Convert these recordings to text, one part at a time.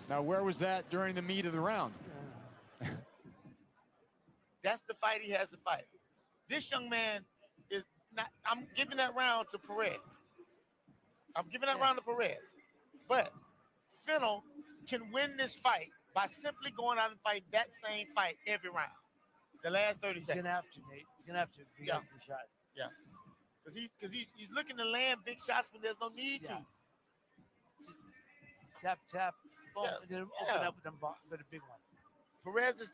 Now, where was that during the meat of the round? That's the fight he has to fight. This young man is not. I'm giving that round to Perez. I'm giving that round to Perez. But Fennel can win this fight by simply going out and fight that same fight every round. The last 30 seconds. He's gonna have to, Nate. He's gonna have to. He gets the shot. Yeah. Because he's looking to land big shots when there's no need to. Tap, boom, and then open up with them with a big one. Perez is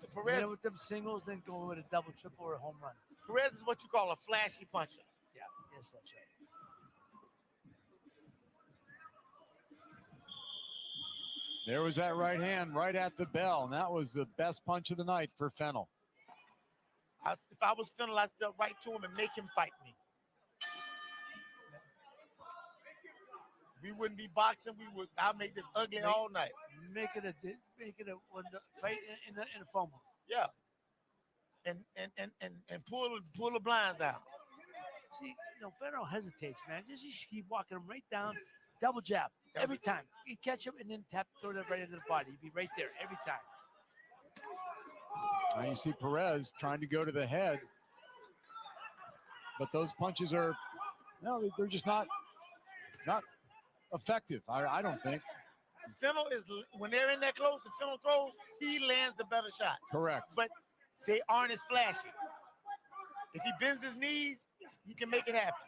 with them singles, then go with a double, triple, or a home run. Perez is what you call a flashy puncher. Yeah, yes, that's right. There was that right hand right at the bell, and that was the best punch of the night for Fennel. If I was Fennel, I'd step right to him and make him fight me. We wouldn't be boxing. I'll make this ugly all night. Make it a fight in the phone booth. Yeah. And pull the blinds down. See, Fennel hesitates, man. Just keep walking him right down, double jab every time. You catch him and then throw that right into the body. He'd be right there every time. Now you see Perez trying to go to the head, but those punches they're just not effective. I don't think. Fennel when they're in that close and Fennel throws, he lands the better shots. Correct. But they aren't as flashy. If he bends his knees, he can make it happen.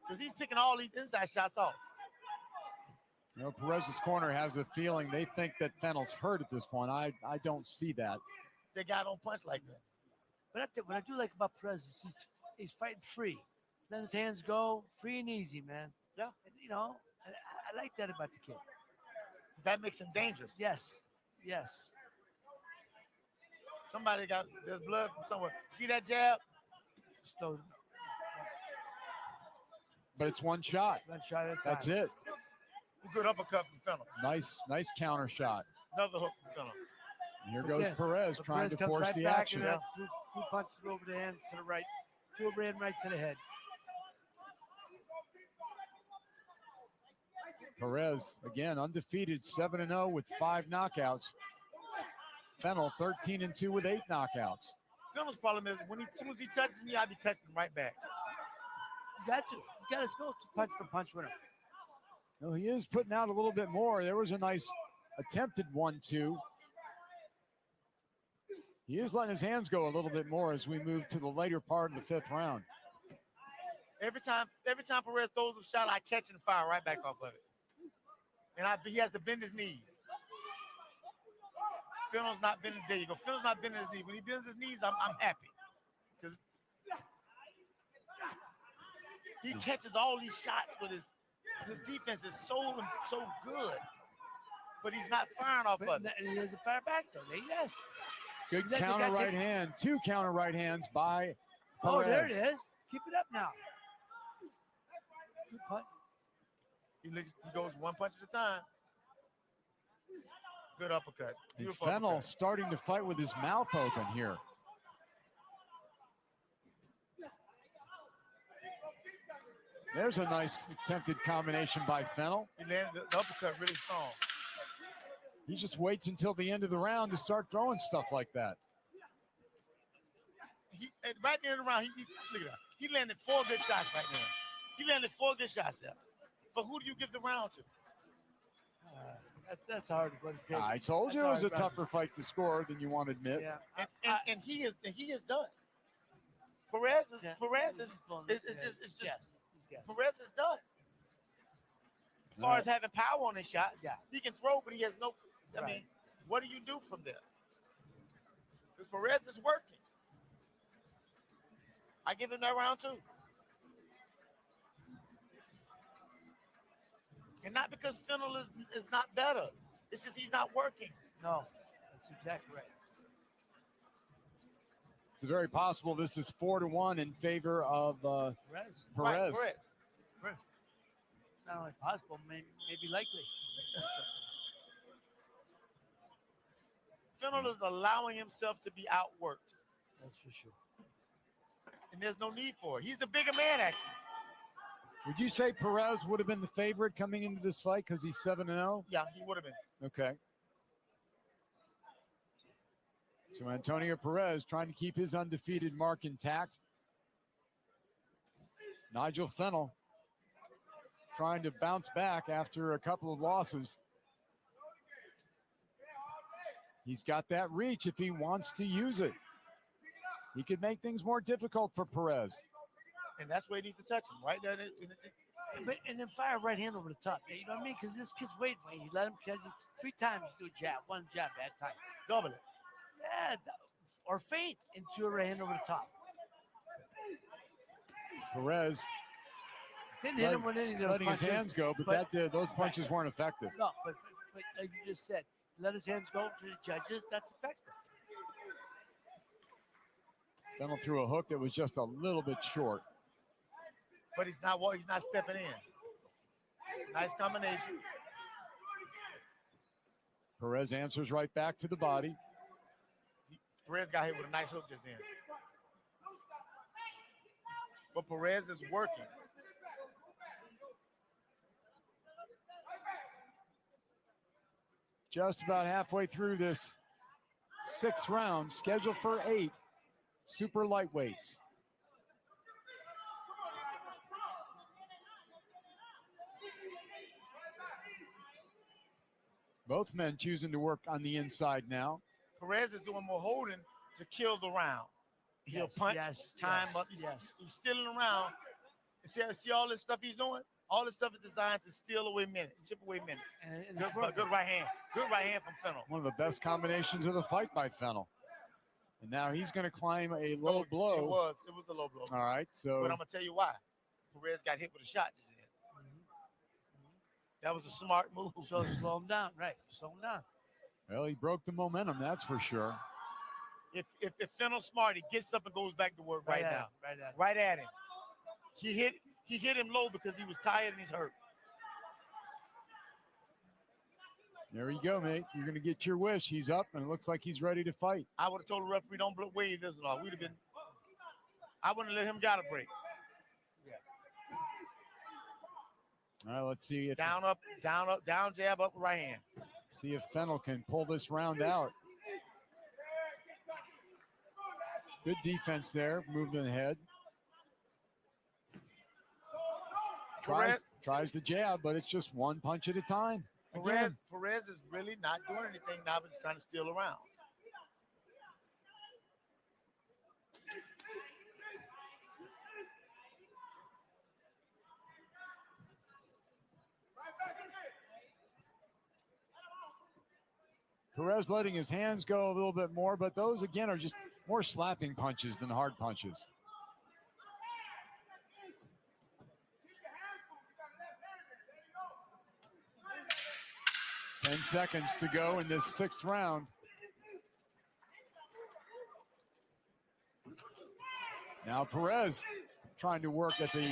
Because he's picking all these inside shots off. Perez's corner has a feeling they think that Fennel's hurt at this point. I don't see that. The guy don't punch like that. But what I do like about Perez is he's fighting free. Letting his hands go, free and easy, man. Yeah. And, I like that about the kid. That makes him dangerous. Yes. There's blood from somewhere. See that jab? But it's one shot. One shot at a time. That's it. Good uppercut from Fennel. Nice counter shot. Another hook from Fennel. And here goes Perez trying to force the action. Two punches over the hands to the right. Two overhand rights to the head. Perez, again, undefeated, 7-0 with 5 knockouts. Fennel, 13-2 with 8 knockouts. Fennel's problem is as soon as he touches me, I'll be touching him right back. You got to go punch for punch with him. No, he is putting out a little bit more. There was a nice attempted 1-2. He is letting his hands go a little bit more as we move to the later part of the 5th round. Every time Perez throws a shot, I catch and fire right back off of it. And he has to bend his knees. Fennel's not bending. There you go. Fennel's not bending his knees. When he bends his knees, I'm happy. Because he catches all these shots, but his defense is so good. But he's not firing off of it. And he has to fire back, though. Yes. Good counter right hand. 2 counter right hands by Perez. Oh, there it is. Keep it up now. Good punch. He goes one punch at a time. Good uppercut. And Fennel starting to fight with his mouth open here. There's a nice attempted combination by Fennel. He landed the uppercut really strong. He just waits until the end of the round to start throwing stuff like that. Right at the end of the round, look at that. He landed 4 good shots right there. He landed 4 good shots there. But who do you give the round to? That's hard. I told you it was a tougher fight to score than you want to admit. Yeah. And he is done. Perez is done. As far as having power on his shots, he can throw, but he has no. I mean, what do you do from there? Because Perez is working. I give him that round too. And not because Fennel is not better. It's just he's not working. No, that's exactly right. It's very possible this is 4-1 in favor of Perez. Right, Perez. Not only possible, maybe likely. Fennel is allowing himself to be outworked. That's for sure. And there's no need for it. He's the bigger man, actually. Would you say Perez would have been the favorite coming into this fight because he's 7-0? Yeah, he would have been. Okay. So Antonio Perez trying to keep his undefeated mark intact. Nigel Fennell trying to bounce back after a couple of losses. He's got that reach if he wants to use it. He could make things more difficult for Perez. And that's where he needs to touch him, right there. And then fire right hand over the top. You know what I mean? Because this kid's waiting for you. You let him catch it 3 times. You do a jab, 1 jab that time. Double it. Yeah, or feint into a right hand over the top. Perez Didn't hit him with any of those letting his punches, hands go, but those punches weren't effective. No, but like you just said, let his hands go to the judges. That's effective. Fennell threw a hook that was just a little bit short. But he's not stepping in. Nice combination. Perez answers right back to the body. Perez got hit with a nice hook just then. But Perez is working. Just about halfway through this 6th round, scheduled for 8 super lightweights. Both men choosing to work on the inside now. Perez is doing more holding to kill the round. He'll punch, time up. He's stealing around. See all this stuff he's doing? All this stuff is designed to steal away minutes, chip away minutes. Good right hand. Good right hand from Fennell. One of the best combinations of the fight by Fennell. And now he's going to climb a low blow. It was a low blow. All right, so. But I'm going to tell you why. Perez got hit with a shot just then. That was a smart move. So slow him down, right? Slow him down. Well, he broke the momentum, that's for sure. If Fennell's smart, he gets up and goes back to work right now. Right at him. He hit him low because he was tired and he's hurt. There you go, mate. You're going to get your wish. He's up, and it looks like he's ready to fight. I would have told the referee, don't wave this and all. We'd have been. I wouldn't let him get a break. All right, let's see if down, jab, up, right hand. See if Fennell can pull this round out. Good defense there, moving ahead. Tries the jab, but it's just one punch at a time. Perez is really not doing anything now, but he's trying to steal around. Perez letting his hands go a little bit more, but those, again, are just more slapping punches than hard punches. Ten seconds to go in this 6th round. Now Perez trying to work at the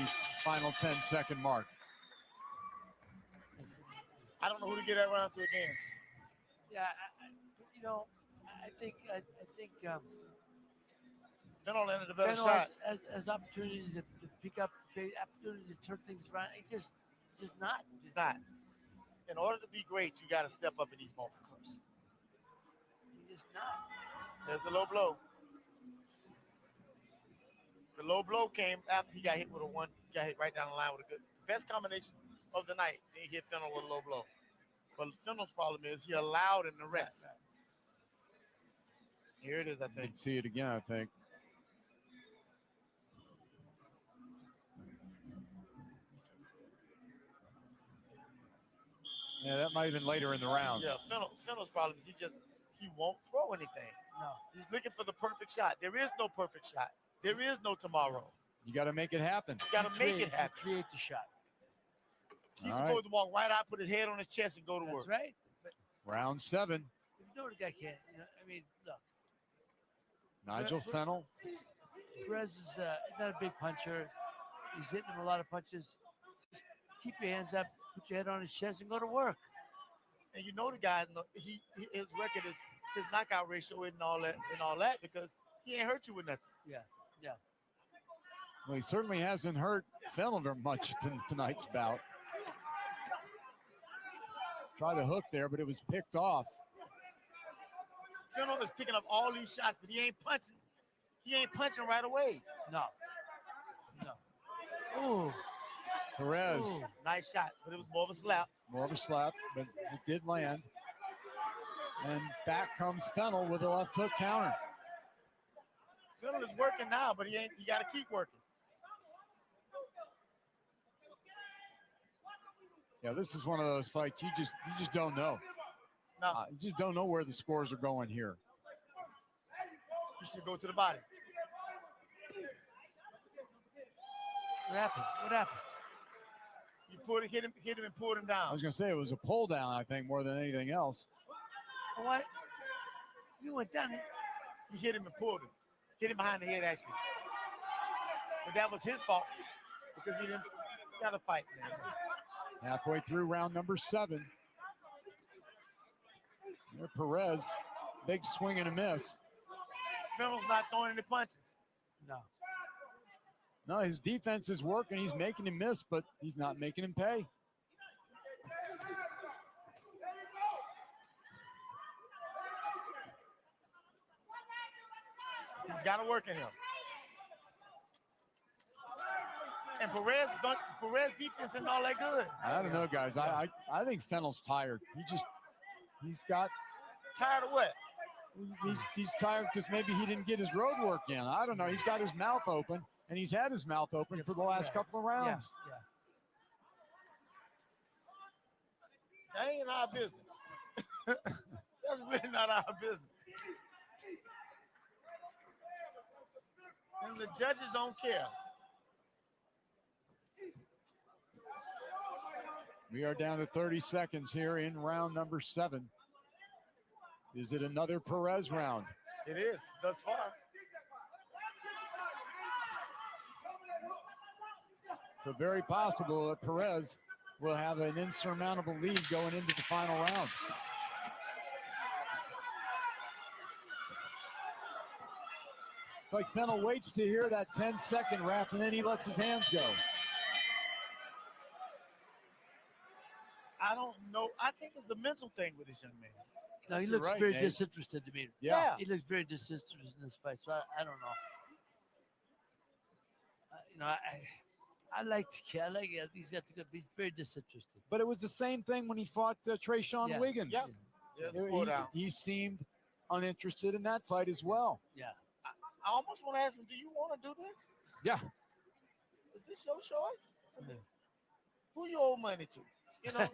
final 10-second mark. I don't know who to get that round to again. Yeah, I think Fennell landed the better Fennell shots. has opportunity to pick up, opportunity to turn things around. It's just not. He's not. In order to be great, you got to step up in these moments. He's just not. There's a low blow. The low blow came after he got hit with got hit right down the line with a good, best combination of the night. Then he hit Fennell with a low blow. But Fennell's problem is he allowed him to rest. Here it is, I think. You can see it again, I think. Yeah, that might have been later in the round. Yeah, Fennell's problem is he won't throw anything. No. He's looking for the perfect shot. There is no perfect shot. There is no tomorrow. You got to make it happen. You got to make it happen. Create the shot. He's supposed to walk right out, put his head on his chest, and go to work. That's right. But round 7. You know the guy can't. Look. Nigel Fennell. Perez is not a big puncher. He's hitting him a lot of punches. Just keep your hands up, put your head on his chest, and go to work. And you know the guys, his record is his knockout ratio and all that because he ain't hurt you with nothing. Yeah. Well, he certainly hasn't hurt Fennel very much tonight's bout. Tried to hook there, but it was picked off. Fennel is picking up all these shots, but he ain't punching. He ain't punching right away. No. Ooh. Perez. Ooh. Nice shot, but it was more of a slap. More of a slap, but it did land. And back comes Fennel with a left hook counter. Fennel is working now, but he got to keep working. Yeah, this is one of those fights you just don't know. No, You just don't know where the scores are going here. you should go to the body. What happened? You hit him and pulled him I down. was going to say it was a pull down, I think, more than anything else. What? You went down. He hit him and pulled him. Hit him behind the head, actually. But that was his fault because he didn't got to fight, man. Halfway through round number 7. There, Perez, big swing and a miss. Fennel's not throwing any punches. No, his defense is working. He's making him miss, but he's not making him pay. He's got to work in him. And Perez defense isn't all that good. I don't know, guys. I think Fennel's tired. He's got Tired of what? he's tired because maybe he didn't get his road work in. I don't know. He's got his mouth open, and he's had his mouth open for the last couple of rounds. Yeah. That ain't our business. That's really not our business. And the judges don't care. We are down to 30 seconds here in round number 7. Is it another Perez round? It is, thus far. So very possible that Perez will have an insurmountable lead going into the final round. It's like Fennel waits to hear that 10-second rap, and then he lets his hands go. I don't know. I think it's a mental thing with this young man. No, he You're looks right, very Nate. disinterested to me. Yeah. He looks very disinterested in this fight, so I don't know. I like the kid. I think he's got the good. He's very disinterested. But it was the same thing when he fought Trayshawn Yeah. Wiggins. Yep. He seemed uninterested in that fight as well. Yeah. I almost want to ask him, do you want to do this? Yeah. Is this your choice? Yeah. Who you owe money to? You know,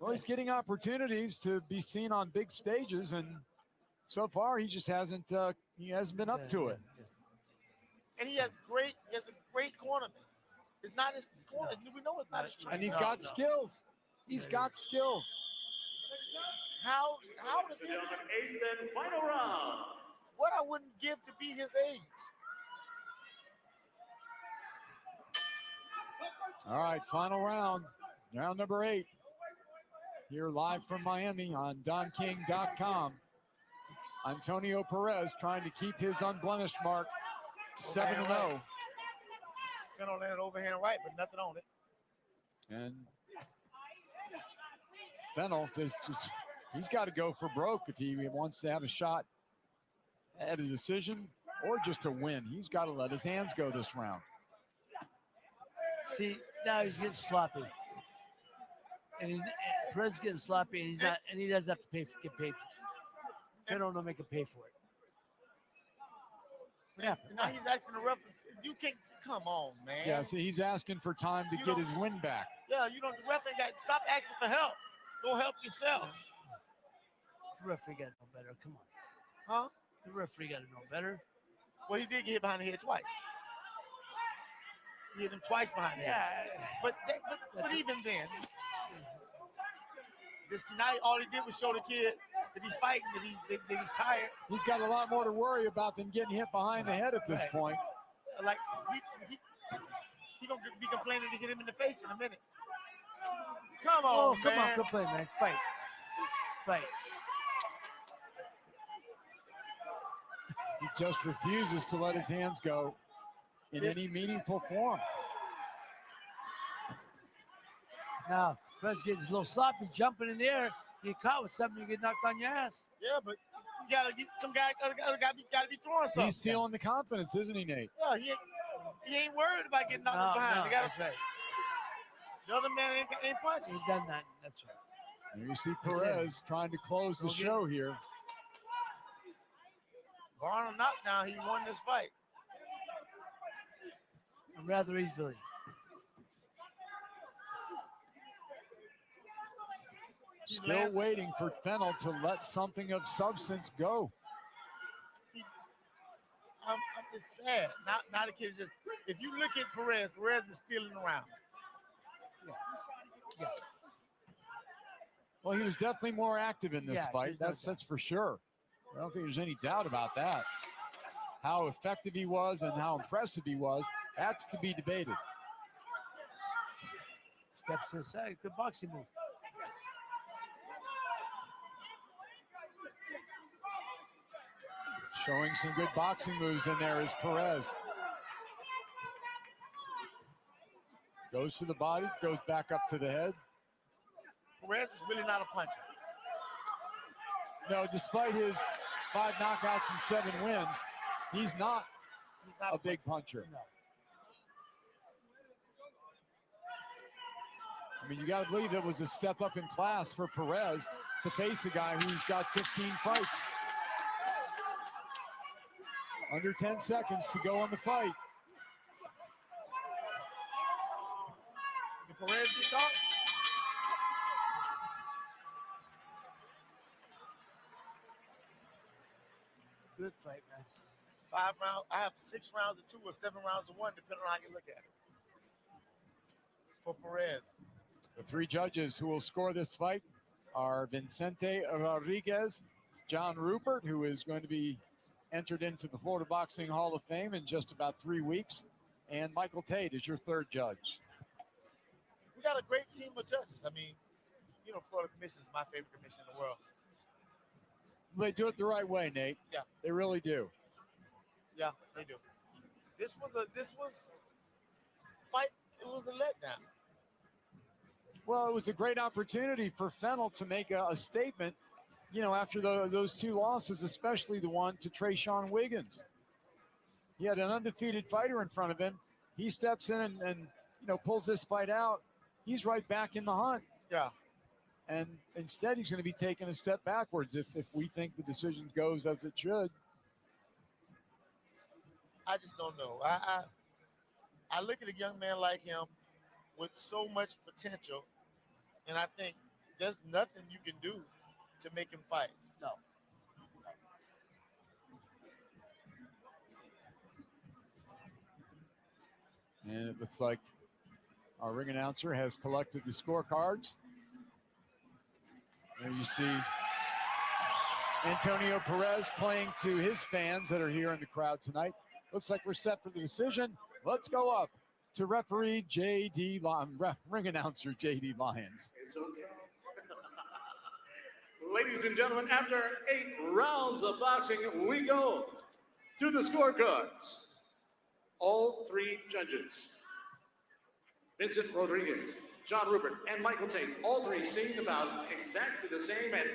Well, he's getting opportunities to be seen on big stages, and so far he just hasn't been up to it. and he has a great cornerman. It's not his corner. We know it's not his strength. And he's got skills. He's got skills. How does he? 8th and final round. What I wouldn't give to be his age. All right, final round. Round number 8. Here live from Miami on DonKing.com. Antonio Perez trying to keep his unblemished mark 7-0. Fennel landed overhand right, but nothing on it. And Fennel, he's got to go for broke if he wants to have a shot at a decision or just to win. He's got to let his hands go this round. See, now he's getting sloppy. And Perez is getting sloppy, and he's not, and he doesn't have to get paid. Fennel don't make him pay for it. Yeah. Now he's asking the ref. You can't. Come on, man. Yeah, see, he's asking for time to get his win back. Yeah, you know the ref ain't got. Stop asking for help. Go help yourself. The referee got to know better. Come on. Huh? The referee got to know better. Well, he did get hit behind the head twice. He hit him twice behind the head. Yeah. But even then, this tonight, all he did was show the kid that he's fighting, that he's tired. He's got a lot more to worry about than getting hit behind the head at this point. Like he gonna be complaining to hit him in the face in a minute. Come on, Come man. on, go play, man. Fight. He just refuses to let his hands go. in any meaningful form. Now, Perez gets a little sloppy, jumping in the air. You get caught with something, you get knocked on your ass. Yeah, but you gotta get some guy. Gotta be throwing something. He's feeling the confidence, isn't he, Nate? Yeah, he ain't worried about getting knocked behind. No, That's right. The other man ain't punching. He done that. That's right. And you see Perez trying to close the show here. Barn a knockdown. He won this fight. Rather easily. Still waiting for Fennell to let something of substance go. I'm just sad. Now the kid just. If you look at Perez is stealing around. Yeah. Well, he was definitely more active in this fight. That's for sure. I don't think there's any doubt about that. How effective he was and how impressive he was, that's to be debated. Steps to the side. Good boxing move. Showing some good boxing moves in there is Perez. Goes to the body, goes back up to the head. Perez is really not a puncher. No, despite his 5 knockouts and 7 wins, he's not a big puncher. No. I mean, you got to believe it was a step up in class for Perez to face a guy who's got 15 fights. Under 10 seconds to go on the fight. Did Perez get caught? Good fight, man. 5 rounds. I have 6 rounds of 2 or 7 rounds of 1, depending on how you look at it. For Perez. The 3 judges who will score this fight are Vicente Rodriguez, John Rupert, who is going to be entered into the Florida Boxing Hall of Fame in just about 3 weeks, and Michael Tate is your 3rd judge. We got a great team of judges. I mean, Florida Commission is my favorite commission in the world. They do it the right way, Nate. Yeah. They really do. Yeah, they do. This was fight. It was a letdown. Well, it was a great opportunity for Fennell to make a statement, after those 2 losses, especially the one to Trayshawn Wiggins. He had an undefeated fighter in front of him. He steps in and pulls this fight out. He's right back in the hunt. Yeah. And instead, he's going to be taking a step backwards if we think the decision goes as it should. I just don't know. I look at a young man like him with so much potential, and I think there's nothing you can do to make him fight. No. And it looks like our ring announcer has collected the scorecards. There you see Antonio Perez playing to his fans that are here in the crowd tonight. Looks like we're set for the decision. Let's go up to referee J.D. ring announcer J.D. Lyons. It's okay. Ladies and gentlemen, after 8 rounds of boxing, we go to the scorecards. All 3 judges, Vincent Rodriguez, John Rupert, and Michael Tate, all 3 seemed about exactly the same at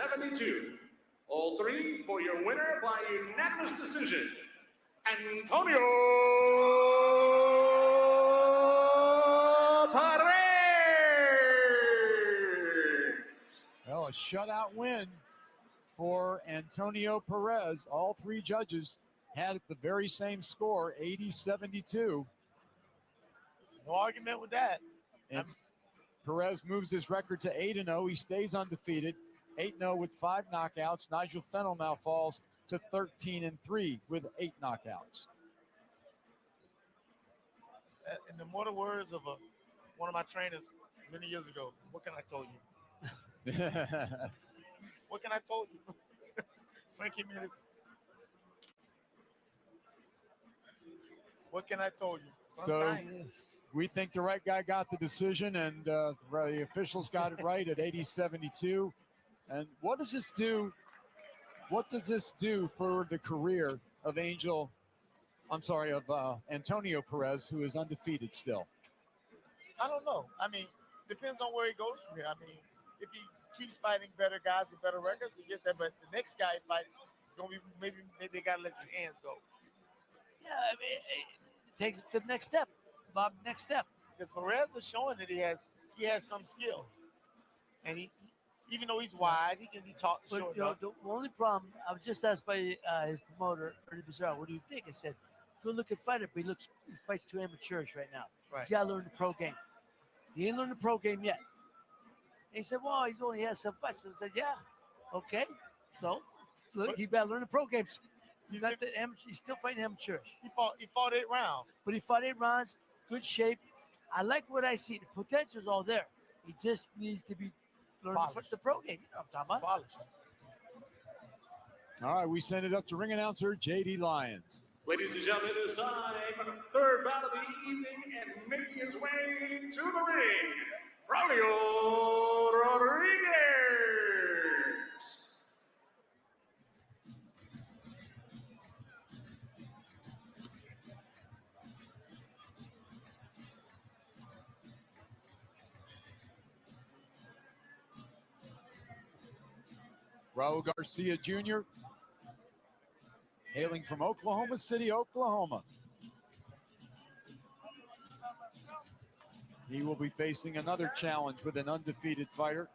80-72. All 3 for your winner by unanimous decision, Antonio Perez. Well, a shutout win for Antonio Perez. All 3 judges had the very same score, 80-72. No argument with that. And Perez moves his record to 8-0. He stays undefeated, 8-0 with 5 knockouts. Nigel Fennell now falls to 13-3 with 8 knockouts. In the mortal words of one of my trainers many years ago, what can I tell you? What can I tell you? Frankie Minutes. What can I tell you? So we think the right guy got the decision, and the officials got it right at 80-72. And what does this do? What does this do for the career of Angel I'm sorry, of Antonio Perez, who is undefeated still. I don't know. I mean, depends on where he goes from here. I mean, if he keeps fighting better guys with better records, he gets that. But the next guy he fights, it's gonna be maybe they gotta let his hands go. Yeah, I mean, it takes the next step, Bob. Next step. Because Perez is showing that he has some skills, and he even though he's wide, he can be taught But short you know, enough. the only problem, I was just asked by his promoter, Ernie Bizarro, what do you think? I said, good looking fighter, but he fights too amateurish right now. Right. He's got to learn the pro game. He ain't learned the pro game yet. And he said, well, he's only had some fights. So I said, yeah, okay. So look, he better learn the pro game. He's not the amateur, he's still fighting amateurish. He fought 8 rounds. But he fought 8 rounds, good shape. I like what I see. The potential's all there. He just needs to be learning the pro game. You know what I'm talking about? Polished. All right, we send it up to ring announcer J.D. Lyons. Ladies and gentlemen, it is time for the third bout of the evening, and making his way to the ring, Braulio Rodriguez. Raul Garcia Jr., hailing from Oklahoma City, Oklahoma. He will be facing another challenge with an undefeated fighter.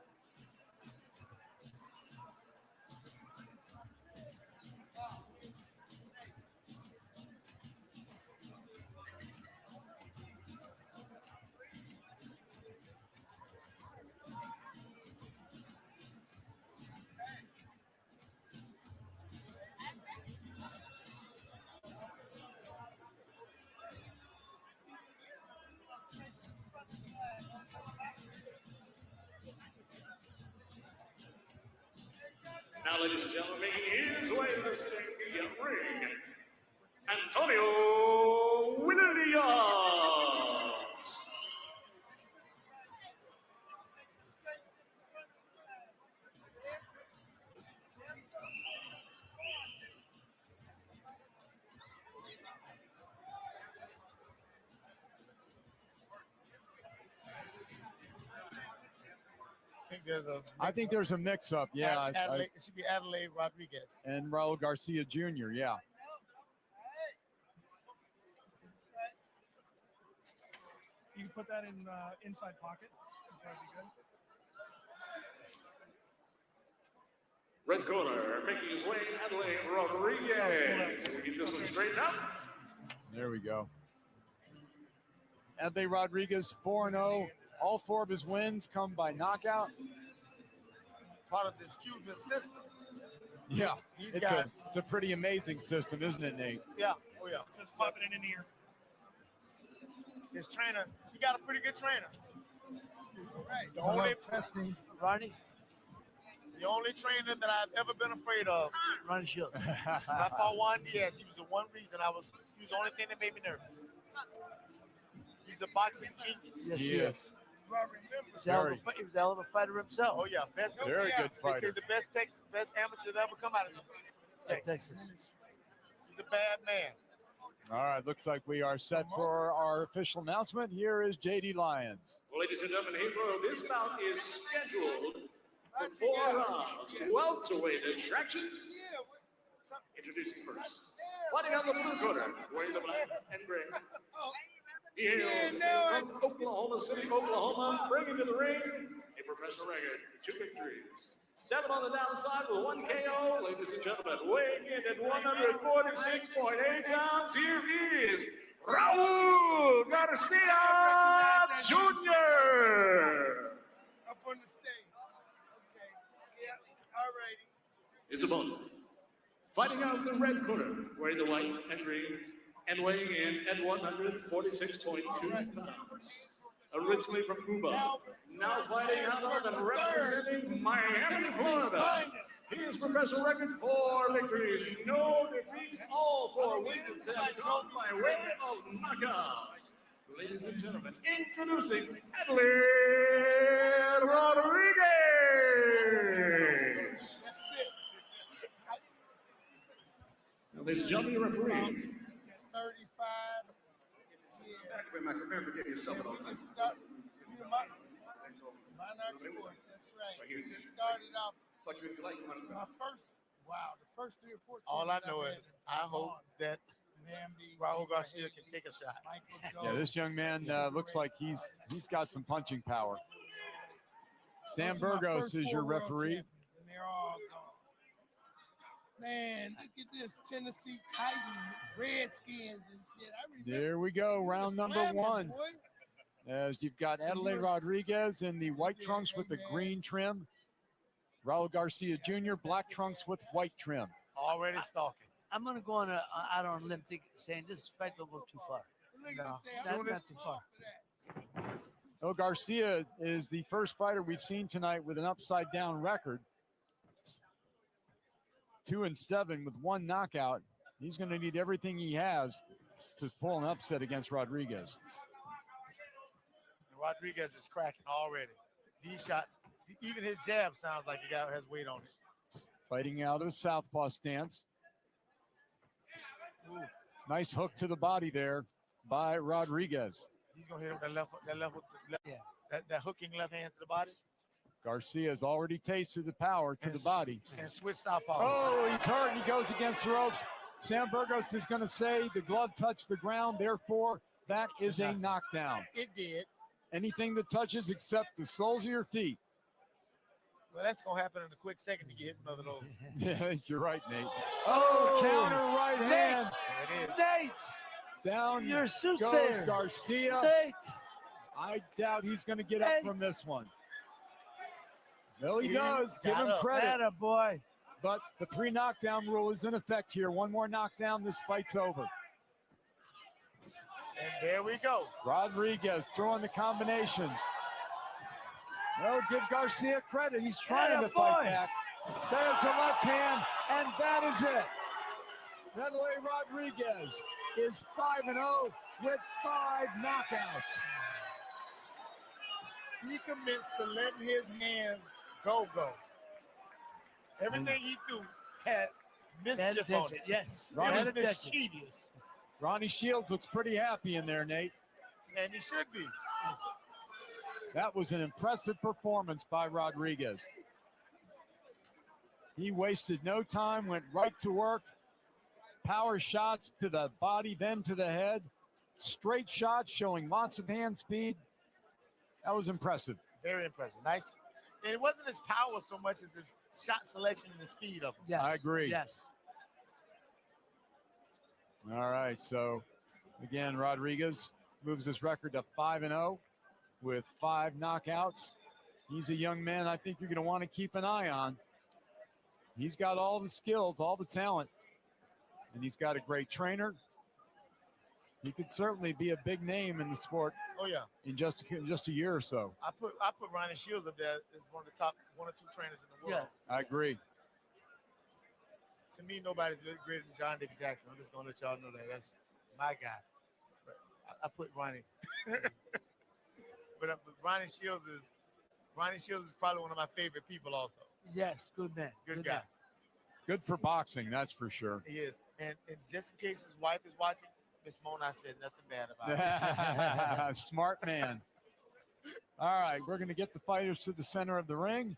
Now, ladies and gentlemen, making his way to the ring, Antonio Williams. I think there's a mix-up. Yeah, Adelaide, it should be Adelaide Rodriguez. and Raul Garcia Jr., yeah. You can put that in inside pocket. That would be good. Red corner, making his way, Adelaide Rodriguez. Can we get this one straightened up? There we go. Adelaide Rodriguez, 4-0. All 4 of his wins come by knockout. Part of this Cuban system. Yeah, These it's guys. it's a pretty amazing system, isn't it, Nate? Yeah. Oh yeah. Just pop it in an ear. His trainer, he got a pretty good trainer. Right. The only testing. Ronnie trainer that I've ever been afraid of. Ronnie Shields. When I fought Juan Diaz, he was the one reason he was the only thing that made me nervous. He's a boxing genius. Yes, He he is. is. He was a hell of a fighter himself. Oh yeah, best. Very good They say fighter. the best amateur that ever come out of Texas. Texas. He's a bad man. All right, looks like we are set for our official announcement. Here is J.D. Lyons. Ladies and gentlemen, this bout is scheduled for 4 rounds. Welterweight attraction. Introducing first, fighting out the blue corner, wearing the black and gray. He hails from Oklahoma City, Oklahoma, bringing to the ring a professional record, 2 victories, 7 on the downside with 1 KO. Ladies and gentlemen, weighing in at 146.8 pounds, here is Raul Garcia Jr. Up on the stage. Okay. Yeah. All righty. His opponent, fighting out the red corner, wearing the white and green, and weighing in at 146.2 pounds. Originally from Cuba, now fighting out of and representing Miami, Florida. He has professional record 4 victories, no defeats, all 4 wins have come by way of knockout. Ladies and gentlemen, introducing Adrien Rodriguez. Now, ladies and gentlemen, your referee, 35. Yeah. Remember, get yourself Yeah, at all we times. just start. Monarch Sports, that's right. We just started off my the first 3 or 4 All I teams know I've is had I hope gone. that Namdi, Raul Deborah Garcia Haley, can take a shot. Michael Yeah, this Doe, young man looks like he's got some punching power. Sam Those are my Burgos first is 4 your world referee. champions, and they're all gone. Man, look at this Tennessee Titans, Redskins and shit. I remember There we go, round number slamming, 1. boy. As you've got So Adelaide you're- Rodriguez in the white Yeah, trunks with the amen. green trim. Raul Garcia Jr., black trunks with white trim. Already stalking. I'm going to go on out on a limb saying this fight don't go too far. Look at No. this, That's I'm not too far. off of that. Oh, Garcia is the first fighter we've seen tonight with an upside down record. 2-7 with 1 knockout. He's going to need everything he has to pull an upset against Rodriguez. Rodriguez is cracking already. These shots, even his jab sounds like he has weight on it. Fighting out of the southpaw stance. Ooh, Nice hook to the body there by Rodriguez. he's gonna hit him that left hook, Yeah. that hooking left hand to the body Garcia's already tasted the power to the body. and switch southpaw. Oh, he's hurt. He goes against the ropes. Sam Burgos is going to say the glove touched the ground. Therefore, that is a knockdown. It did. Anything that touches except the soles of your feet. Well, that's gonna happen in a quick second to get hit another of those. Yeah, I think you're right, Nate. Oh, counter right hand. There it is. Nate, Down you're a goes soothsayer. Garcia. Nate, I doubt he's going to get up Nate. from this one. No, he He does. Give got him up. credit. atta boy. But the 3 knockdown rule is in effect here. 1 more knockdown, this fight's over. And there we go. Rodriguez throwing the combinations. No, give Garcia credit. He's trying Atta to fight boy. back. There's the left hand, and that is it. Adelaide Rodriguez is 5-0 with 5 knockouts. He commits to letting his hands go. Everything he do had mischief on it. Yes. It was Ronnie- mischievous, Ronnie Shields looks pretty happy in there, Nate. and he should be. That was an impressive performance by Rodriguez. He wasted no time, went right to work. Power shots to the body, then to the head. Straight shots showing lots of hand speed. That was impressive. Very impressive. Nice. And it wasn't his power so much as his shot selection and the speed of him. Yes. I agree. Yes. All right, so again, Rodriguez moves his record to 5-0 with 5 knockouts. He's a young man I think you're going to want to keep an eye on. He's got all the skills, all the talent, and he's got a great trainer. He could certainly be a big name in the sport Oh yeah. in just a year or so. I put Ronnie Shields up there as one of the top 1 or 2 trainers in the world. I agree. To me, nobody's greater than John Dick Jackson. I'm just gonna let y'all know that that's my guy. But I put Ronnie. but Ronnie Shields is probably one of my favorite people. Also, Yes. Good man. good guy. Good for boxing, that's for sure. He is. And just in case his wife is watching, Miss Mona said nothing bad about him. Smart man. All right, we're going to get the fighters to the center of the ring.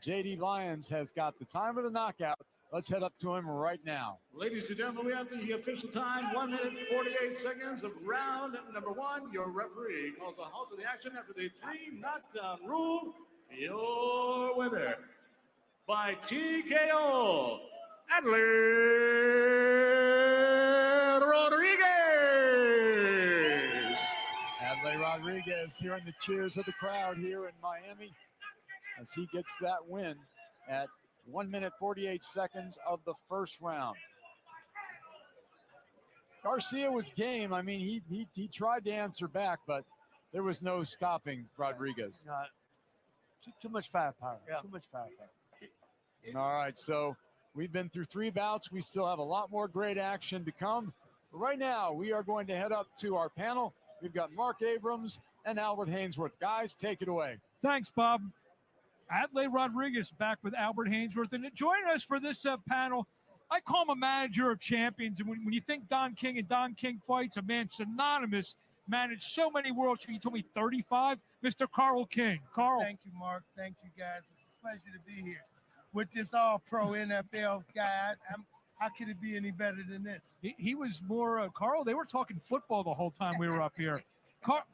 JD Lyons has got the time of the knockout. Let's head up to him right now. Ladies and gentlemen, we have the official time, 1 minute, 48 seconds of round number 1. Your referee calls a halt to the action after the 3 knockdown rule. Your winner by TKO, Adrien Rodriguez. Adelaide Rodriguez hearing the cheers of the crowd here in Miami as he gets that win at 1 minute, 48 seconds of the first round. Garcia was game. I mean, he tried to answer back, but there was no stopping Rodriguez. Too much firepower. Yeah. Too much firepower. All right, so we've been through 3 bouts. We still have a lot more great action to come. But right now, we are going to head up to our panel. We've got Mark Abrams and Albert Hainsworth. Guys, take it away. Thanks, Bob. Adelaide Rodriguez back with Albert Hainsworth. And joining us for this panel I call him a manager of champions. And when you think Don King and Don King fights, a man synonymous, managed so many world champions. You told me 35, Mr. Carl King. Carl. Thank you, Mark. Thank you, guys. It's a pleasure to be here with this all-pro NFL guy. How could it be any better than this? He was more, Carl, they were talking football the whole time we were up here.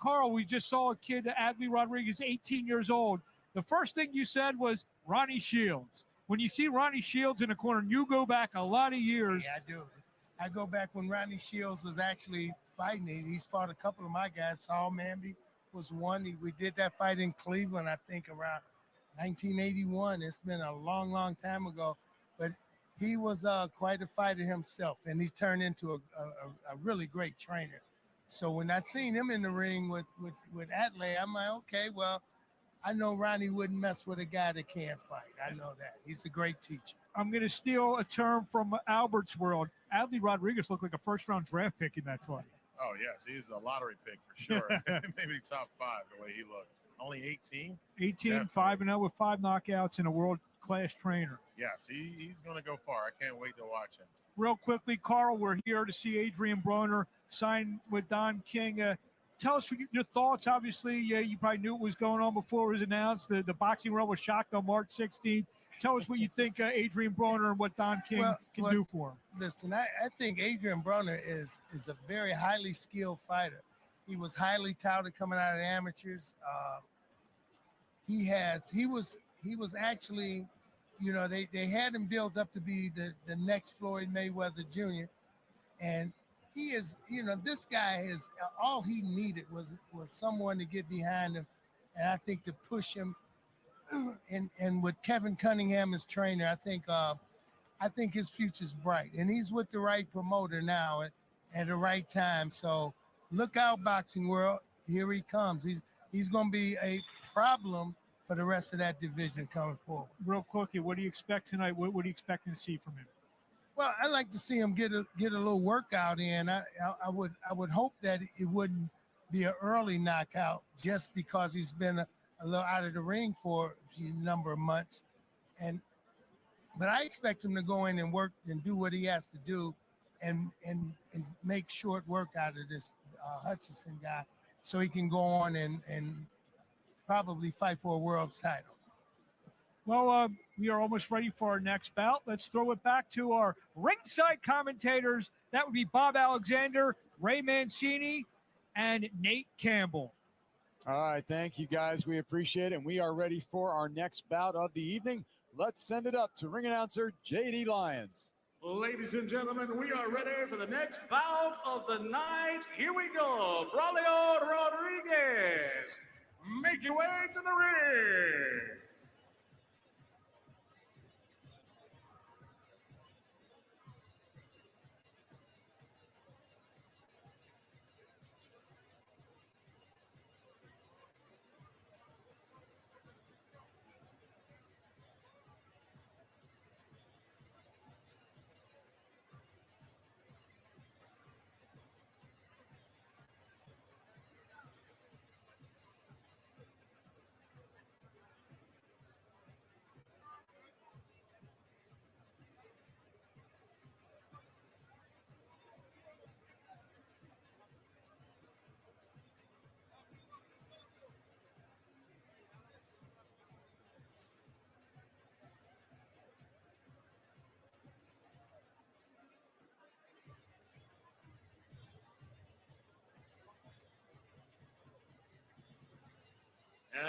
Carl, we just saw a kid, Adley Rodriguez, 18 years old. The first thing you said was Ronnie Shields. When you see Ronnie Shields in the corner, you go back a lot of years. Yeah, I do. I go back when Ronnie Shields was actually fighting. He's fought a couple of my guys. Saul Manby was one. We did that fight in Cleveland, I think, around 1981. It's been a long, long time ago. But he was quite a fighter himself, and he's turned into a really great trainer. So when I seen him in the ring with Adley, I'm like, okay, well, I know Ronnie wouldn't mess with a guy that can't fight. I know that. He's a great teacher. I'm going to steal a term from Albert's world. Adley Rodriguez looked like a first-round draft pick in that fight. Oh, yes. He's a lottery pick for sure. Maybe top 5 the way he looked. Only 18? 18, 5-0 with 5 knockouts and a world-class trainer. Yes, he's going to go far. I can't wait to watch him. Real quickly, Carl, we're here to see Adrien Broner sign with Don King. Tell us your thoughts. Obviously, you probably knew what was going on before it was announced. The boxing world was shocked on March 16th. Tell us what you think Adrien Broner and what Don King can do for him. Listen, I think Adrien Broner is a very highly skilled fighter. He was highly touted coming out of the amateurs. He was actually, they had him built up to be the next Floyd Mayweather Jr. And he is, this guy is, all he needed was someone to get behind him. And I think to push him and with Kevin Cunningham as trainer, I think his future's bright, and he's with the right promoter now at the right time. So look out, boxing world. Here he comes. He's going to be a problem for the rest of that division coming forward. Real quickly, what do you expect tonight? What are you expecting to see from him? Well, I'd like to see him get a little workout in. I would hope that it wouldn't be an early knockout just because he's been a little out of the ring for a number of months. But I expect him to go in and work and do what he has to do and make short work out of this Hutchinson guy so he can go on and probably fight for a world's title. Well, we are almost ready for our next bout. Let's throw it back to our ringside commentators. That would be Bob Alexander, Ray Mancini, and Nate Campbell. All right, thank you, guys. We appreciate it, and we are ready for our next bout of the evening. Let's send it up to ring announcer J.D. Lyons. Ladies and gentlemen, we are ready for the next bout of the night. Here we go. Braulio Rodriguez, make your way to the ring.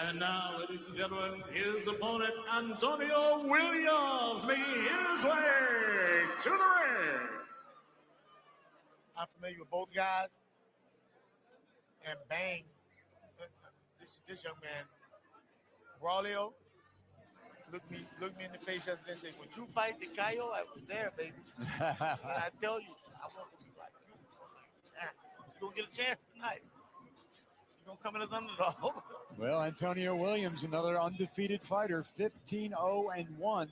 And now, ladies and gentlemen, his opponent, Antonio Williams, making his way to the ring. I'm familiar with both guys. And bang, this young man, Braulio, looked me in the face yesterday and said, "Would you fight the Cayo?" I was there, baby. And I tell you, I want to be like you. You're going to get a chance tonight. You're going to come in as underdog. Well, Antonio Williams, another undefeated fighter, 15-0-1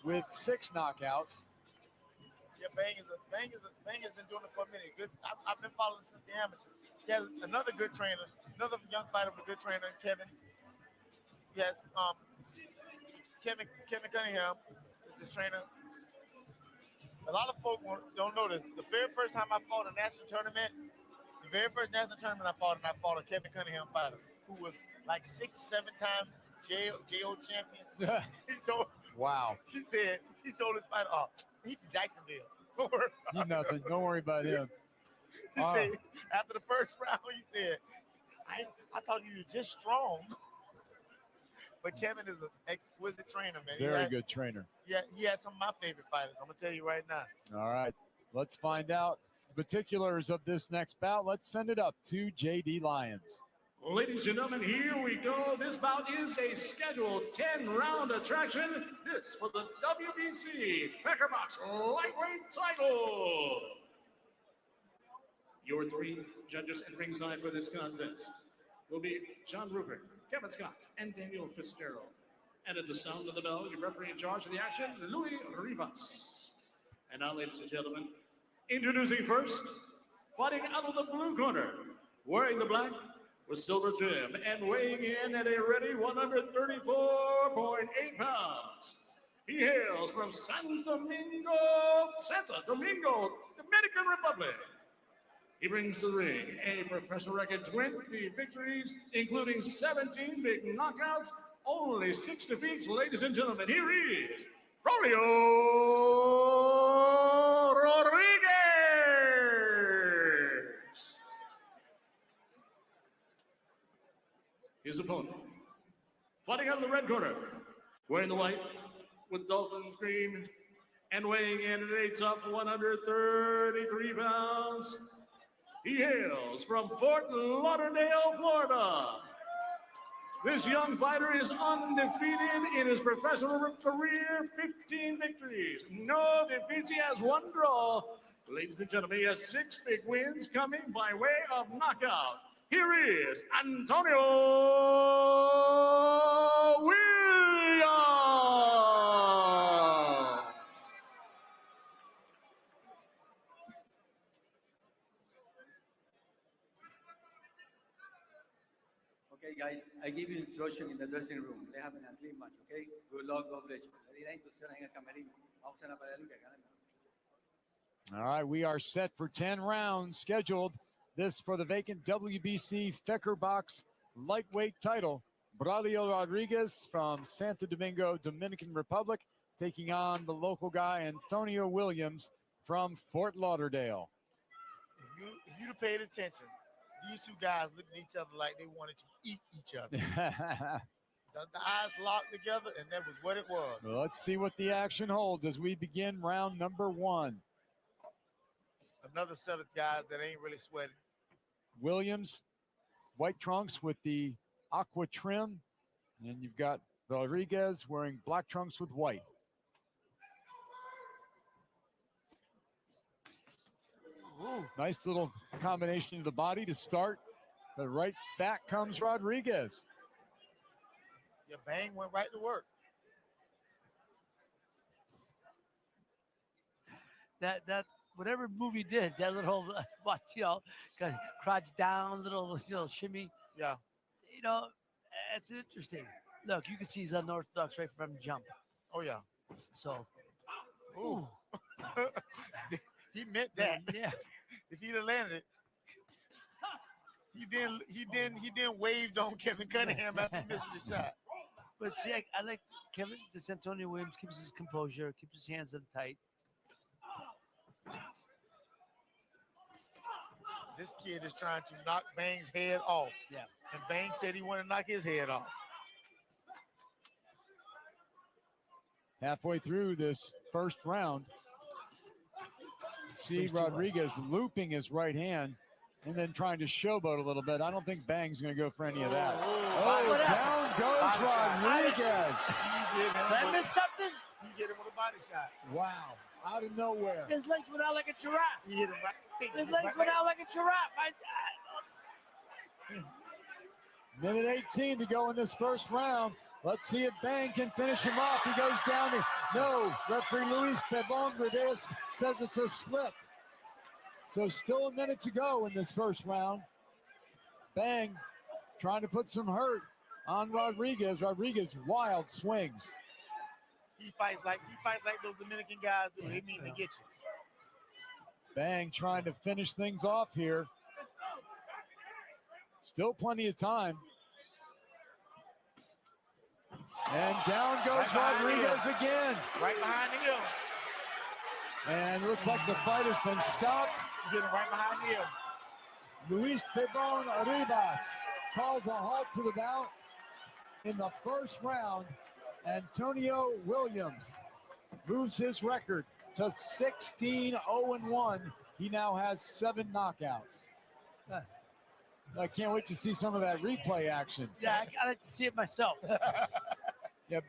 with 6 knockouts. Yeah, Bang has been doing it for a minute. Good. I've been following since the amateur. He has another good trainer, another young fighter with a good trainer, Kevin. He has Kevin Cunningham is his trainer. A lot of folk don't know this. The very first time I fought a national tournament, the very first national tournament I fought a Kevin Cunningham fighter who was like 6-7 time JO champion. He told Wow. he told his fighter, oh, he's from Jacksonville. Don't worry about He's nothing. Don't worry about him. He said after the first round, he said, I thought you were just strong. But Kevin is an exquisite trainer, man. Very good trainer. Yeah, he had some of my favorite fighters. I'm gonna tell you right now. All right. Let's find out the particulars of this next bout. Let's send it up to JD Lyons. Ladies and gentlemen, here we go. This bout is a scheduled 10-round attraction. This for the WBC Feckerbox lightweight title. Your three judges at ringside for this contest will be John Rupert, Kevin Scott, and Daniel Fitzgerald. And at the sound of the bell, your referee in charge of the action, Louis Rivas. And now, ladies and gentlemen, introducing first, fighting out of the blue corner, wearing the black with silver trim, and weighing in at a ready 134.8 pounds. He hails from Santo Domingo, Dominican Republic. He brings to the ring a professional record 20 victories, including 17 big knockouts, only 6 defeats. Ladies and gentlemen, here is Rolio Rodriguez. His opponent, fighting out of the red corner, wearing the white with Dolphins green, and weighing in at a tough 133 pounds. He hails from Fort Lauderdale, Florida. This young fighter is undefeated in his professional career, 15 victories, no defeats. He has 1 draw. Ladies and gentlemen, he has 6 big wins coming by way of knockout. Here is Antonio Williams. Okay, guys, I give you instruction in the dressing room. They have a clean match, okay? Good luck, God bless you. Le di la instrucción en el camerino. Vamos a la pelea que ganen. All right, we are set for 10 rounds scheduled. This for the vacant WBC Feckerbox lightweight title. Braulio Rodriguez from Santo Domingo, Dominican Republic, taking on the local guy, Antonio Williams from Fort Lauderdale. If you'd have paid attention, these two guys looked at each other like they wanted to eat each other. The eyes locked together, and that was what it was. Well, let's see what the action holds as we begin round number 1. Another set of guys that ain't really sweating. Williams, white trunks with the aqua trim, and you've got Rodriguez wearing black trunks with white. Ooh, nice little combination of the body to start, but right back comes Rodriguez. Yeah, Bang went right to work. That whatever movie did, that little watch, crouch down, little shimmy. Yeah. It's interesting. Look, you can see he's unorthodox right from jump. Oh yeah. So. Ooh. He meant that. Yeah. If he'd have landed it, he then waved on Kevin Cunningham after missing the shot. But see, I like Kevin Antonio Williams keeps his composure, keeps his hands up tight. This kid is trying to knock Bang's head off. Yeah. And Bang said he wanted to knock his head off. Halfway through this first round, see Rodriguez looping his right hand and then trying to showboat a little bit. I don't think Bang's going to go for any of that. Down goes Rodriguez. Did I miss something? He hit him with a body shot. Wow. Out of nowhere. His legs went out like a giraffe. He hit him right. His legs went out like a giraffe. Minute 18 to go in this first round. Let's see if Bang can finish him off. He goes down. No, referee Luis Pebón says it's a slip. So still a minute to go in this first round. Bang trying to put some hurt on Rodriguez. Rodriguez wild swings. He fights like those Dominican guys do. He mean to get you. Bang trying to finish things off here. Still plenty of time. And down goes Rodriguez again. Right behind the heel. And looks like the fight has been stopped. Getting right behind the heel. Luis Pebon Arribas calls a halt to the bout in the first round. Antonio Williams moves his record to 16-0-1. He now has 7 knockouts. I can't wait to see some of that replay action. Yeah, I like to see it myself. Yeah,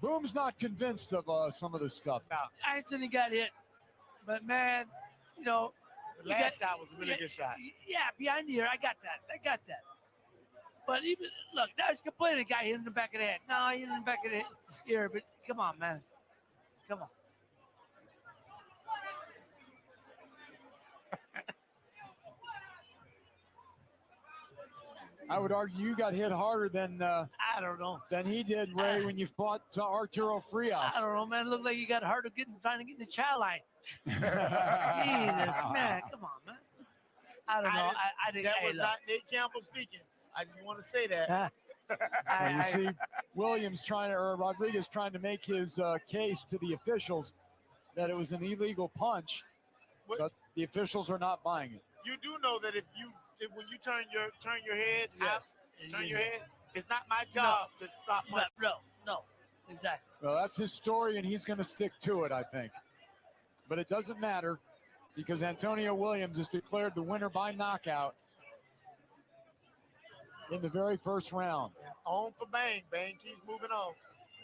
Boom's not convinced of some of this stuff. I ain't saying he got hit, but man, you know, The last shot was a really good shot. Yeah, behind the ear, I got that. But even look, now he's complaining. The guy hit him in the back of the head. No, he hit him in the back of the ear. But come on, man, come on. I would argue you got hit harder than I don't know. than he did, Ray, when you fought Arturo Frias. I don't know, man. It looked like you got harder trying to get in the child line. Jesus, man, come on, man. I don't know. I didn't. That hey, was look. not Nate Campbell speaking. I just want to say that. And you see Williams Rodriguez trying to make his case to the officials that it was an illegal punch, but the officials are not buying it. You do know that when you turn your head out, turn your head, it's not my job to stop punching. No, exactly. Well, that's his story, and he's going to stick to it, I think. But it doesn't matter because Antonio Williams is declared the winner by knockout in the very first round. On for Bang. Bang keeps moving on.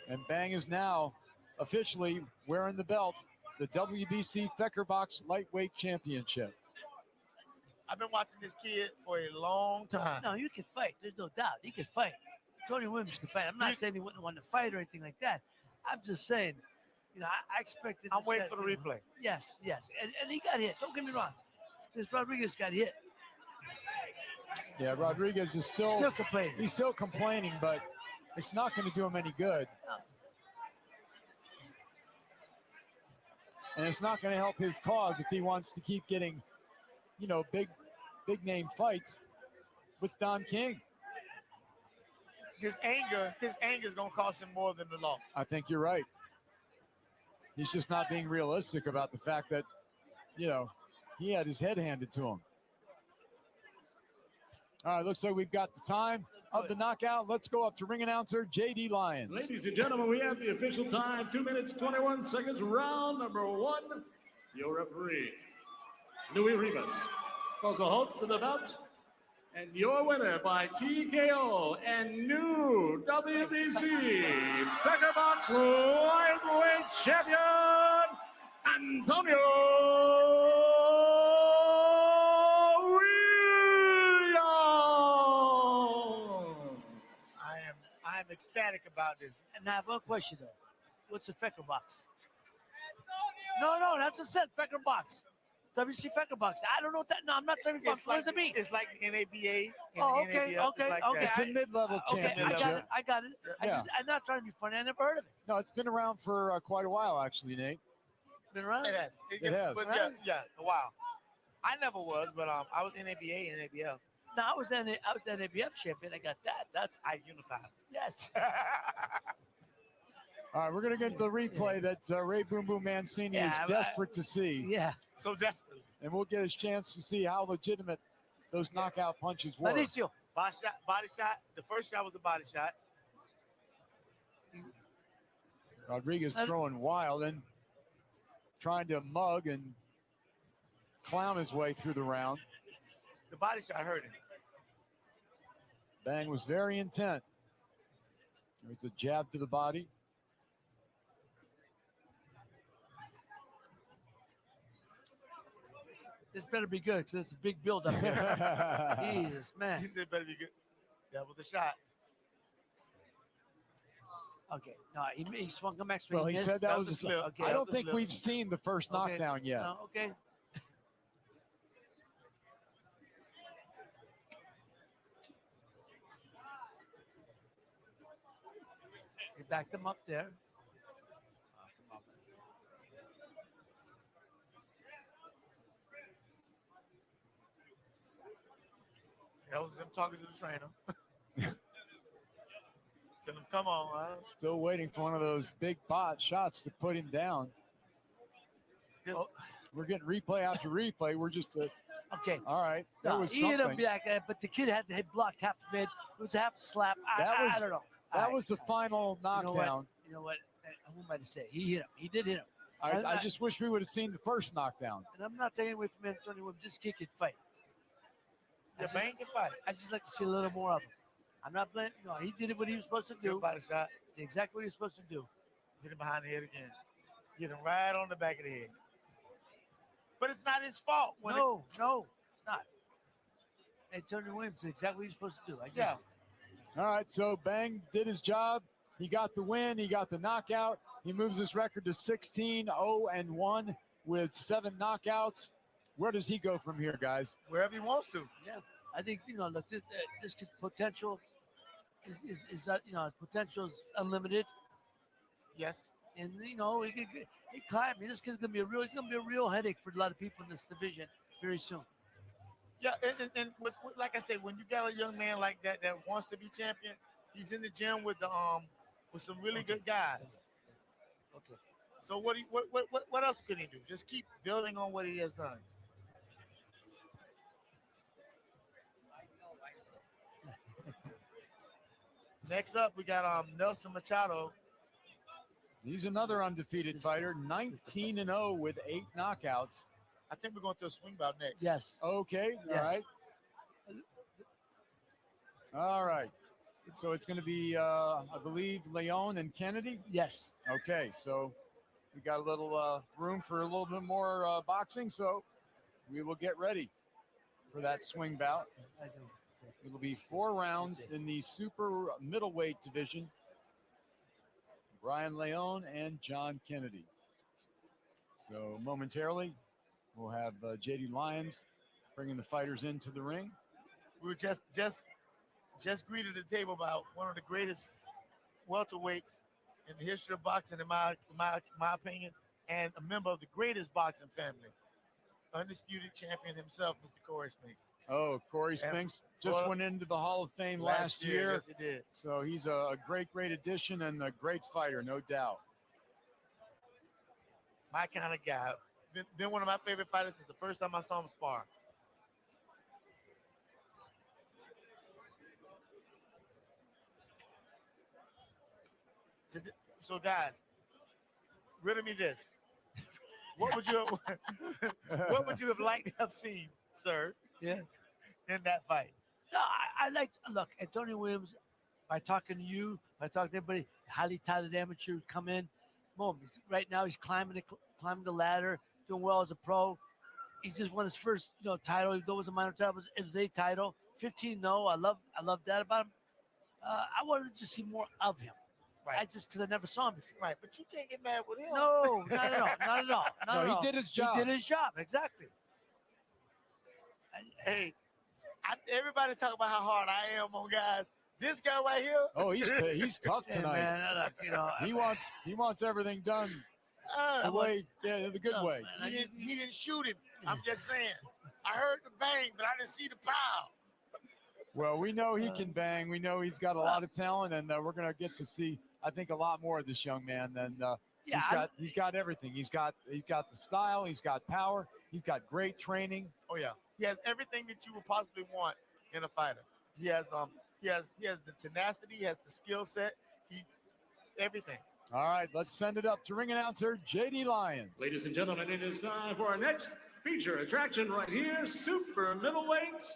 And Bang is now officially wearing the belt, the WBC Feckerbox Lightweight Championship. I've been watching this kid for a long time. No, you can fight. There's no doubt. He can fight. Tony Williams can fight. I'm not saying he wouldn't want to fight or anything like that. I'm just saying, you know, I expected. I'm waiting for the replay. Yes. And he got hit. Don't get me wrong. This Rodriguez got hit. Yeah, Rodriguez is still complaining. He's still complaining, but it's not going to do him any good. No. And it's not going to help his cause if he wants to keep getting, you know, big name fights with Don King. His anger is going to cost him more than the loss. I think you're right. He's just not being realistic about the fact that, you know, he had his head handed to him. All right, looks like we've got the time of the knockout. Let's go up to ring announcer J.D. Lyons. Ladies and gentlemen, we have the official time, 2 minutes, 21 seconds, round number 1. Your referee, Luis Rivas, calls a halt to the bout. And your winner by TKO and new WBC Feckerbox Lightweight Champion, Antonio Williams. I am ecstatic about this. And I have one question though. What's a Fecker box? No, that's a set Fecker box. WC Fecker box. I don't know what that. No, I'm not trying to. What does it mean? It's like the NABA. And Oh, the okay, NABF. okay, It's like okay. that. It's a mid-level championship. I got it. Yeah. I'm not trying to be funny. I never heard of it. No, it's been around for quite a while, actually, Nate. Been around? It has. It has. But yeah, a while. I never was, but I was NABA and NABF. No, I was the NABF champion. I got that. That's I unified. yes. All right, we're going to get the replay that Ray Boom Boom Mancini is desperate to see. Yeah. So desperately. And we'll get his chance to see how legitimate those knockout punches were. Mauricio. Body shot. The first shot was a body shot. Rodriguez throwing wild and trying to mug and clown his way through the round. The body shot hurt him. Bang was very intent. It's a jab to the body. This better be good because it's a big build up here. Jesus, man. He said better be good. That was the shot. Okay. No, he swung him back. Well, he missed. said that was a slip. Okay, I that don't was a think slip. we've seen the first knockdown yet. No, okay. If backed him up there. Oh, come on, man. That was them talking to the trainer. Tell him, come on, man. Still waiting for one of those big bot shots to put him down. This, We're getting replay after replay. We're just Okay. all right. There No, was he hit him something. back, but the kid had to hit blocked half mid. It was a half slap. I don't know. That was the final knockdown. You know what? Who am I to say? He hit him. He did hit him. I just wish we would have seen the first knockdown. And I'm not taking away from Antonio Williams. This kid can fight. the man can fight. I just like to see a little more of him. I'm not blaming. No, he did it what he was supposed to Good do. body shot. Exactly what he was supposed to do. Get him behind the head again. Get him right on the back of the head. But it's not his fault. No, it's not. Antonio Williams did exactly what he was supposed to do. I guess. All right, so Bang did his job. He got the win. He got the knockout. He moves his record to 16-0-1 with 7 knockouts. Where does he go from here, guys? Wherever he wants to. Yeah, I think look, this kid's potential is that his potential is unlimited, Yes. and he climb. This kid's gonna be a real headache for a lot of people in this division very soon. Yeah, and with, like I say, when you got a young man like that wants to be champion, he's in the gym with some really good guys. Okay. So what else could he do? Just keep building on what he has done. Next up, we got Nelson Machado. He's another undefeated fighter, 19-0 with 8 knockouts. I think we're going to a swing bout next. Yes. Okay, Yes. All right. So it's going to be, I believe, Leon and Kennedy. Yes. Okay, so we got a little room for a little bit more boxing, so we will get ready for that swing bout. It'll be 4 rounds in the super middleweight division. Brian Leon and John Kennedy. So momentarily, we'll have JD Lyons bringing the fighters into the ring. We were just greeted at the table by one of the greatest welterweights in the history of boxing, in my opinion, and a member of the greatest boxing family, undisputed champion himself, Mr. Corey Spinks. Oh, Corey Spinks just went into the Hall of Fame last year. Yes, he did. So he's a great addition and a great fighter, no doubt. My kind of guy. Been one of my favorite fighters since the first time I saw him spar. So, guys, riddle me this. What would you have liked to have seen, sir? Yeah. In that fight. No, I like look Antonio Williams. By talking to you, by talking to everybody, highly touted amateurs come in. Boom. Right now he's climbing the ladder, doing well as a pro. He just won his first title. Even though it was a minor title, it was a title. 15-0. I love that about him. I wanted to just see more of him. Right. Because I never saw him before. Right, but you can't get mad with him. No, not at all. Not at all. Not at all. He did his job. He did his job, exactly. Hey, everybody talk about how hard I am on guys. This guy right here. Oh, he's tough Hey, tonight. man, He wants everything done the good way. He didn't shoot him. I'm just saying. I heard the bang, but I didn't see the pow. Well, we know he can bang. We know he's got a lot of talent, and we're going to get to see, I think, a lot more of this young man. And he's got everything. He's got the style. He's got power. He's got great training. Oh yeah, he has everything that you would possibly want in a fighter. He has the tenacity. He has the skill set. Everything. All right, let's send it up to ring announcer JD Lyons. Ladies and gentlemen, it is time for our next feature attraction right here, super middleweights.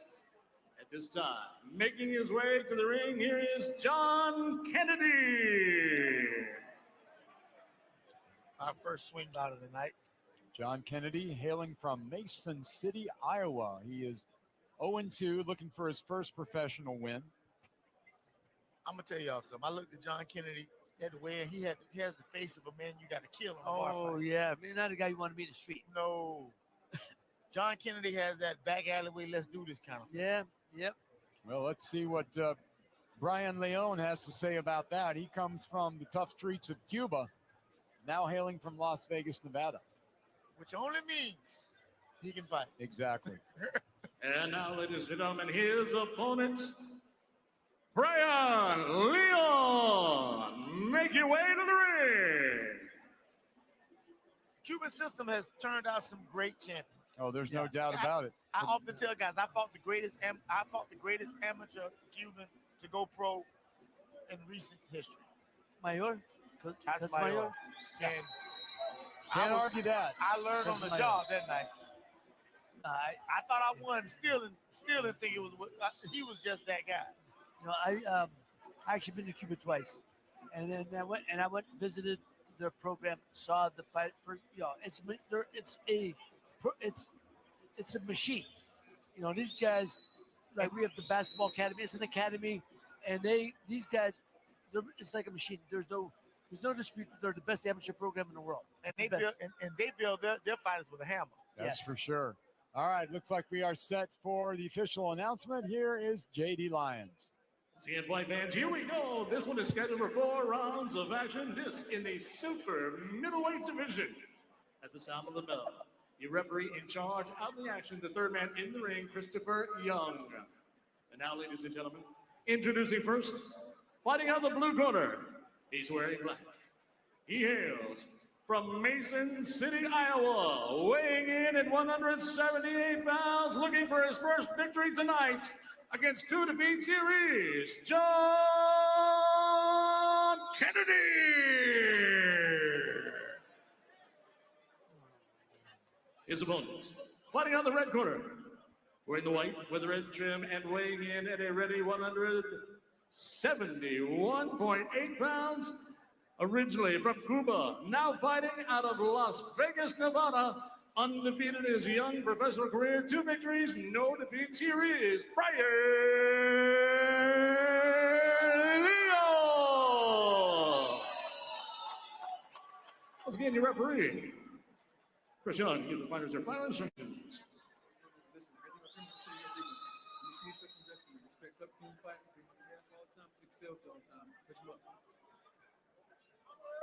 At this time, making his way to the ring, here is John Kennedy. Our first swing out of the night. John Kennedy, hailing from Mason City, Iowa. He is 0-2, looking for his first professional win. I'm gonna tell y'all something. I looked at John Kennedy. He had the way he has the face of a man you got to kill in a bar Oh fight. yeah, I mean, not a guy you want to meet in the street. No. John Kennedy has that back alleyway, let's do this kind of face. Yeah, yep. Well, let's see what Brian Leon has to say about that. He comes from the tough streets of Cuba, now hailing from Las Vegas, Nevada. Which only means he can fight. Exactly. And now, ladies and gentlemen, his opponent, Brian Leon. Make your way to the ring. Cuban system has turned out some great champions. Oh, there's no doubt about it. I often tell guys I fought the greatest amateur Cuban to go pro in recent history. Mayor? That's Mayor? And Can't argue that. I learned on the Mayor. job that night. I I thought I won. Still didn't think it was. He was just that guy. I actually been to Cuba twice, and then I went and visited their program, saw the fight first. It's a machine. These guys, like we have the basketball academy. It's an academy, and these guys, it's like a machine. There's no dispute. They're the best amateur program in the world. And they build their fighters with a hammer. That's Yes. for sure. All right, looks like we are set for the official announcement. Here is J.D. Lyons. Once again, White fans, here we go. This one is scheduled for 4 rounds of action. This in the super middleweight division. At the sound of the bell, your referee in charge of the action, the third man in the ring, Christopher Young. And now, ladies and gentlemen, introducing first, fighting out the blue corner. He's wearing black. He hails from Mason City, Iowa, weighing in at 178 pounds, looking for his first victory tonight against 2 defeats. Here is John Kennedy. His opponent, fighting on the red corner, wearing the white with the red trim and weighing in at a ready 171.8 pounds, originally from Cuba, now fighting out of Las Vegas, Nevada, undefeated in his young professional career, 2 victories, no defeats. Here is Brian Leon. Once again, your referee, Chris Young, give the fighters their final instructions.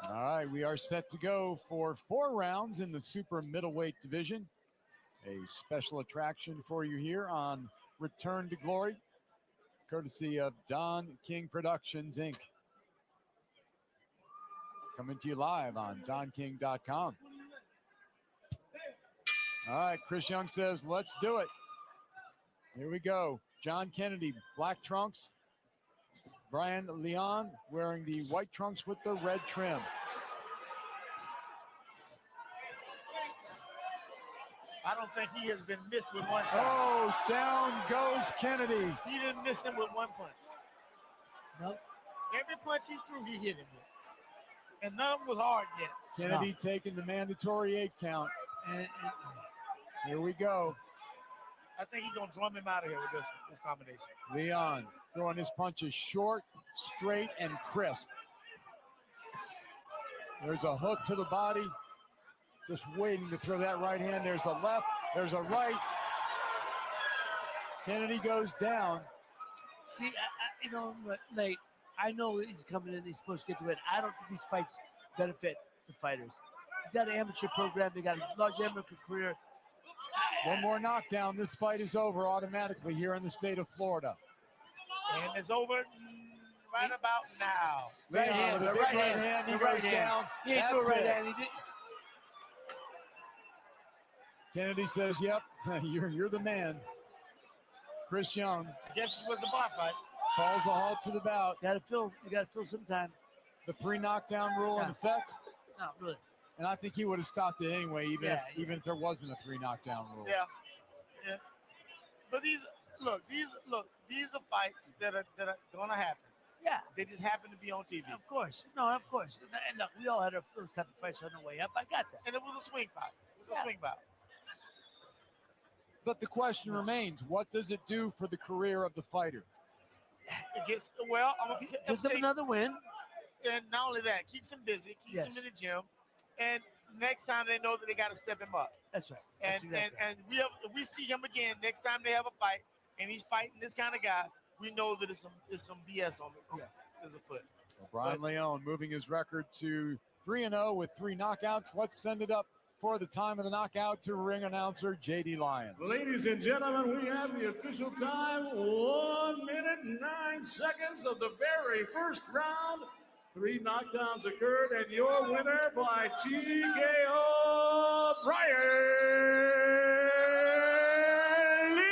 All right, we are set to go for 4 rounds in the super middleweight division. A special attraction for you here on Return to Glory, courtesy of Don King Productions, Inc. Coming to you live on donking.com. All right, Chris Young says, let's do it. Here we go. John Kennedy, black trunks. Brian Leon wearing the white trunks with the red trim. I don't think he has been missed with one shot. Oh, down goes Kennedy. He didn't miss him with one punch. Nope. Every punch he threw, he hit him with. And none of them was hard yet. Kennedy taking the mandatory 8 count. And Here we go. I think he's going to drum him out of here with this combination. Leon throwing his punches short, straight, and crisp. There's a hook to the body. Just waiting to throw that right hand. There's a left. There's a right. Kennedy goes down. see, Nate, I know he's coming in. He's supposed to get the win. I don't think these fights benefit the fighters. He's got an amateur program. They got a large amateur career. One more knockdown. This fight is over automatically here in the state of Florida. And it's over right about now. Right Leon hand, with a the big right right hand, hand. He the goes right hand. down. He ain't threw a That's right it. hand. He did. Kennedy says, yep, you're the man. Chris Young I guess this was the bar fight. calls a halt to the bout. You gotta fill sometime. The 3 knockdown rule in Yeah. effect. No, really. And I think he would have stopped it anyway, even Yeah, if there wasn't a 3 knockdown rule. Yeah. But these are fights that are gonna happen. Yeah, They just happen to be on TV. of course. No, of course. And look, we all had our first type of fights on the way up. I got that. And it was a swing fight. It was Yeah. a swing bout. But the question remains, what does it do for the career of the fighter? It gets well. Gives them another win. And not only that, keeps him busy, keeps him Yes. in the gym, and next time they know that they got to step him up. That's right. And That's exactly right. we see him again next time they have a fight, and he's fighting this kind of guy. we know that it's some BS on it. There's a foot. Brian Leon moving his record to 3-0 with 3 knockouts. Let's send it up for the time of the knockout to ring announcer J.D. Lyons. Ladies and gentlemen, we have the official time, 1 minute, 9 seconds of the very first round. 3 knockdowns occurred, and your winner by TKO, Brian Leon.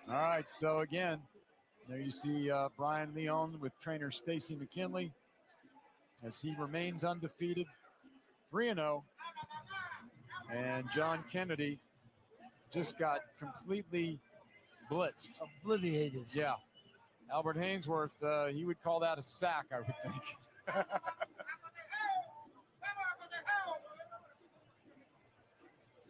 All right, so again, there you see Brian Leon with trainer Stacy McKinley as he remains undefeated, 3-0. And John Kennedy just got completely blitzed. Obliterated. Yeah. Albert Hainsworth, he would call that a sack, I would think.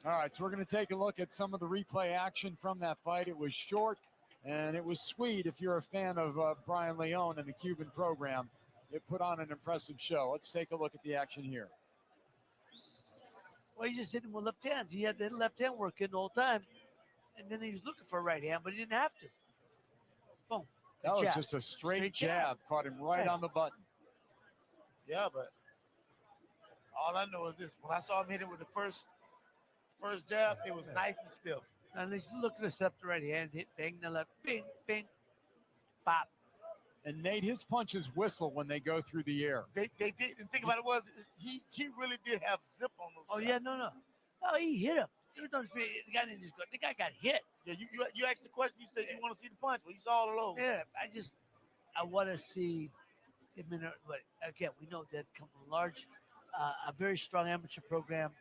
All right, so we're going to take a look at some of the replay action from that fight. It was short, and it was sweet. If you're a fan of Brian Leon and the Cuban program, it put on an impressive show. Let's take a look at the action here. Well, he just hit him with left hands. He had the left hand working the whole time, and then he was looking for a right hand, but he didn't have to. Boom. That was Jab. just a straight jab. Caught him right on the button. Yeah, but all I know is this. When I saw him hit it with the first jab, it was nice and stiff. And he's looking to set the right hand, hit, bang, the left, bing, bing, pop. And Nate, his punches whistle when they go through the air. They did. And think about it was he really did have zip on those. Oh, shots. yeah, no. Oh, he hit him. The guy didn't just go. The guy got hit. Yeah, you asked the question. You said you want to see the punch. Well, you saw all of those. Yeah, I want to see him in a, but again, we know that come from a very strong amateur program.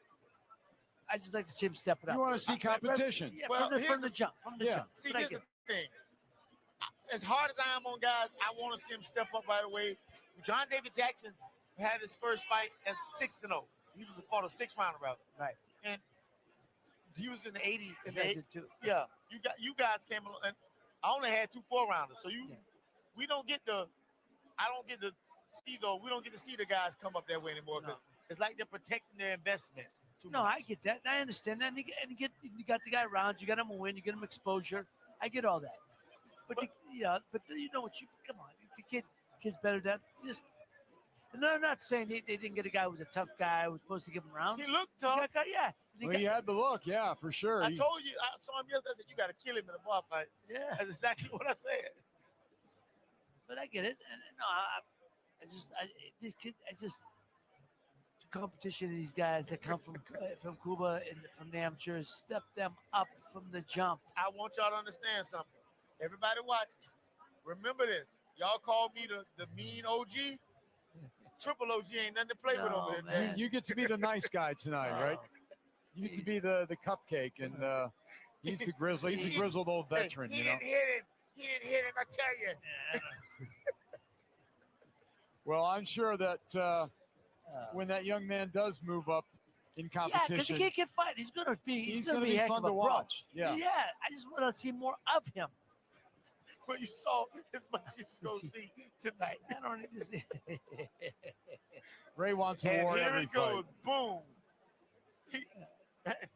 I just like to see him step it up. You want to see competition. Yeah, Well, from the jump. Yeah. See, But I here's get the thing. As hard as I am on guys, I want to see him step up right away. John David Jackson had his first fight as 6-0. He was fought a 6-rounder, rather. Right. And he was in the 80s. You guys did too. Yeah, you guys came along, and I only had 2 4-rounders. So we don't get the, I don't get to see though. We don't get to see the guys come up that way anymore because it's like they're protecting their investment. No, I get that. I understand that. And you got the guy around. You got him a win. You get him exposure. I get all that. But you know what you come on. The kid's better than just. And I'm not saying they didn't get a guy who was a tough guy who was supposed to give him rounds. He looked tough. He had the look, yeah, for sure. I told you, I saw him yesterday. I said, you got to kill him in a bar fight. Yeah. That's exactly what I said. But I get it. And no, this kid, the competition of these guys that come from Cuba and from the amateurs, step them up from the jump. I want y'all to understand something. Everybody watching, remember this. Y'all call me the mean OG. Triple OG ain't nothing to play with over here. You get to be the nice guy tonight, right? You get to be the cupcake, and he's the grizzled. He's a grizzled old veteran. He didn't hit him. He didn't hit him. I tell you. Well, I'm sure that when that young man does move up in competition, because he can't fight. He's gonna be be fun to watch. Yeah. I just want to see more of him. Well, you saw as much as you go see tonight. I don't need to see. Ray wants a And war here every it goes. fight. Boom.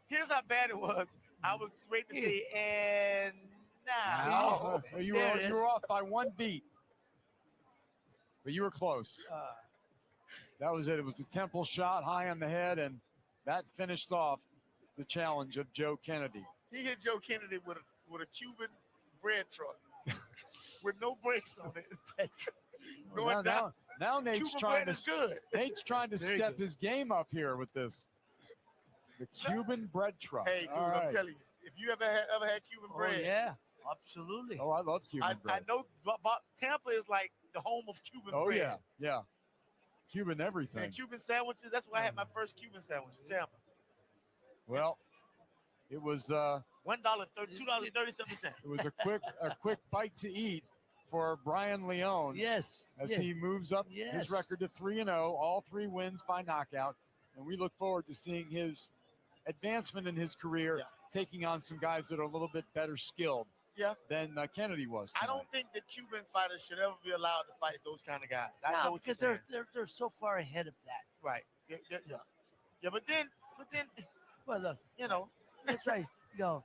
Here's how bad it was. I was waiting to say, and now. You were off by 1 beat. But you were close. That was it. It was a temple shot high on the head, and that finished off the challenge of Joe Kennedy. He hit Joe Kennedy with a Cuban bread truck with no brakes on it. Now Nate's Cuban trying bread to is good. Nate's trying to step his game up here with this. The Cuban bread truck. Hey, dude, All right. I'm telling you, if you ever had Cuban bread, Yeah, absolutely. Oh, I love Cuban I bread. know Tampa is like the home of Cuban Oh bread. yeah. Cuban everything. And Cuban sandwiches. That's where I had my first Cuban sandwich in Tampa. Well, it was $1.37. it was a quick bite to eat for Brian Leon. Yes. As he moves up his record to 3-0, all 3 wins by knockout, and we look forward to seeing his advancement in his career, taking on some guys that are a little bit better skilled than Kennedy was tonight. I don't think that Cuban fighters should ever be allowed to fight those kind of guys. I know what you're because saying. they're so far ahead of that. Right. Yeah, but then But then, Well, look, you know, that's right. You know,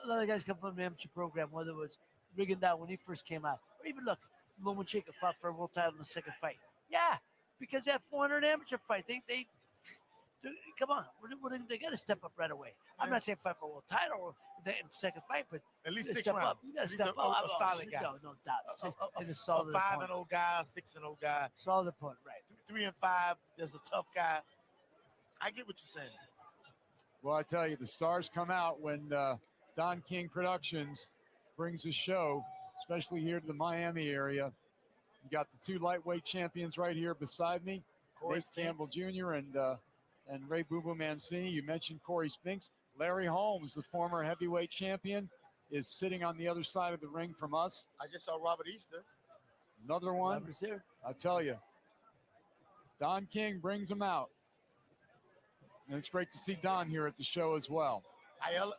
a lot of guys come from the amateur program, whether it was Rigondeaux when he first came out, or even look, Lomachenko fought for a world title in the second fight. Yeah, because they had 400 amateur fight. They come on, they got to step up right away. I'm not saying fight for a world title or the second fight, but at least you 6 step rounds. up. You got At to least step a up. solid guy. No doubt. A And a solid 5-0 opponent. guy, 6-0 guy, Solid opponent, right? 3-5. There's a tough guy. I get what you're saying. Well, I tell you, the stars come out when Don King Productions brings a show, especially here to the Miami area. You got the 2 lightweight champions right here beside me, Corey Nate Campbell Spinks. Jr. and Ray Boo Boo Mancini. You mentioned Corey Spinks. Larry Holmes, the former heavyweight champion, is sitting on the other side of the ring from us. I just saw Robert Easter. Another one. Robert's here. I tell you, Don King brings them out. And it's great to see Don here at the show as well. Ayala.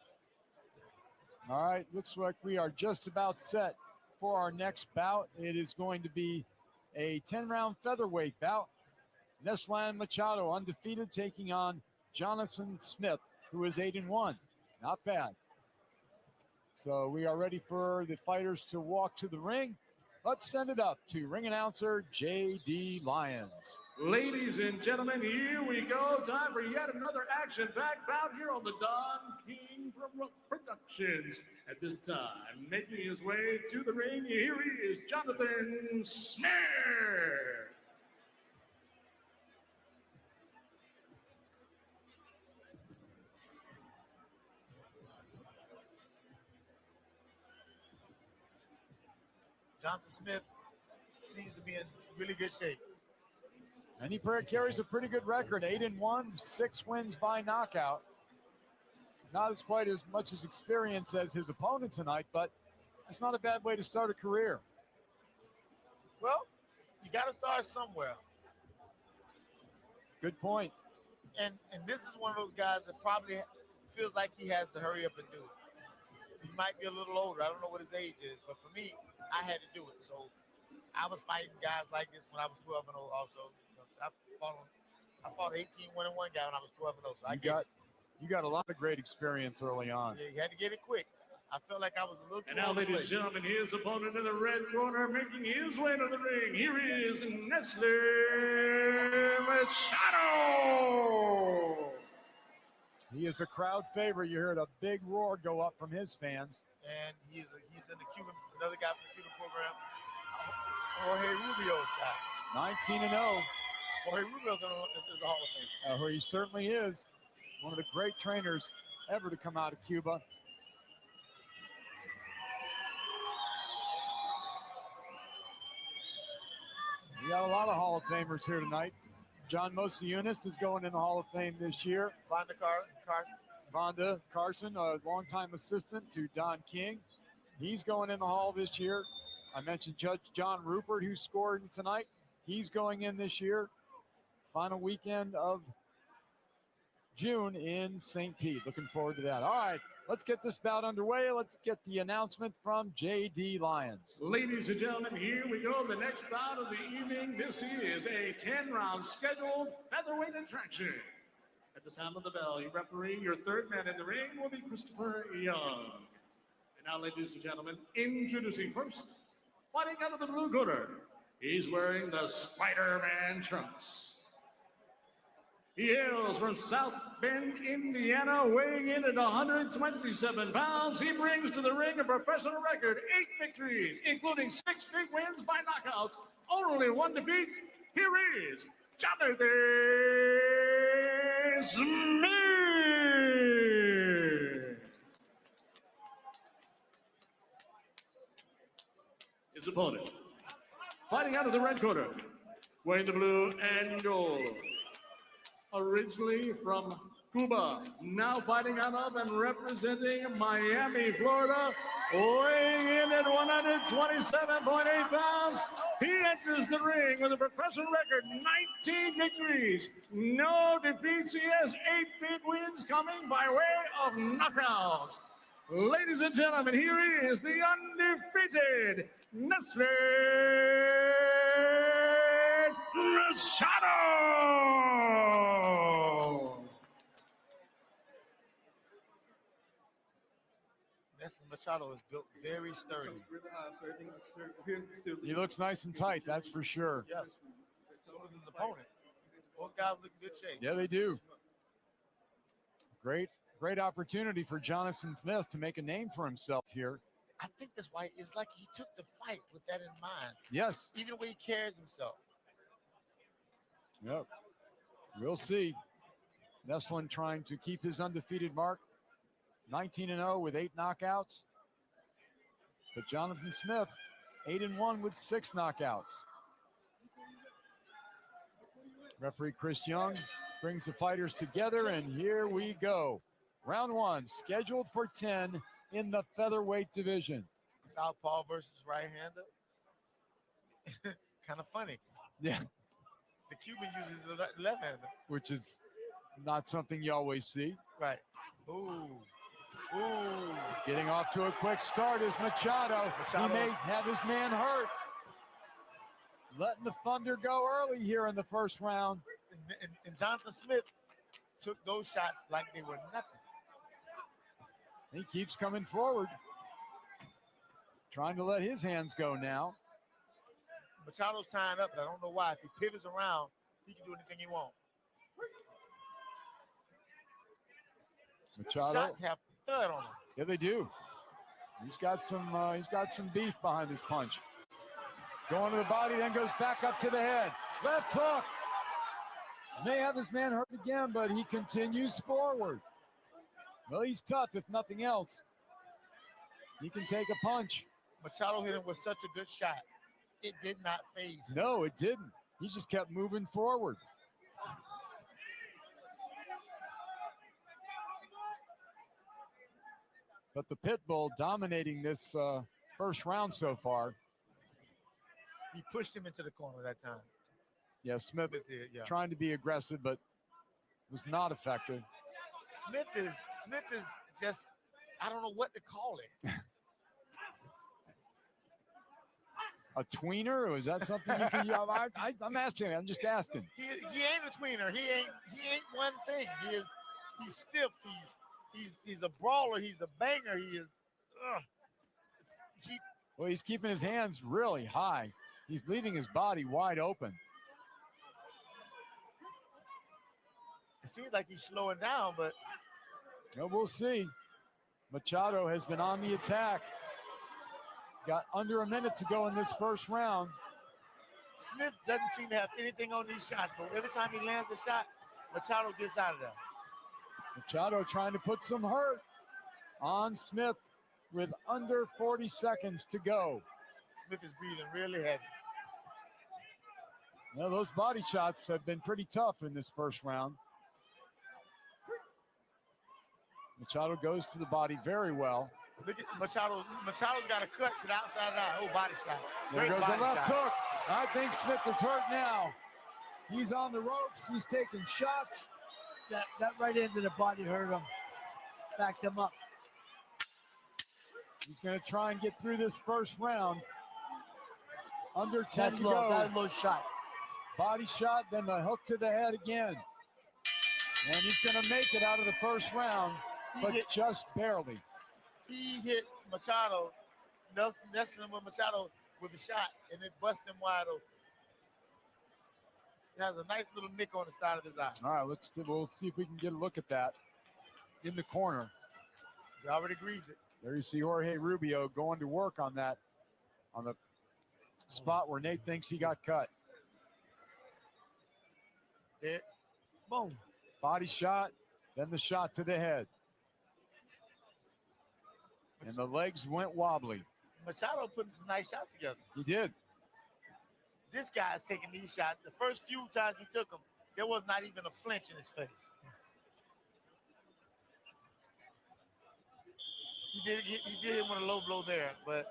All right, looks like we are just about set for our next bout. It is going to be a 10-round featherweight bout. Neslan Machado, undefeated, taking on Jonathan Smith, who is 8-1. Not bad. So we are ready for the fighters to walk to the ring. Let's send it up to ring announcer J.D. Lyons. Ladies and gentlemen, here we go. Time for yet another action-packed bout here on the Don King Productions. At this time, making his way to the ring, here he is, Jonathan Smith. Jonathan Smith seems to be in really good shape. And he carries a pretty good record, 8-1, 6 wins by knockout. Not as quite as much as experience as his opponent tonight, but it's not a bad way to start a career. Well, you got to start somewhere. Good point. And this is one of those guys that probably feels like he has to hurry up and do it. He might be a little older. I don't know what his age is, but for me, I had to do it. So I was fighting guys like this when I was 12-0 also. I fought 18-1 guy when I was 12-0. So you got a lot of great experience early on. Yeah, you had to get it quick. I felt like I was a little too And now, old to ladies and play. gentlemen, his opponent in the red corner, making his way to the ring. Here is Nestle Machado. He is a crowd favorite. You heard a big roar go up from his fans. And he's in the Cuban, another guy from the Cuban program, Jorge Rubio's guy. 19-0. Jorge Rubio is a Hall of Famer. He certainly is. One of the great trainers ever to come out of Cuba. We got a lot of Hall of Famers here tonight. John Mosiunas is going in the Hall of Fame this year. Vonda Carson. Vonda Carson, a longtime assistant to Don King. He's going in the Hall this year. I mentioned Judge John Rupert, who scored tonight. He's going in this year. Final weekend of June in St. Pete. Looking forward to that. All right, let's get this bout underway. Let's get the announcement from J.D. Lyons. Ladies and gentlemen, here we go. The next bout of the evening. This is a 10-round scheduled featherweight attraction. At the sound of the bell, your referee, your third man in the ring will be Christopher Young. And now, ladies and gentlemen, introducing first, fighting out of the blue corner. He's wearing the Spider-Man trunks. He hails from South Bend, Indiana, weighing in at 127 pounds. He brings to the ring a professional record, 8 victories, including 6 big wins by knockouts, only 1 defeat. Here is Jonathan Smith. His opponent, fighting out of the red corner, wearing the blue and gold. Originally from Cuba, now fighting out of and representing Miami, Florida, weighing in at 127.8 pounds. He enters the ring with a professional record, 19 victories, no defeats. He has 8 big wins coming by way of knockouts. Ladies and gentlemen, here is the undefeated Nestle Machado. Machado is built very sturdy. He looks nice and tight, that's for sure. Yes. So does his opponent. Both guys look in good shape. Yeah, they do. Great opportunity for Jonathan Smith to make a name for himself here. I think that's why it's like he took the fight with that in mind. Yes. Even the way he carries himself. Yep. We'll see. Nestlin trying to keep his undefeated mark. 19-0 with 8 knockouts. But Jonathan Smith, 8-1 with 6 knockouts. Referee Chris Young brings the fighters together, and here we go. Round 1, scheduled for 10 in the featherweight division. Southpaw versus right-hander. Kind of funny. Yeah. The Cuban uses the left-hander. Which is not something you always see. Right. Ooh. Getting off to a quick start is Machado. He may have his man hurt. Letting the thunder go early here in the first round. And Jonathan Smith took those shots like they were nothing. He keeps coming forward. Trying to let his hands go now. Machado's tying up, but I don't know why. If he pivots around, he can do anything he wants. Machado. Shots have thud on him. Yeah, they do. He's got some beef behind his punch. Going to the body, then goes back up to the head. Left hook. May have his man hurt again, but he continues forward. Well, he's tough, if nothing else. He can take a punch. Machado hit him with such a good shot. It did not faze him. No, it didn't. He just kept moving forward. But the Pitbull dominating this first round so far. He pushed him into the corner that time. Yeah, Smith did, yeah. Trying to be aggressive, but was not effective. Smith is just, I don't know what to call it. A tweener? Or is that something you can? I'm asking. I'm just asking. He ain't a tweener. He ain't one thing. He's stiff. He's a brawler. He's a banger. He is. Well, he's keeping his hands really high. He's leaving his body wide open. It seems like he's slowing down, but we'll see. Machado has been on the attack. Got under a minute to go in this first round. Smith doesn't seem to have anything on these shots, but every time he lands a shot, Machado gets out of there. Machado trying to put some hurt on Smith with under 40 seconds to go. Smith is breathing really heavy. Well, those body shots have been pretty tough in this first round. Machado goes to the body very well. Look at Machado. Machado's got a cut to the outside of the eye. Oh, body shot. There goes the left hook. I think Smith is hurt now. He's on the ropes. He's taking shots. That right end of the body hurt him. Backed him up. He's going to try and get through this first round. Under 10 to go. That's low shot. Body shot, then the hook to the head again. And he's going to make it out of the first round, but just barely. He hit Machado, nesting with Machado with a shot, and it busted him wide open. He has a nice little nick on the side of his eye. All right, we'll see if we can get a look at that in the corner. He already greased it. There you see Jorge Rubio going to work on that, on the spot where Nate thinks he got cut. Hit. Boom. Body shot, then the shot to the head. And the legs went wobbly. Machado putting some nice shots together. He did. This guy's taking these shots. The first few times he took them, there was not even a flinch in his face. He did him with a low blow there, but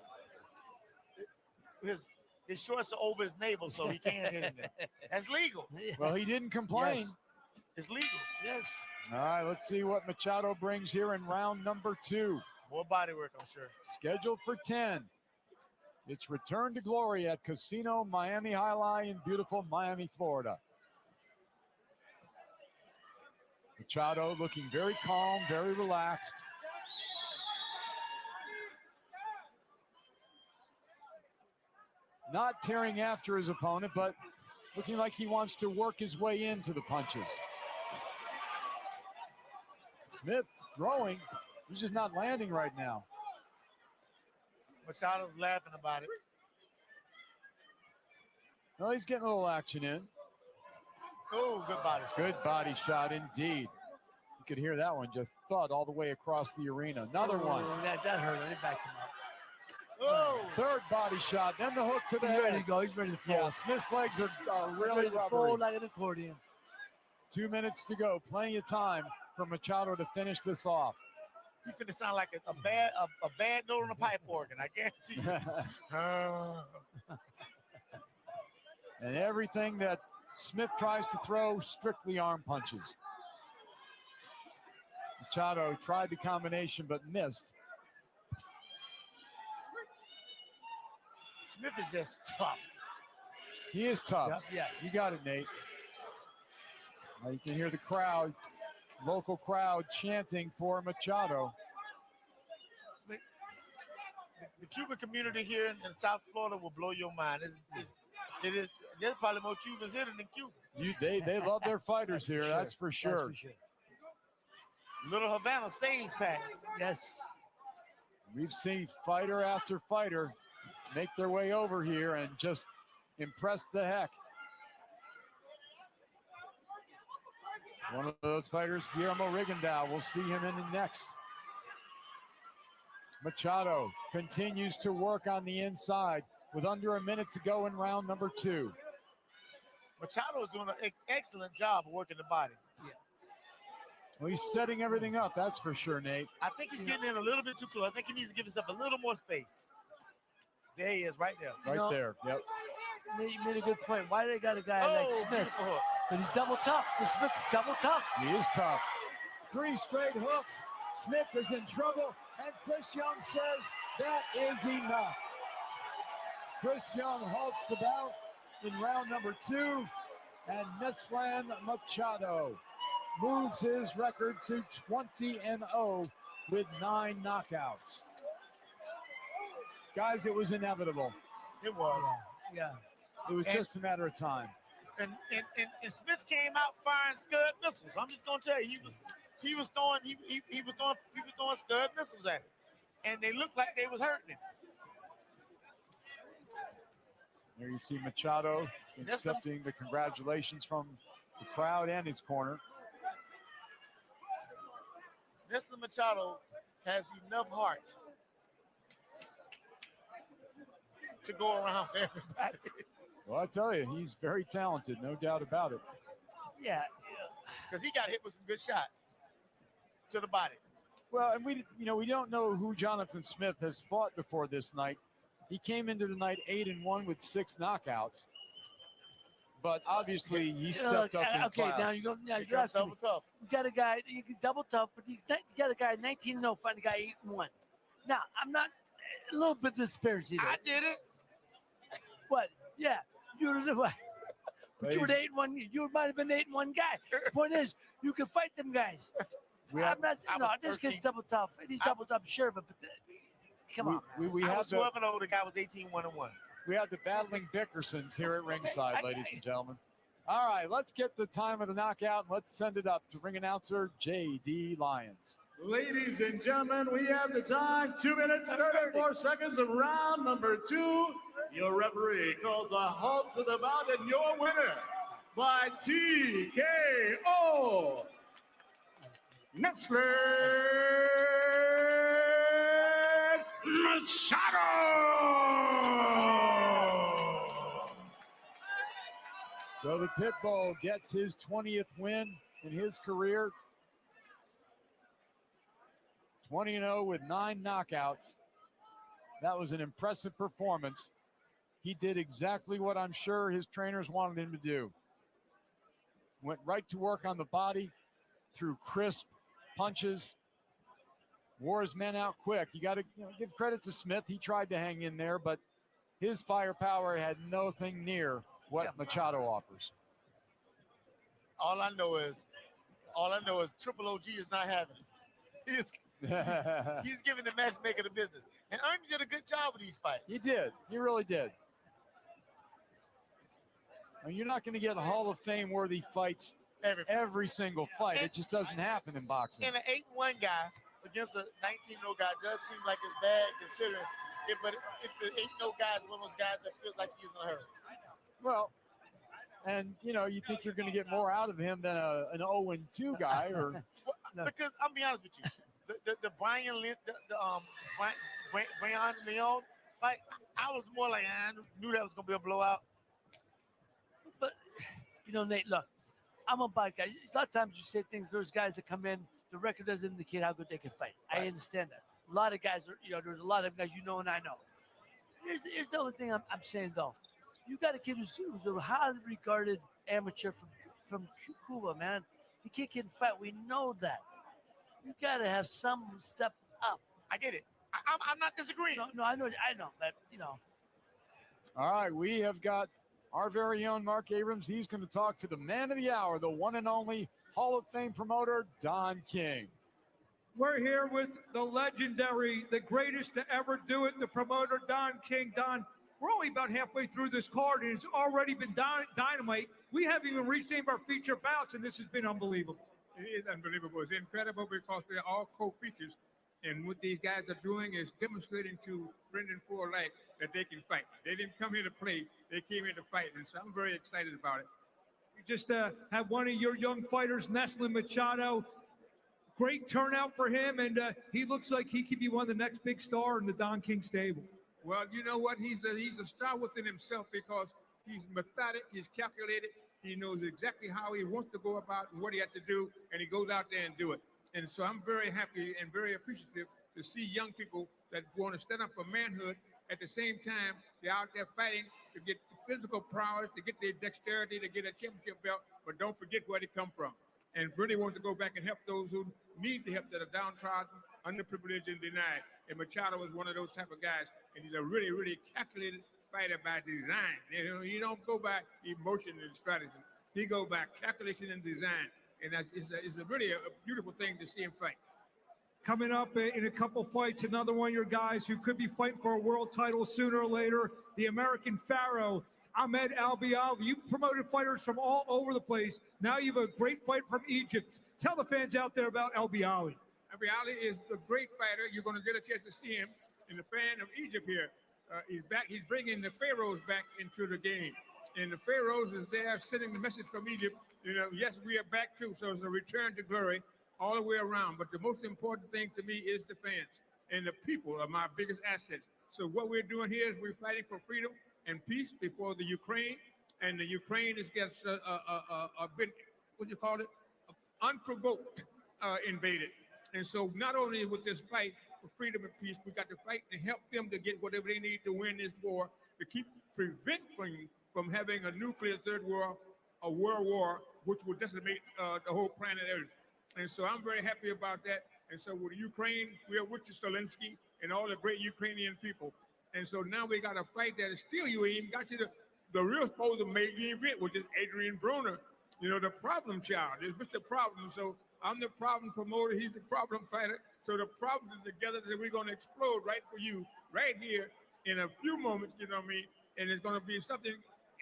his shorts are over his navel, so he can't hit him there. That's legal. Well, he didn't complain. Yes. It's legal. Yes. All right, let's see what Machado brings here in round number 2. More body work, I'm sure. Scheduled for 10. It's Return to Glory at Casino Miami Highline in beautiful Miami, Florida. Machado looking very calm, very relaxed. not tearing after his opponent, but looking like he wants to work his way into the punches. Smith throwing. He's just not landing right now. Machado's laughing about it. Well, he's getting a little action in. Oh, good body shot. Good body shot indeed. You could hear that one just thud all the way across the arena. Another one. That hurt. They backed him up. Oh, Third body shot. Then the hook to the He's head. ready to go. He's ready to fold. Yeah, Smith's legs are really ready to rubbery. fold like an accordion. 2 2 minutes to go. Plenty of time for Machado to finish this off. he's gonna sound like a bad note on a pipe organ. I guarantee you. And everything that Smith tries to throw, strictly arm punches. Machado tried the combination but missed. Smith is just tough. He is tough. Yep, yes. You got it, Nate. Now you can hear the crowd, local crowd chanting for Machado. The Cuban community here in South Florida will blow your mind. There's probably more Cubans here than Cubans. They love their fighters here, that's for sure. That's for sure. Little Havana stays packed. Yes. We've seen fighter after fighter make their way over here and just impress the heck. One of those fighters, Guillermo Rigondeaux, we'll see him in the next. Machado continues to work on the inside with under a minute to go in round number 2. Machado is doing an excellent job of working the body. Well, he's setting everything up, that's for sure, Nate. I think he's getting in a little bit too close. I think he needs to give himself a little more space. There he is, right there. Right there, yep. You made a good point. Why do they got a guy like Smith? Beautiful hook. But he's double tough. The Smith's double tough. He is tough. 3 straight hooks. Smith is in trouble, and Chris Young says that is enough. Chris Young halts the bout in round number 2, and Neslan Machado moves his record to 20-0 with 9 knockouts. Guys, it was inevitable. It was. Yeah. It was just a matter of time. And Smith came out firing Scud missiles. I'm just gonna tell you, he was throwing Scud missiles at him, and they looked like they was hurting him. There you see Machado accepting the congratulations from the crowd and his corner. Nestor Machado has enough heart to go around for everybody. Well, I tell you, he's very talented, no doubt about it. Yeah. Because he got hit with some good shots to the body. Well, and we don't know who Jonathan Smith has fought before this night. He came into the night 8-1 with 6 knockouts, but obviously he stepped up in okay, class. now you go. Now He you're got asking me. double tough. You got a guy. You can double tough, but you got a guy 19-0 fighting a guy 8-1. Now I'm not a little bit disparity there. I did it. What? Yeah, you were the what? But you were the 8-1. You might have been the 8-1 guy. Point is, you can fight them guys. We I'm have, not saying no. This kid's double tough. He's double tough, sure, but come on. we I have was 12-0. The guy was 18-1-1. we have the battling Bickersons here at ringside, ladies and gentlemen. All right, let's get the time of the knockout and let's send it up to ring announcer J.D. Lyons. Ladies and gentlemen, we have the time, 2 minutes, 34 seconds of round number 2. Your referee calls a halt to the bout, and your winner by TKO, Nestor Machado. So the Pitbull gets his 20th win in his career. 20-0 with 9 knockouts. That was an impressive performance. He did exactly what I'm sure his trainers wanted him to do. Went right to work on the body, threw crisp punches, wore his men out quick. You got to give credit to Smith. He tried to hang in there, but his firepower had nothing near what Machado offers. All I know is Triple OG is not having it. He's giving the matchmaker the business. And Ernie did a good job with these fights. He did. He really did. And you're not going to get Hall of Fame worthy fights every single fight. It just doesn't happen in boxing. And an 8-1 guy against a 19-year-old guy does seem like it's bad considering it, but if the 8-0 guy is one of those guys that feels like he's in a hurry. Well, and you think you're going to get more out of him than an 0-2 guy, or because I'll be honest with you, the Brian Leon fight, I was more like I knew that was going to be a blowout. But Nate, look, I'm a bike guy. A lot of times you say things. There's guys that come in. The record doesn't indicate how good they can fight. Right. I understand that. A lot of guys are, there's a lot of guys and I know. Here's the only thing I'm saying though. You got a kid who's a highly regarded amateur from Cuba, man. The kid can fight. We know that. You got to have some step up. I get it. I'm not disagreeing. No, I know, but All right, we have got our very own Mark Abrams. He's going to talk to the man of the hour, the one and only Hall of Fame promoter, Don King. We're here with the legendary, the greatest to ever do it, the promoter, Don King. Don, we're only about halfway through this card, and it's already been dynamite. We haven't even reached any of our feature bouts, and this has been unbelievable. It is unbelievable. It's incredible because they're all co-features. And what these guys are doing is demonstrating to Brendan Ford alike that they can fight. They didn't come here to play. They came here to fight. And so I'm very excited about it. You just had one of your young fighters, Neslin Machado. Great turnout for him. And he looks like he could be one of the next big stars in the Don King stable. Well, you know what? He's a star within himself because he's methodic. He's calculated. He knows exactly how he wants to go about and what he has to do. And he goes out there and do it. And so I'm very happy and very appreciative to see young people that want to stand up for manhood. At the same time, they're out there fighting to get physical prowess, to get their dexterity, to get a championship belt, but don't forget where they come from. And really want to go back and help those who need the help, that are downtrodden, underprivileged, and denied. And Machado is one of those type of guys, and he's a really, really calculated fighter by design. You don't go by emotion and strategy. He go by calculation and design. And it's a really a beautiful thing to see him fight. Coming up in a couple fights, another one of your guys who could be fighting for a world title sooner or later, the American Pharaoh, Ahmed Albiali. You've promoted fighters from all over the place. Now you have a great fight from Egypt. Tell the fans out there about Albiali. Albiali is a great fighter. You're going to get a chance to see him in the fan of Egypt here. He's back. He's bringing the Pharaohs back into the game. And the Pharaohs is there sending the message from Egypt. Yes, we are back too. So it's a return to glory all the way around. But the most important thing to me is the fans. And the people are my biggest assets. So what we're doing here is we're fighting for freedom and peace before the Ukraine. And the Ukraine is gets been, unprovoked invaded. And so not only with this fight for freedom and peace, we got to fight and help them to get whatever they need to win this war, to prevent from having a nuclear third war, a world war, which will decimate the whole planet Earth. And so I'm very happy about that. And so with Ukraine, we are with Zelensky and all the great Ukrainian people. And so now we got a fight that is still, you ain't got to the real supposed to make the event, which is Adrien Broner, the problem child. It's Mr. Problem. So I'm the problem promoter. He's the problem fighter. So the problems is together that we're going to explode right for you, right here in a few moments, you know what I mean? And it's going to be something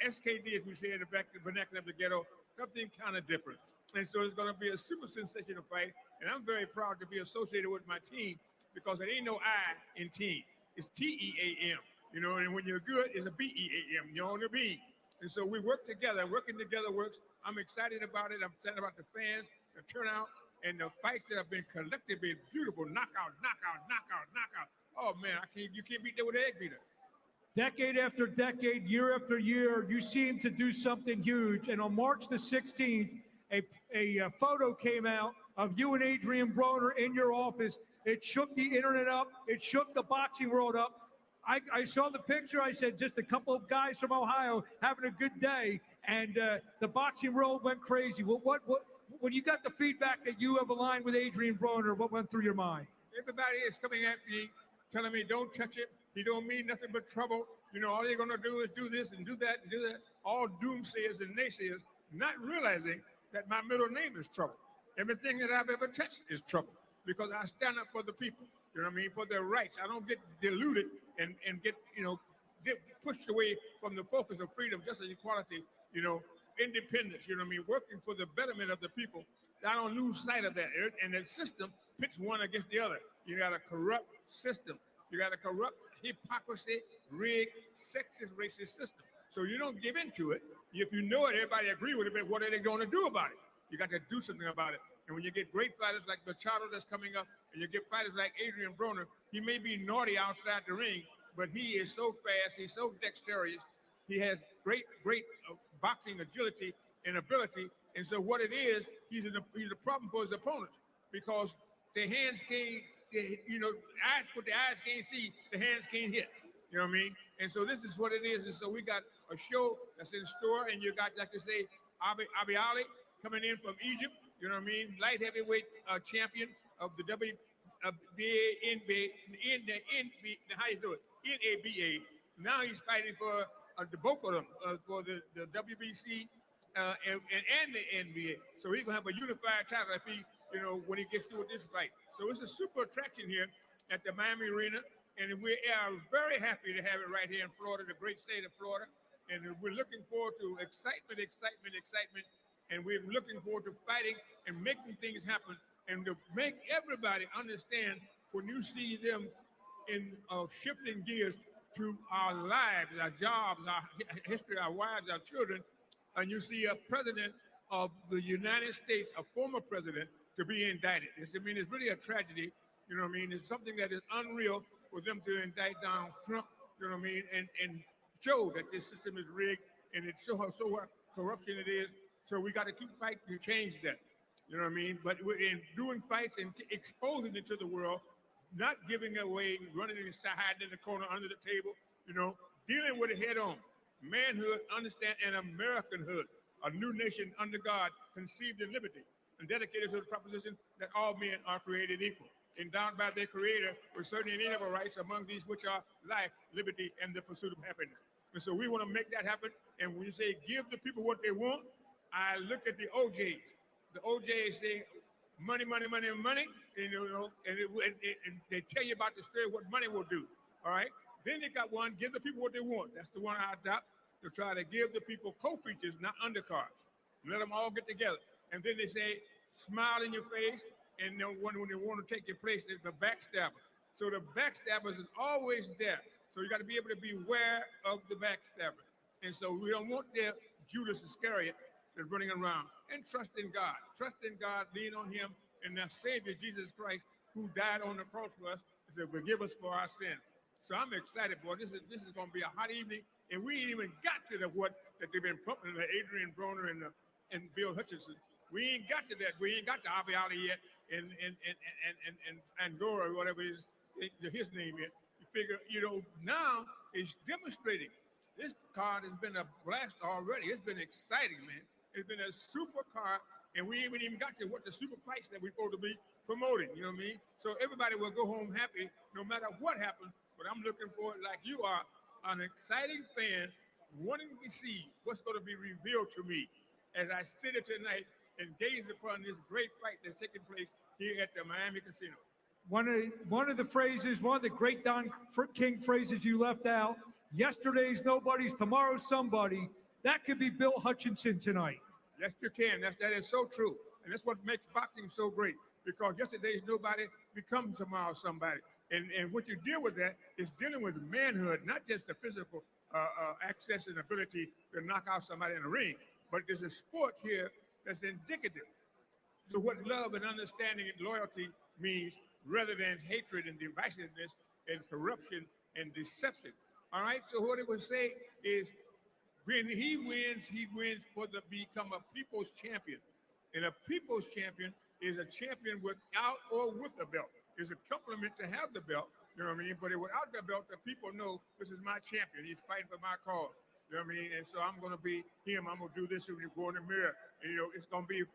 SKD, as we say in the vernacular of the ghetto, something kind of different. And so it's going to be a super sensational fight. And I'm very proud to be associated with my team because there ain't no I in team. It's T-E-A-M, and when you're good, it's a B-E-A-M, you're on the B. And so we work together. Working together works. I'm excited about it. I'm excited about the fans, the turnout, and the fights that have been collectively beautiful. Knockout, knockout, knockout, knockout. Oh, man, you can't beat that with an egg beater. Decade after decade, year after year, you seem to do something huge. And on March the 16th, a photo came out of you and Adrien Broner in your office. It shook the internet up. It shook the boxing world up. I saw the picture. I said, just a couple of guys from Ohio having a good day. And the boxing world went crazy. What when you got the feedback that you have aligned with Adrien Broner, what went through your mind? Everybody is coming at me, telling me, don't touch it. He don't mean nothing but trouble. All they're going to do is do this and do that and do that. All doomsayers and naysayers, not realizing that my middle name is trouble. Everything that I've ever touched is trouble because I stand up for the people, for their rights. I don't get deluded and get, pushed away from the focus of freedom, justice, equality, independence, working for the betterment of the people. I don't lose sight of that. And the system pits one against the other. You got a corrupt system. You got a corrupt, hypocrisy, rigged, sexist, racist system. So you don't give into it. If you know it, everybody agree with it, but what are they going to do about it? You got to do something about it. And when you get great fighters like Machado that's coming up, and you get fighters like Adrien Broner, he may be naughty outside the ring, but he is so fast, he's so dexterous, he has great boxing agility and ability. And so what it is, he's a problem for his opponents because the hands can't, what the eyes can't see, the hands can't hit. You know what I mean? And so this is what it is. And so we got a show that's in store, and you got, like I say, Abi Ali coming in from Egypt. You know what I mean? Light heavyweight champion of the NABA, how you do it? NABA. Now he's fighting for the both of them, for the WBC and the NBA. So he's gonna have a unified title if he, when he gets through with this fight. So it's a super attraction here at the Miami Arena, and we are very happy to have it right here in Florida, the great state of Florida. And we're looking forward to excitement. And we're looking forward to fighting and making things happen and to make everybody understand when you see them in shifting gears to our lives, our jobs, our history, our wives, our children, and you see a president of the United States, a former president, to be indicted. It's really a tragedy. You know what I mean? It's something that is unreal for them to indict Donald Trump, you know what I mean, and show that this system is rigged and it's so corruption it is. So we got to keep fighting to change that. You know what I mean? But we're in doing fights and exposing it to the world, not giving away, running and hiding in the corner under the table, dealing with it head on. Manhood, understand, and Americanhood, a new nation under God, conceived in liberty, and dedicated to the proposition that all men are created equal, endowed by their Creator with certain inalienable rights, among these which are life, liberty, and the pursuit of happiness. And so we want to make that happen. And when you say give the people what they want, I look at the OJs. The OJs say money, money, money, money, and they tell you about the story of what money will do. All right. Then they got one, give the people what they want. That's the one I adopt, to try to give the people co-features, not undercards. Let them all get together. And then they say, smile in your face. And then when they want to take your place, there's the backstabber. So the backstabbers is always there. So you got to be able to beware of the backstabber. And so we don't want the Judas Iscariot that's running around. And trust in God. Trust in God, lean on him, and our Savior, Jesus Christ, who died on the cross for us, to forgive us for our sins. So I'm excited, boy. This is going to be a hot evening. And we ain't even got to that they've been pumping, the Adrien Broner and Bill Hutchinson. We ain't got to that. We ain't got to Abi Ali yet and Dora, whatever his name is. You figure, now it's demonstrating. This card has been a blast already. It's been exciting, man. It's been a super card, and we haven't even got to what the super fights that we're supposed to be promoting, you know what I mean? So everybody will go home happy no matter what happens, but I'm looking for it like you are, an exciting fan wanting to see what's going to be revealed to me as I sit here tonight and gaze upon this great fight that's taking place here at the Miami Casino. One of the phrases, one of the great Don King phrases you left out, yesterday's nobody's, tomorrow's somebody. That could be Bill Hutchinson tonight. Yes, you can. That is so true. And that's what makes boxing so great, because yesterday's nobody becomes tomorrow's somebody. And what you deal with that is dealing with manhood, not just the physical access and ability to knock out somebody in the ring, but there's a sport here that's indicative to what love and understanding and loyalty means, rather than hatred and divisiveness and corruption and deception. All right, so what it would say is when he wins for become a people's champion. And a people's champion is a champion without or with a belt. It's a compliment to have the belt, you know what I mean? But without the belt, the people know this is my champion. He's fighting for my cause. You know what I mean? And so I'm going to be him. I'm going to do this when you go in the mirror. And, it's going to be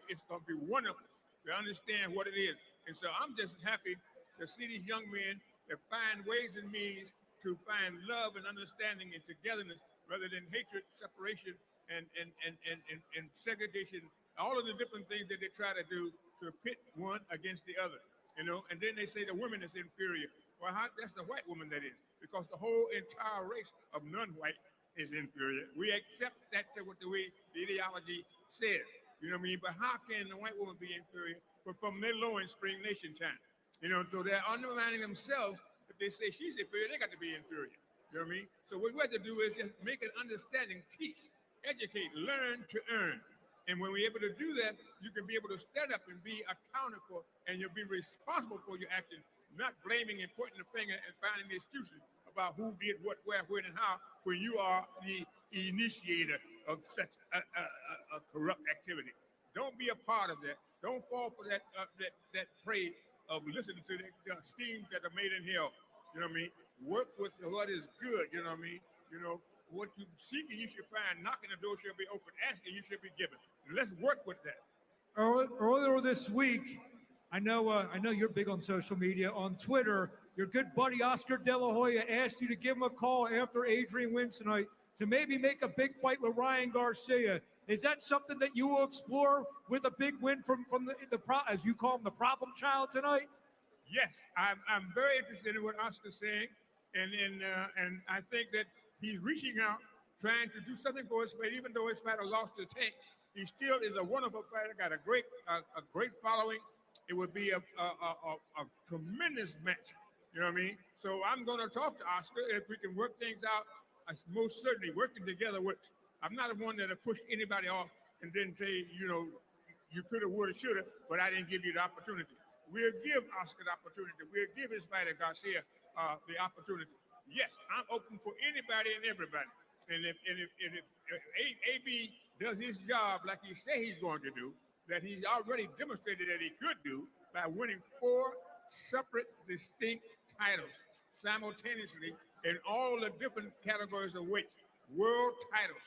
wonderful to understand what it is. And so I'm just happy to see these young men that find ways and means to find love and understanding and togetherness rather than hatred, separation, and segregation, all of the different things that they try to do to pit one against the other. And then they say the women is inferior. Well, that's the white woman that is, because the whole entire race of non-white is inferior. We accept that what the way the ideology says. You know what I mean? But how can the white woman be inferior? But from their low in spring nation time. So they're undermining themselves. If they say she's inferior, they got to be inferior. You know what I mean? So what we have to do is just make an understanding, teach, educate, learn to earn. And when we're able to do that, you can be able to stand up and be accountable, and you'll be responsible for your actions, not blaming and pointing the finger and finding the excuses about who did what, where, when, and how, when you are the initiator of such a corrupt activity. Don't be a part of that. Don't fall for that prey of listening to the schemes that are made in hell. You know what I mean? Work with what is good. You know what I mean? What you seeking, you should find. Knocking, the door shall be open. Asking, you should be given. Let's work with that. Earlier this week, I know you're big on social media. On Twitter, your good buddy Oscar De La Hoya asked you to give him a call after Adrien wins tonight to maybe make a big fight with Ryan Garcia. Is that something that you will explore with a big win from the as you call him, the problem child tonight? Yes, I'm very interested in what Oscar's saying, and I think that he's reaching out, trying to do something for his fight. Even though his fighter lost to Tank, he still is a wonderful fighter. Got a great following. It would be a tremendous match. You know what I mean? So I'm going to talk to Oscar if we can work things out. Most certainly working together works. I'm not the one that'll push anybody off and then say, you coulda, woulda, shoulda, but I didn't give you the opportunity. We'll give Oscar the opportunity. We'll give his fighter Garcia the opportunity. Yes, I'm open for anybody and everybody. And if AB does his job like he said he's going to do, that he's already demonstrated that he could do by winning 4 separate, distinct titles simultaneously in all the different categories of weight, world titles.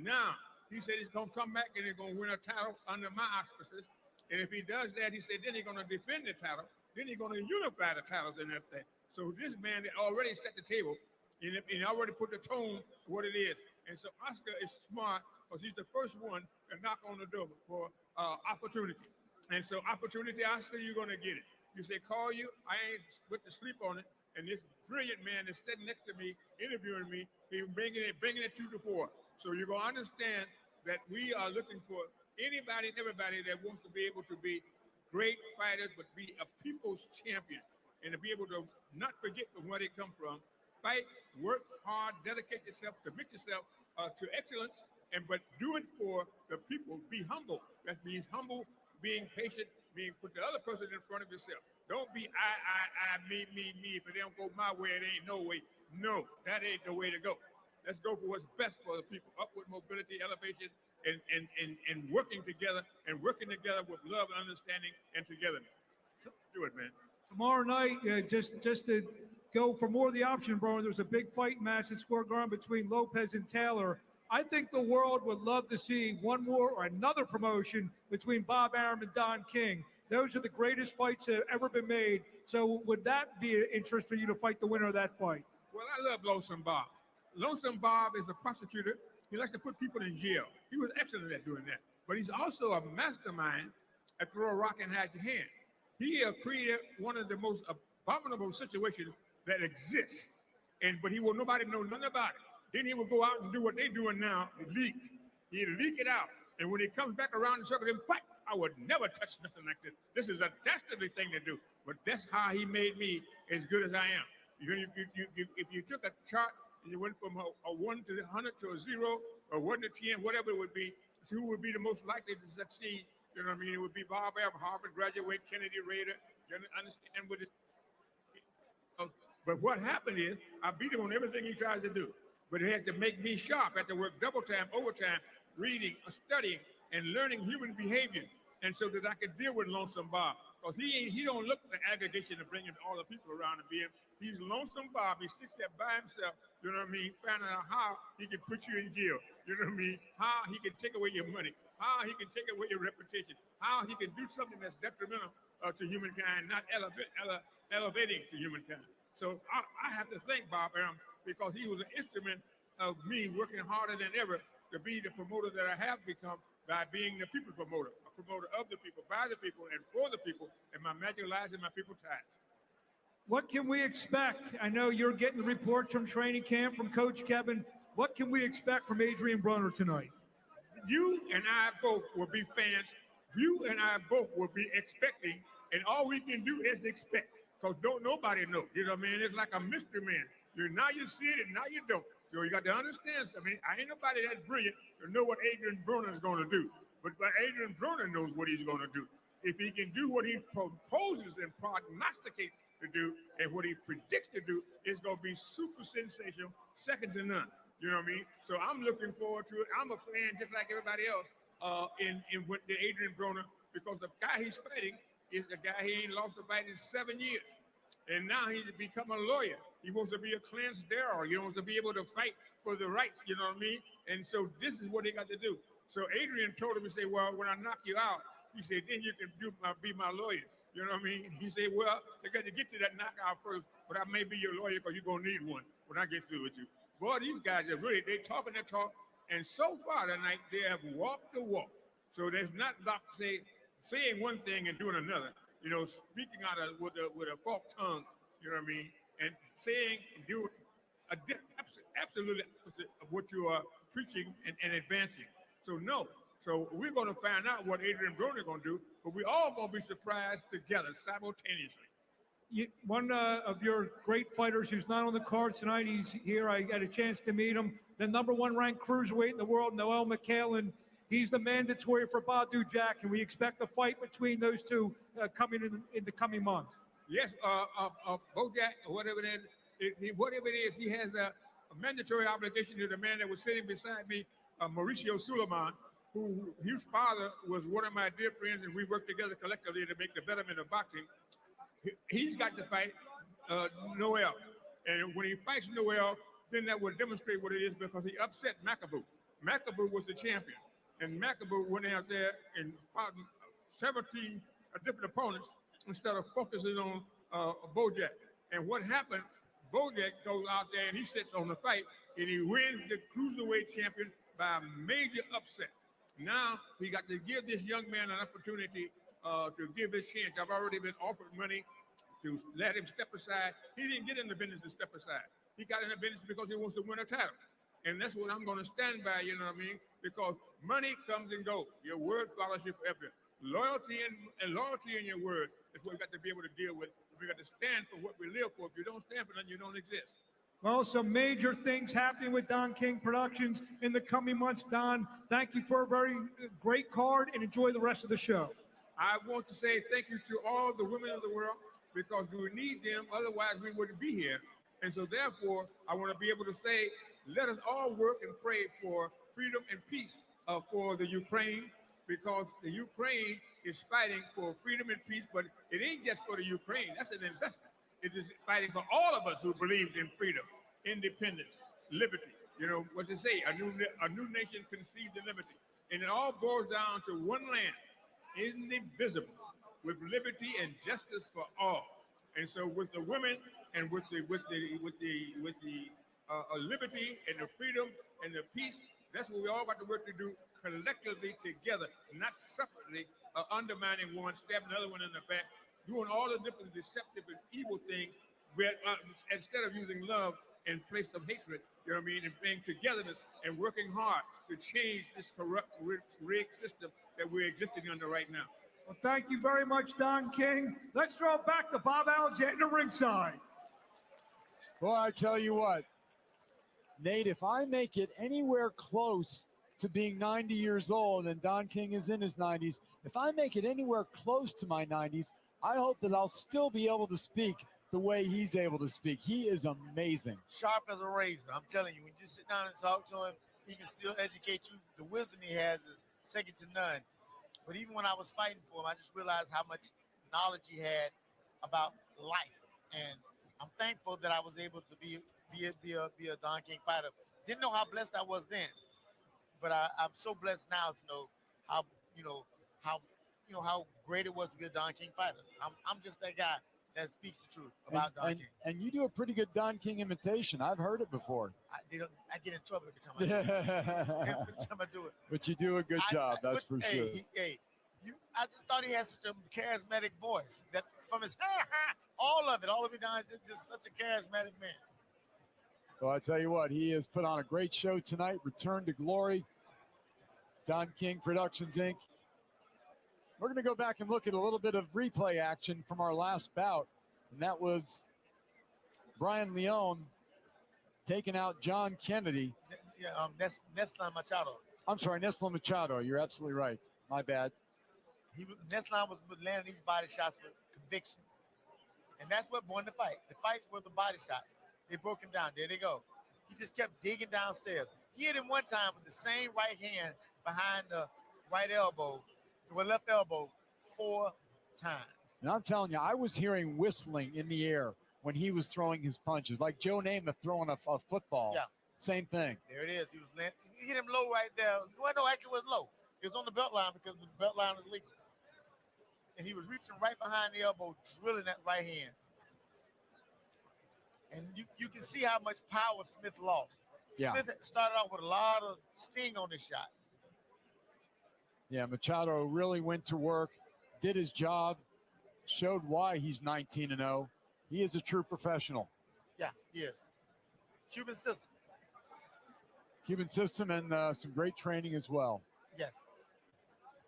Now, he said he's going to come back and he's going to win a title under my auspices. And if he does that, he said, then he's going to defend the title. Then he's going to unify the titles and everything. So this man already set the table and already put the tone what it is. And so Oscar is smart because he's the first one to knock on the door for opportunity. And so opportunity, Oscar, you're going to get it. You say, call you. I ain't put to sleep on it. And this brilliant man is sitting next to me, interviewing me. He's bringing it 2 to 4. So you're going to understand that we are looking for anybody and everybody that wants to be able to be great fighters, but be a people's champion and to be able to not forget from where they come from. Fight, work hard, dedicate yourself, commit yourself to excellence, but do it for the people. Be humble. That means humble, being patient, being put the other person in front of yourself. Don't be I, me. If it don't go my way, it ain't no way. No, that ain't the way to go. Let's go for what's best for the people. Upward mobility, elevation, and working together with love and understanding and togetherness. Do it, man. Tomorrow night, just to go for more of the option, bro, there's a big fight match at Square Garden between Lopez and Taylor. I think the world would love to see one more or another promotion between Bob Arum and Don King. Those are the greatest fights that have ever been made. So would that be an interest for you to fight the winner of that fight? Well, I love Lonesome Bob. Lonesome Bob is a prosecutor. He likes to put people in jail. He was excellent at doing that. But he's also a mastermind at throw a rock and hide your hand. He created one of the most abominable situations that exists. But nobody know nothing about it. Then he would go out and do what they're doing now, leak. He'd leak it out. And when he comes back around the circle, then fight. I would never touch nothing like this. This is a dastardly thing to do. But that's how he made me as good as I am. If you took a chart and you went from a 1 to 100 to a 0 or 1 to 10, whatever it would be, who would be the most likely to succeed? You know what I mean? It would be Bob Arum, Harvard graduate, Kennedy Raider. You understand what it is? But what happened is I beat him on everything he tries to do. But it has to make me sharp. I have to work double time, overtime, reading, studying, and learning human behavior. And so that I can deal with Lonesome Bob. Because he don't look at the aggregation of bringing all the people around to be him. He's Lonesome Bob. He sits there by himself, you know what I mean, finding out how he can put you in jail. You know what I mean? How he can take away your money. How he can take away your reputation. How he can do something that's detrimental to humankind, not elevating to humankind. So I have to thank Bob Arum because he was an instrument of me working harder than ever to be the promoter that I have become by being the people promoter, a promoter of the people, by the people, and for the people, and my magic lies in my people ties. What can we expect? I know you're getting the reports from training camp from Coach Kevin. What can we expect from Adrien Broner tonight? You and I both will be fans. You and I both will be expecting, and all we can do is expect, because nobody knows. You know what I mean? It's like a mystery man. Now you see it, and now you don't. So you got to understand something. I ain't nobody that brilliant to know what Adrien Broner is going to do. But Adrien Broner knows what he's going to do. If he can do what he proposes and prognosticates to do, and what he predicts to do, it's going to be super sensational, second to none. You know what I mean? So I'm looking forward to it. I'm a fan just like everybody else in with the Adrien Broner, because the guy he's fighting is a guy he ain't lost a fight in 7 years. And now he's become a lawyer. He wants to be a Clarence-Darrow. He wants to be able to fight for the rights, you know what I mean? And so this is what he got to do. So Adrien told him, he said, well, when I knock you out, he said, then you can be my lawyer. You know what I mean? He said, well, they got to get to that knockout first, but I may be your lawyer because you're going to need one when I get through with you. Boy, these guys are really, they talking their talk, and so far tonight, they have walked the walk. So there's not about saying one thing and doing another, you know, speaking out with a forked tongue, you know what I mean, and saying and doing absolutely opposite of what you are preaching and advancing. So no. So we're going to find out what Adrien Broner is going to do, but we're all going to be surprised together simultaneously. One of your great fighters who's not on the card tonight, he's here. I got a chance to meet him. The #1 ranked cruiserweight in the world, Noel McHalen. He's the mandatory for Badu Jack, and we expect a fight between those two coming in the coming months. Yes, Bojack, whatever it is, he has a mandatory obligation to the man that was sitting beside me, Mauricio Suleiman, who his father was one of my dear friends, and we worked together collectively to make the betterment of boxing. He's got to fight Noel. And when he fights Noel, then that will demonstrate what it is, because he upset Macaboo. Macaboo was the champion. And Macaboo went out there and fought 17 different opponents instead of focusing on Bojack. And what happened, Bojack goes out there and he sits on the fight, and he wins the cruiserweight champion by a major upset. Now he got to give this young man an opportunity to give his chance. I've already been offered money to let him step aside. He didn't get in the business to step aside. He got in the business because he wants to win a title. And that's what I'm going to stand by, you know what I mean? Because money comes and goes. Your word follows you forever. Loyalty and loyalty in your word is what we got to be able to deal with. We got to stand for what we live for. If you don't stand for nothing, you don't exist. Well, some major things happening with Don King Productions in the coming months. Don, thank you for a very great card, and enjoy the rest of the show. I want to say thank you to all the women of the world, because we need them. Otherwise, we wouldn't be here. And so therefore, I want to be able to say, let us all work and pray for freedom and peace for the Ukraine, because the Ukraine is fighting for freedom and peace, but it ain't just for the Ukraine. That's an investment. It is fighting for all of us who believe in freedom, independence, liberty. You know, what they say, a new nation conceived in liberty. And it all boils down to one land, indivisible, with liberty and justice for all. And so with the women and with the liberty and the freedom and the peace, that's what we all got to work to do collectively together, not separately, undermining one, stabbing another one in the back, doing all the different deceptive and evil things, where, instead of using love in place of hatred, you know what I mean, and being togetherness and working hard to change this corrupt, rigged system that we're existing under right now. Well, thank you very much, Don King. Let's throw it back to Bob Alexander ringside. Well, I tell you what, Nate, if I make it anywhere close to being 90 years old, and Don King is in his 90s, if I make it anywhere close to my 90s, I hope that I'll still be able to speak the way he's able to speak. He is amazing. Sharp as a razor. I'm telling you, when you sit down and talk to him, he can still educate you. The wisdom he has is second to none. But even when I was fighting for him, I just realized how much knowledge he had about life. And I'm thankful that I was able to be a Don King fighter. Didn't know how blessed I was then, but I'm so blessed now to know how great it was to be a Don King fighter. I'm just that guy that speaks the truth about Don King. And you do a pretty good Don King imitation. I've heard it before. I get in trouble every time I do it. Every time I do it. But you do a good job, that's for sure. Hey, I just thought he had such a charismatic voice that from his all of it down, just such a charismatic man. Well, I tell you what, he has put on a great show tonight. Return to glory. Don King Productions, Inc. We're going to go back and look at a little bit of replay action from our last bout, and that was Brian Leone taking out John Kennedy. Yeah, Neslan Machado. I'm sorry, Neslan Machado. You're absolutely right. My bad. Neslan was landing these body shots with conviction, and that's what won the fight. The fights were the body shots. They broke him down. There they go. He just kept digging downstairs. He hit him one time with the same right hand behind the right elbow, with left elbow, 4 times. And I'm telling you, I was hearing whistling in the air when he was throwing his punches, like Joe Namath throwing a football. Yeah. Same thing. There it is. He was landing. He hit him low right there. Well, no, actually it was low. It was on the belt line because the belt line is legal. And he was reaching right behind the elbow, drilling that right hand. And you can see how much power Smith lost. Yeah. Smith started off with a lot of sting on his shots. Yeah, Machado really went to work, did his job, showed why he's 19-0. He is a true professional. Yeah, he is. Cuban system. Cuban system and some great training as well. Yes.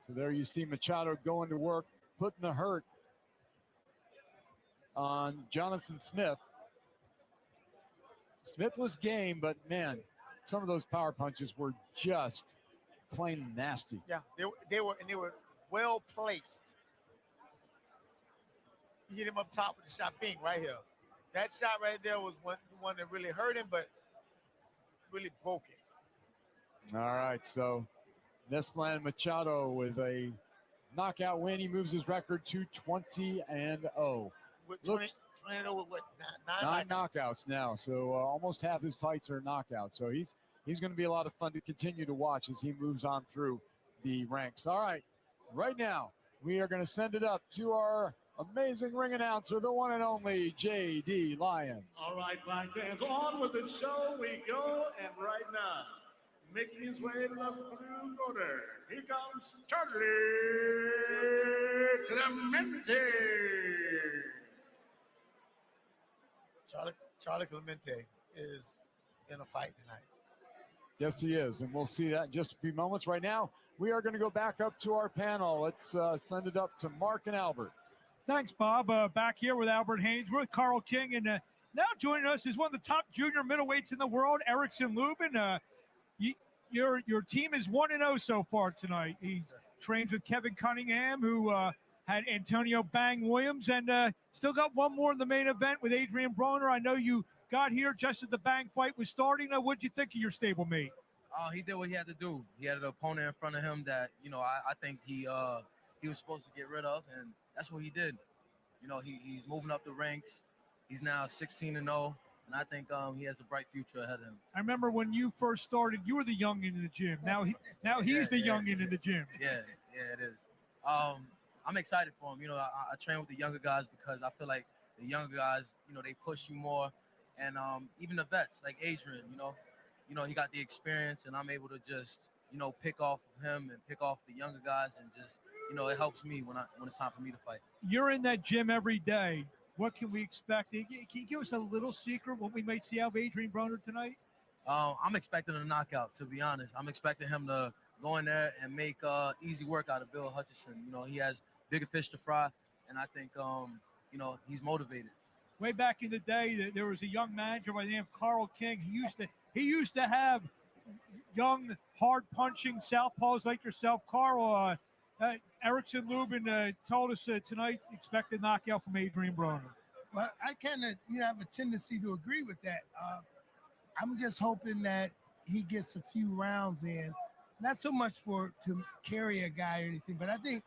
So there you see Machado going to work, putting the hurt on Jonathan Smith. Smith was game, but man, some of those power punches were just plain nasty. Yeah, they were well placed. He hit him up top with the shot, bing, right here. That shot right there was one that really hurt him, but really broke him. All right, so Neslan Machado with a knockout win. He moves his record to 20-0. With 20-0 with what? Nine knockouts now. So almost half his fights are knockouts. So he's going to be a lot of fun to continue to watch as he moves on through the ranks. All right, right now we are going to send it up to our amazing ring announcer, the one and only J.D. Lyons. All right, Black fans, on with the show we go. And right now, making his way to the blue corner, here comes Charlie Clemente. Charlie Clemente is in a fight tonight. Yes, he is, and we'll see that in just a few moments. Right now, we are going to go back up to our panel. Let's send it up to Mark and Albert. Thanks, Bob. Back here with Albert Haynes, with Carl King, and now joining us is one of the top junior middleweights in the world, Adrien Lubin. Your team is 1-0 so far tonight. He's trained with Kevin Cunningham, who had Antonio Bang Williams, and still got one more in the main event with Adrien Broner. I know you got here just as the Bang fight was starting. What'd you think of your stablemate? He did what he had to do. He had an opponent in front of him that, I think he was supposed to get rid of, and that's what he did. He's moving up the ranks. He's now 16-0, and I think he has a bright future ahead of him. I remember when you first started, you were the youngin in the gym. Now he's the youngin in the gym. Yeah, it is. I'm excited for him. I train with the younger guys because I feel like the younger guys, they push you more, and even the vets like Adrien, he got the experience, and I'm able to just, pick off of him and pick off the younger guys, and just, it helps me when it's time for me to fight. You're in that gym every day. What can we expect? Can you give us a little secret what we might see out of Adrien Broner tonight? I'm expecting a knockout, to be honest. I'm expecting him to go in there and make easy work out of Bill Hutchinson. He has bigger fish to fry, and I think, he's motivated. Way back in the day, there was a young manager by the name of Carl King. He used to have young, hard-punching southpaws like yourself. Carl, Adrien Lubin told us tonight, expect a knockout from Adrien Broner. Well, I kind of, have a tendency to agree with that. I'm just hoping that he gets a few rounds in, not so much to carry a guy or anything, but I think,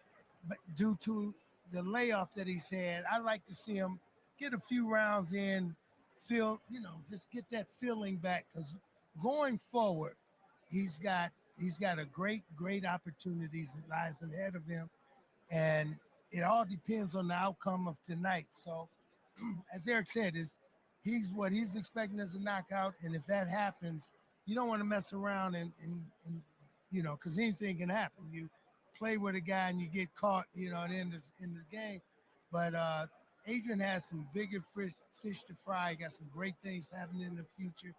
due to the layoff that he's had, I'd like to see him get a few rounds in, just get that feeling back, because going forward, he's got a great opportunities that lies ahead of him, and it all depends on the outcome of tonight. So, as Eric said, he's expecting as a knockout, and if that happens, you don't want to mess around and because anything can happen. You play with a guy and you get caught, you know, in the game. But Adrien has some bigger fish to fry. Got some great things happening in the future.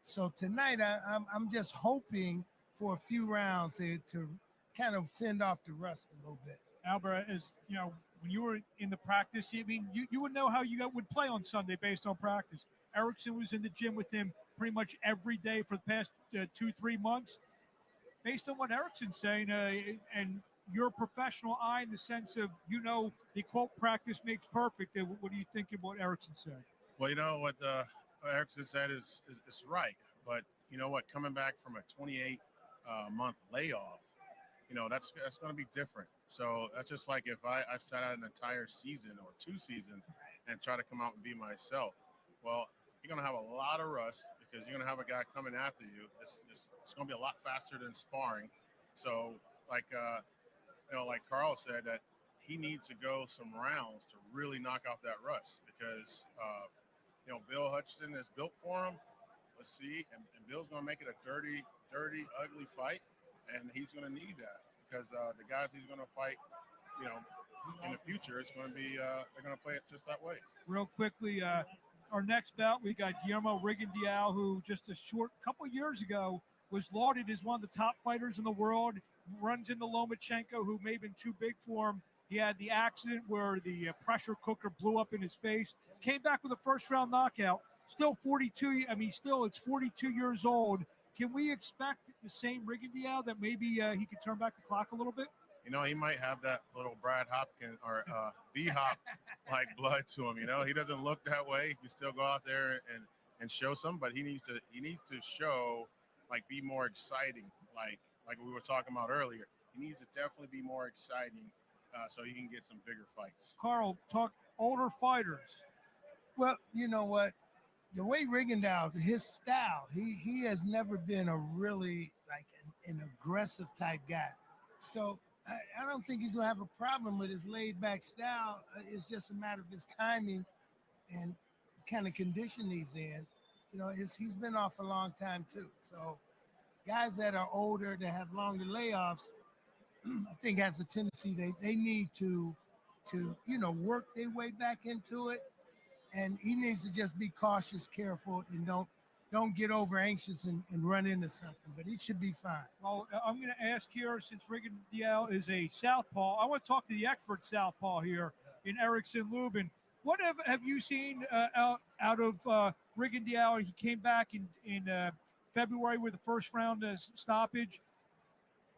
So tonight, I'm just hoping for a few rounds to kind of fend off the rust a little bit. Albert, as you know, when you were in the practice, I mean, you would know how you would play on Sunday based on practice. Erickson was in the gym with him pretty much every day for the past 2-3 months. Based on what Erickson's saying, and your professional eye in the sense of, you know, the quote, practice makes perfect. What do you think of what Erickson said? Well, you know what Erickson said is right. But you know what, coming back from a 28-month layoff, you know, that's going to be different. So that's just like if I sat out an entire season or 2 seasons and try to come out and be myself. Well, you're going to have a lot of rust because you're going to have a guy coming after you. It's going to be a lot faster than sparring. So like, you know, like Carl said, that he needs to go some rounds to really knock off that rust because, you know, Bill Hutchinson is built for him. Let's see. And Bill's going to make it a dirty, ugly fight. And he's going to need that because the guys he's going to fight, you know, in the future, it's going to be, they're going to play it just that way. Real quickly, our next bout, we got Guillermo Rigondeaux, who just a short couple years ago was lauded as one of the top fighters in the world, runs into Lomachenko, who may have been too big for him. He had the accident where the pressure cooker blew up in his face, came back with a first-round knockout, still 42. I mean, still, it's 42 years old. Can we expect the same Rigondeaux that maybe he could turn back the clock a little bit? You know, he might have that little Brad Hopkins or B-Hop like blood to him. You know, he doesn't look that way. He can still go out there and show some, but he needs to show, like, be more exciting. Like we were talking about earlier, he needs to definitely be more exciting so he can get some bigger fights. Carl, talk older fighters. Well, you know what? The way Rigondeaux, his style, he has never been a really like an aggressive type guy. So I don't think he's gonna have a problem with his laid back style. It's just a matter of his timing and kind of condition he's in. You know, he's been off a long time too. So guys that are older, that have longer layoffs, I think has a tendency they need to you know, work their way back into it. And he needs to just be cautious, careful, and don't get over anxious and run into something. But he should be fine. Well, I'm going to ask here, since Rigondeaux is a southpaw, I want to talk to the expert southpaw here in Erickson Lubin. What have you seen out of Rigondeaux? He came back in February with the first round stoppage.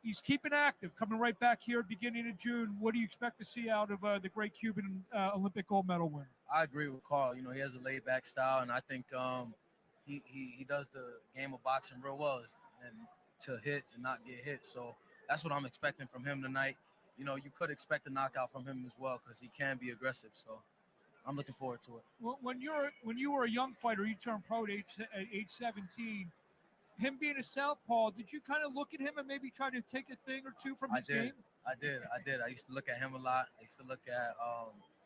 He's keeping active, coming right back here beginning of June. What do you expect to see out of the great Cuban Olympic gold medal winner? I agree with Carl. You know, he has a laid-back style, and I think he does the game of boxing real well, and to hit and not get hit. So that's what I'm expecting from him tonight. You know, you could expect a knockout from him as well because he can be aggressive. So I'm looking forward to it. Well, when you were a young fighter, you turned pro at age 17. Him being a southpaw, did you kind of look at him and maybe try to take a thing or two from his game? I did. I used to look at him a lot. I used to look at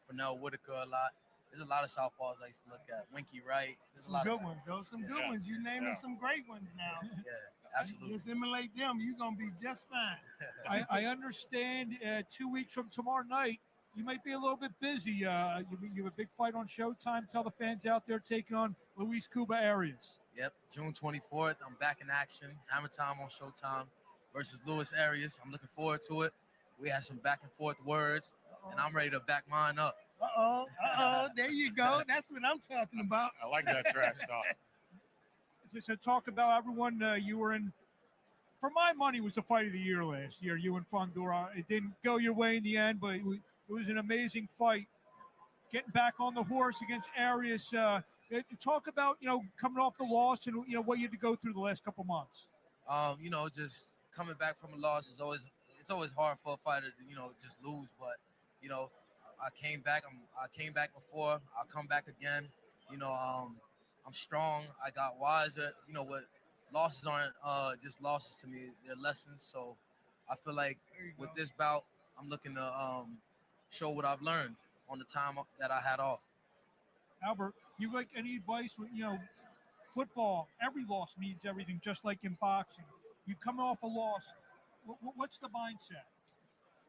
Pernell Whitaker a lot. There's a lot of southpaws I used to look at. Winky Wright. There's some good ones, though. Some good ones. You're naming some great ones now. Yeah, absolutely. Just emulate them. You're going to be just fine. I understand 2 weeks from tomorrow night, you might be a little bit busy. You have a big fight on Showtime. Tell the fans out there taking on Luis Cuba Arias. Yep, June 24th. I'm back in action. Hammer Time on Showtime versus Luis Arias. I'm looking forward to it. We had some back and forth words, and I'm ready to back mine up. There you go. That's what I'm talking about. I like that trash talk. So talk about everyone you were in. For my money, it was the fight of the year last year. You and Fundora. It didn't go your way in the end, but it was an amazing fight. Getting back on the horse against Arias. Talk about, you know, coming off the loss and, you know, what you had to go through the last couple months. You know, just coming back from a loss is always hard for a fighter to, you know, just lose. But, you know, I came back. I came back before. I'll come back again. You know, I'm strong. I got wiser. You know what? Losses aren't just losses to me. They're lessons. So I feel like with this bout, I'm looking to show what I've learned on the time that I had off. Albert, you like any advice with, you know, football, every loss means everything, just like in boxing. You come off a loss, what's the mindset?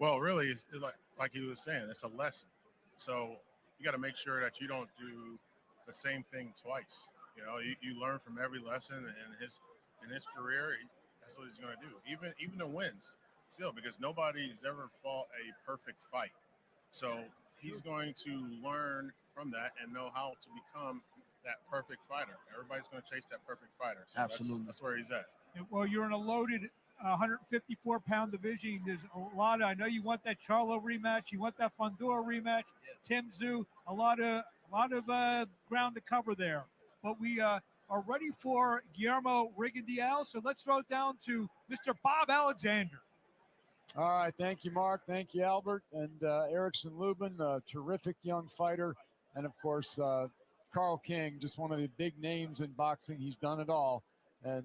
Well, really, it's like he was saying, it's a lesson. So you got to make sure that you don't do the same thing twice. You know, you learn from every lesson, and in his career, that's what he's going to do. Even the wins, still, because nobody's ever fought a perfect fight. So he's going to learn from that and know how to become that perfect fighter. Everybody's going to chase that perfect fighter. So Absolutely. That's where he's at. Well, you're in a loaded 154-pound division. There's a lot of, I know you want that Charlo rematch. You want that Fundora rematch. Yeah. Tim Tszyu, a lot of ground to cover there. But we are ready for Guillermo Rigondeaux. So let's throw it down to Mr. Bob Alexander. All right. Thank you, Mark. Thank you, Albert. And Erickson Lubin, a terrific young fighter. And, of course, Carl King, just one of the big names in boxing. He's done it all. And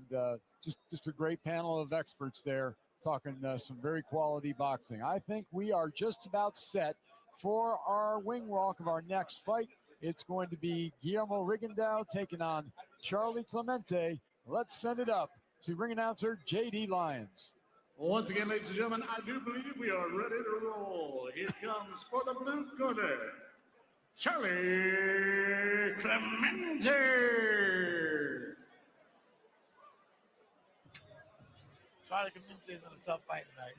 just a great panel of experts there talking some very quality boxing. I think we are just about set for our wing walk of our next fight. It's going to be Guillermo Rigondeaux taking on Charlie Clemente. Let's send it up to ring announcer J.D. Lyons. Once again, ladies and gentlemen, I do believe we are ready to roll. Here comes for the blue corner, Charlie Clemente. Charlie Clemente is in a tough fight tonight.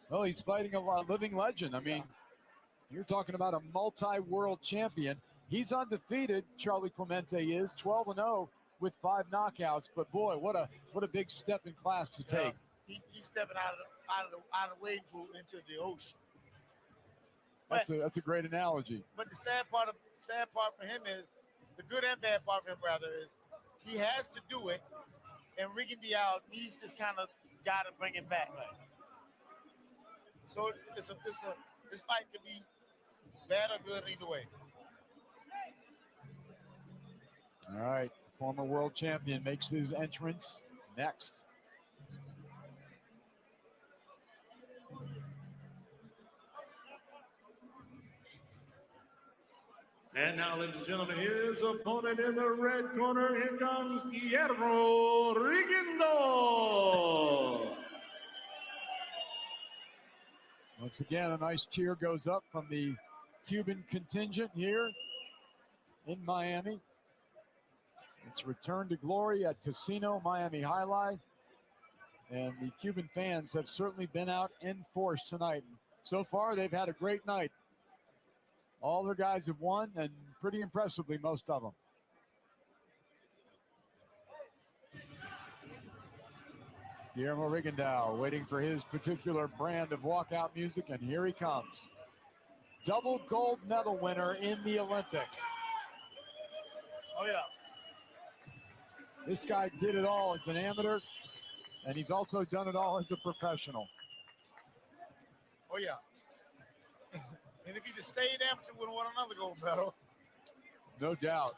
Well, he's fighting a living legend. I mean, you're talking about a multi-world champion. He's undefeated. Charlie Clemente is 12-0 with 5 knockouts. But boy, what a big step in class to take. He's stepping out of the wave pool into the ocean. That's a great analogy. But the sad part for him is, the good and bad part for him rather, is he has to do it, and Rigondeaux needs this kind of guy to bring it back. So this fight could be bad or good either way. All right, former world champion makes his entrance next. And now, ladies and gentlemen, his opponent in the red corner, here comes Guillermo Rigondeaux. Once again, a nice cheer goes up from the Cuban contingent here in Miami. It's return to glory at Casino Miami High Life. And the Cuban fans have certainly been out in force tonight. So far, they've had a great night. All their guys have won, and pretty impressively, most of them. Guillermo Rigondeaux waiting for his particular brand of walkout music, and here he comes. Double gold medal winner in the Olympics. Oh, yeah. This guy did it all as an amateur, and he's also done it all as a professional. Oh, yeah. And if he just stayed amateur, would have won another gold medal. No doubt.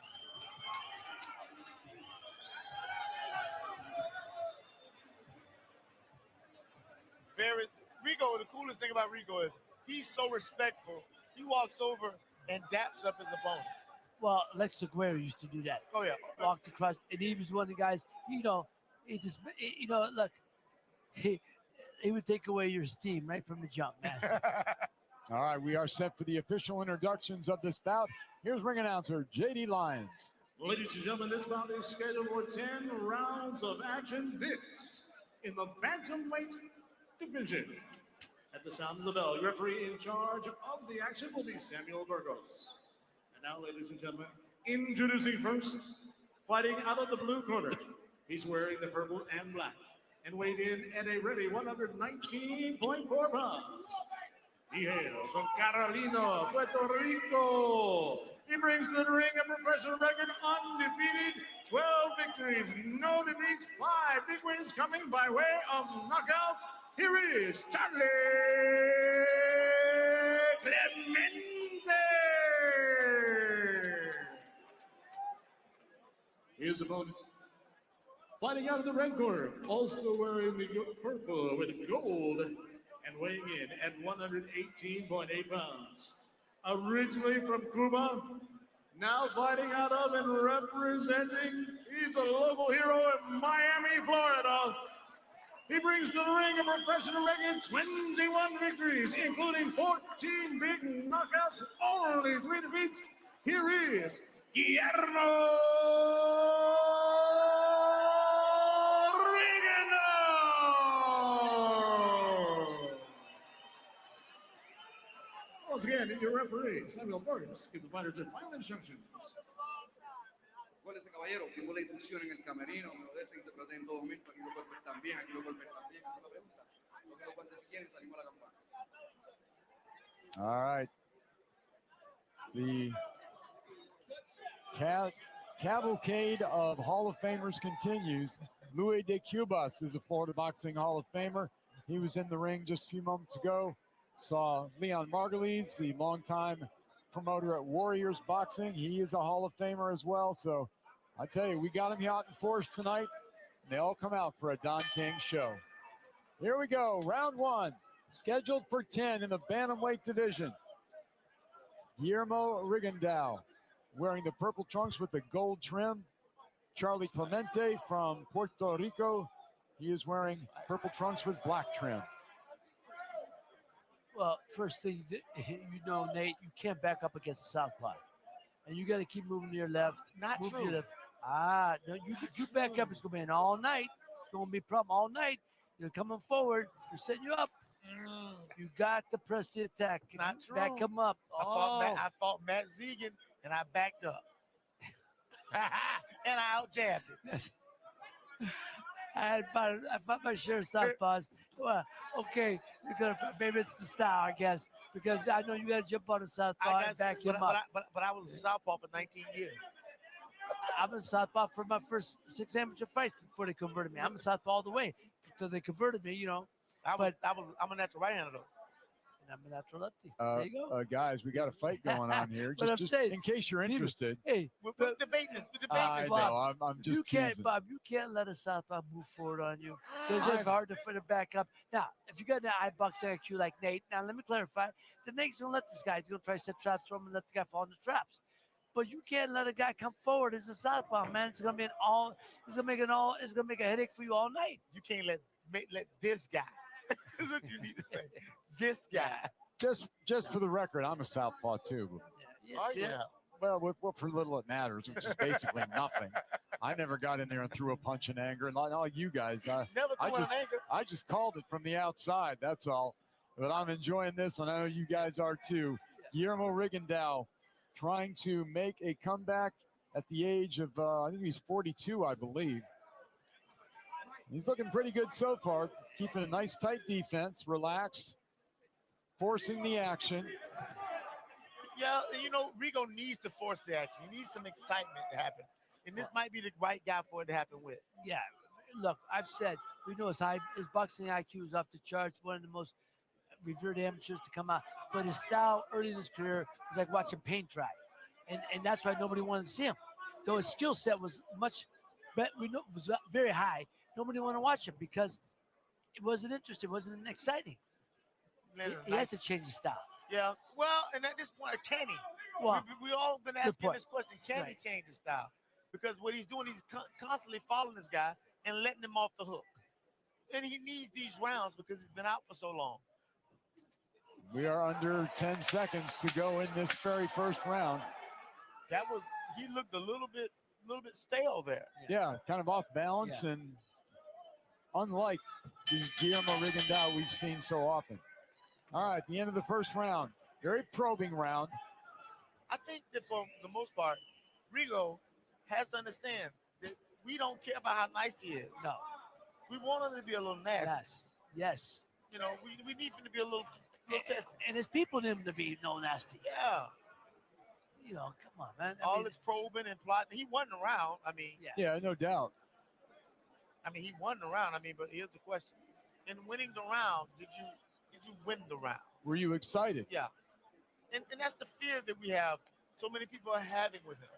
Rigo, the coolest thing about Rigo is he's so respectful. He walks over and daps up his opponent. Well, Lex Aguirre used to do that. Oh, yeah. Walked across, and he was one of the guys, look, he would take away your steam right from the jump, man. All right, we are set for the official introductions of this bout. Here's ring announcer J.D. Lyons. Ladies and gentlemen, this bout is scheduled for 10 rounds of action. This in the bantamweight division. At the sound of the bell, referee in charge of the action will be Samuel Burgos. And now, ladies and gentlemen, introducing first, fighting out of the blue corner. He's wearing the purple and black and weighed in at a ready 119.4 pounds. He hails from Carolina, Puerto Rico. He brings to the ring a professional record undefeated, 12 victories, no defeats, 5 big wins coming by way of knockout. Here is Charlie Clemente. His opponent, fighting out of the red corner, also wearing the purple with gold and weighing in at 118.8 pounds. Originally from Cuba, now fighting out of and representing, he's a local hero in Miami, Florida. He brings to the ring a professional record 21 victories, including 14 big knockouts, only 3 defeats. Here is Guillermo Regalado. Once again, your referee, Samuel Burgess, give the fighters their final instructions. Acuérdese, caballero, tengo la instrucción en el camerino, me lo dicen y se traten en todo momento. Aquí los golpes están bien, aquí los golpes están bien. Aquí una pregunta. Toque los guantes si quieren y salimos a la campana. All right. The cavalcade of Hall of Famers continues. Louis de Cubas is a Florida Boxing Hall of Famer. He was in the ring just a few moments ago. Saw Leon Margulies, the longtime promoter at Warriors Boxing. He is a Hall of Famer as well. So I tell you, we got him out in force tonight. And they all come out for a Don King show. Here we go, round 1, scheduled for 10 in the bantamweight division. Guillermo Rigondeaux wearing the purple trunks with the gold trim. Charlie Clemente from Puerto Rico, he is wearing purple trunks with black trim. Well, first thing, you know, Nate, you can't back up against the southpaw. And you got to keep moving to your left. Not move to true. your left. No, you back up, it's going to be an all night. It's going to be a problem all night. You're coming forward. You're setting you up. You got to press the attack. Not true. Back him up. I fought Matt Zegan, and I backed up. And I out-jabbed it. I fought my share of southpaws. Well, okay, maybe it's the style, I guess, because I know you got to jump on the southpaw and back him up. But I was a southpaw for 19 years. I'm a southpaw for my first 6 amateur fights before they converted me. I'm a southpaw all the way until they converted me, you know. I'm a natural right-hander, though. And I'm a natural lefty. There you go. Guys, we got a fight going on here. But I'm just saying, in case you're interested. Hey, we're debating this. I know. I'm just teasing. Bob, you can't let a southpaw move forward on you. Because it's hard to back up. Now, if you got an eye boxing IQ like Nate, now let me clarify. The Nate's going to let this guy. He's going to try to set traps for him and let the guy fall into traps. But you can't let a guy come forward as a southpaw, man. It's gonna be it's gonna make a headache for you all night. You can't let this guy. That's what you need to say. This guy. Just for the record, I'm a southpaw too. Yeah. Well, for little it matters, which is basically nothing. I never got in there and threw a punch in anger, and like all you guys, I just called it from the outside. That's all. But I'm enjoying this, and I know you guys are too. Guillermo Rigondeaux trying to make a comeback at the age of, I think he's 42, I believe. He's looking pretty good so far, keeping a nice tight defense, relaxed, forcing the action. Yeah, you know, Rigo needs to force the action. He needs some excitement to happen. And this might be the right guy for it to happen with. Yeah. Look, I've said, we know his boxing IQ is off the charts, one of the most revered amateurs to come out. But his style early in his career was like watching paint dry. And that's why nobody wanted to see him. Though his skill set was was very high, nobody wanted to watch him because it wasn't interesting, it wasn't exciting. He has to change his style. Yeah, well, and at this point, can he? Well, we all been asking this question, can he change his style? Because what he's doing, he's constantly following this guy and letting him off the hook. And he needs these rounds because he's been out for so long. We are under 10 seconds to go in this very first round. He looked a little bit stale there. Yeah, kind of off balance and unlike the Guillermo Rigondeaux we've seen so often. All right, the end of the first round. Very probing round. I think that for the most part, Rigo has to understand that we don't care about how nice he is. No. We want him to be a little nasty. Yes. You know, we need him to be a little testy. And his people need him to be no nasty. Yeah. You know, come on, man. All this probing and plotting. He wasn't around. I mean. Yeah, no doubt. I mean, he won the round. I mean, but here's the question. In winning the round, did you win the round? Were you excited? Yeah. And that's the fear that we have, so many people are having with him.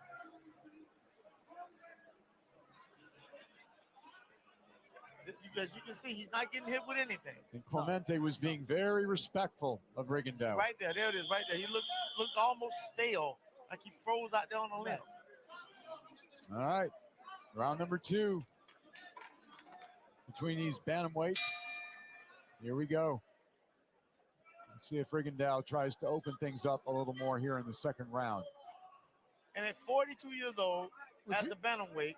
As you can see, he's not getting hit with anything. And Clemente was being very respectful of Rigondeaux. Right there it is, right there. He looked almost stale, like he froze out there on the limb. All right, round number 2. between these bantamweights. Here we go. Let's see if Rigondeaux tries to open things up a little more here in the second round. And at 42 years old, as a bantamweight,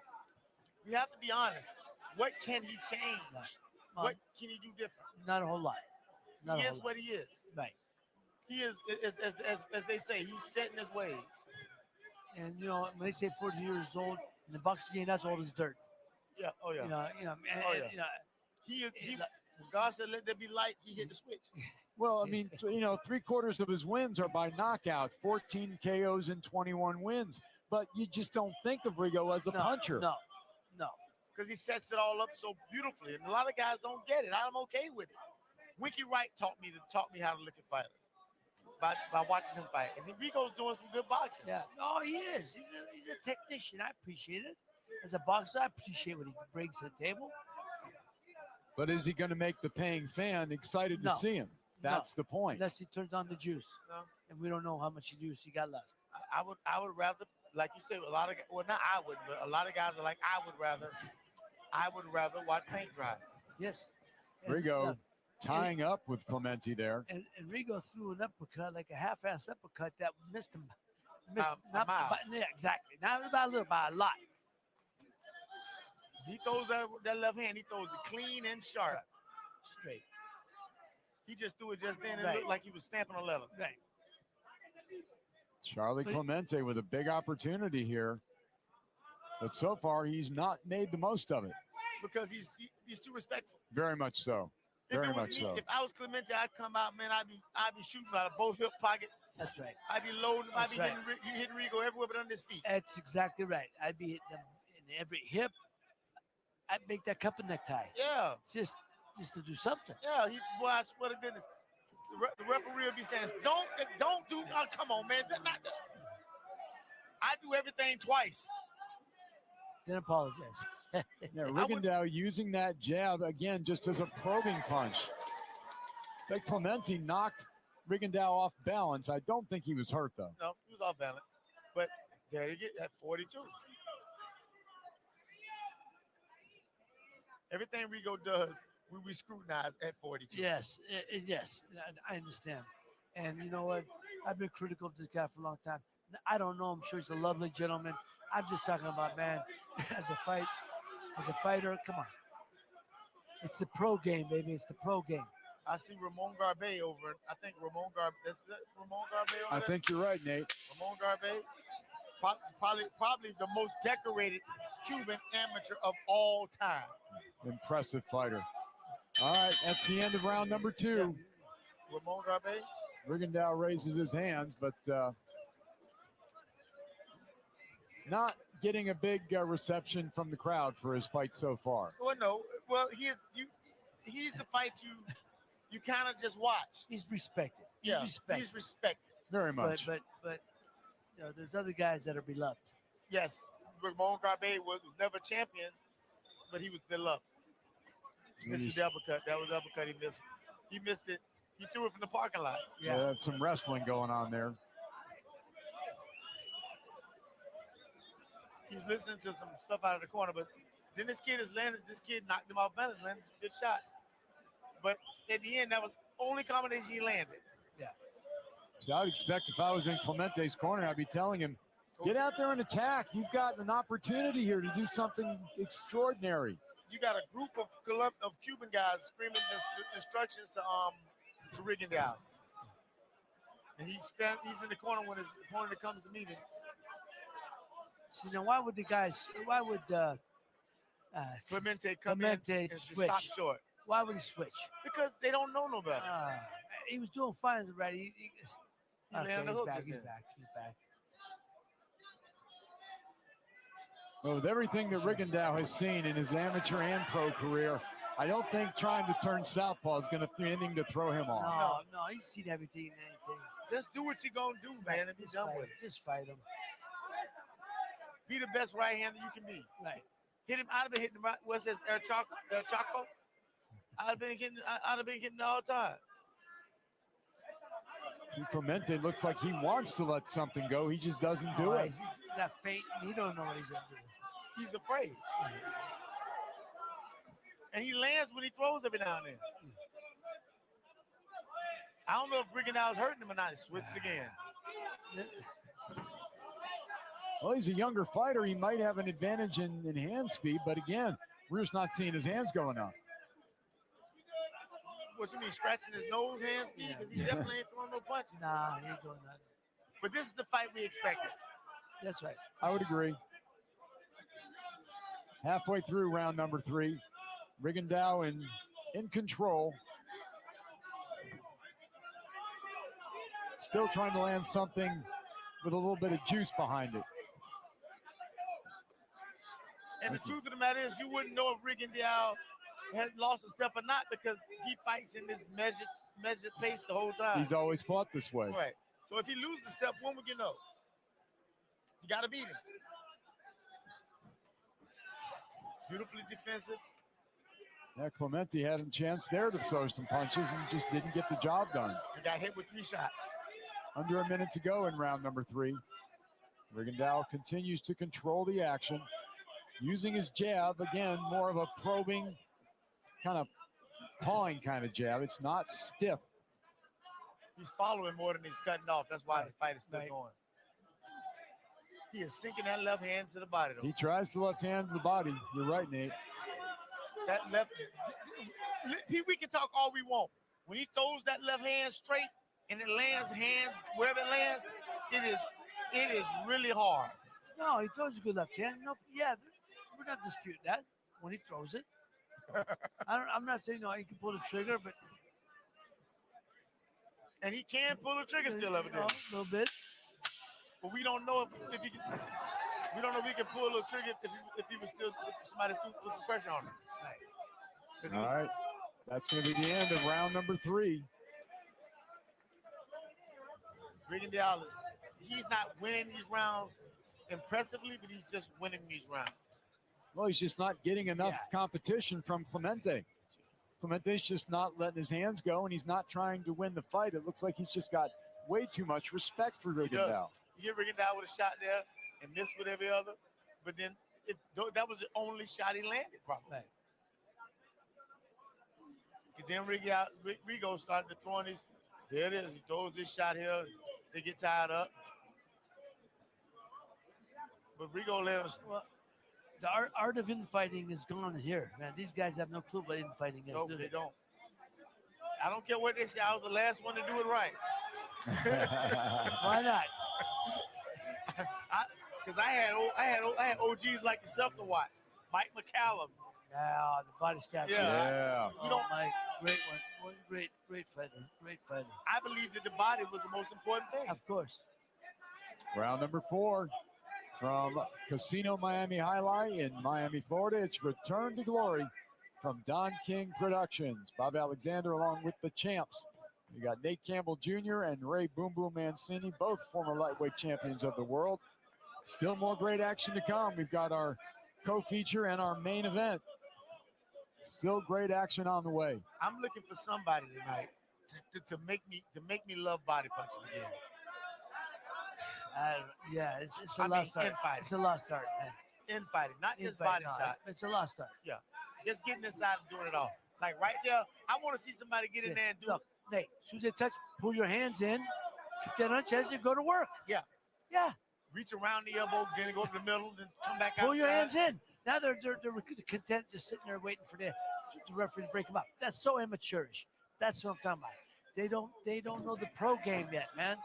we have to be honest. What can he change? What can he do different? Not a whole lot. He is what he is. Right. He is, as they say, he's set in his ways. And you know, when they say 40 years old in the boxing game, that's old as dirt. Yeah. Oh yeah. You know, and, Oh, yeah. you know, He is. When God said, "Let there be light," he hit the switch. Well, I mean, you know, 3/4 of his wins are by knockout, 14 KOs and 21 wins. But you just don't think of Rigo as a puncher. No. Because he sets it all up so beautifully, and a lot of guys don't get it. I'm okay with it. Winky Wright taught me how to look at fighters by watching him fight, and Rigo's doing some good boxing. Yeah. No, he is. He's a technician. I appreciate it. As a boxer, I appreciate what he brings to the table. But is he going to make the paying fan excited to see him? That's the point. Unless he turns on the juice. No. And we don't know how much juice he got left. I would rather, like you said, a lot of, well, not I would, but a lot of guys are like, I would rather watch paint dry. Yes. Rigo tying up with Clemente there. And Rigo threw an uppercut, like a half-ass uppercut that missed him. A mile. Yeah, exactly. Not about a little, by a lot. He throws that left hand, he throws it clean and sharp. Straight. He just threw it just then and it looked like he was stamping a letter. Right. Charlie Clemente with a big opportunity here. But so far, he's not made the most of it. Because he's too respectful. Very much so. Very much so. If I was Clemente, I'd come out, man, I'd be shooting out of both hip pockets. That's right. I'd be loading, I'd be right. hitting Rigo everywhere but under his feet. That's exactly right. I'd be hitting him in every hip. I'd make that cup and necktie. Yeah. Just to do something. Yeah, boy, I swear to goodness. The referee will be saying, don't do, oh, come on, man. I do everything twice. Then apologize. Yeah, Rigondeaux using that jab again just as a probing punch. Like Clemente knocked Rigondeaux off balance. I don't think he was hurt though. No, he was off balance. But there you get that 42. Everything Rigo does, we scrutinize at 42. Yes, yes, I understand. And you know what? I've been critical of this guy for a long time. I don't know. I'm sure he's a lovely gentleman. I'm just talking about, man, as a fighter, come on. It's the pro game, baby. It's the pro game. I see Ramon Garbe over. I think Ramon Garbe. That's Ramon Garbe over I there? think you're right, Nate. Ramon Garbe, probably the most decorated Cuban amateur of all time. Impressive fighter. All right, that's the end of round number 2. Yeah. Ramon Garbe. Rigondeaux raises his hands, but not getting a big reception from the crowd for his fight so far. Well, no. Well, he's the fight you kind of just watch. He's respected. He's respected. Very much. But you know, there's other guys that are beloved. Yes, Ramon Garbe was never champion, but he was beloved. Missed the uppercut. That was the uppercut he missed. He missed it. He threw it from the parking lot. Yeah, that's some wrestling going on there. He's listening to some stuff out of the corner, but then this kid knocked him off balance, landed some good shots. But at the end, that was the only combination he landed. Yeah. So I would expect if I was in Clemente's corner, I'd be telling him, get out there and attack. You've got an opportunity here to do something extraordinary. You got a group of Cuban guys screaming instructions to Rigondeaux. And he's in the corner when his opponent comes to meet him. See, now why would Clemente come in and switch? stop short? Why would he switch? Because they don't know no better. He was doing fine already. He's back. He's back. Well, with everything that Rigondeaux has seen in his amateur and pro career, I don't think trying to turn southpaw is going to do anything to throw him off. No, he's seen everything and anything. Just do what you're going to do, man, and be done with it. Just fight him. Be the best right-hander you can be. Right. Hit him. I'd have been hitting him. What's this? El Chaco? I'd have been hitting all the time. Clemente looks like he wants to let something go. He just doesn't do it. He's that faint. He don't know what he's going to do. He's afraid. And he lands when he throws every now and then. I don't know if Rigondeaux's hurting him or not. He switched again. Well, he's a younger fighter. He might have an advantage in hand speed, but again, we're just not seeing his hands go enough. What you mean, scratching his nose, hand speed? Because he definitely ain't throwing no punches. Nah, he ain't doing that. But this is the fight we expected. That's right. I would agree. Halfway through round number 3, Rigondeaux in control. Still trying to land something with a little bit of juice behind it. And the truth of the matter is, you wouldn't know if Rigondeaux had lost a step or not because he fights in this measured pace the whole time. He's always fought this way. Right. So if he loses step 1, would you know? You got to beat him. Beautifully defensive. Yeah, Clemente had a chance there to throw some punches and just didn't get the job done. He got hit with 3 shots. Under a minute to go in round number 3. Rigondeaux continues to control the action, using his jab, again, more of a probing, kind of pawing kind of jab. It's not stiff. He's following more than he's cutting off. That's why the fight is still going. He is sinking that left hand to the body, though. He tries the left hand to the body. You're right, Nate. That left, we can talk all we want. When he throws that left hand straight and it lands hands wherever it lands, it is really hard. No, he throws a good left hand. No, yeah, we're not disputing that when he throws it. I'm not saying no, he can pull the trigger, but and he can pull the trigger still, evidently. A little bit. But we don't know if he can. We don't know if he can pull the trigger if he was still if somebody put some pressure on him. Right. All right, that's going to be the end of round number 3. Rigondeaux, he's not winning these rounds impressively, but he's just winning these rounds. Well, he's just not getting enough competition from Clemente. Clemente's just not letting his hands go, and he's not trying to win the fight. It looks like he's just got way too much respect for Rigondeaux. You get Rigondeaux with a shot there and miss with every other, but then that was the only shot he landed, probably. Right. And then Rigo started to throw these. There it is. He throws this shot here. They get tied up. But Rigo let us. Well, the art of infighting is gone here, man. These guys have no clue what infighting is. No, they don't. I don't care what they say. I was the last one to do it right. Why not? Because I had OGs like yourself to watch. Mike McCallum. Yeah, the body statue. Yeah. You don't. Mike, great one. Great fighter. Great fighter. I believe that the body was the most important thing. Of course. Round number 4 from Casino Miami Highlight in Miami, Florida. It's Return to Glory from Don King Productions. Bob Alexander along with the champs. You got Nate Campbell Jr. and Ray Boom Boom Mancini, both former lightweight champions of the world. Still more great action to come. We've got our co-feature and our main event. Still great action on the way. I'm looking for somebody tonight to make me love body punching again. Yeah, it's a lost art. It's a lost art, man. Infighting, not just body shot. It's a lost art. Yeah, just getting inside and doing it all. Like right there, I want to see somebody get in there and do Look, Nate, as soon as they touch, pull your hands in, keep that on chest and go to work. Yeah. Yeah. Reach around the elbow, then go to the middle, then come back out. Pull your hands in. Now they're content just sitting there waiting for the referee to break them up. That's so immature-ish. That's what I'm talking about. They don't know the pro game yet, man.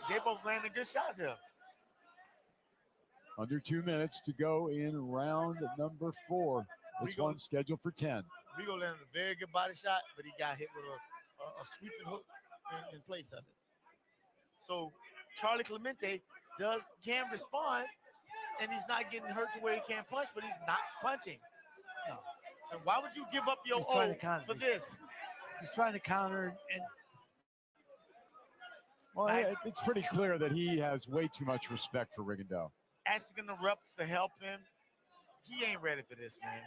They both landing good shots here. Under 2 minutes to go in round number 4. This one's scheduled for 10. Rigo landed a very good body shot, but he got hit with a sweeping hook in place of it. So Charlie Clemente can respond, and he's not getting hurt to where he can't punch, but he's not punching. No. And why would you give up your O for this? He's trying to counter and. Well, it's pretty clear that he has way too much respect for Rigondeaux. Asking the reps to help him, he ain't ready for this, man.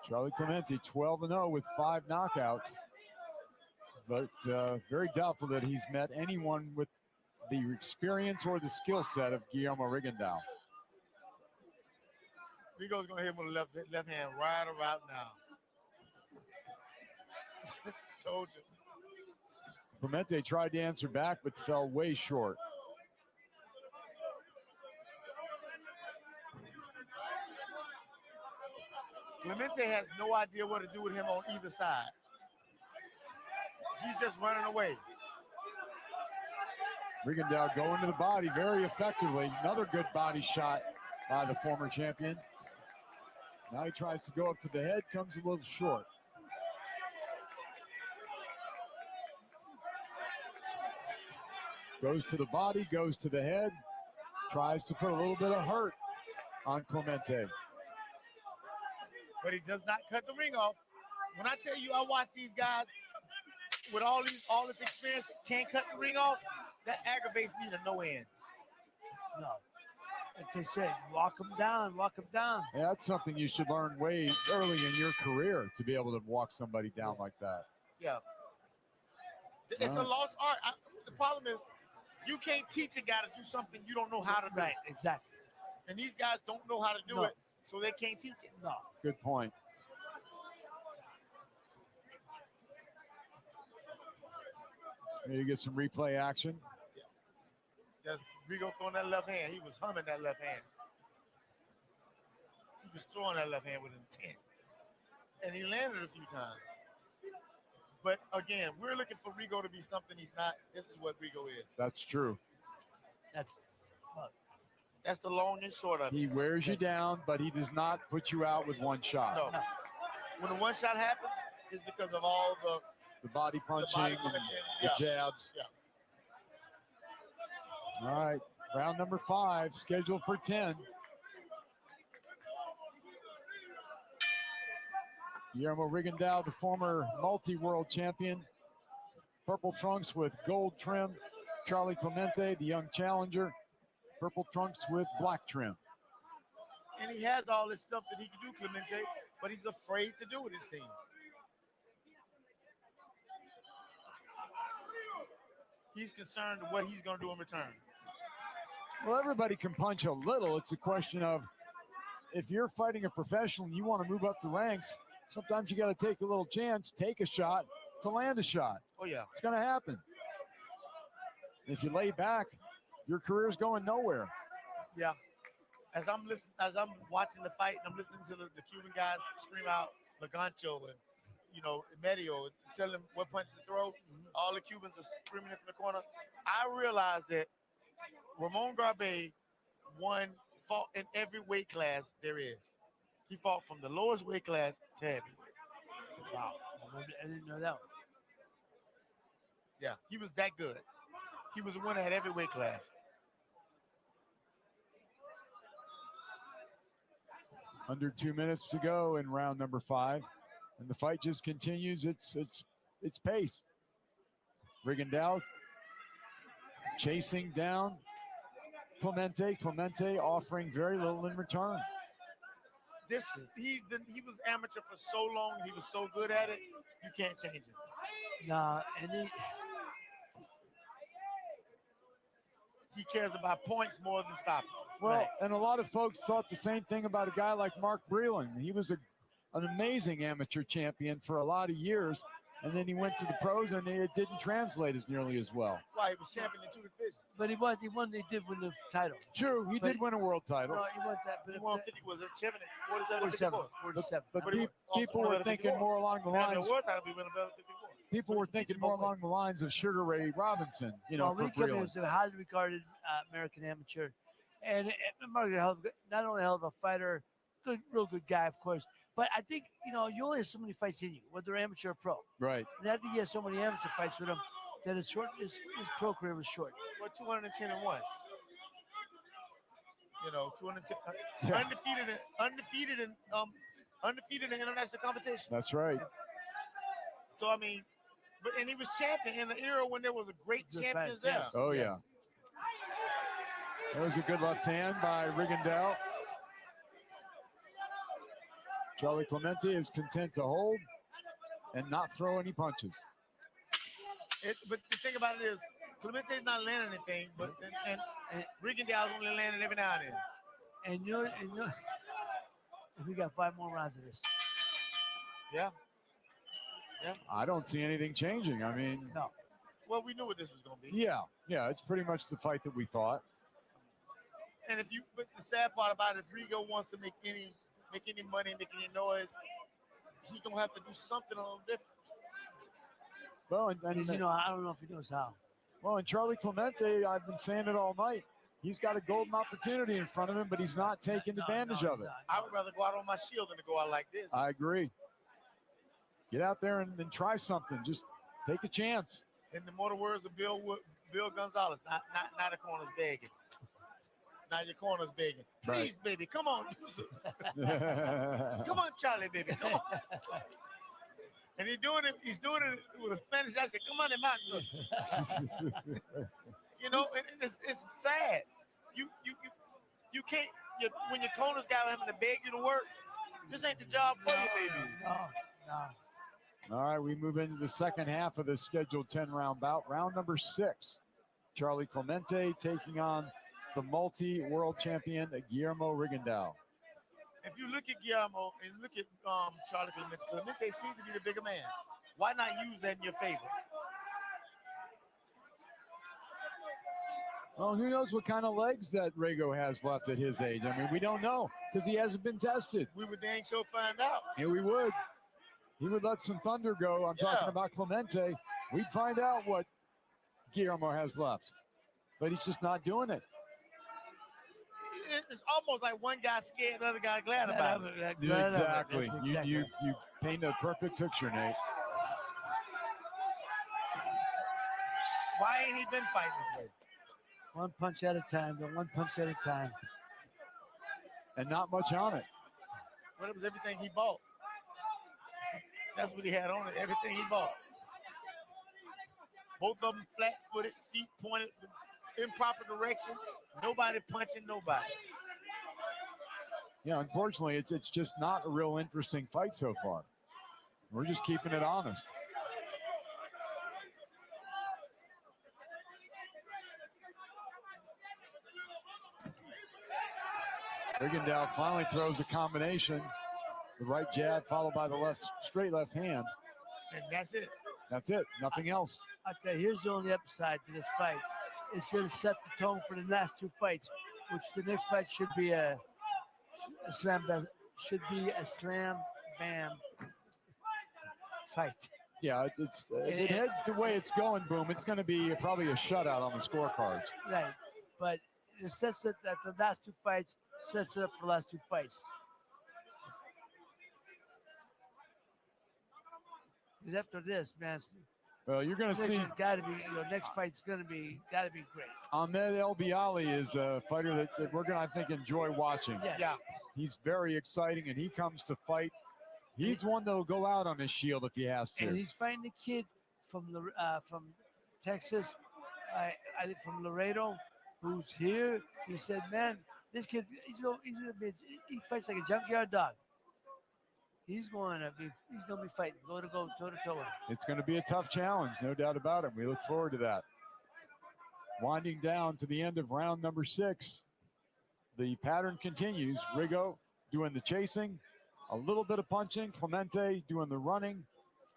Charlie Clemente, 12-0 with 5 knockouts. But very doubtful that he's met anyone with the experience or the skill set of Guillermo Rigondeaux. Rigo's gonna hit him with a left hand right about now. Told you. Clemente tried to answer back, but fell way short. Clemente has no idea what to do with him on either side. He's just running away. Rigondeaux going to the body very effectively. Another good body shot by the former champion. Now he tries to go up to the head, comes a little short. Goes to the body, goes to the head, tries to put a little bit of hurt on Clemente. But he does not cut the ring off. When I tell you I watch these guys with all this experience, can't cut the ring off, that aggravates me to no end. No. Like they said, walk them down, walk them down. Yeah, that's something you should learn way early in your career, to be able to walk somebody down like that. Yeah. It's a lost art. The problem is you can't teach a guy to do something you don't know how to do. Right, exactly. And these guys don't know how to do it, so they can't teach it. No. Good point. Here you get some replay action. Just Rigo throwing that left hand. He was humming that left hand. He was throwing that left hand with intent. And he landed a few times. But again, we're looking for Rigo to be something he's not. This is what Rigo is. That's true. That's the long and short of it. He wears you down, but he does not put you out with one shot. No. When the one shot happens, it's because of all the body punching, and the jabs. Yeah. All right, round number 5, scheduled for 10. Guillermo Rigondeaux, the former multi-world champion. Purple trunks with gold trim. Charlie Clemente, the young challenger. Purple trunks with black trim. And he has all this stuff that he can do, Clemente, but he's afraid to do it, it seems. He's concerned with what he's going to do in return. Well, everybody can punch a little. It's a question of, if you're fighting a professional and you want to move up the ranks, sometimes you got to take a little chance, take a shot to land a shot. Oh, yeah. It's going to happen. If you lay back, your career's going nowhere. Yeah. As I'm watching the fight and I'm listening to the Cuban guys scream out Lagancho and, Medio, and tell them what punch to throw, all the Cubans are screaming it from the corner. I realized that Ramon Garbe fought in every weight class there is. He fought from the lowest weight class to heavyweight. Wow. I didn't know that one. Yeah, he was that good. He was a winner at every weight class. Under 2 minutes to go in round number 5. And the fight just continues its pace. Rigondeaux chasing down Clemente. Clemente offering very little in return. He was amateur for so long. He was so good at it. You can't change it. Nah, and he cares about points more than stoppages. Well, and a lot of folks thought the same thing about a guy like Mark Breland. He was an amazing amateur champion for a lot of years, and then he went to the pros, and it didn't translate as nearly as well. Why? He was champion in 2 divisions. But he did win the title. True, he did win a world title. No, he won that. He won 50, was it champion at 47, 47. But people were thinking more along the lines. People were thinking more along the lines of Sugar Ray Robinson, Well, for Lee Breland. was a highly regarded American amateur, and Mark not only a hell of a fighter, real good guy, of course. But I think you only have so many fights in you, whether amateur or pro. Right. And I think he has so many amateur fights with him that his pro career was short. Well, 210 and 1. 210, undefeated in international competition. That's right. So I mean, and he was champion in an era when there was a great champions there. Yes. Oh yeah. There's a good left hand by Rigondeaux. Charlie Clemente is content to hold and not throw any punches. But the thing about it is, Clemente's not landing anything, but and Rigondeaux's only landing every now and then. And We got 5 more rounds of this. Yeah. I don't see anything changing. I mean, No. Well, we knew what this was going to be. yeah, it's pretty much the fight that we thought. And but the sad part about it, if Rigo wants to make any money, make any noise, he gonna have to do something a little different. Well, and You know, I don't know if he knows how. well, and Charlie Clemente, I've been saying it all night. He's got a golden opportunity in front of him, but he's not taking advantage of it. I would rather go out on my shield than to go out like this. I agree. Get out there and try something. Just take a chance. In the mortal words of Bill Gonzalez, not the corner's begging. Now your corner's begging. Please, Right. baby, come on. Come on, Charlie, baby. Come on. And he's doing it with a Spanish accent. Come on, man. You know, and it's sad. You can't, when your corner's guy having to beg you to work, this ain't the job for you, baby. No. All right, we move into the second half of the scheduled 10-round bout. Round number 6. Charlie Clemente taking on the multi-world champion, Guillermo Rigondeaux. If you look at Guillermo and look at Charlie Clemente seems to be the bigger man. Why not use that in your favor? Well, who knows what kind of legs that Rigo has left at his age. I mean, we don't know because he hasn't been tested. We would dang sure find out. And we would. He would let some thunder go. I'm talking about Clemente. We'd find out what Guillermo has left. But he's just not doing it. It's almost like one guy scared, the other guy glad about it. Exactly. You paint a perfect picture, Nate. Why ain't he been fighting this way? One punch at a time, but one punch at a time. And not much on it. Well, it was everything he bought. That's what he had on it, everything he bought. Both of them flat-footed, feet pointed, improper direction. Nobody punching nobody. Yeah, unfortunately, it's just not a real interesting fight so far. We're just keeping it honest. Rigondeaux finally throws a combination. The right jab followed by the straight left hand. And that's it. That's it. Nothing else. Okay, here's the only upside to this fight. It's going to set the tone for the last 2 fights, which the next fight should be a slam bam fight. Yeah, if it heads the way it's going, boom, it's going to be probably a shutout on the scorecards. Right, but it sets it that the last 2 fights sets it up for the last 2 fights. Because after this, man, well, you're going to see. Got to be, next fight's got to be great. Ahmed El Bialy is a fighter that we're going to, I think, enjoy watching. Yes. Yeah. He's very exciting, and he comes to fight. He's one that'll go out on his shield if he has to. And he's fighting the kid from Texas, I think from Laredo, who's here. He said, "Man, this kid, he fights like a junkyard dog. He's going to be fighting toe to toe. It's going to be a tough challenge, no doubt about it. We look forward to that. Winding down to the end of round number 6. The pattern continues. Rigo doing the chasing, a little bit of punching. Clemente doing the running,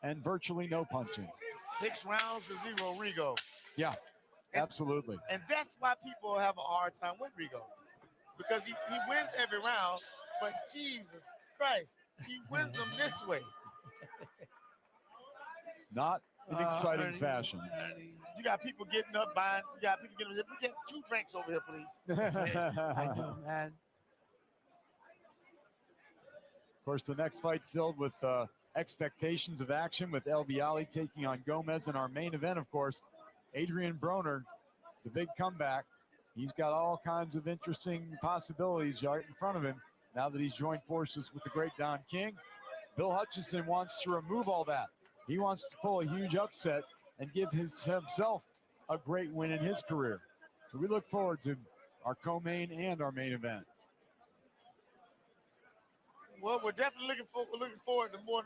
and virtually no punching. 6 rounds to 0, Rigo. Yeah, absolutely. And that's why people have a hard time with Rigo. Because he wins every round, but Jesus Christ, he wins them this way. Not in exciting fashion. You got people getting up, buying. You got people getting. We get 2 drinks over here, please. I know, man. Of course, the next fight filled with expectations of action with El Bialy taking on Gomez. And our main event, of course, Adrien Broner, the big comeback. He's got all kinds of interesting possibilities right in front of him now that he's joined forces with the great Don King. Bill Hutchinson wants to remove all that. He wants to pull a huge upset and give himself a great win in his career. So we look forward to our co-main and our main event. Well, we're definitely looking forward to more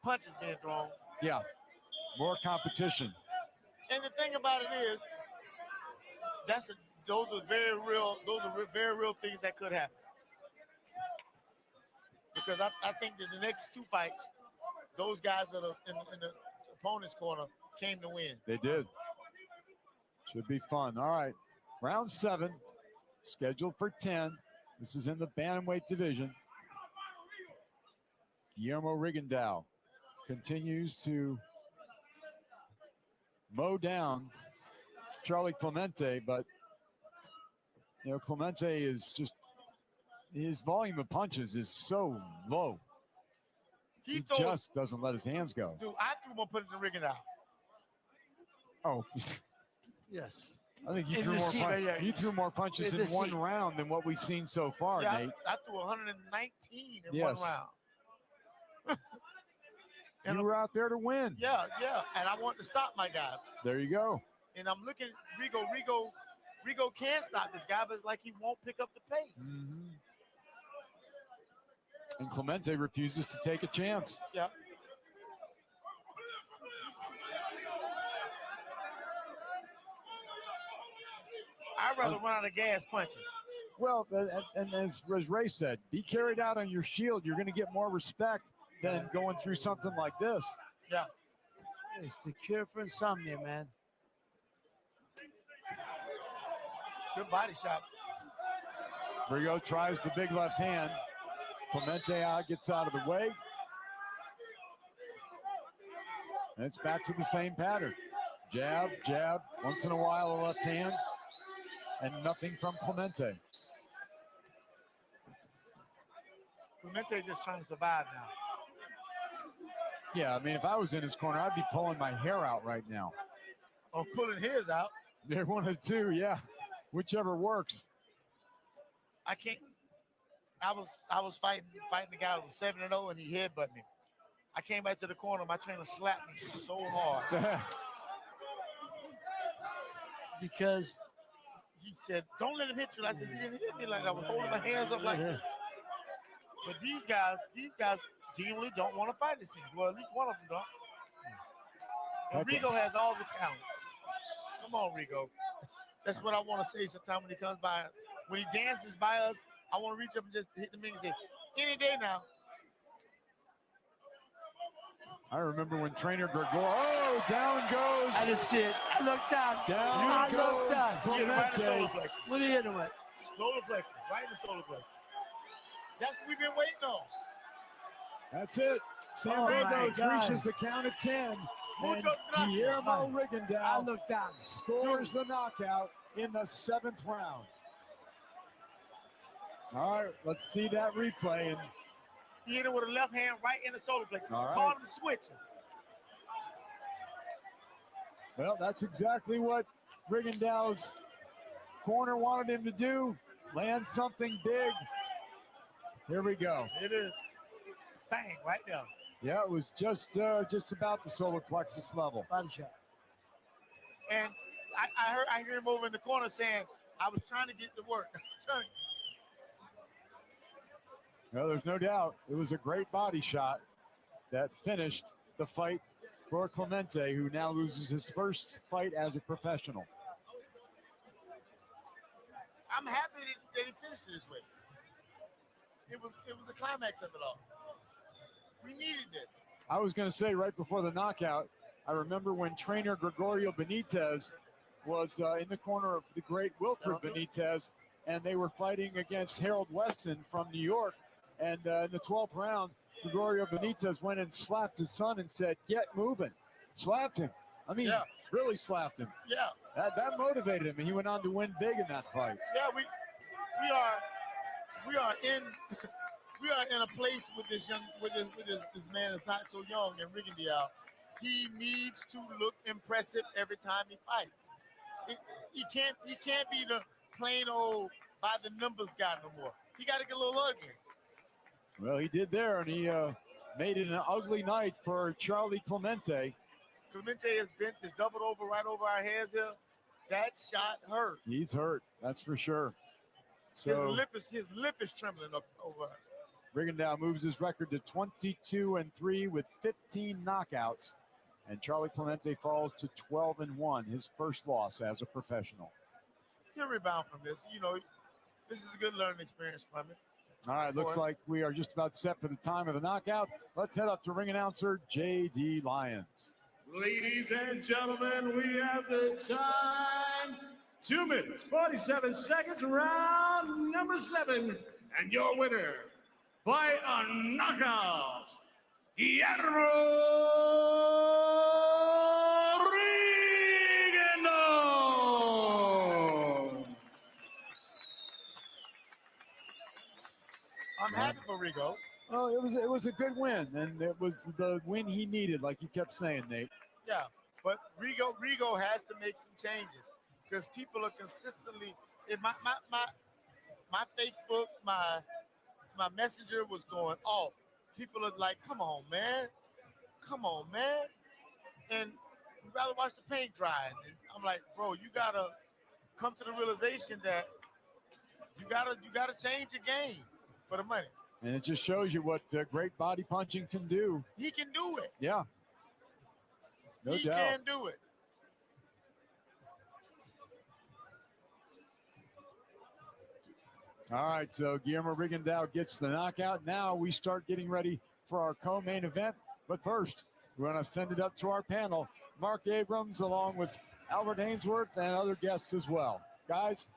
punches being thrown. Yeah, more competition. And the thing about it is, those are very real things that could happen. because I think that the next 2 fights, those guys that are in the opponent's corner came to win. They did. Should be fun. All right. Round 7, scheduled for 10. This is in the bantamweight division. Guillermo Rigondeaux continues to mow down Charlie Clemente, but Clemente is just, his volume of punches is so low. He just doesn't let his hands go. Dude, I threw one put it in Rigondeaux. Oh, yes. I think In the seat right there. he threw more punches in one round than what we've seen so far, Yeah, Nate. I threw 119 in Yes. one round. You were out there to win. Yeah, and I want to stop my guy. There you go. And I'm looking, Rigo can stop this guy, but it's like he won't pick up the pace. Mm-hmm. And Clemente refuses to take a chance. Yeah. I'd rather run out of gas punching. Well, and as Ray said, be carried out on your shield. You're going to get more respect than going through something like this. Yeah. It's the cure for insomnia, man. Good body shot. Rigo tries the big left hand. Clemente gets out of the way. And it's back to the same pattern. Jab, jab, once in a while a left hand. And nothing from Clemente. Clemente just trying to survive now. Yeah, I mean, if I was in his corner, I'd be pulling my hair out right now. Or pulling his out. They're one of the two, yeah. Whichever works. I can't. I was fighting the guy that was 7-0 and he headbutted me. I came back to the corner, my trainer slapped me so hard. Because he said, "Don't let him hit you." I said, "He didn't hit me like I was holding my hands up like this." But these guys genuinely don't want to fight this season. Well, at least one of them don't. And Rigo has all the talent. Come on, Rigo. That's what I want to say sometimes when he comes by. When he dances by us, I want to reach up and just hit the mic and say, "Any day now." I remember when trainer Gregor, down goes. I just see it. I looked down. Down goes Clemente. What are you hitting with? Solar plexus, right in the solar plexus. That's what we've been waiting on. That's it. Sam Ramos reaches the count of 10. And Guillermo Rigondeaux scores the knockout in the 7th round. All right, let's see that replay. And he hit it with a left hand right in the solar plexus. All right. Caught him switching. well, that's exactly what Rigondeaux's corner wanted him to do. Land something big. Here we go. It is. Bang, right there. Yeah, it was just about the solar plexus level. Body shot. And I hear him over in the corner saying, "I was trying to get to work." No, there's no doubt. It was a great body shot that finished the fight for Clemente, who now loses his first fight as a professional. I'm happy that he finished it this way. It was the climax of it all. We needed this. I was going to say right before the knockout, I remember when trainer Gregorio Benitez was in the corner of the great Wilfred Benitez, and they were fighting against Harold Weston from New York. And in the 12th round, Gregorio Benitez went and slapped his son and said, "Get moving." Slapped him. I mean, really slapped him. Yeah. That motivated him, and he went on to win big in that fight. Yeah, we are in a place with this man that's not so young and Rigondeaux. He needs to look impressive every time he fights. He can't be the plain old by the numbers guy no more. He got to get a little ugly. Well, he did there, and he made it an ugly night for Charlie Clemente. Clemente is doubled over right over our heads here. That shot hurt. He's hurt, that's for sure. So his lip is trembling up over us. Rigondeaux moves his record to 22-3 with 15 knockouts, and Charlie Clemente falls to 12-1, his first loss as a professional. He'll rebound from this. You know, this is a good learning experience from it. All right, looks like we are just about set for the time of the knockout. Let's head up to ring announcer J.D. Lyons. Ladies and gentlemen, we have the time. 2 minutes, 47 seconds, round number 7. And your winner by a knockout, Adrien. I'm happy for Rigo. Well, it was a good win, and it was the win he needed, like you kept saying, Nate. Yeah, but Rigo has to make some changes because people are consistently in my Facebook, my messenger was going off. People are like, come on, man. And you'd rather watch the paint dry. And I'm like, bro, you gotta come to the realization that you gotta change your game for the money. And it just shows you what great body punching can do. He can do it. Yeah. No doubt. He can do it. All right, so Guillermo Rigondeaux gets the knockout. Now we start getting ready for our co-main event. But first, we're going to send it up to our panel. Mark Abrams, along with Albert Hainsworth and other guests as well. Guys?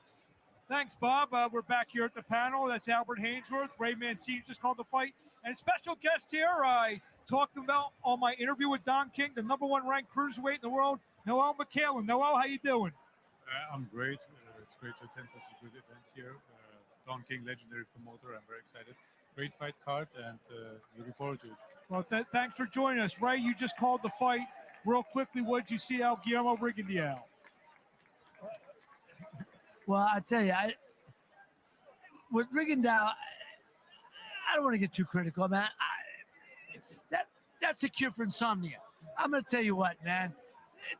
Thanks, Bob. We're back here at the panel. That's Albert Hainsworth. Ray Mancini just called the fight. And special guest here, I talked about on my interview with Don King, the #1 ranked cruiserweight in the world, Noel McCallum. Noel, how you doing? I'm great. It's great to attend such a good event here. Don King, legendary promoter. I'm very excited. Great fight card, and looking forward to it. Well, thanks for joining us. Ray, you just called the fight. Real quickly, what did you see out Guillermo Rigondeaux? Well, I tell you, with Rigondeaux, I don't want to get too critical, man. That's a cure for insomnia. I'm going to tell you what, man.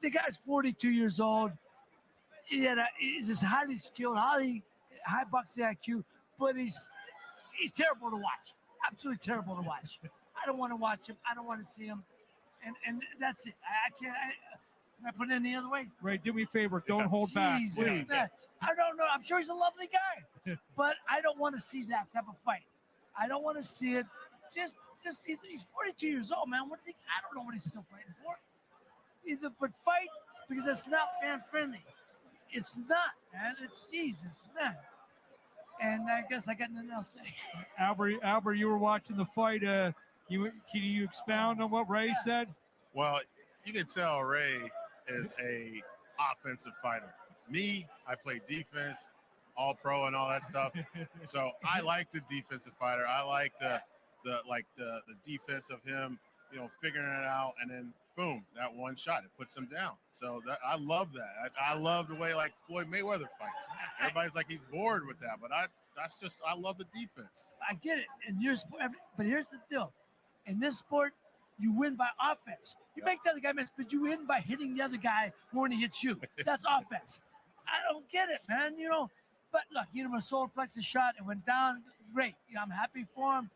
The guy's 42 years old. He's this highly skilled, high boxing IQ, but he's terrible to watch. Absolutely terrible to watch. I don't want to watch him. I don't want to see him. And that's it. I can't. Can I put it any other way? Ray, do me a favor. Don't hold back. Jesus, man. I don't know. I'm sure he's a lovely guy, but I don't want to see that type of fight. I don't want to see it. Just he's 42 years old, man. What's he? I don't know what he's still fighting for. But fight because it's not fan friendly. It's not, man. It's Jesus, man. And I guess I got nothing else to say. Albert, you were watching the fight. Can you expound on what Ray said? Well, you can tell Ray is a offensive fighter. Me, I play defense, all pro and all that stuff. So I like the defensive fighter. I like the defense of him, figuring it out, and then boom, that one shot, it puts him down. So I love that. I love the way like Floyd Mayweather fights. Everybody's like he's bored with that, but I love the defense. I get it. And but here's the deal. In this sport, you win by offense. You make the other guy miss, but you win by hitting the other guy more than he hits you. That's offense. I don't get it, man. But look, he hit him a solar plexus shot. It went down. Great. I'm happy for him.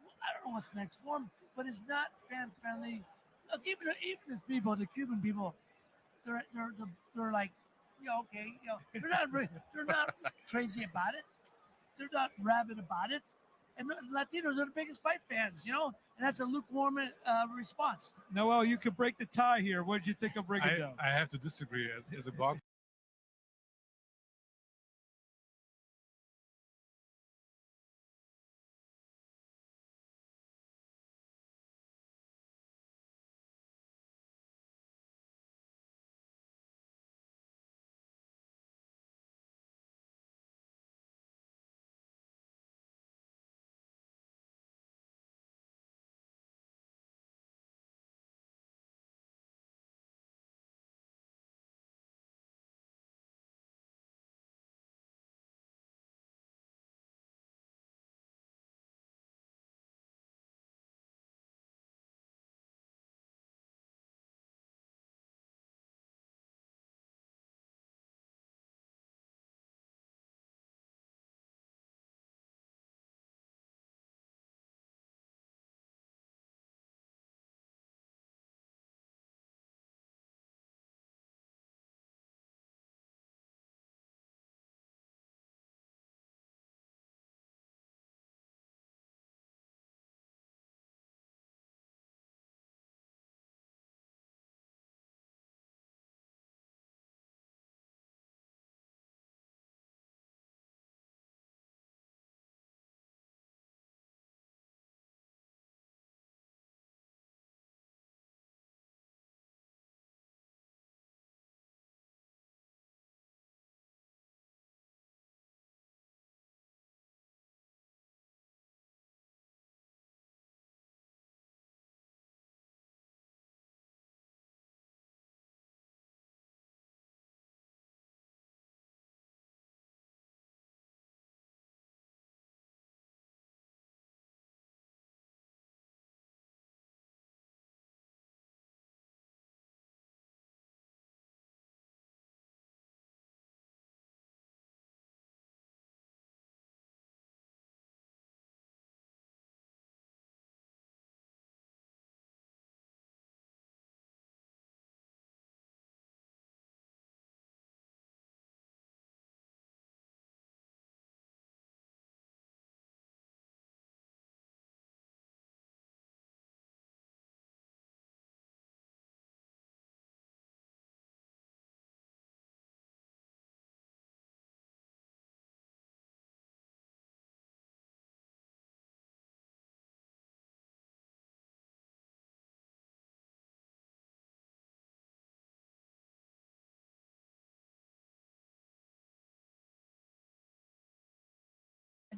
I don't know what's next for him, but it's not fan friendly. Look, even these people, the Cuban people, they're like, okay, they're not crazy about it. They're not rabid about it. And the Latinos are the biggest fight fans, and that's a lukewarm response. Noel, you could break the tie here. What did you think of Rigondeaux? I have to disagree. As a boxer,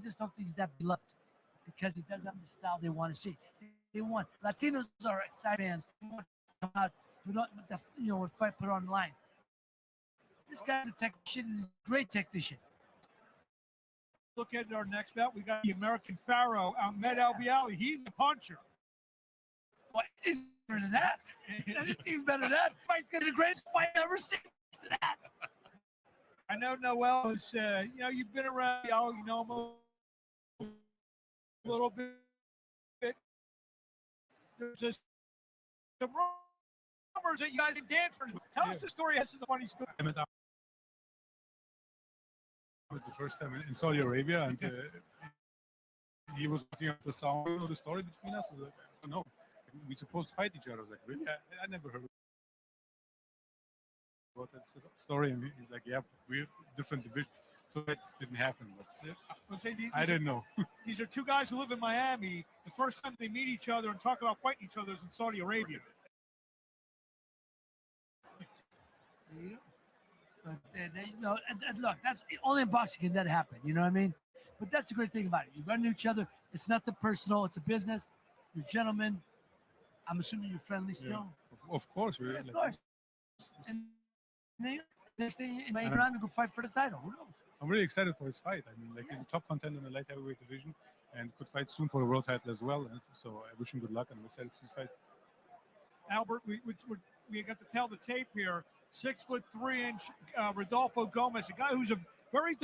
just don't think he's that beloved because he doesn't have the style they want to see. They want Latinos are excited fans. They want to come out, with fight put on the line. This guy's a technician. He's a great technician. Look at our next bout. We got the American Pharaoh, Ahmed Albiali. He's a puncher. What is better than that? Anything's better than that. Fight's gonna be the greatest fight I've ever seen. To that. I know Noel is, you've been around, you know him a little bit. There's just some rumors that you guys can dance for. Tell us the story. This is a funny story. I met up the first time in Saudi Arabia, and he was walking up the sound of the story between us. I was like, I don't know. We're supposed to fight each other. I was like, really? I never heard about that story. And he's like, yeah, we're different divisions. So that didn't happen. But I didn't know. These are two guys who live in Miami. The first time they meet each other and talk about fighting each other is in Saudi Arabia. But look, that's only in boxing can that happen. You know what I mean? But that's the great thing about it. You run into each other. It's not the personal. It's a business. You're gentlemen. I'm assuming you're friendly still. Yeah. Of course, we're of course. And then next thing you may around and go fight for the title. Who knows? I'm really excited for his fight. I mean, he's a top contender in the light heavyweight division and could fight soon for the world title as well. And so I wish him good luck and I'm excited to see his fight. Albert, we got to tell the tape here. 6'3" Rodolfo Gomez, a guy who's a very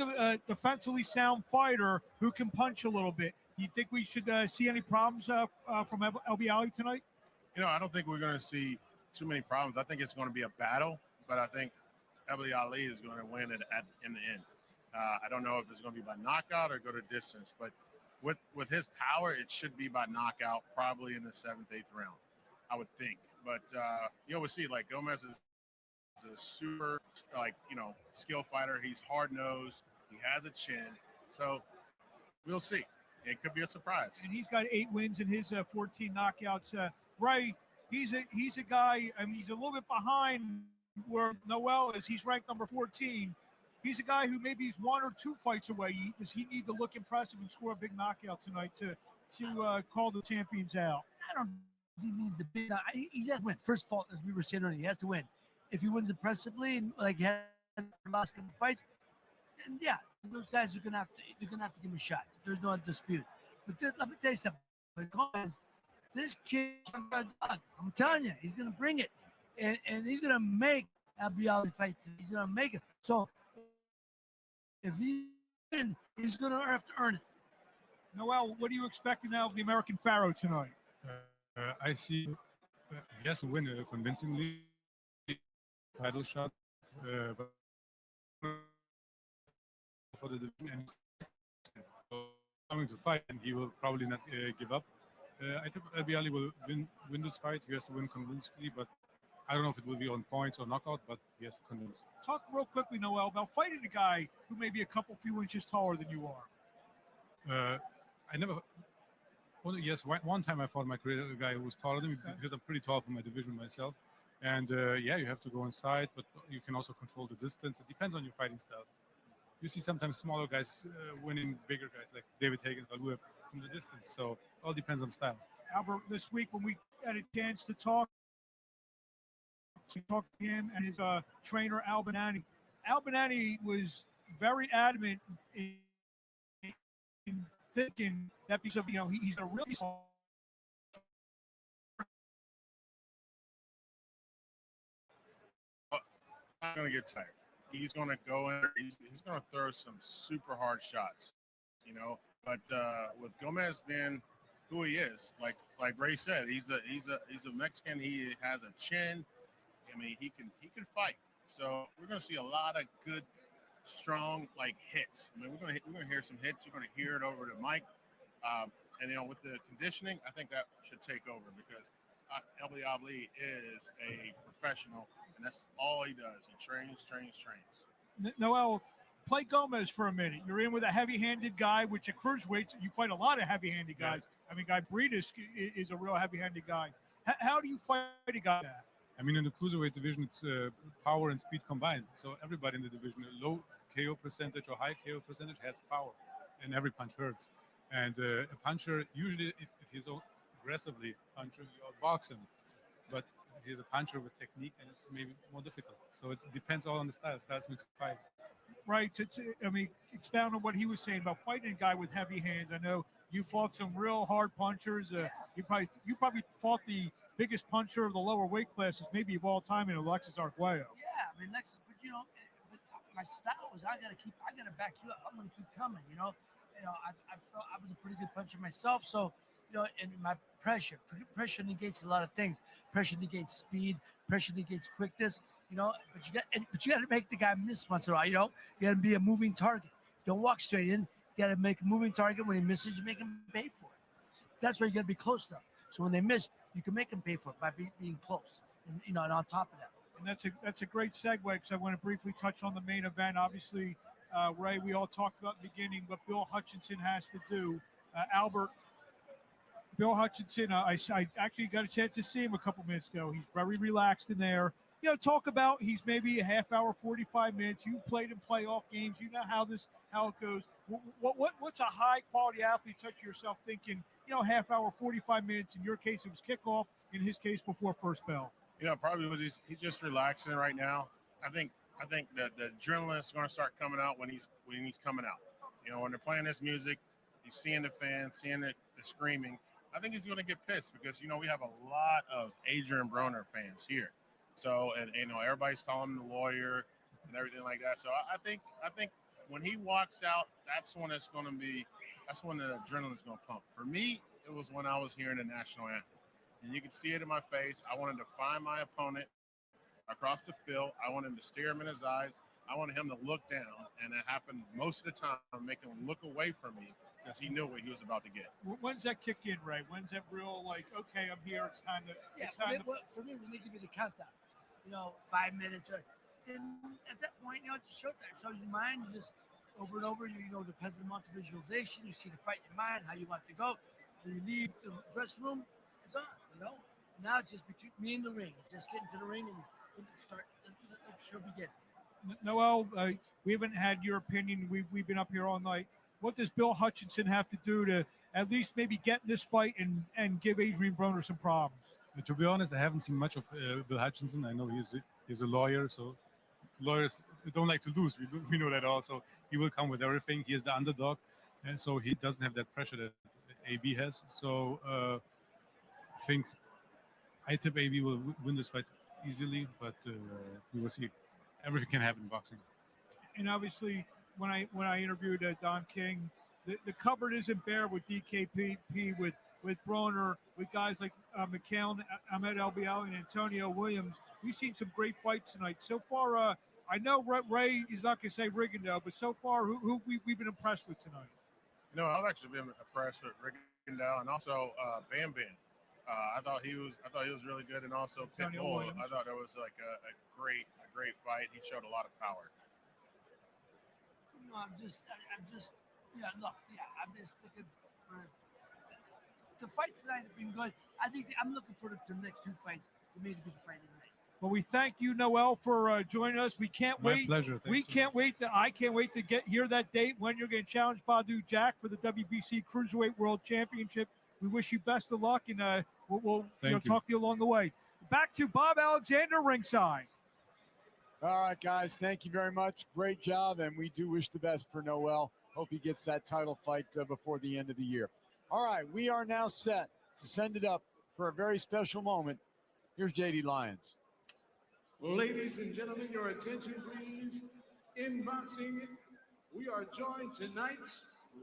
defensively sound fighter who can punch a little bit. Do you think we should see any problems from Albiali tonight? I don't think we're going to see too many problems. I think it's going to be a battle, but I think Albiali is going to win it in the end. I don't know if it's going to be by knockout or go to distance, but with his power, it should be by knockout, probably in the 7th, 8th round, I would think. But we'll see. Like Gomez is a super, skill fighter. He's hard-nosed. He has a chin. So we'll see. It could be a surprise. And he's got 8 wins in his 14 knockouts. Ray, he's a guy. I mean, he's a little bit behind where Noel is. He's ranked number 14. He's a guy who maybe he's 1 or 2 fights away. Does he need to look impressive and score a big knockout tonight to call the champions out? I don't think he needs a big. He has to win. First of all, as we were saying earlier, he has to win. If he wins impressively and like he has the last couple fights, then yeah, those guys are gonna have to give him a shot. There's no dispute. But let me tell you something. This kid, I'm telling you, he's gonna bring it, and he's gonna make Albiali fight. He's gonna make it. So if he wins, he's gonna have to earn it. Noel, what are you expecting now of the American Pharaoh tonight? I see he has to win convincingly. Title shot but for the division and coming to fight, and he will probably not give up. I think Albiali will win this fight. He has to win convincingly, but I don't know if it will be on points or knockout, but he has to convince. Talk real quickly, Noel, about fighting a guy who may be a few inches taller than you are. One time I fought my career a guy who was taller than me because I'm pretty tall for my division myself. And you have to go inside, but you can also control the distance. It depends on your fighting style. You see sometimes smaller guys winning bigger guys like David Hagen, who have from the distance. So it all depends on style. Albert, this week when we had a chance to talk to him and his trainer, Albanani. Albanani was very adamant in thinking that because of, he's a really not going to get tired. He's going to go in. He's going to throw some super hard shots, But with Gomez being who he is, like Ray said, he's a Mexican. He has a chin. I mean, he can fight. So we're going to see a lot of good, strong hits. I mean, we're going to hear some hits. You're going to hear it over the mic. And with the conditioning, I think that should take over because Albiali is a professional. And that's all he does. He trains. Noel, play Gomez for a minute. You're in with a heavy-handed guy, which at cruiserweight, you fight a lot of heavy-handed guys. Yeah. I mean, Guy Breedis is a real heavy-handed guy. How do you fight a guy like that? I mean, in the cruiserweight division, it's power and speed combined. So everybody in the division, a low KO percentage or high KO percentage has power. and every punch hurts. And a puncher, usually if he's aggressively puncher, you outbox him. But he's a puncher with technique, and it's maybe more difficult. So it depends all on the style. Styles makes fight. Right. I mean, expound on what he was saying about fighting a guy with heavy hands. I know you fought some real hard punchers. You probably fought the biggest puncher of the lower weight classes, maybe of all time, in Alexis Arguello. Yeah, I mean, Lexus, but my style was I gotta back you up. I'm gonna keep coming. I felt I was a pretty good puncher myself. So, and my pressure negates a lot of things. Pressure negates speed. Pressure negates quickness. But you got to make the guy miss once in a while. You got to be a moving target. Don't walk straight in. You got to make a moving target. When he misses, you make him pay for it. That's where you got to be close enough. So when they miss, you can make them pay for it by being close. And on top of that. And that's a great segue, because I want to briefly touch on the main event. Obviously, Ray, we all talked about in the beginning what Bill Hutchinson has to do. Bill Hutchinson, I actually got a chance to see him a couple minutes ago. He's very relaxed in there. Talk about he's maybe a half hour, 45 minutes. You've played in playoff games. You know how it goes. What's a high quality athlete such as yourself thinking, half hour, 45 minutes? In your case, it was kickoff. In his case, before first bell. Probably he's just relaxing right now. I think that the adrenaline is going to start coming out when he's coming out. When they're playing this music, he's seeing the fans, seeing the screaming. I think he's going to get pissed because we have a lot of Adrien Broner fans here. So and everybody's calling him the lawyer and everything like that. So I think when he walks out, that's when the adrenaline is going to pump. For me, it was when I was hearing the national anthem. And you can see it in my face. I wanted to find my opponent across the field. I wanted to stare him in his eyes. I wanted him to look down, and it happened most of the time, making him look away from me because he knew what he was about to get. When's that kick in, Ray? When's that real, okay, I'm here, it's time to... For me, when they give you the countdown, 5 minutes, then at that point, it's showtime. So your mind just over and over, depends on the amount of visualization, you see the fight in your mind, how you want to go. When you leave the dressing room, it's on, Now it's just between me and the ring. It's just getting to the ring and start the show begin. Noel, we haven't had your opinion. We've been up here all night. What does Bill Hutchinson have to do to at least maybe get in this fight and give Adrien Broner some problems? To be honest, I haven't seen much of Bill Hutchinson. I know he's a lawyer, so lawyers don't like to lose. We know that also. He will come with everything. He is the underdog, and so he doesn't have that pressure that AB has. So I think I tip AB will win this fight easily, but we will see. Everything can happen in boxing. And obviously, when I interviewed Don King, the cupboard isn't bare with DKP, with Broner, with guys like McCown, Ahmed Albial, and Antonio Williams. We've seen some great fights tonight. So far, I know Ray is not going to say Rigondeaux, but so far, who we've been impressed with tonight? I've actually been impressed with Rigondeaux and also Bam Bam. I thought he was really good, and also Pitbull. I thought it was like a great fight. He showed a lot of power. I'm just looking for the fights tonight have been good. I think I'm looking for the next two fights for me to be the fight tonight. Well, we thank you, Noel, for joining us. We can't wait. My pleasure. I can't wait to hear that date when you're going to challenge Badu Jack for the WBC Cruiserweight World Championship. We wish you best of luck, and we'll talk to you along the way. Back to Bob Alexander ringside. All right, guys. Thank you very much. Great job, and we do wish the best for Noel. Hope he gets that title fight before the end of the year. All right, we are now set to send it up for a very special moment. Here's JD Lyons. Ladies and gentlemen, your attention, please. In boxing, we are joined tonight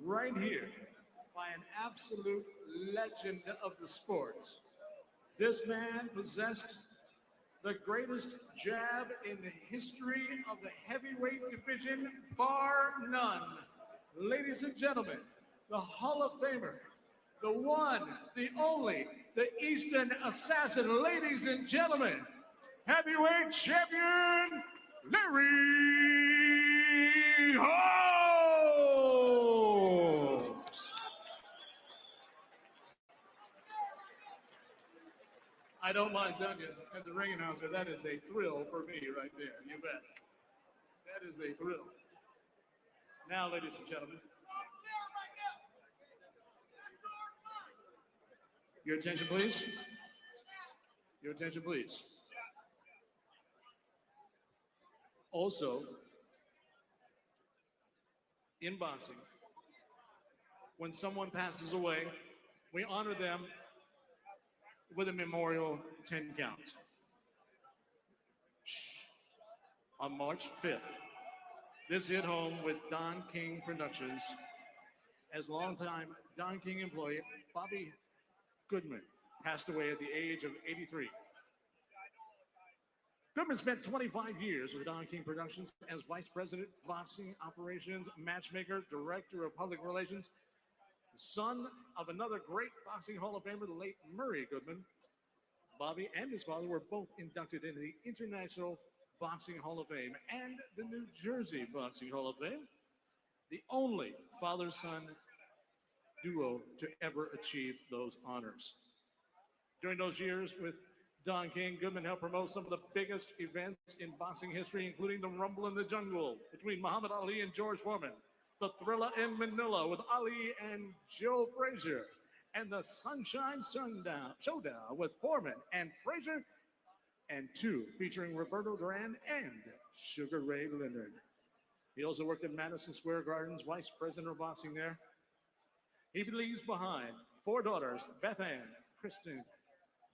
right here by an absolute legend of the sport. This man possessed the greatest jab in the history of the heavyweight division, bar none. Ladies and gentlemen, the Hall of Famer, the one, the only, the Eastern Assassin. Ladies and gentlemen, heavyweight champion, Larry Holmes. I don't mind telling you, as a ring announcer, that is a thrill for me right there. You bet. That is a thrill. Now, ladies and gentlemen, Your attention, please. Your attention, please. Also, in boxing, when someone passes away, we honor them with a memorial 10 count. On March 5th, this hit home with Don King Productions as longtime Don King employee Bobby Goodman passed away at the age of 83. Goodman spent 25 years with Don King Productions as Vice President, Boxing Operations, Matchmaker, Director of Public Relations, son of another great Boxing Hall of Famer, the late Murray Goodman. Bobby and his father were both inducted into the International Boxing Hall of Fame and the New Jersey Boxing Hall of Fame, the only father-son duo to ever achieve those honors. During those years with Don King, Goodman helped promote some of the biggest events in boxing history, including the Rumble in the Jungle between Muhammad Ali and George Foreman, the Thriller in Manila with Ali and Joe Frazier, and the Sunshine Showdown with Foreman and Frazier, and two featuring Roberto Duran and Sugar Ray Leonard. He also worked at Madison Square Garden's vice president of boxing there. He leaves behind 4 daughters, Beth Ann, Kristen,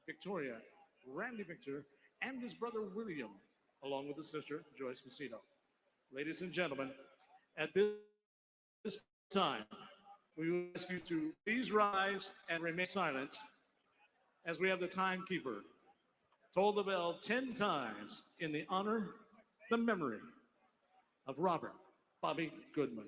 Victoria, Randy Victor, and his brother William, along with his sister Joyce Macedo. Ladies and gentlemen, at this time, we will ask you to please rise and remain silent as we have the timekeeper toll the bell 10 times in the honor, the memory of Robert Bobby Goodman.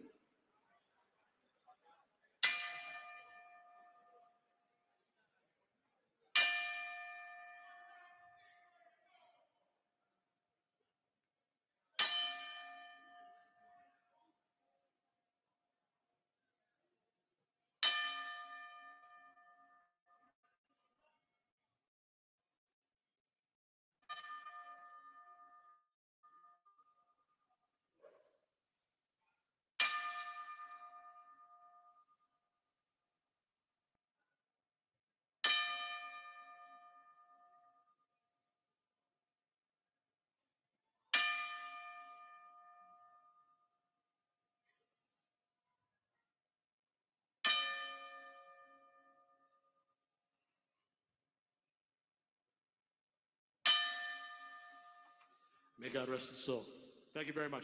May God rest his soul. Thank you very much.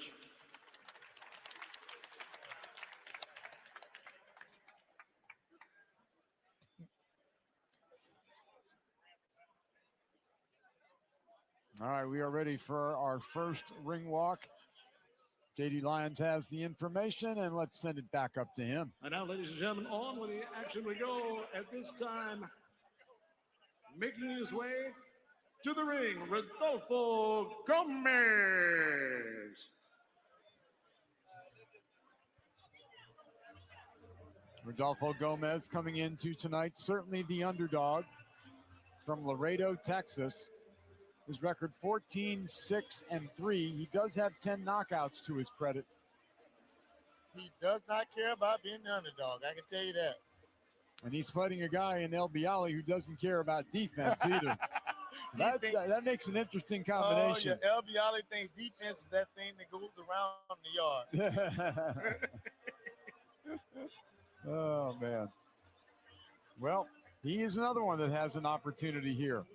All right, we are ready for our first ring walk. JD Lyons has the information, and let's send it back up to him. And now, ladies and gentlemen, on with the action we go. At this time, making his way to the ring, Rodolfo Gomez. Rodolfo Gomez coming into tonight, certainly the underdog from Laredo, Texas. His record 14-6-3. He does have 10 knockouts to his credit. He does not care about being the underdog. I can tell you that. And he's fighting a guy in El Bialy who doesn't care about defense either. That makes an interesting combination. Oh, yeah. El Bialy thinks defense is that thing that goes around the yard. Oh, man. Well, he is another one that has an opportunity here.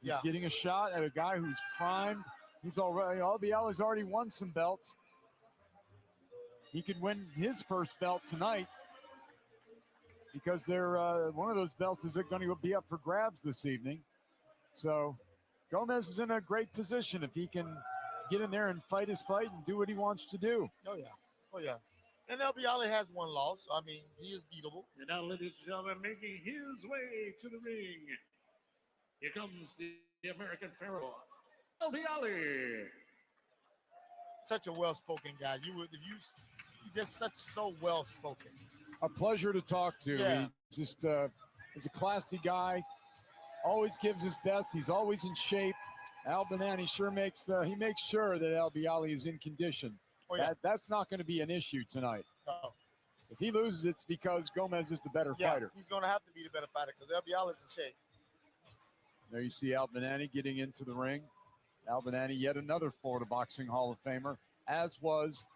He's getting a shot at a guy who's primed. He's already, El Bialy's already won some belts. He could win his first belt tonight because they're one of those belts is going to be up for grabs this evening. So Gomez is in a great position if he can get in there and fight his fight and do what he wants to do. Oh, yeah. Oh, yeah. And El Bialy has one loss. I mean, he is beatable. And now, ladies and gentlemen, making his way to the ring, here comes the American Pharaoh, El Bialy. Such a well-spoken guy. You're just so well-spoken. A pleasure to talk to. Yeah. He just is a classy guy. Always gives his best. He's always in shape. Al Banani sure makes sure that El Bialy is in condition. Oh, yeah. That's not going to be an issue tonight. No. If he loses, it's because Gomez is the better Yeah, fighter. he's going to have to be the better fighter because Albiola's in shape. There you see Albanani getting into the ring. Albanani, yet another Florida Boxing Hall of Famer, as was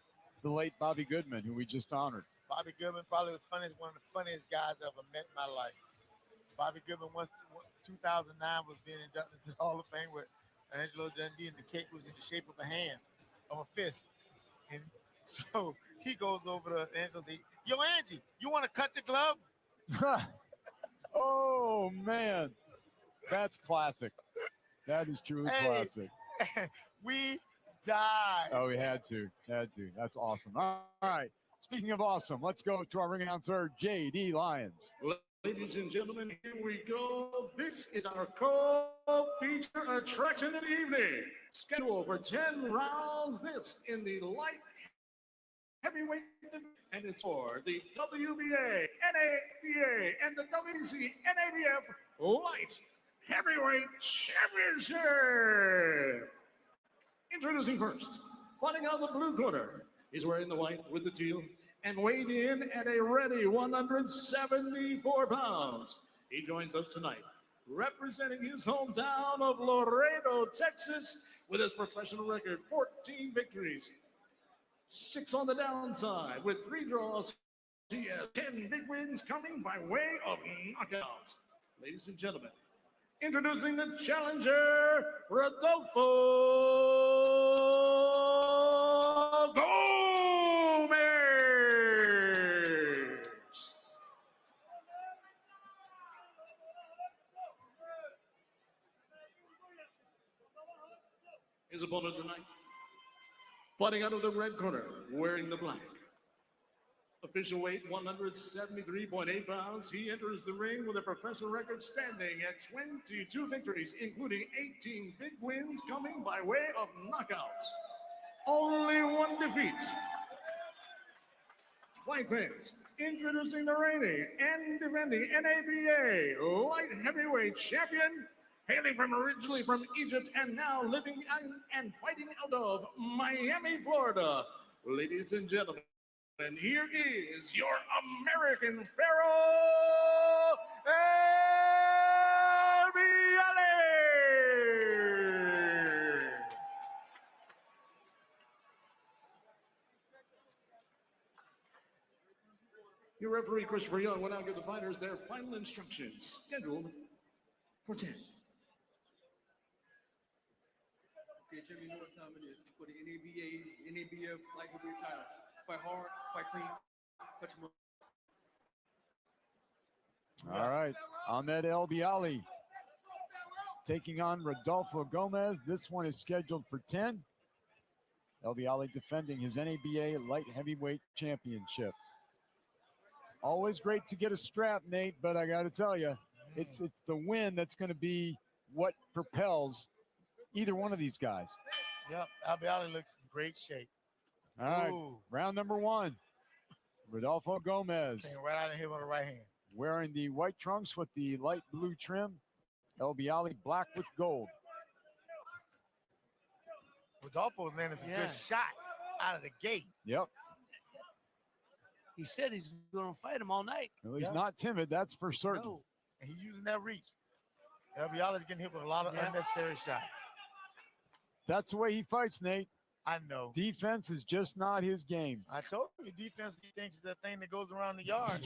the late Bobby Goodman, who we just honored. Bobby Goodman, probably one of the funniest guys I ever met in my life. Bobby Goodman, once 2009, was being inducted into the Hall of Fame with Angelo Dundee, and the cake was in the shape of a hand, of a fist. And so he goes over to Angelo and says, "Yo, Angie, you want to cut the glove?" Oh, man. That's classic. That is truly classic. We died. Oh, we had to. That's awesome. All right. Speaking of awesome, let's go to our ring announcer, J.D. Lyons. Ladies and gentlemen, here we go. This is our co-feature attraction of the evening. Scheduled for 10 rounds. This in the light heavyweight, and it's for the WBA, NABA, and the WBC NABF Light Heavyweight Championship. Introducing first, fighting out of the blue corner. He's wearing the white with the teal and weighed in at a ready 174 pounds. He joins us tonight, representing his hometown of Laredo, Texas, with his professional record, 14 victories, 6 on the downside, with 3 draws. He has 10 big wins coming by way of knockouts. Ladies and gentlemen, introducing the challenger, Rodolfo Gomez. His opponent tonight, fighting out of the red corner, wearing the black. Official weight 173.8 pounds. He enters the ring with a professional record standing at 22 victories, including 18 big wins coming by way of knockouts. Only 1 defeat. Fight fans, introducing the reigning and defending NABA light heavyweight champion, hailing originally from Egypt and now living and fighting out of Miami, Florida. Ladies and gentlemen, and here is your American Pharaoh, Albiola's. Your referee, Christopher Young, will now give the fighters their final instructions, scheduled for 10. Okay, Jimmy, you know what time it is. For the NABA, NABF light heavyweight title. Fight hard, fight clean, touch him up. All right. Ahmed Albioli taking on Rodolfo Gomez. This one is scheduled for 10. Albioli defending his NABA light heavyweight championship. Always great to get a strap, Nate, but I got to tell you, it's the win that's going to be what propels either one of these guys. Yep, Albioli looks in great shape. All right, Ooh. round number 1. Rodolfo Gomez. Came right out of here on the right hand. Wearing the white trunks with the light blue trim. Albioli black with gold. Rodolfo's landing some good shots out of the gate. Yep. He said he's going to fight him all night. Well, he's not timid, that's for certain. No. And he's using that reach. Albioli's getting hit with a lot of unnecessary shots. That's the way he fights, Nate. I know. Defense is just not his game. I told you, defense, he thinks is that thing that goes around the yard.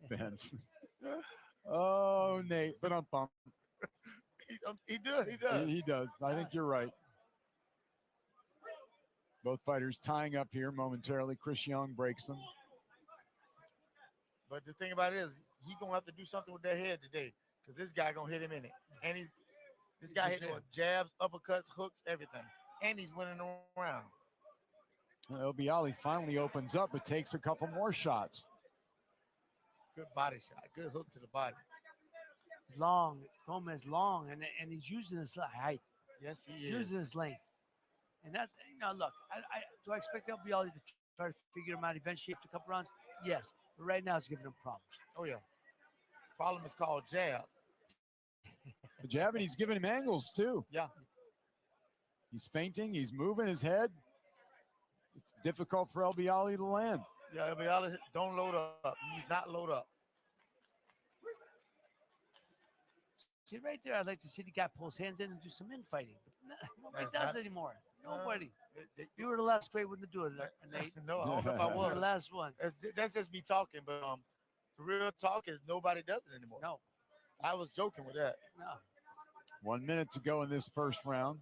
Defense. Oh, Nate, but I'm pumped. He does. He does. I think you're right. Both fighters tying up here momentarily. Chris Young breaks them. But the thing about it is, he's going to have to do something with that head today because this guy going to hit him in it. And this guy hitting with jabs, uppercuts, hooks, everything. And he's winning the round. Albioli finally opens up, but takes a couple more shots. Good body shot. Good hook to the body. Long. Gomez long, and he's using his height. Yes, he He's is. using his length. And that's, look, do I expect Albioli to try to figure him out eventually after a couple rounds? Yes. But right now, it's giving him problems. Oh, yeah. Problem is called jab. The jab, and he's giving him angles, too. Yeah. He's feinting. He's moving his head. It's difficult for Albioli to land. Yeah, Elbiali, don't load up. He's not load up. See, right there, I'd like to see the guy pull his hands in and do some infighting. Nobody That's does not- anymore. Nobody. They- You were the last great one to do it, Nate. no, I don't know if I You were the was. last one. That's just me talking, but the real talk is nobody does it anymore. No, I was joking with that. no. 1 minute to go in this first round.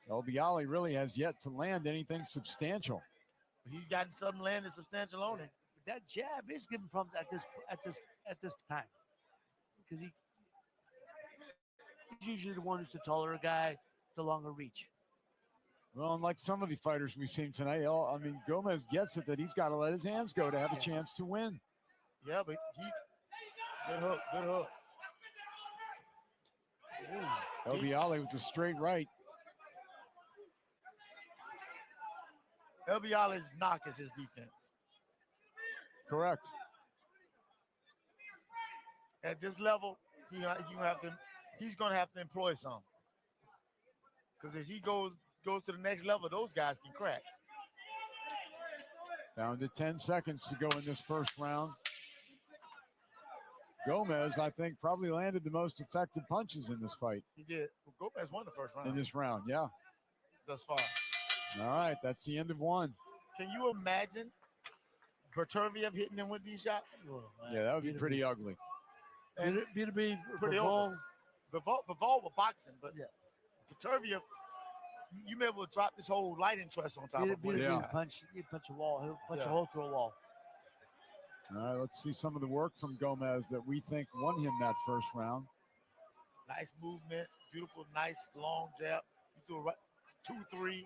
Elbiali really has yet to land anything substantial. He's gotten something landed substantial on him. But that jab is giving problems at this time because he's usually the one who's the taller guy, the longer reach. Well, unlike some of the fighters we've seen tonight, I mean, Gomez gets it that he's got to let his hands go to have a chance to win. Yeah, but good hook, good hook. Elbiali with a straight right. Elbiali's knock is his defense. Correct. At this level, he's going to have to employ some. Because as he goes to the next level, those guys can crack. Down to 10 seconds to go in this first round. Gomez, I think, probably landed the most effective punches in this fight. He did. Well, Gomez won the first round. In this round, yeah. Thus far. All right, that's the end of one. Can you imagine Berterviev hitting him with these shots? Yeah, that would be pretty ugly. And B2B, pretty Bivol. Bivol was boxing, but Berterviev, you may able to drop this whole lighting truss on top of B2B him. punch a wall. He'll punch Yeah. a hole through a wall. All right, let's see some of the work from Gomez that we think won him that first round. Nice movement, beautiful, nice long jab. He threw a right, 2-3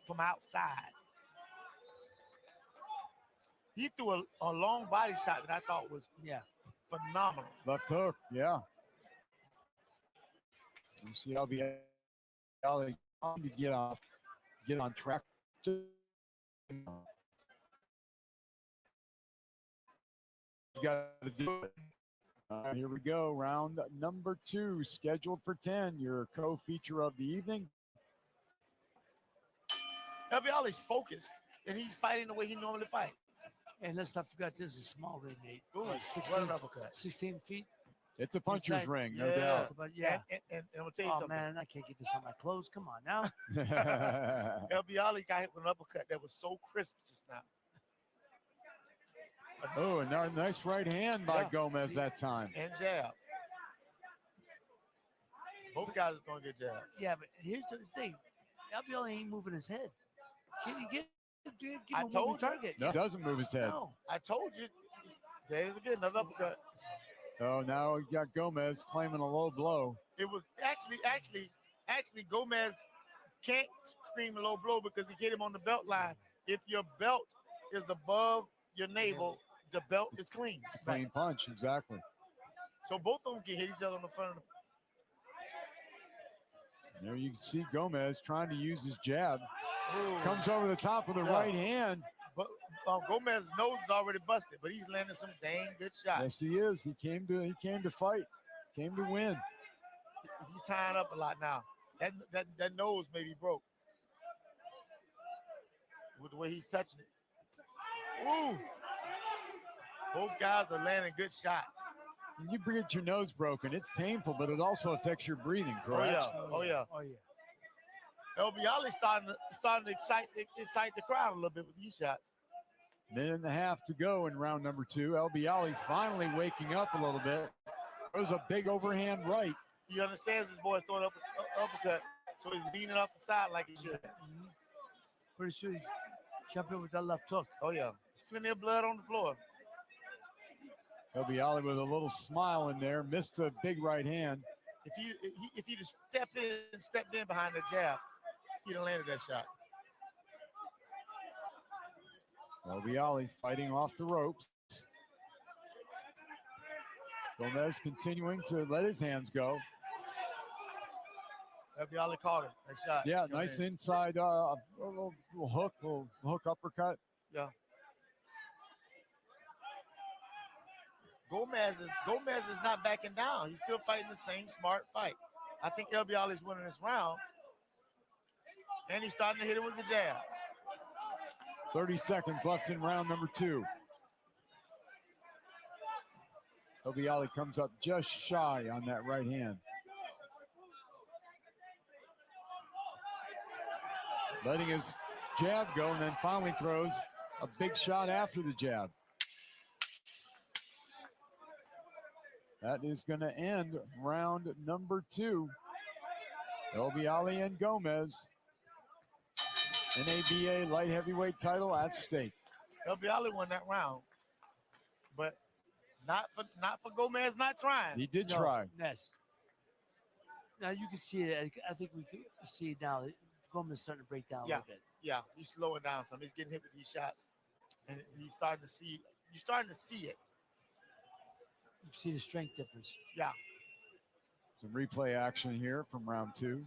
from outside. He threw a long body shot that I thought was phenomenal. Left hook, yeah. You see Elbiali trying to get on track. He's got to do it. Here we go. Round number 2, scheduled for 10. Your co-feature of the evening. Elbiali's focused, and he's fighting the way he normally fights. And let's not forget, this is small ring, Nate. Ooh, Like what an uppercut. 16 feet. It's a puncher's Inside. ring, no doubt. Yeah. And I'm going to tell you Oh, something. man, I can't get this on my clothes. Come on now. Elbiali got hit with an uppercut that was so crisp just now. Oh, a nice right hand by Gomez that time. And jab. Both guys are going to get jabbed. Yeah, but here's the thing. Elbiali ain't moving his head. Can you give him I a told moving you. target? No, doesn't move his head. No. I told you. There's again another uppercut. Oh, now you got Gomez claiming a low blow. It was actually Gomez can't scream a low blow because he hit him on the belt line. If your belt is above your navel, the belt is clean. It's a clean punch, exactly. So both of them can hit each other on the front of the. There you can see Gomez trying to use his jab. Ooh. Comes over the top with the right hand. But Gomez's nose is already busted, but he's landing some dang good shots. Yes, he is. He came to fight, came to win. He's tying up a lot now. That nose may be broke with the way he's touching it. Ooh! Both guys are landing good shots. When you get your nose broken, it's painful, but it also affects your breathing, correct? Oh yeah. Oh yeah. Elbiali's starting to excite the crowd a little bit with these shots. Minute and a half to go in round number 2. Elbiali finally waking up a little bit. Throws a big overhand right. He understands his boy's throwing uppercut, so he's leaning off the side like he should. Pretty soon he's jumping with that left hook. Oh yeah. There's plenty of blood on the floor. Elbiali with a little smile in there. Missed a big right hand. If he just stepped in behind the jab, he'd have landed that shot. Elbiali fighting off the ropes. Gomez continuing to let his hands go. Elbiali caught him. That shot. Yeah, nice inside little hook uppercut. Yeah. Gomez is not backing down. He's still fighting the same smart fight. I think Elbiali is winning this round. And he's starting to hit him with the jab. 30 seconds left in round number 2. Obi Ali comes up just shy on that right hand. Letting his jab go and then finally throws a big shot after the jab. That is going to end round number 2. Obi Ali and Gomez. NABA light heavyweight title at stake. Obi Ali won that round, but not for Gomez not trying. He did try. Yes. Now you can see it. I think we can see it now. Gomez starting to break down a little bit. Yeah, he's slowing down some. He's getting hit with these shots, and he's starting to see. You're starting to see it. You see the strength difference. Yeah. Some replay action here from round 2.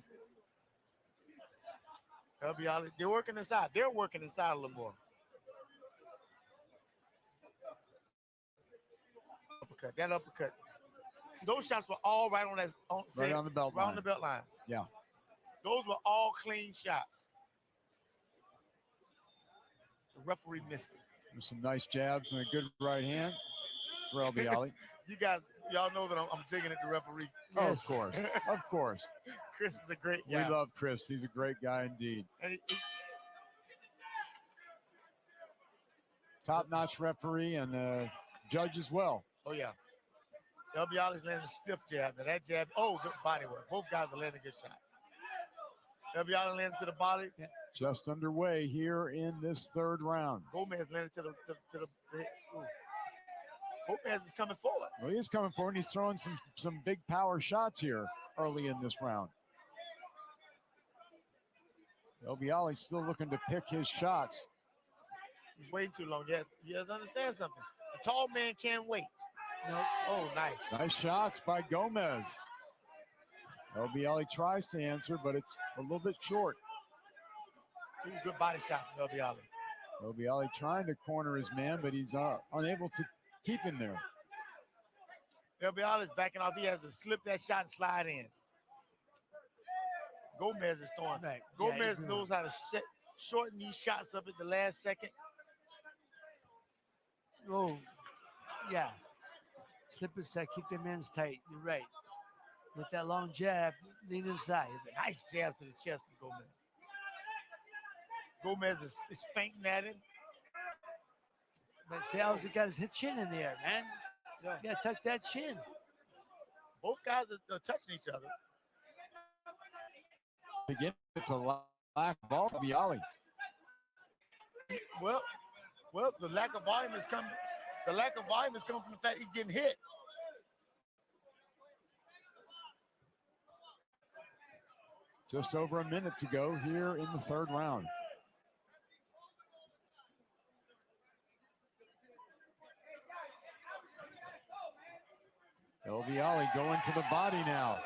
Obi Ali, they're working inside. They're working inside a little more. Uppercut. That uppercut. See, those shots were all right on that. Right on the belt right line. on the belt line. Yeah. Those were all clean shots. The referee missed it. There's some nice jabs and a good right hand for Obi Ali. You guys, y'all know that I'm digging at the referee. Oh, of course. Of course. Chris is a great guy. We love Chris. He's a great guy indeed. And Top-notch referee and judge as well. oh, yeah. Obi Ali's landing a stiff jab. Now that jab, good body work. Both guys are landing good shots. Obi Ali lands to the body. Yeah. Just underway here in this 3rd round. Gomez landed to the ooh. Gomez is coming forward. Well, he is coming forward. And he's throwing some big power shots here early in this round. Obi Ali's still looking to pick his shots. He's waiting too long. Yeah, he has to understand something. A tall man can't wait. No. Oh, nice. Nice shots by Gomez. Obi Ali tries to answer, but it's a little bit short. Good body shot from Obi Ali. Obi Ali trying to corner his man, but he's unable to keep him there. Obi Ali's backing off. He has to slip that shot and slide in. Gomez is throwing. Right. Gomez knows how to shorten these shots up at the last second. Oh, yeah. Slip inside, keep their hands tight. You're right. With that long jab, lean inside. Nice jab to the chest from Gomez. Gomez is fainting at him. But see how he got his chin in the air, man. Yeah. You gotta tuck that chin. Both guys are touching each other. Again, it's a lack of ball for Obi Ali. Well, the lack of volume is coming. The lack of volume is coming from the fact he's getting hit. Just over a minute to go here in the 3rd round. Obi Ali going to the body now.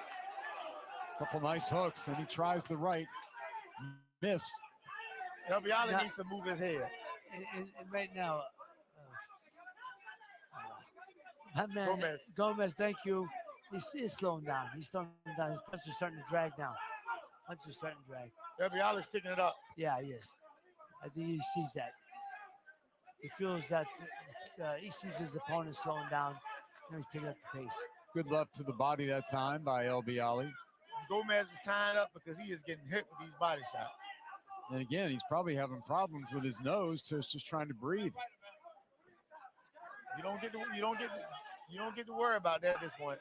Couple nice hooks, and he tries the right. Missed. Obi Ali needs to move his head. And right now, my man, Gomez, thank you. He's slowing down. He's slowing down. His punch is starting to drag now. Punch is starting to drag. Obi Ali's picking it up. Yeah, he is. I think he sees that. He feels that he sees his opponent slowing down. Now he's picking up the pace. Good left to the body that time by Obi Ali. Gomez is tying up because he is getting hit with these body shots. And again, he's probably having problems with his nose, just trying to breathe. You don't get to worry about that at this point.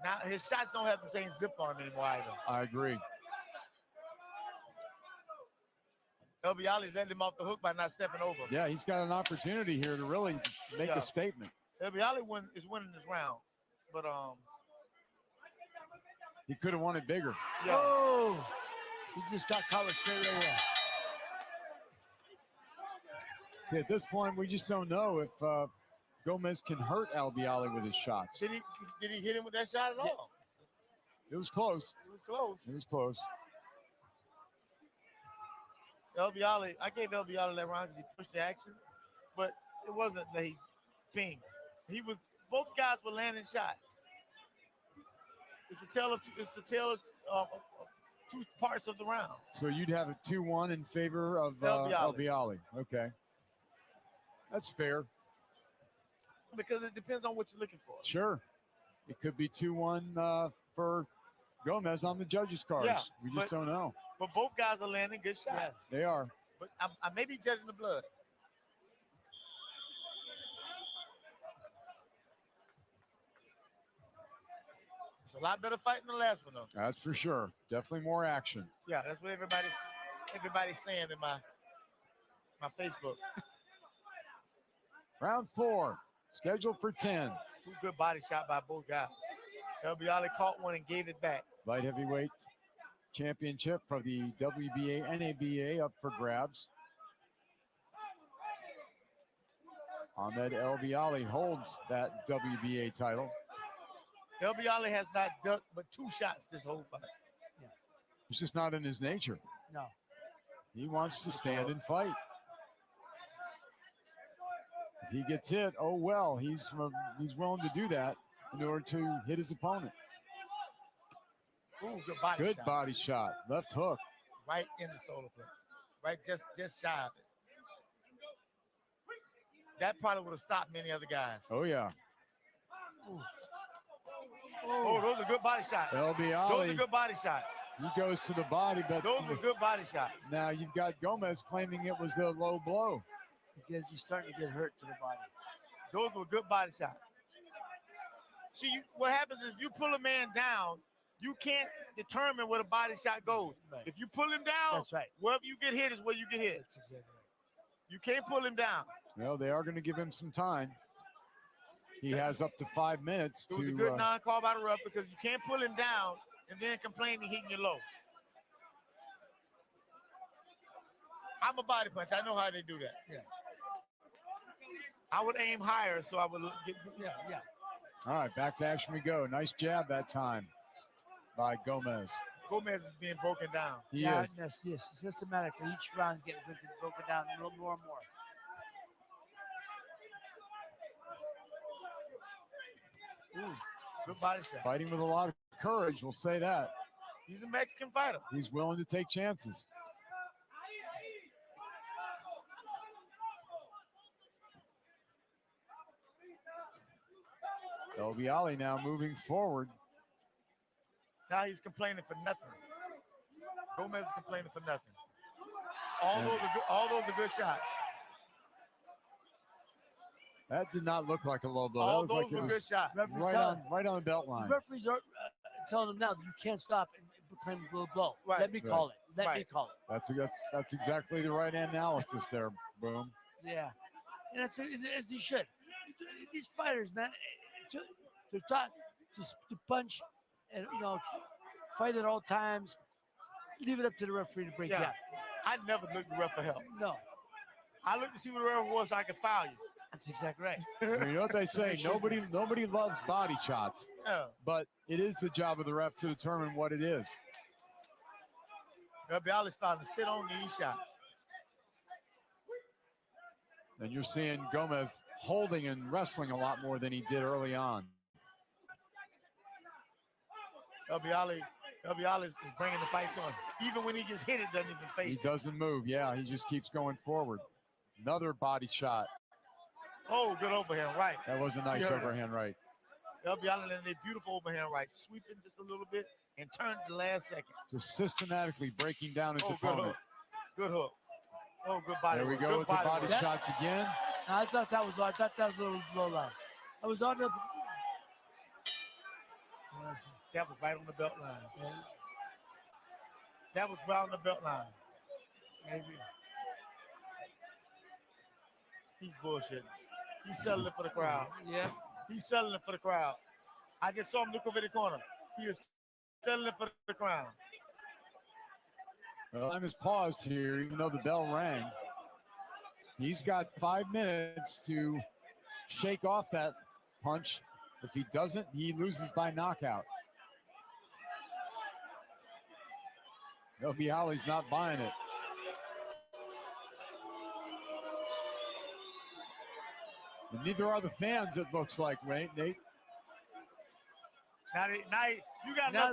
Now his shots don't have the same zip on them anymore either. I agree. Obi Ali's letting him off the hook by not stepping over. Yeah, he's got an opportunity here to really make a statement. Obi Ali is winning this round, but he could have won it bigger. Yeah. Oh, he just got caught straight away. See, at this point, we just don't know if Gomez can hurt Obi Ali with his shots. Did he hit him with that shot at all? It was close. It was close. It was close. Obi Ali, I gave Obi Ali that round because he pushed the action, but it wasn't that he pinged. Both guys were landing shots. It's a tale of two parts of the round. So you'd have a 2-1 in favor of El Bialy. Okay. That's fair. Because it depends on what you're looking for. Sure. It could be 2-1 for Gomez on the judges' cards. Yeah, We just don't know. But both guys are landing good shots. They are. But I may be judging the blood. It's a lot better fight than the last one, though. That's for sure. Definitely more action. Yeah, that's what everybody's saying in my Facebook. Round 4, scheduled for 10. Good body shot by both guys. El Bialy caught one and gave it back. Light heavyweight championship for the WBA, NABA up for grabs. Ahmed El Bialy holds that WBA title. El Bialy has not ducked but 2 shots this whole fight. It's just not in his nature. No. He wants to stand and fight. If he gets hit, oh well, he's willing to do that in order to hit his opponent. Ooh, good body Good shot. body shot. Left hook. Right in the solar plexus. Right, just shy of it. That probably would have stopped many other guys. Oh yeah. Oh, those are good body shots. El Bialy. Those are good body shots. He goes to the body, but Those were good body shots. now you've got Gomez claiming it was a low blow. Because he's starting to get hurt to the body. Those were good body shots. See, what happens is if you pull a man down, you can't determine where the body shot goes. Right. If you pull him down, That's right. wherever you get hit is where you get hit. That's exactly right. You can't pull him down. Well, they are going to give him some time. He has up to 5 minutes It was a to. good non-call by the ref because you can't pull him down and then complain he hitting you low. I'm a body punch. I know how they do that. Yeah. I would aim higher, so I would get. Yeah. All right, back to action we go. Nice jab that time by Gomez. Gomez is being broken down. He is. Yes. Systematically, each round is getting broken down a little more and more. Ooh, good body shot. Fighting with a lot of courage, we'll say that. He's a Mexican fighter. He's willing to take chances. El Bialy now moving forward. Now he's complaining for nothing. Gomez is complaining for nothing. All those are good shots. That did not look like a low blow. All That looked those like were it good was shots. right on the belt line. The referees are telling them now that you can't stop and proclaim a blue blow. Right. Let me call it. Let me call it. That's exactly the right analysis there, Boom. Yeah, and that's as you should. These fighters, man, they're taught to punch and fight at all times. Leave it up to the referee to break down. I never looked at the ref for help. No, I looked to see what the ref was so I could foul you. that's exactly right. You know what they say? Nobody loves body shots, Yeah. but it is the job of the ref to determine what it is. El Bialy's starting to sit on these shots. And you're seeing Gomez holding and wrestling a lot more than he did early on. El Bialy is bringing the fight to him. Even when he gets hit, it doesn't even face He him. doesn't move. Yeah, he just keeps going forward. Another body shot. Oh, good overhand right. That was a nice Yeah. overhand right. El Bialy landed a beautiful overhand right, sweeping just a little bit and turned at the last second. Just systematically breaking down his Oh, good opponent. hook. Good hook. Oh, good body There we work. go Good with the body work. shots again. I thought that was a little low line. I was on the. That was right on the belt line. That was right on the belt line. Maybe. He's bullshitting. He's selling it for the crowd. Yeah. He's selling it for the crowd. I just saw him look over the corner. He is selling it for the crowd. Well, time has paused here, even though the bell rang. He's got 5 minutes to shake off that punch. If he doesn't, he loses by knockout. El Bialy's not buying it. And neither are the fans, it looks like, right, Nate? Now you got Now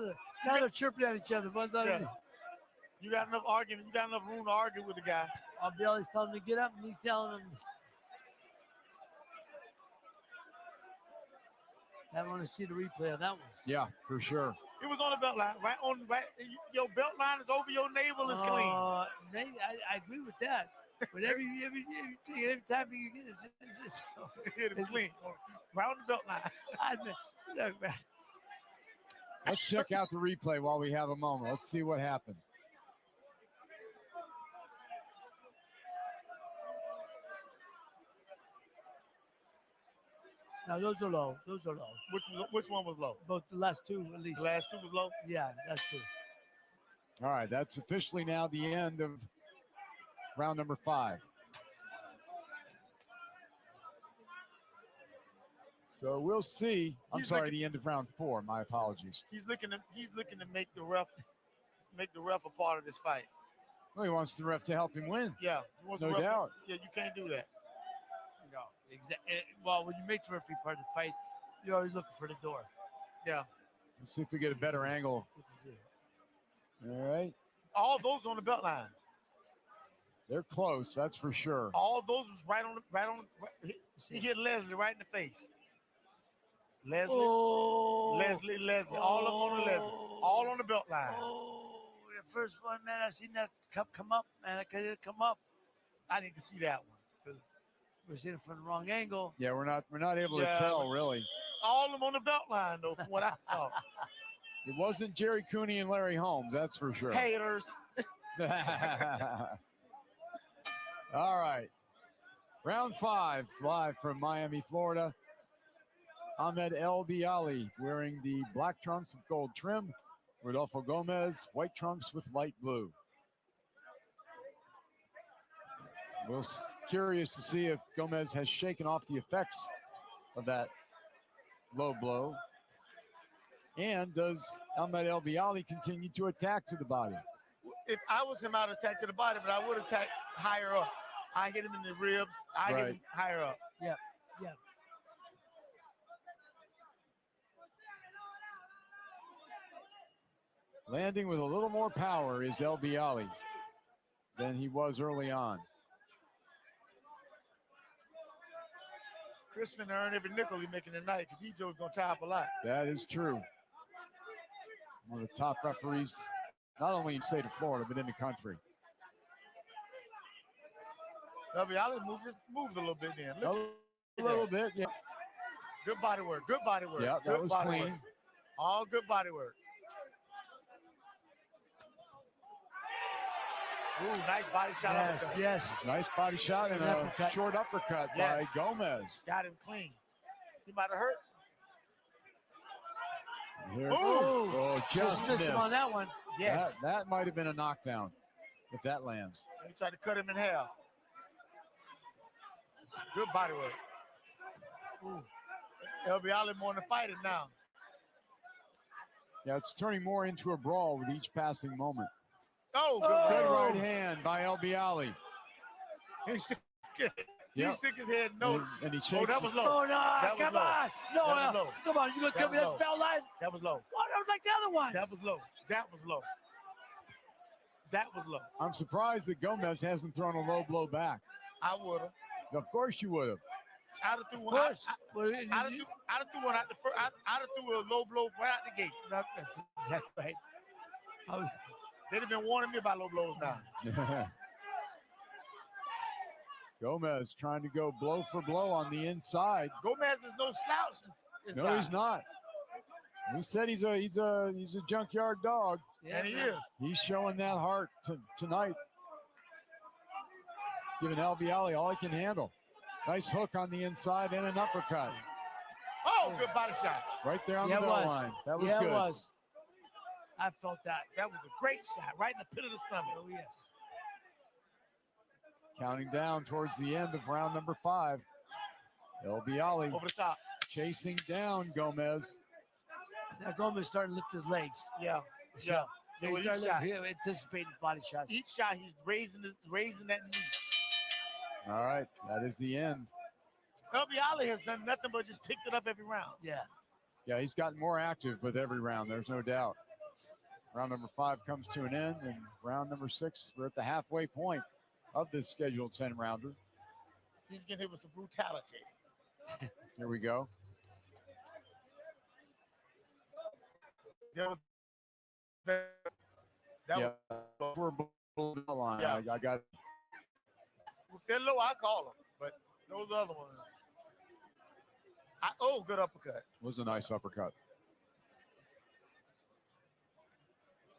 they're chirping at each other. One's on Yeah. You got enough argument. You got enough room to argue with the guy. Albiali's telling him to get up, and he's telling him. I want to see the replay of that one. Yeah, for sure. It was on the belt line, right on right. Your belt line is over your navel. Is clean. I agree with that. But every time you get it's clean, right on the belt line. Look, man. Let's check out the replay while we have a moment. Let's see what happened. Now those are low. Those are low. Which one was low? Both the last two, at least. The last two was low? Yeah, last two. All right, that's officially now the end of round number 5. So we'll see. The end of round 4. My apologies. He's looking to make the ref a part of this fight. Well, he wants the ref to help him win. Yeah, he wants No the ref doubt. Yeah, you can't do that. No, exactly. Well, when you make the referee part of the fight, you're always looking for the door. Yeah. Let's see if we get a better angle. All right. All those on the belt line. They're close, that's for sure. All those was right on. He hit Leslie right in the face. Leslie, Leslie. All of them on the Leslie. All on the belt line. Oh, the first one, man, I seen that cup come up, man. I could come up. I didn't see that one because we're seeing it from the wrong angle. Yeah, we're not able to tell really. All of them on the belt line though, from what I saw. It wasn't Jerry Cooney and Larry Holmes, that's for sure. Haters. All right. Round 5, live from Miami, Florida. Ahmed El Bialy wearing the black trunks with gold trim. Rodolfo Gomez, white trunks with light blue. We're curious to see if Gomez has shaken off the effects of that low blow. And does Ahmed El Bialy continue to attack to the body? If I was him, I'd attack to the body, but I would attack higher up. I hit him in the ribs. I hit him higher up. Yeah. Landing with a little more power is El Bialy than he was early on. Chris finna earn every nickel he's making tonight because D-Joe's going to tie up a lot. That is true. One of the top referees, not only in the state of Florida, but in the country. El Bialy moved a little bit then. A little bit, yeah. Good body work. Good body work. Yeah, that was clean. Work. All good body work. Ooh, nice body shot. Yes. Nice body shot and a short uppercut by Gomez. Got him clean. He might have hurt. Here, oh, just missed him on that one. Yes. That might have been a knockdown if that lands. He tried to cut him in half. Good body work. Ooh. El Bialy more than fighting now. Yeah, it's turning more into a brawl with each passing moment. Oh, good right hand by El Bialy. He shook his head no. And he shakes. Oh, that was low. Oh, no, that come was on. Low. No, that was low. Come on, you going to tell me that's bell line? That was low. Oh, that was like the other ones. That was low. That was low. That was low. I'm surprised that Gomez hasn't thrown a low blow back. I would have. Of course you would have. I'd have threw one. I'd have threw one out the first. I'd have threw a low blow right out the gate. That's exactly right. They'd have been warning me about low blows now. Gomez trying to go blow for blow on the inside. Gomez is no slouch inside. No, he's not. We said he's a junkyard dog. Yeah, and he is. He's showing that heart tonight. Giving El Bialy all he can handle. Nice hook on the inside and an uppercut. Oh, good body shot. Right there on the bell line. That was good. It was. I felt that. That was a great shot, right in the pit of the stomach. Oh, yes. Counting down towards the end of round number 5. El Bialy over the top, chasing down Gomez. Now Gomez starting to lift his legs. Yeah. He's anticipating body shots. Each shot, he's raising that knee. All right, that is the end. El Bialy has done nothing but just picked it up every round. Yeah. Yeah, he's gotten more active with every round. There's no doubt. Round number 5 comes to an end, and round number 6, we're at the halfway point of this scheduled 10-rounder. He's getting hit with some brutality. Here we go. That Yeah, was we're below the line. Yeah. I got if they're low, I call them, but those other ones. Good uppercut. was a nice uppercut.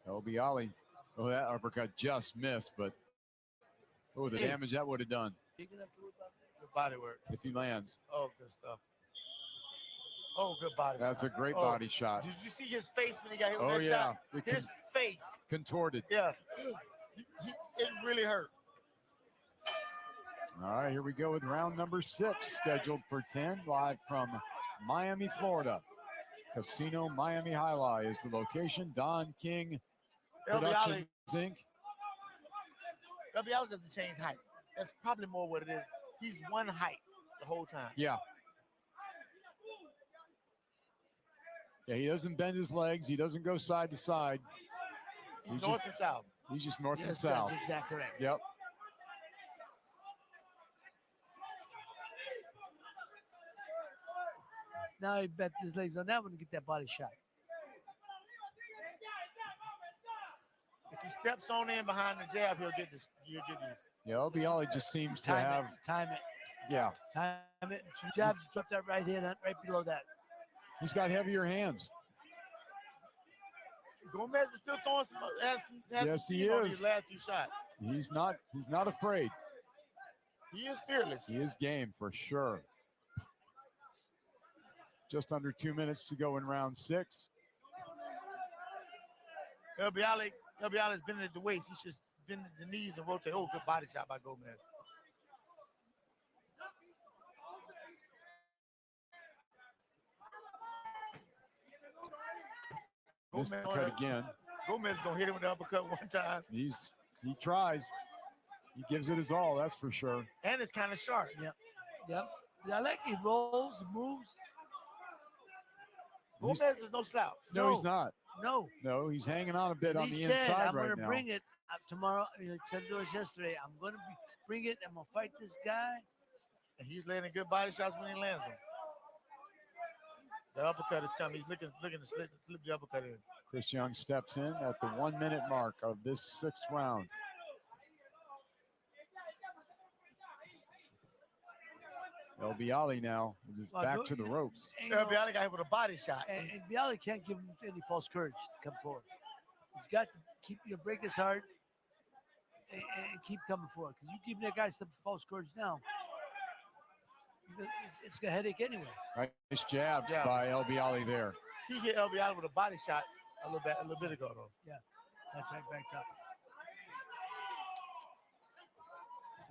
LB Ali. Oh, that uppercut just missed, but the damage that would have done Good body work. if he lands. Oh, good stuff. Oh, good body That's shot. a great body shot. Did you see his face when he got hit with Oh, that yeah. shot? His face. Contorted. Yeah. It really hurt. All right, here we go with round number 6, scheduled for 10, live from Miami, Florida. Casino Miami Highlight is the location. Don King Productions, Inc. LB Ali doesn't change height. That's probably more what it is. He's one height the whole time. Yeah. Yeah, he doesn't bend his legs. He doesn't go side to side. He's north and south. He's just north and Yes, south. that's exactly right. Yep. Now he bet his legs on that one to get that body shot. If he steps on in behind the jab, he'll get this. He'll get these. Yeah, LB Ali just seems to Time have, it. Time it. yeah, Time it. Some jabs, drop that right hand right below that. he's got heavier hands. Gomez is still throwing some. Has Yes, some he steam on is. these last few shots. He's not afraid. He is fearless. He is game for sure. Just under 2 minutes to go in round 6. LB Ali's been at the waist. He should bend at the knees and rotate. Oh, good body shot by Gomez. Missed the cut again. Gomez gonna hit him with the uppercut one time, He tries. He gives it his all, that's for sure. and it's kind of sharp. Yep. I like he rolls, moves. Gomez is no slouch. No, he's not. No. No, he's hanging on a bit on He the said, inside I'm right going to now. bring it tomorrow. You said to us yesterday, I'm going to bring it. I'm going to fight this guy. And he's landing good body shots when he lands them. The uppercut is coming. He's looking to slip the uppercut in. Chris Young steps in at the 1 minute mark of this 6th round. LB Ali now is back to the ropes. LB Ali got hit with a body shot. And Bialy can't give him any false courage to come forward. He's got to keep break his heart and keep coming forward. Because you give that guy some false courage now, it's a headache anyway. Nice jabs by LB Ali there. He hit LB Ali with a body shot a little bit ago though. Yeah, that's right back up.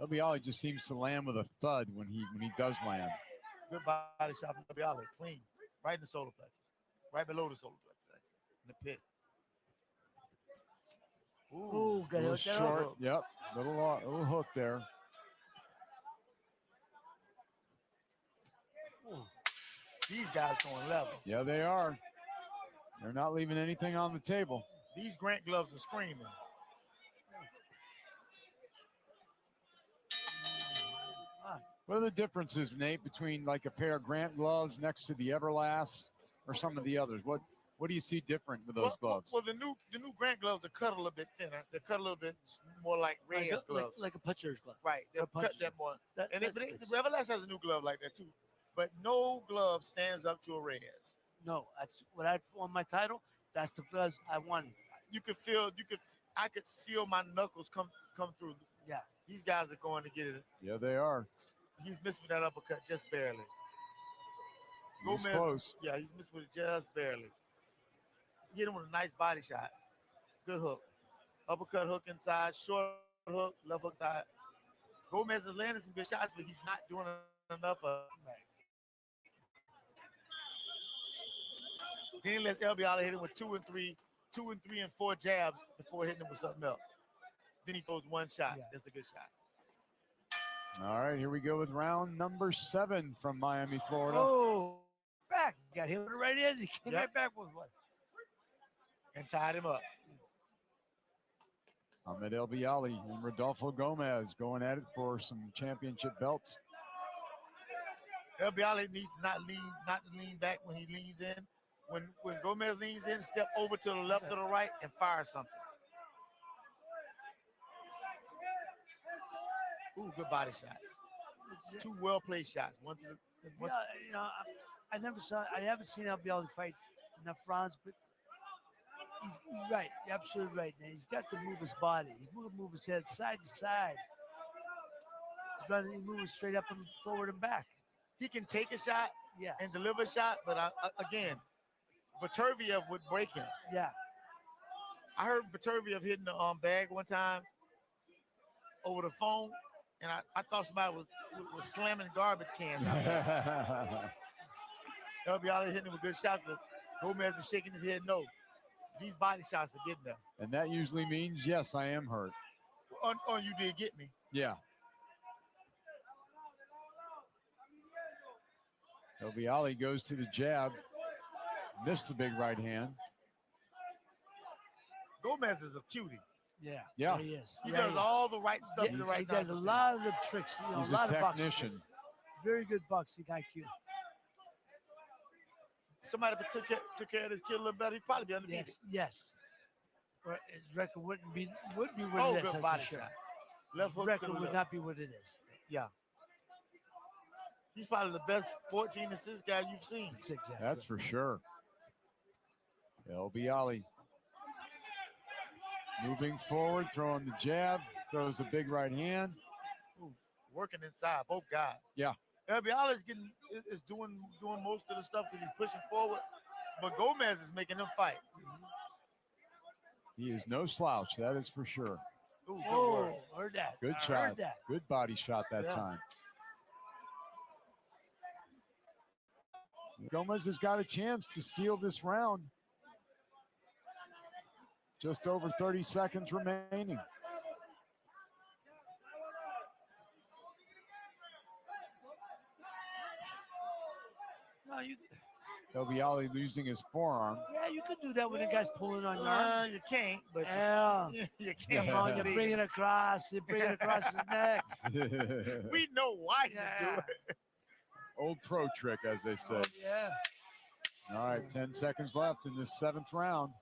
LB Ali just seems to land with a thud when he does land. Good body shot from LB Ali, clean, right in the solar plexus, right below the solar plexus, in the pit. Ooh, got A little hit that short. hook. Yep, little hook there. Ooh. These guys going level. Yeah, they are. They're not leaving anything on the table. These Grant gloves are screaming. What are the differences, Nate, between like a pair of Grant gloves next to the Everlast or some of the others? What do you see different with those gloves? Well, the new Grant gloves are cut a little bit thinner. They're cut a little bit more like Reyes gloves. Like a puncher's glove. Right. They'll cut puncher's that more. That- And that's- the Everlast has a new glove like that too. But no glove stands up to a Reyes. No, that's what I on my title. That's the gloves I wanted. I could feel my knuckles come through. Yeah. These guys are going to get it. Yeah, they are. He's missed with that uppercut just barely. He's close. Yeah, he's missed with it just barely. Hit him with a nice body shot. Good hook. Uppercut hook inside, short hook, left hook side. Gomez is landing some good shots, but he's not doing enough of it. Then he lets LB Ali hit him with 2 and 3 and 4 jabs before hitting him with something else. Then he throws one shot. Yeah. That's a good shot. All right, here we go with round number 7 from Miami, Florida. Oh, back. Got hit with it right in. He came right back with one. And tied him up. Ahmed El Bialy and Rodolfo Gomez going at it for some championship belts. El Bialy needs to not to lean back when he leans in. When Gomez leans in, step over to the left or the right and fire something. Ooh, good body shots. Two well-placed shots. One to the Yeah, I haven't seen El Bialy fight enough rounds, but he's right. You're absolutely right. Now he's got to move his body. He's move his head side to side. He's moving straight up and forward and back. He can take a shot Yeah. and deliver a shot, but again, Beterbiev would break him. Yeah. I heard Beterbiev hitting the bag one time over the phone, and I thought somebody was slamming garbage cans out there. El Bialy hitting him with good shots, but Gomez is shaking his head no. These body shots are getting there. And that usually means, yes, I am hurt. Or you did get me. Yeah. El Bialy goes to the jab. Missed the big right hand. Gomez is a cutie. Yeah. Yeah. He is. He Yeah, does is. all the right stuff Yeah, at the right he time. does a lot of the tricks. He's a lot a of boxing technician. tricks. Very good boxing IQ. Somebody took care of this kid a little better, he'd probably be undefeated. Yes. Or his record wouldn't be what it is. Oh, that's good for body sure. shot. Left hook Record to the would left. not be what it is. Yeah. He's probably the best 14 assist guy you've seen. That's exactly. That's for sure. El Bialy moving forward, throwing the jab, throws a big right hand. Ooh, working inside, both guys. Yeah. El Bialy is doing most of the stuff because he's pushing forward, but Gomez is making them fight. He is no slouch, that is for sure. Ooh, good work. Heard that. Good I shot. Heard that. Good body shot that Yeah. time. Gomez has got a chance to steal this round. Just over 30 seconds remaining. No, El Bialy losing his forearm. yeah, you could do that when the guy's pulling on your arm. You can't, but Yeah. you can't. Come on, you bring it across. You bring it across his neck. We know why you do Yeah. it. Old pro trick, as they say. Oh, yeah. All right, 10 seconds left in this 7th round.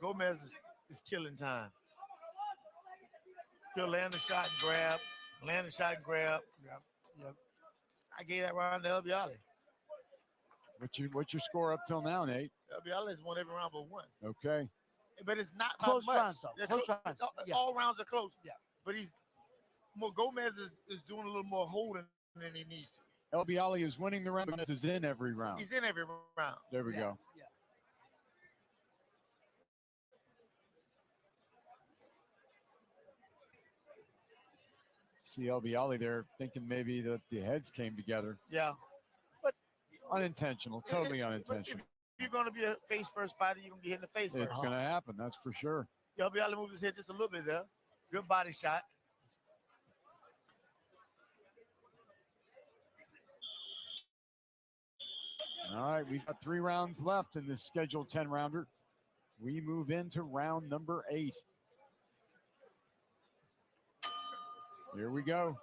Gomez is killing time. He'll land a shot and grab, land a shot and grab. Yep. I gave that round to El Bialy. What's your score up till now, Nate? El Bialy has won every round but one. Okay. But it's not by Close much. rounds, though. They're Close rounds. Yeah. All rounds are close. Yeah. But Gomez is doing a little more holding than he needs to. El Bialy is winning the round. Gomez is in every round. He's in every round. There we go. Yeah. See El Bialy there thinking maybe that the heads came together. Yeah. Unintentional, totally If unintentional. you're going to be a face-first fighter, you're going to be hitting the face It's first. going to happen, that's for sure. El Bialy moved his head just a little bit there. Good body shot. All right, we've got 3 rounds left in this scheduled 10-rounder. We move into round number 8. Here we go.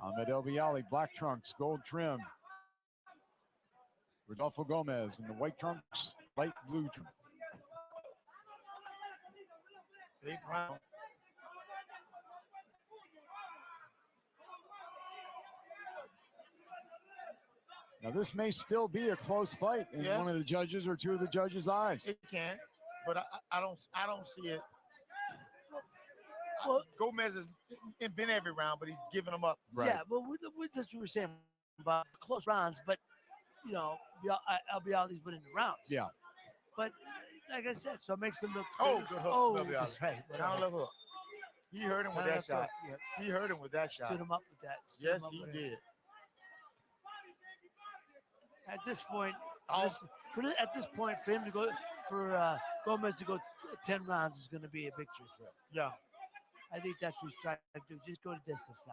Ahmed El Bialy, black trunks, gold trim. Rodolfo Gomez in the white trunks, light blue trim. 8th round. Now, this may still be a close fight in Yeah. one of the judges or two of the judges' eyes. It can, but I don't see it. Well, Gomez has been every round, but he's giving them up. Right. Yeah, but with what you were saying about close rounds, but El Bialy's winning the rounds. Yeah. But like I said, so it makes them look. Oh, good hook. Oh, El Bialy. that's right. Down left hook. He hurt him with that shot. Yep. He hurt him with that shot. Stood him up with that. Stood Yes, him up he with it. did. At this point, Oh. at this point, for him to go for Gomez to go 10 rounds is going to be a victory for him. Yeah. I think that's what he's trying to do. Just go to distance now.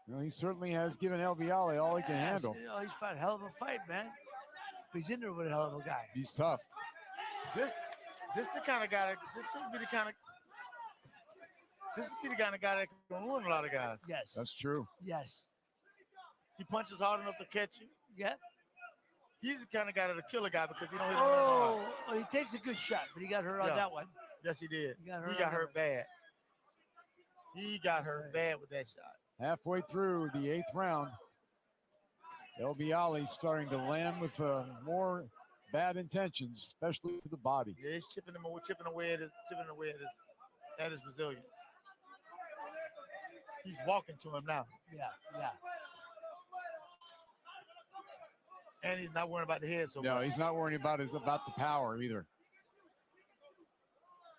Well, he certainly has given El Bialy all he can handle. He's fought a hell of a fight, man. He's in there with a hell of a guy. He's tough. This the kind of guy. This could be the kind of. This could be the kind of guy that can ruin a lot of guys. Yes. That's true. Yes. He punches hard enough to catch you. Yeah. He's the kind of guy that'll kill a guy because he don't hit him hard. Oh, he takes a good shot, but he got hurt on Yeah. that one. Yes, he did. He got He got hurt bad. He got hurt bad with that shot. Halfway through the 8th round, LB Ali starting to land with more bad intentions, especially to the body. Yeah, he's chipping away at his resilience. He's walking to him now. Yeah, yeah. And he's not worrying about the head so No, much. he's not worrying about the power either.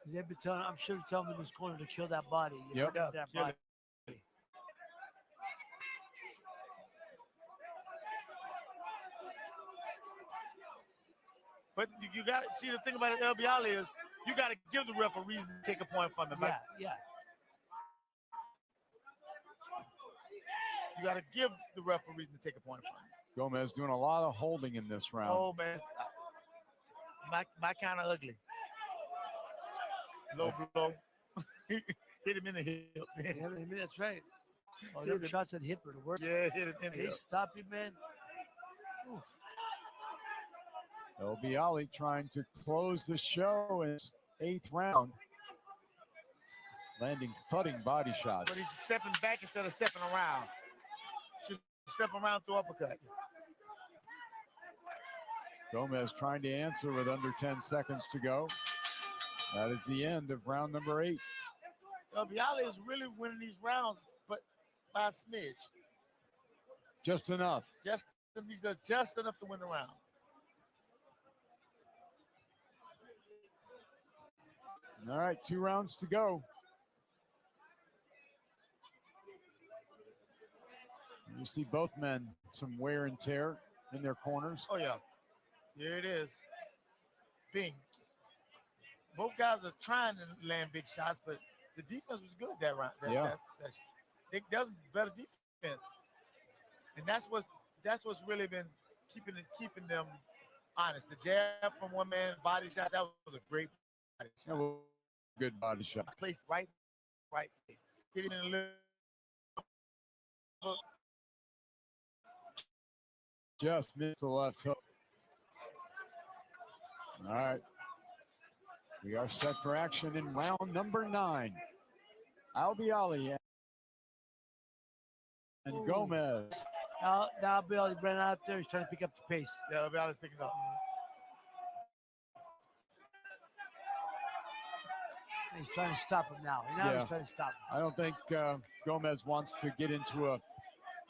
They've been telling, I'm sure telling him in this corner to kill that body. You Yep. know, that Kill body. it. But you got to see the thing about LB Ali is you got to give the ref a reason to take a point from him. Yeah, yeah. You got to give the ref a reason to take a point from him. Gomez doing a lot of holding in this round. Oh man, my kind of ugly. Low blow. Hit him in the hip. Yeah, that's right. Oh, them shots at hip are the worst. Yeah, hit him in the They hip. stop you, man. Oof. LB Ali trying to close the show in his 8th round. Landing thudding body shots. But he's stepping back instead of stepping around. Should step around through uppercuts. Gomez trying to answer with under 10 seconds to go. That is the end of round number 8. LB Ali is really winning these rounds, but by a smidge. Just enough. He does just enough to win the round. All right, 2 rounds to go. You see both men some wear and tear in their corners. Oh yeah, here it is. Bing. Both guys are trying to land big shots, but the defense was good that round. That session. That was better defense, and that's what's really been keeping them honest. The jab from one man, body shot, that was a great body shot. Good body shot. Placed right place. Hit him in the lip. Just missed the left hook. All right. We are set for action in round number 9. LB Ali and Gomez. Now Bill ran out there. He's trying to pick up the pace. Yeah, LB Ali's picking up. He's trying to stop him now. He's trying to stop him. I don't think Gomez wants to get into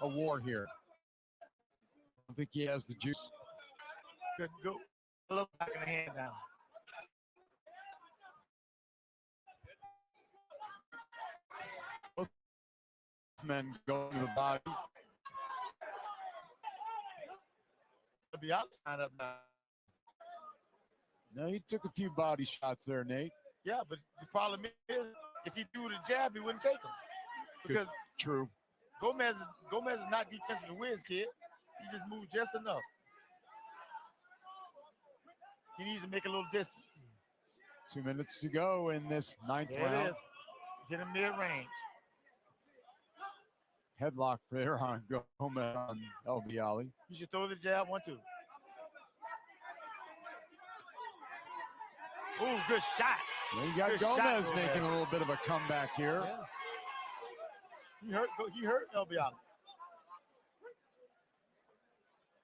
a war here. I don't think he has the juice. Good go. Look back in the hand now. Both men going to the body. LB Ali signed up now. No, he took a few body shots there, Nate. Yeah, but the problem is, if he threw the jab, he wouldn't take him. Because True. Gomez is not defensive whiz kid. He just moved just enough. He needs to make a little distance. 2 minutes to go in this 9th There round. it is. Get him mid-range. Headlock there on Gomez on LB Ali. You should throw the jab 1-2. Ooh, good shot. Well, you got Good Gomez shot, making Gomez. a little bit of a comeback here. Yeah. He hurt LB Ali.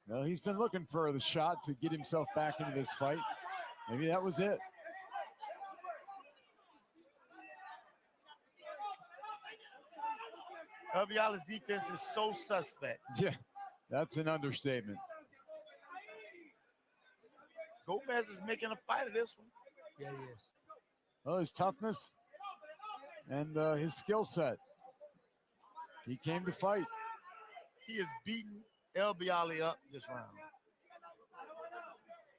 Well, he's been looking for the shot to get himself back into this fight. Maybe that was it. LB Ali's defense is so suspect. Yeah, that's an understatement. Gomez is making a fight of this one. Yeah, he is. Well, his toughness and his skill set. He came to fight. He is beating LB Ali up this round.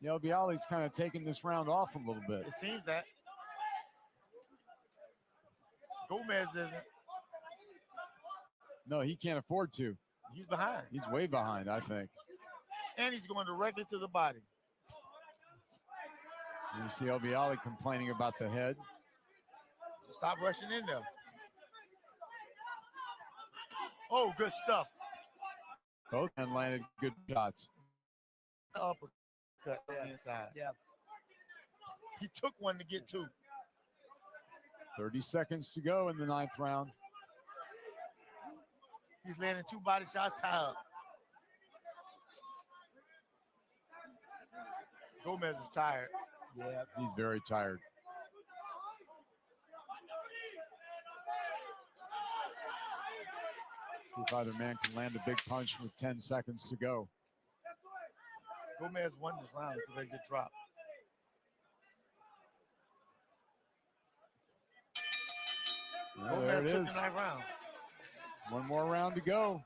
LB Ali's kind of taking this round off a little bit. It seems that. Gomez isn't. No, he can't afford to. He's behind. He's way behind, I think. And he's going directly to the body. You see El Bialy complaining about the head. Stop rushing in there. Oh, good stuff. Both men landed good shots. Uppercut inside. Yeah. He took one to get two. 30 seconds to go in the 9th round. He's landing 2 body shots tie up. Gomez is tired. Yeah, he's very tired. See if either man can land a big punch with 10 seconds to go. Gomez won this round. It's a very good drop. Well, there Gomez it took is. the 9th round. One more round to go.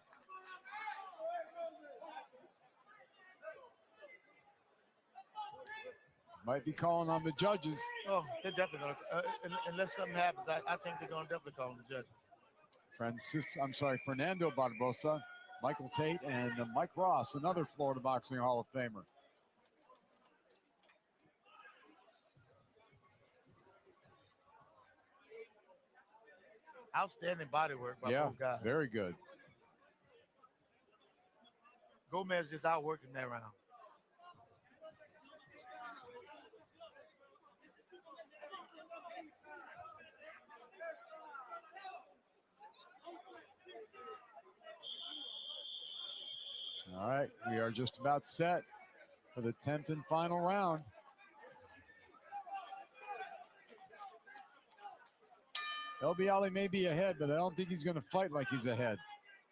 Might be calling on the judges. Oh, they're definitely going to, unless something happens, I think they're going to definitely call on the judges. Fernando Barbosa, Michael Tate, and Mike Ross, another Florida Boxing Hall of Famer. Outstanding body work by Yeah, both guys. very good. Gomez just outworked him that round. All right, we are just about set for the 10th and final round. El Bialy may be ahead, but I don't think he's going to fight like he's ahead.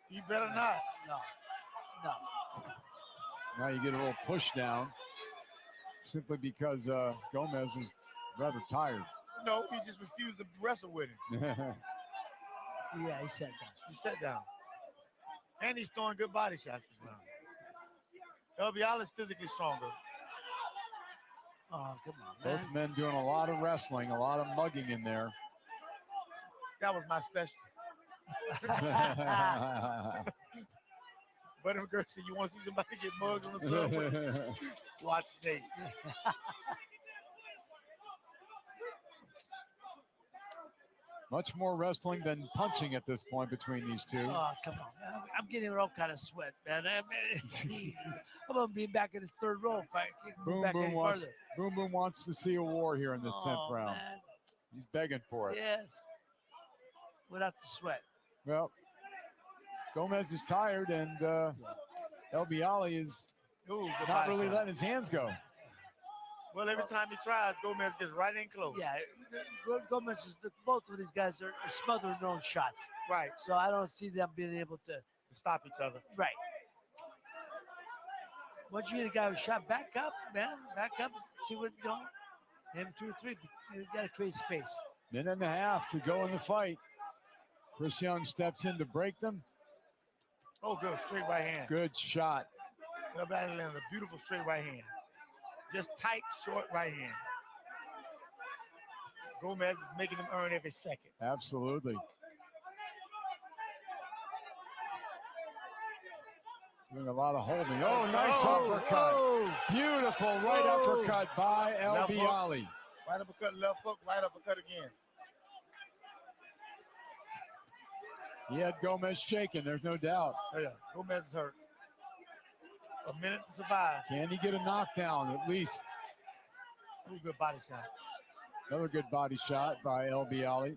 He better not. No. Now you get a little push down simply because Gomez is rather tired. No, he just refused to wrestle with him. Yeah, he sat down. He sat down. And he's throwing good body shots this round. El Bialy is physically stronger. Oh, come on, man. Both men doing a lot of wrestling, a lot of mugging in there. That was my special. But if girl said you want to see somebody get mugged on the subway, watch Nate. Much more wrestling than punching at this point between these two. Oh, come on. I'm getting all kind of sweat, man. I'm going to be back in the 3rd row if I can move back any farther. Boom Boom wants to see a war here in this 10th round. Man. He's begging for it. Yes. Without the sweat. Well, Gomez is tired, and El Bialy is not really letting his hands go. Well, every time he tries, Gomez gets right in close. Yeah, Gomez is both of these guys are smothering their own shots. Right. So I don't see them being able to stop each other. Right. Once you get a guy who shot, back up, man. Back up, see what you know. Him 2 or 3. You got to create space. Minute and a half to go in the fight. Chris Young steps in to break them. Oh, good. Straight right hand. Good shot. El Bialy landed a beautiful straight right hand. Just tight, short right hand. Gomez is making him earn every second. Absolutely. Doing a lot of holding. Oh, nice uppercut. Oh. Beautiful right uppercut by El Bialy. Right uppercut, left hook, right uppercut again. He had Gomez shaking, there's no doubt. Oh, yeah, Gomez is hurt. A minute to survive. Can he get a knockdown at least? Ooh, good body shot. Another good body shot by El Bialy.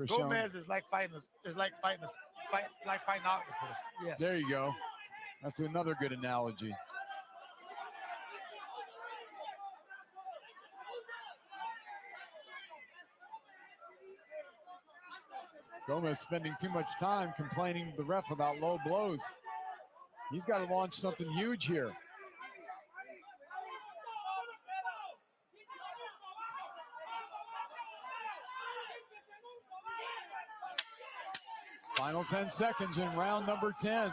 Gomez is like fighting octopus. Yes. There you go. That's another good analogy. Gomez spending too much time complaining to the ref about low blows. He's got to launch something huge here. Final 10 seconds in round number 10.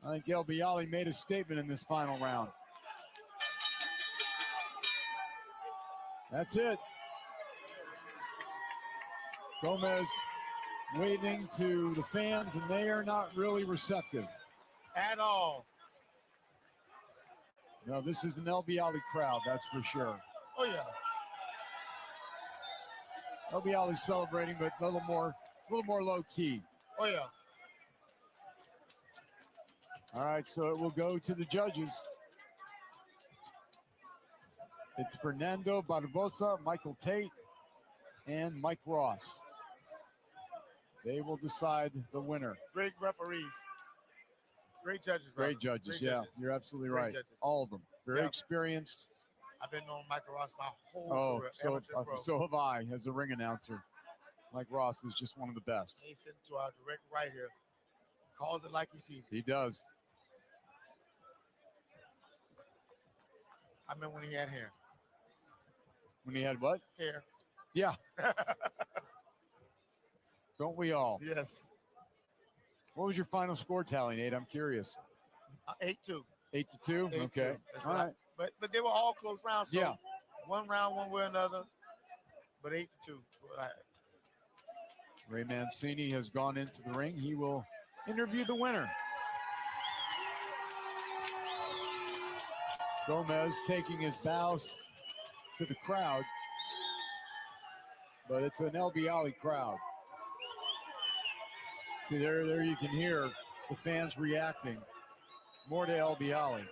I think El Bialy made a statement in this final round. That's it. Gomez waving to the fans, and they are not really receptive at all. No, this is an LB Ali crowd, that's for sure. Oh, yeah. LB Ali's celebrating, but a little more low key. Oh, yeah. All right, so it will go to the judges. It's Fernando Barbosa, Michael Tate, and Mike Ross. They will decide the winner. Great referees. Great judges. Great judges, yeah. You're absolutely right. Judges. All of them. Very experienced. I've been knowing Michael Ross my whole career. So have I as a ring announcer. Mike Ross is just one of the best. He's sitting to our direct right here. Calls it like he sees it. He does. I remember when he had hair. When he had what? Hair. Yeah. Don't we all? Yes. What was your final score tally, Nate? I'm curious. 8-2. 8-2? Okay. All right. But they were all close rounds. So yeah. One round, one way or another. But 8-2. Ray Mancini has gone into the ring. He will interview the winner. Gomez taking his bows to the crowd, but it's an LB Ali crowd. See, there you can hear the fans reacting more to LB Ali.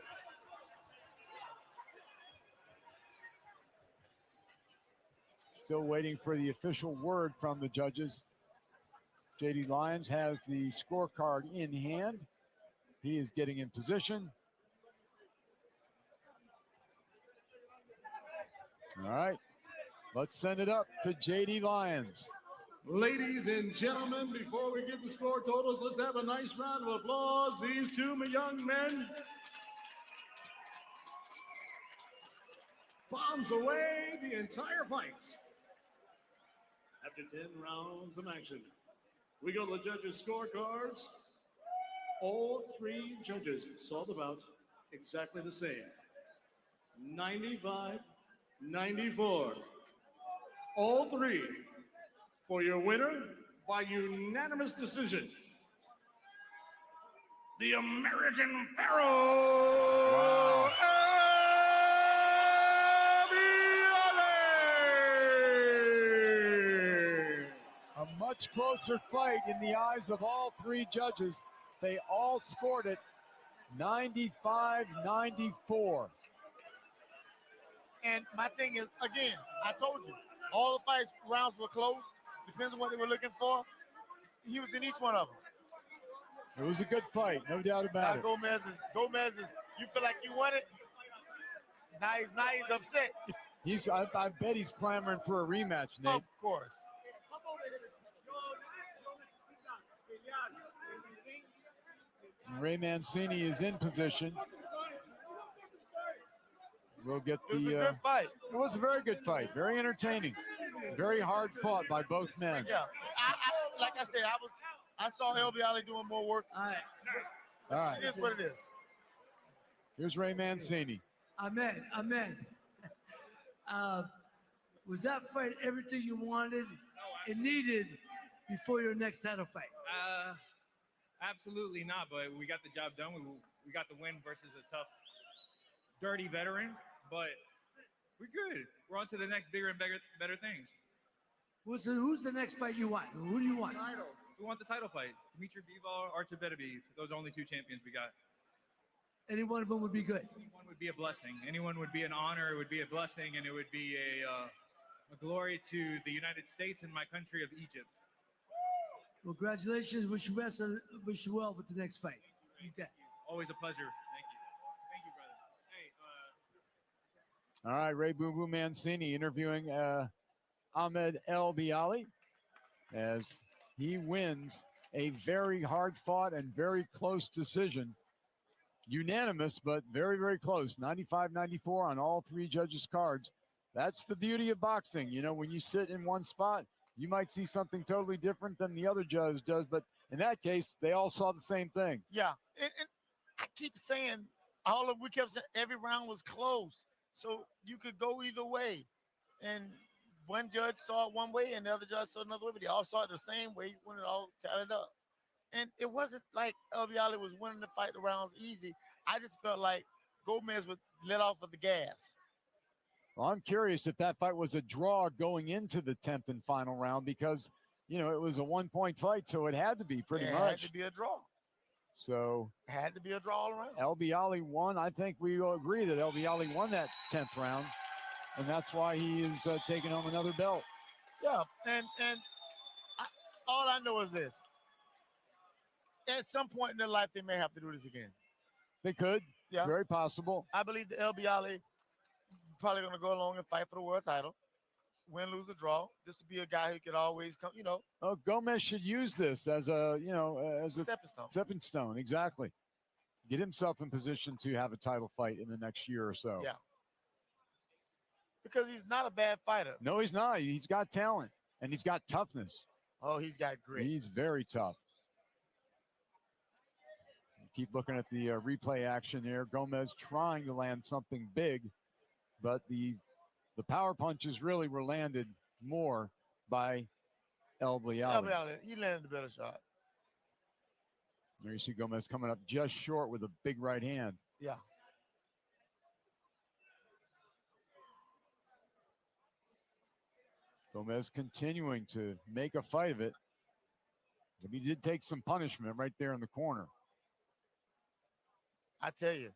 Still waiting for the official word from the judges. JD Lyons has the scorecard in hand. He is getting in position. All right, let's send it up to JD Lyons. Ladies and gentlemen, before we get the score totals, let's have a nice round of applause. These two young men bombs away the entire fight. After 10 rounds of action, we go to the judges' scorecards. All three judges saw the bout exactly the same. 95-94. All three for your winner by unanimous decision. The American Pharaoh. A much closer fight in the eyes of all three judges. They all scored it 95-94. And my thing is, again, I told you, all the fight rounds were close. Depends on what they were looking for. He was in each one of them. It was a good fight, no doubt about it. Gomez is, you feel like you won it. Now he's upset. I bet he's clamoring for a rematch, Nate. Of course. Ray Mancini is in position. We'll get It was a good fight. It was a very good fight. Very entertaining. Very hard fought by both men. Yeah. Like I said, I saw LB Ali doing more work. All right. It is what it is. Here's Ray Mancini. Amen. Was that fight everything you wanted and needed before your next title fight? Absolutely not, but we got the job done. We got the win versus a tough, dirty veteran, but we're good. We're on to the next bigger and better things. Who's the next fight you want? Who do you want? We want the title fight. Dimitri Bivol, Artur Beterbiev. Those are only two champions we got. Any one of them would be good. Anyone would be a blessing. Anyone would be an honor. It would be a blessing, and it would be a glory to the United States and my country of Egypt. Well, congratulations. Wish you best. Wish you well with the next fight. Okay. Always a pleasure. Thank you. Thank you, brother. Hey. All right, Ray Boo Boo Mancini interviewing Ahmed LB Ali as he wins a very hard-fought and very close decision. Unanimous, but very, very close. 95-94 on all three judges' cards. That's the beauty of boxing. You know, when you sit in one spot, you might see something totally different than the other judge does, but in that case, they all saw the same thing. Yeah, and I keep saying, we kept saying every round was close, so you could go either way. And one judge saw it one way and the other judge saw it another way, but they all saw it the same way when it all tallied up. And it wasn't like Elbiali was winning the fight the rounds easy. I just felt like Gomez would let off of the gas. Well, I'm curious if that fight was a draw going into the 10th and final round because, you know, it was a 1-point fight, so it had to be pretty much. It had to be a draw. So it had to be a draw all around. Elbiali won. I think we all agree that Elbiali won that 10th round, and that's why he is taking home another belt. Yeah, and all I know is this. At some point in their life, they may have to do this again. They could. Yeah. Very possible. I believe that Elbiali probably going to go along and fight for the world title. Win, lose, or draw. This would be a guy who could always come, you know. Oh, Gomez should use this as a, you know, as a stepping stone. Exactly. Get himself in position to have a title fight in the next year or so. Yeah. Because he's not a bad fighter. No, he's not. He's got talent and he's got toughness. Oh, he's got grit. He's very tough. Keep looking at the replay action there. Gomez trying to land something big, but the power punches really were landed more by Elbiali. He landed a better shot. There you see Gomez coming up just short with a big right hand. Yeah. Gomez continuing to make a fight of it. But he did take some punishment right there in the corner. I tell you,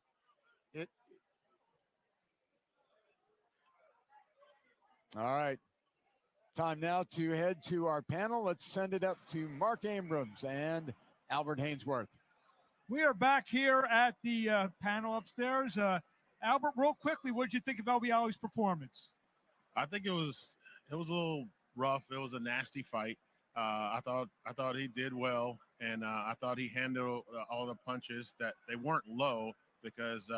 All right. Time now to head to our panel. Let's send it up to Mark Abrams and Albert Hainsworth. We are back here at the panel upstairs. Albert, real quickly, what did you think of Elbiali's performance? I think it was a little rough. It was a nasty fight. I thought he did well, and I thought he handled all the punches that they weren't low because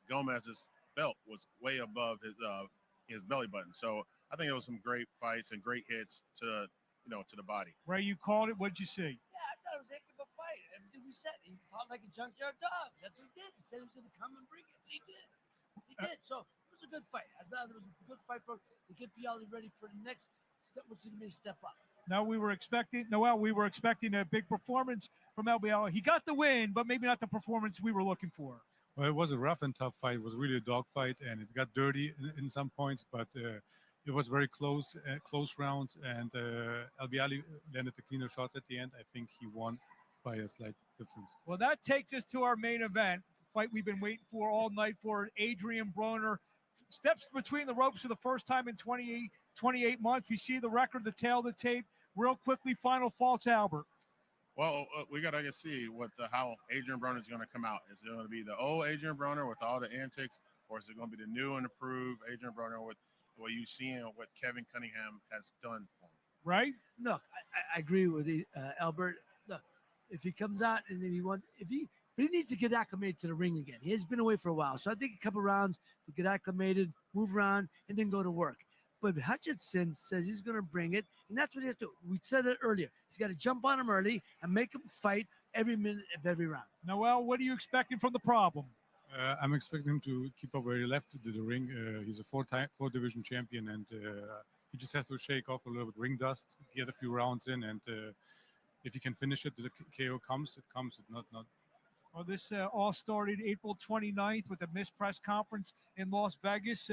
Gomez's belt was way above his belly button. So I think it was some great fights and great hits to the body. Ray, you called it. What'd you see? Yeah, I thought it was a heck of a fight. Everything we said, he fought like a junkyard dog. That's what he did. He said he was going to come and bring it. He did. He did. So it was a good fight. I thought it was a good fight to get Bialy ready for the next step, which is going to be a step up. Now we were expecting a big performance from Elbiali. He got the win, but maybe not the performance we were looking for. Well, it was a rough and tough fight. It was really a dog fight, and it got dirty in some points, but it was very close rounds, and Elbiali landed the cleaner shots at the end. I think he won by a slight difference. Well, that takes us to our main event, the fight we've been waiting for all night for. Adrien Broner steps between the ropes for the first time in 28 months. We see the record, the tail of the tape. Real quickly, final thoughts, Albert. Well, we got to see how Adrien Broner is going to come out. Is it going to be the old Adrien Broner with all the antics, or is it going to be the new and improved Adrien Broner with what you've seen what Kevin Cunningham has done for him? Right? Look, I agree with Albert. Look, if he comes out and if he needs to get acclimated to the ring again. He has been away for a while, so I think a couple rounds to get acclimated, move around, and then go to work. But Hutchinson says he's going to bring it, and that's what he has to do. We said it earlier. He's got to jump on him early and make him fight every minute of every round. Noel, what are you expecting from the problem? I'm expecting him to keep up where he left to the ring. He's a four-division champion, and he just has to shake off a little bit ring dust, get a few rounds in, and if he can finish it, the KO comes. It comes. It not. Well, this all started April 29th with a missed press conference in Las Vegas.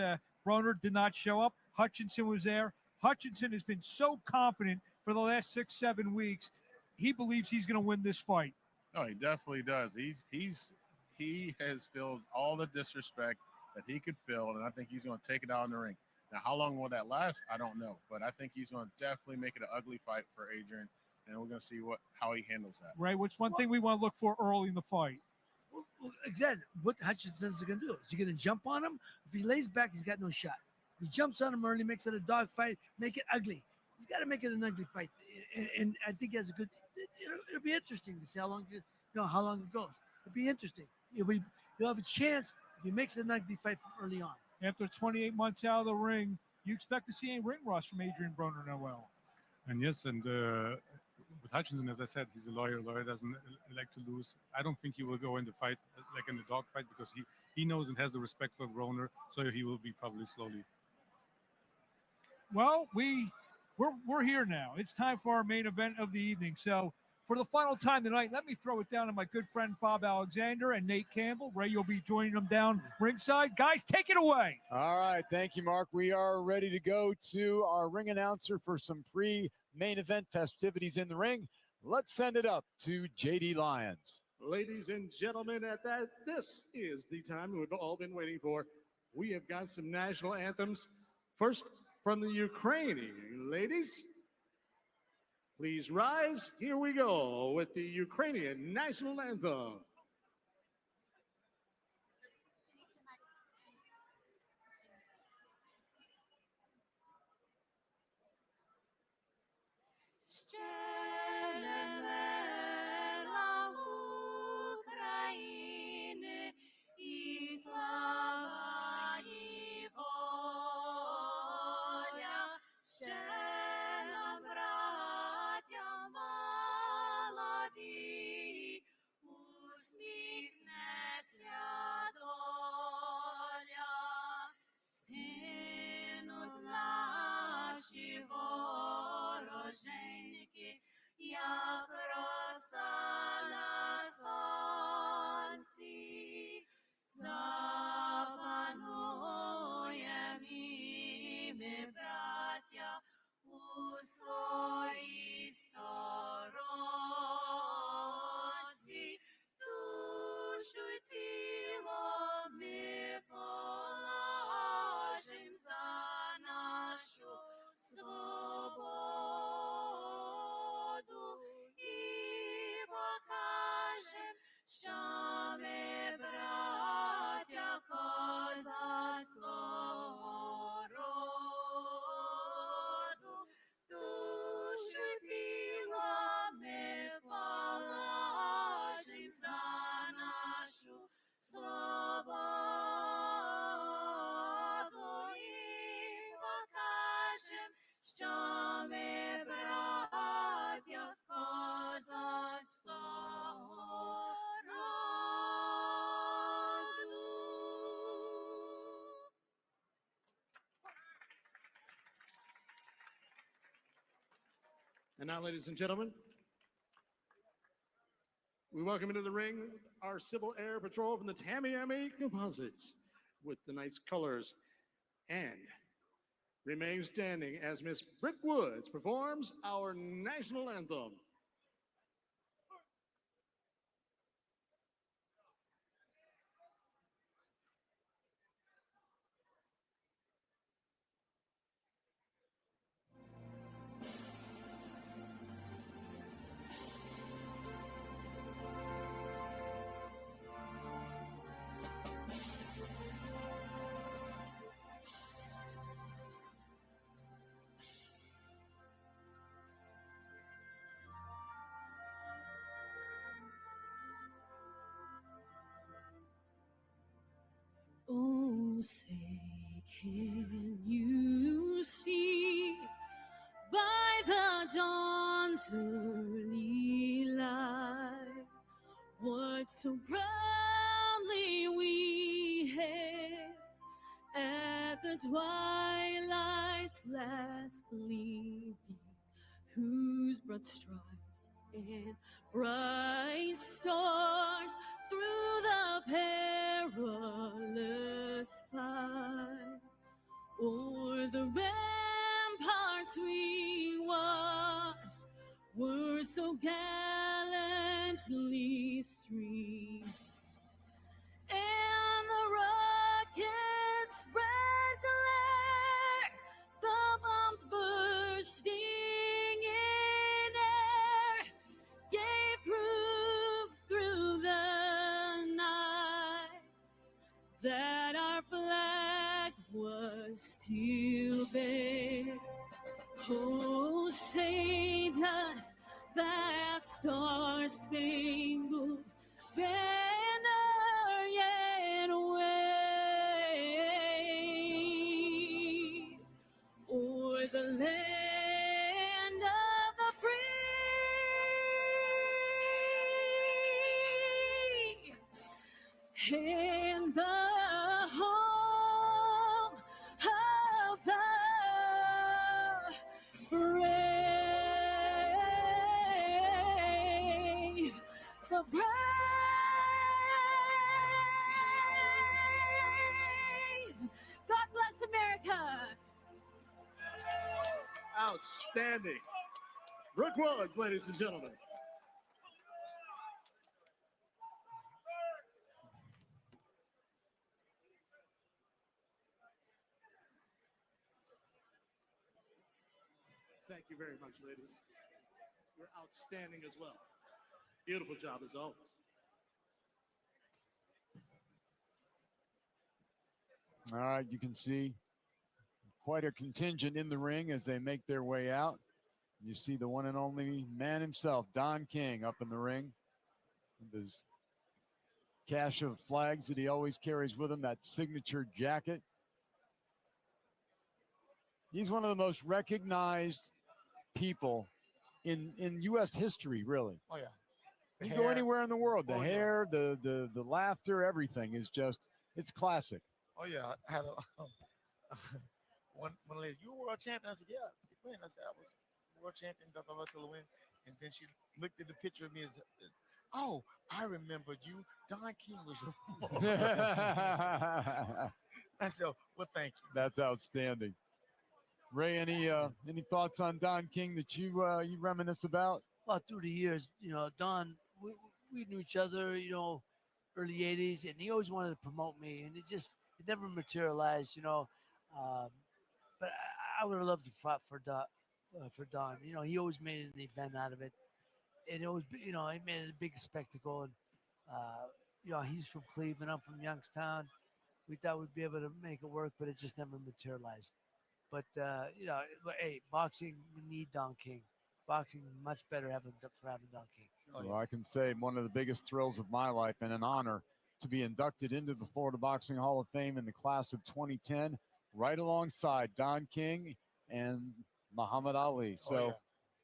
Broner did not show up. Hutchinson was there. Hutchinson has been so confident for the last 6-7 weeks. He believes he's going to win this fight. No, he definitely does. He feels all the disrespect that he could feel, and I think he's going to take it out in the ring. Now, how long will that last? I don't know, but I think he's going to definitely make it an ugly fight for Adrien, and we're going to see how he handles that. Right. What's one thing we want to look for early in the fight? Well, exactly. What Hutchinson's going to do? Is he going to jump on him? If he lays back, he's got no shot. If he jumps on him early, makes it a dog fight, make it ugly. He's got to make it an ugly fight, and I think he has a good. It'll be interesting to see how long it goes. It'll be interesting. You'll have a chance if he makes it an ugly fight from early on. After 28 months out of the ring, you expect to see a ring rush from Adrien Broner, Noel. And yes, and with Hutchinson, as I said, he's a lawyer. Lawyer doesn't like to lose. I don't think he will go in the fight like in the dog fight because he knows and has the respect for Broner, so he will be probably slowly. Well, we're here now. It's time for our main event of the evening. So for the final time tonight, let me throw it down to my good friend Bob Alexander and Nate Campbell. Ray, you'll be joining them down ringside. Guys, take it away. All right. Thank you, Mark. We are ready to go to our ring announcer for some pre-main event festivities in the ring. Let's send it up to JD Lyons. Ladies and gentlemen, this is the time we've all been waiting for. We have got some national anthems. First, from the Ukrainian ladies. Please rise. Here we go with the Ukrainian national anthem. України і слава і воля, ще нам, браття молоді, усміхнеться доля, згинуть наші вороженьки, як роса на сонці, запануєм і ми, браття, у своїй сторонці, душу й тіло ми положим за нашу свободу і покажем, що ми браття козацького роду, душу й тіло ми положим за нашу свободу і покажем, що ми браття козацького роду. And now, ladies and gentlemen, we welcome into the ring our Civil Air Patrol from the Tamiami Composites with tonight's colors and remain standing as Miss Brick Woods performs our national anthem. Oh, say, can you see by the dawn's early light what so proudly we hailed at the twilight's last gleaming, whose broad stripes and bright stars through the perilous fight o'er the ramparts we watched were so gallantly streamed, and the rockets' red glare, the bombs bursting in air, gave proof through the night that our flag was still there. Oh, say does that star-spangled banner yet wave o'er the land of the free and the home of the Outstanding. Brooke Woods, ladies and gentlemen. Thank you very much, ladies. You're outstanding as well. Beautiful job as always. All right, you can see quite a contingent in the ring as they make their way out. You see the one and only man himself, Don King, up in the ring with his cache of flags that he always carries with him, that signature jacket. He's one of the most recognized people in U.S. history, really. Oh, yeah. You go anywhere in the world, the hair, the laughter, everything is just, it's classic. Oh, yeah. I had a one lady, you were world champion. I said, yeah. I said, when? I said, I was world champion, blah, blah, blah, till the win. And then she looked at the picture of me as oh, I remembered you. Don King was your I said, well, thank you. That's outstanding. Ray, any thoughts on Don King that you reminisce about? Well, through the years, Don, we knew each other, early 80s, and he always wanted to promote me, and it never materialized, but I would have loved to fight for Don. He always made an event out of it. And it was, he made it a big spectacle. And, he's from Cleveland. I'm from Youngstown. We thought we'd be able to make it work, but it just never materialized. But, hey, boxing, we need Don King. Boxing, much better for having Don King. Well, I can say one of the biggest thrills of my life and an honor to be inducted into the Florida Boxing Hall of Fame in the class of 2010, right alongside Don King and Muhammad Ali. So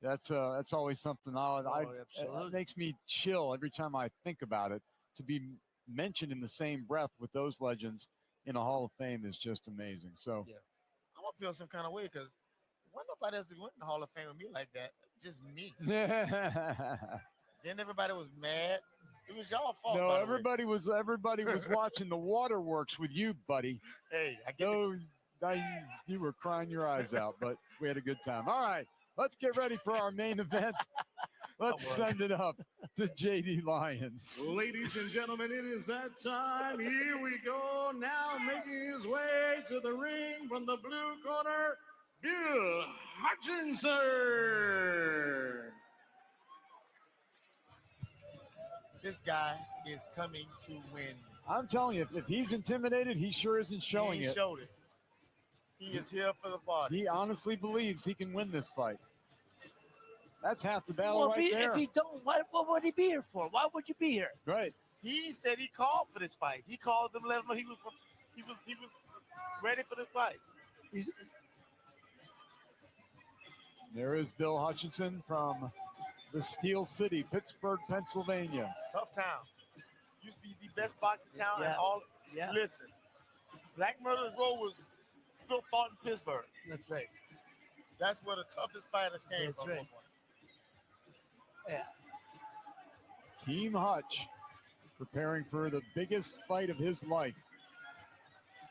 that's always something it makes me chill every time I think about it. To be mentioned in the same breath with those legends in a Hall of Fame is just amazing. So I'm gonna feel some kind of way because nobody else went in the Hall of Fame with me like that. Just me. Then everybody was mad. It was y'all fault. No, everybody was watching the waterworks with you, buddy. Hey, I get you were crying your eyes out, but we had a good time. All right, let's get ready for our main event. Let's send it up to JD Lyons. Ladies and gentlemen, it is that time. Here we go. Now making his way to the ring from the blue corner, Bill Hutchinson. This guy is coming to win. I'm telling you, if he's intimidated, he sure isn't showing it. He showed it. He is here for the party. He honestly believes he can win this fight. That's half the battle there. If he don't, what would he be here for? Why would you be here? Right. He said he called for this fight. He called them, let him know he was ready for this fight. There is Bill Hutchinson from the Steel City, Pittsburgh, Pennsylvania. Tough town. Used to be the best boxing town in all. Yeah. Listen, Black Murderers Row was still fought in Pittsburgh. That's right. That's where the toughest fighters came from. Right. Yeah. Team Hutch preparing for the biggest fight of his life.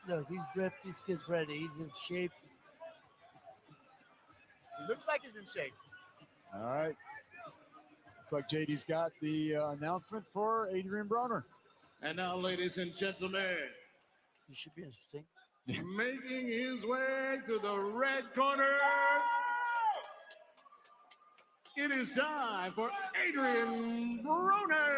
Look, he's ripped. This kid's ready. He's in shape. He looks like he's in shape. All right. Looks like JD's got the announcement for Adrien Broner. And now, ladies and gentlemen, This should be interesting. making his way to the red corner, it is time for Adrien Broner.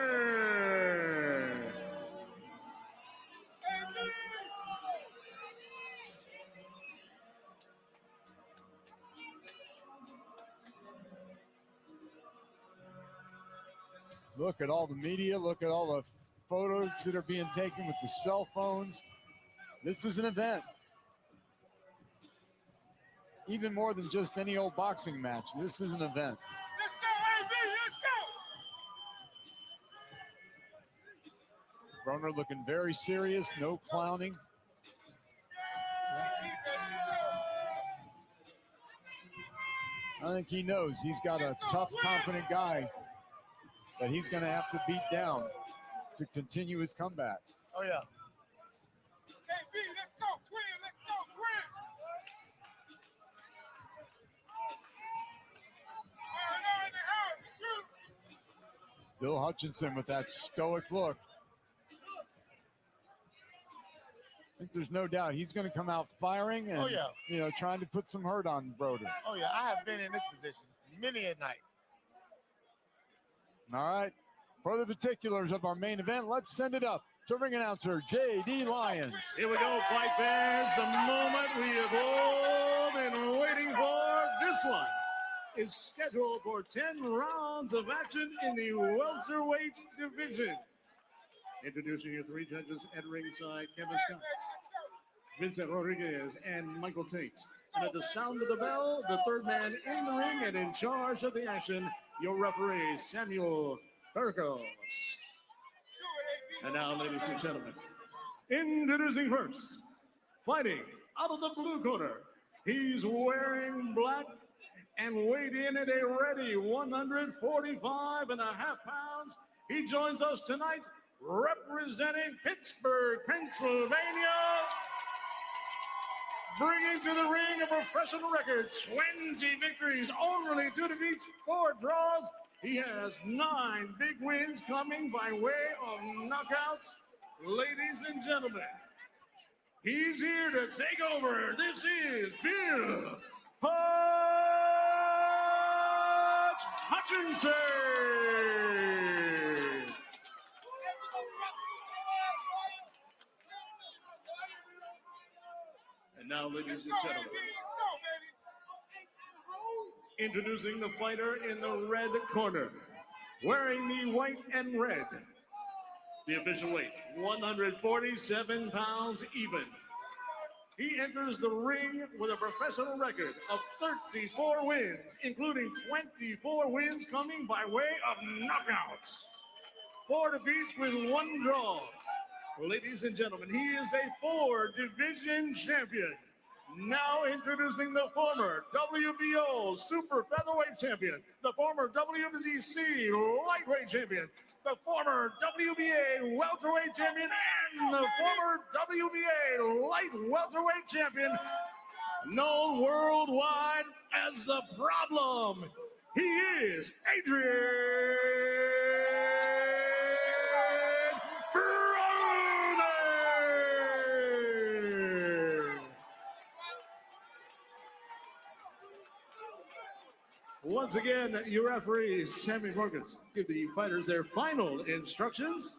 Look at all the media. Look at all the photos that are being taken with the cell phones. This is an event. Even more than just any old boxing match. This is an event. Broner looking very serious, no clowning. I think he knows he's got a tough, confident guy that he's going to have to beat down to continue his comeback. Oh, yeah. Bill Hutchinson with that stoic look. I think there's no doubt he's going to come out firing and, trying to put some hurt on Broder. Oh, yeah. I have been in this position many a night. All right. For the particulars of our main event, let's send it up to ring announcer J.D. Lyons. Here we go, fight fans. The moment we have all been waiting for. This one is scheduled for 10 rounds of action in the welterweight division. Introducing your three judges at ringside, Kevin Scott, Vincent Rodriguez, and Michael Tate. And at the sound of the bell, the third man in the ring and in charge of the action, your referee, Samuel Burgos. And now, ladies and gentlemen, introducing first, fighting out of the blue corner. He's wearing black and weighed in at a ready 145 and a half pounds. He joins us tonight representing Pittsburgh, Pennsylvania, bringing to the ring a professional record, 20 victories, only 2 defeats, 4 draws. He has 9 big wins coming by way of knockouts. Ladies and gentlemen, he's here to take over. This is Bill Hutchinson. And now, ladies and gentlemen, introducing the fighter in the red corner, wearing the white and red. The official weight, 147 pounds even. He enters the ring with a professional record of 34 wins, including 24 wins coming by way of knockouts. 4 defeats with 1 draw. Ladies and gentlemen, he is a 4-division champion. Now introducing the former WBO Super Featherweight Champion, the former WBC Lightweight Champion, the former WBA Welterweight Champion, and the former WBA Light Welterweight Champion, known worldwide as The Problem. He is Adrien Broner. Once again, your referee, Sammy Morgan, give the fighters their final instructions.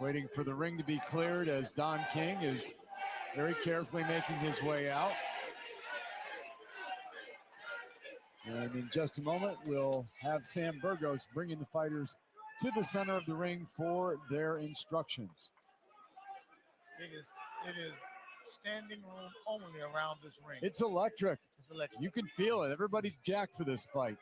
Waiting for the ring to be cleared as Don King is very carefully making his way out. And in just a moment, we'll have Sam Burgos bringing the fighters to the center of the ring for their instructions. It is standing room only around this ring. It's electric. It's electric. You can feel it. Everybody's jacked for this fight.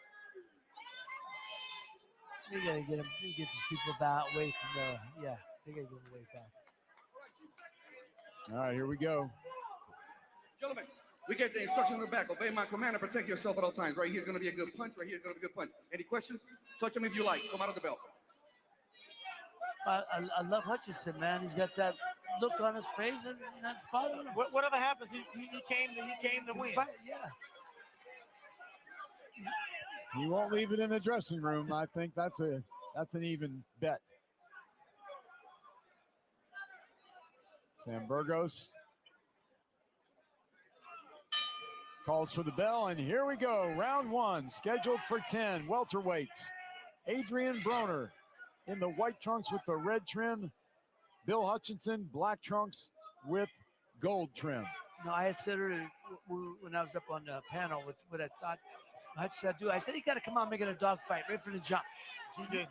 You gotta get them. You get these people back away from the. Yeah, they gotta get them way back. All right, here we go. Gentlemen, we get the instructions in the back. Obey my command and protect yourself at all times. Right here's going to be a good punch. Right here's going to be a good punch. Any questions? Touch him if you like. Come out of the belt. I love Hutchinson, man. He's got that look on his face, and that's part of him. Whatever happens, he came to win. Yeah. He won't leave it in the dressing room. I think that's an even bet. Sam Burgos calls for the bell, and here we go. Round 1, scheduled for 10 welterweights. Adrien Broner in the white trunks with the red trim. Bill Hutchinson, black trunks with gold trim. No, I had said earlier when I was up on the panel with what I thought Hutchinson do. I said he got to come out and make it a dog fight right from the jump. He did,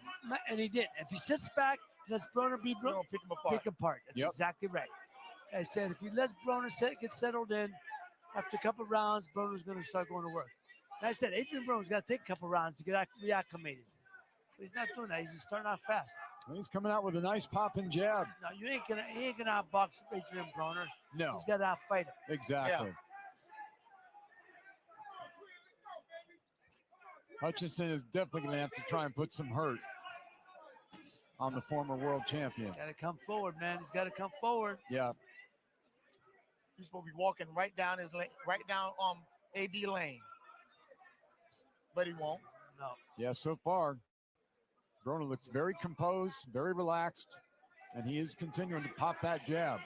and he did. If he sits back, lets Broner be Broner, pick him apart. Pick apart. That's exactly right. I said if he lets Broner get settled in, after a couple rounds, Broner's going to start going to work. And I said Adrien Broner's got to take a couple rounds to get reacclimated. But he's not doing that. He's just starting off fast. He's coming out with a nice popping jab. No, he ain't gonna outbox Adrien Broner. No. He's got to outfight him. Exactly. Yeah. Hutchinson is definitely going to have to try and put some hurt on the former world champion. Got to come forward, man. He's got to come forward. Yeah. He's supposed to be walking right down his lane, right down AB lane. But he won't. No. Yeah, so far, Broner looks very composed, very relaxed, and he is continuing to pop that jab.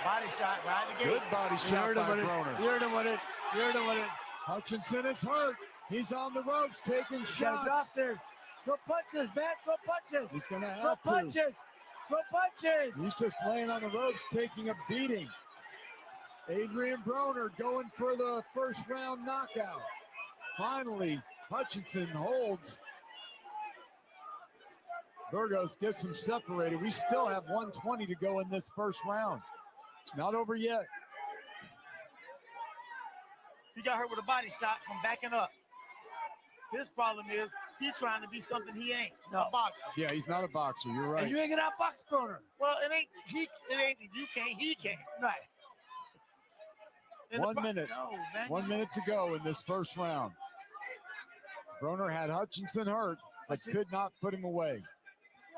Body shot right in the gate. Good body shot by Broner. You heard him with it. You heard him with it. Hutchinson is hurt. He's on the ropes taking shots. Drop there. Throw punches, man. Throw punches. He's going to Throw have to. punches. Throw punches. He's just laying on the ropes taking a beating. Adrien Broner going for the first round knockout. Finally, Hutchinson holds. Burgos gets him separated. We still have 120 to go in this first round. It's not over yet. He got hurt with a body shot from backing up. His problem is he's trying to be something he ain't. A boxer. Yeah, he's not a boxer. You're right. And you ain't gonna outbox Broner. Well, it ain't you can't, he can't. Right. And 1 minute. No, man. 1 minute to go in this first round. Broner had Hutchinson hurt, but could not put him away.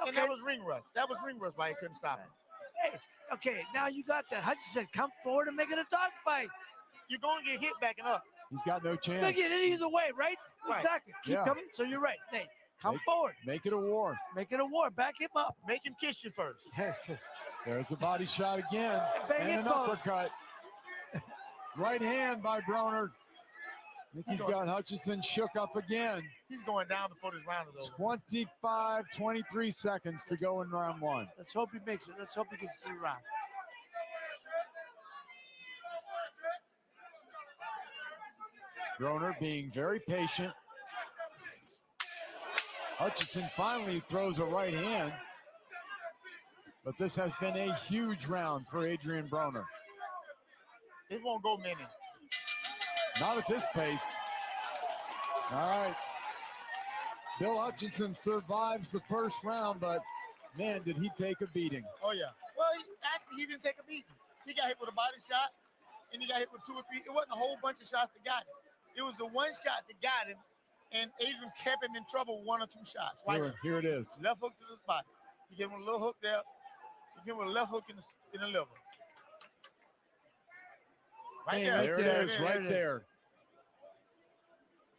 And that was ring rust. That was ring rust why he couldn't stop him. Hey, okay, now you got that. Hutchinson, come forward and make it a dogfight. You're going to get hit backing up. He's got no chance. You're get it either way, right? Right. Exactly. Keep Yeah. coming. So you're right. Hey, come forward. Make it a war. Make it a war. Back him up. Make him kiss you first. There's a body shot again. Bang And it, an Broner. uppercut. Right hand by Broner. I think he's got Hutchinson shook up again. He's going down before this round is over. 23 seconds to go in round one. Let's hope he makes it. Let's hope he gets to the round. Broner being very patient. Hutchinson finally throws a right hand. But this has been a huge round for Adrien Broner. It won't go many. Not at this pace. All right. Bill Hutchinson survives the first round, but man, did he take a beating. Oh, yeah. Well, he didn't take a beating. He got hit with a body shot, and he got hit with 2 or 3. It wasn't a whole bunch of shots that got him. It was the one shot that got him, and Adrien kept him in trouble 1 or 2 shots. Right Here it is. Left hook to the body. He gave him a little hook there. He gave him a left hook in the liver. Right Man, there. there it is, right there.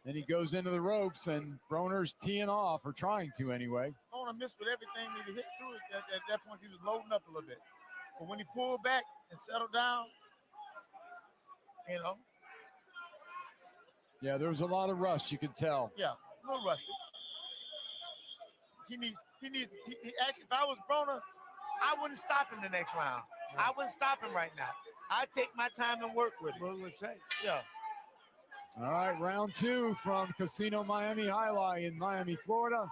Then he goes into the ropes, and Broner's teeing off, or trying to anyway. On a miss with everything that he hit through it. At that point, he was loading up a little bit. But when he pulled back and settled down, you know. Yeah, there was a lot of rush, you could tell. Yeah, a little rusty. He needs actually, if I was Broner, I wouldn't stop him the next round. I wouldn't stop him right now. I'd take my time and work with him. Yeah. All right, round 2 from Casino Miami Highlight in Miami, Florida.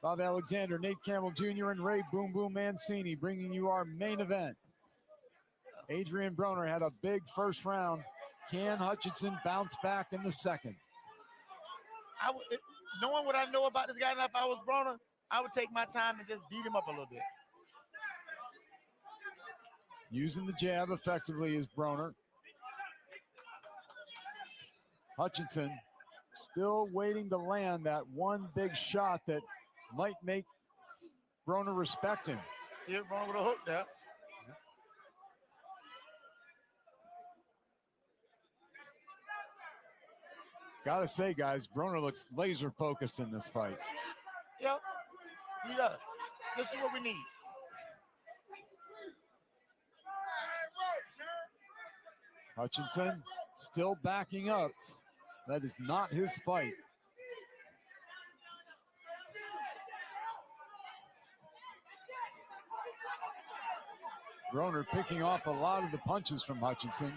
Bob Alexander, Nate Campbell Jr., and Ray Boom Boom Mancini bringing you our main event. Adrien Broner had a big first round. Can Hutchinson bounce back in the second? Knowing what I know about this guy, now if I was Broner, I would take my time and just beat him up a little bit. Using the jab effectively is Broner. Hutchinson still waiting to land that one big shot that might make Broner respect him. He hit Broner with a hook there. Gotta say, guys, Broner looks laser focused in this fight. Yep, he does. This is what we need. Hutchinson still backing up. That is not his fight. Broner picking off a lot of the punches from Hutchinson.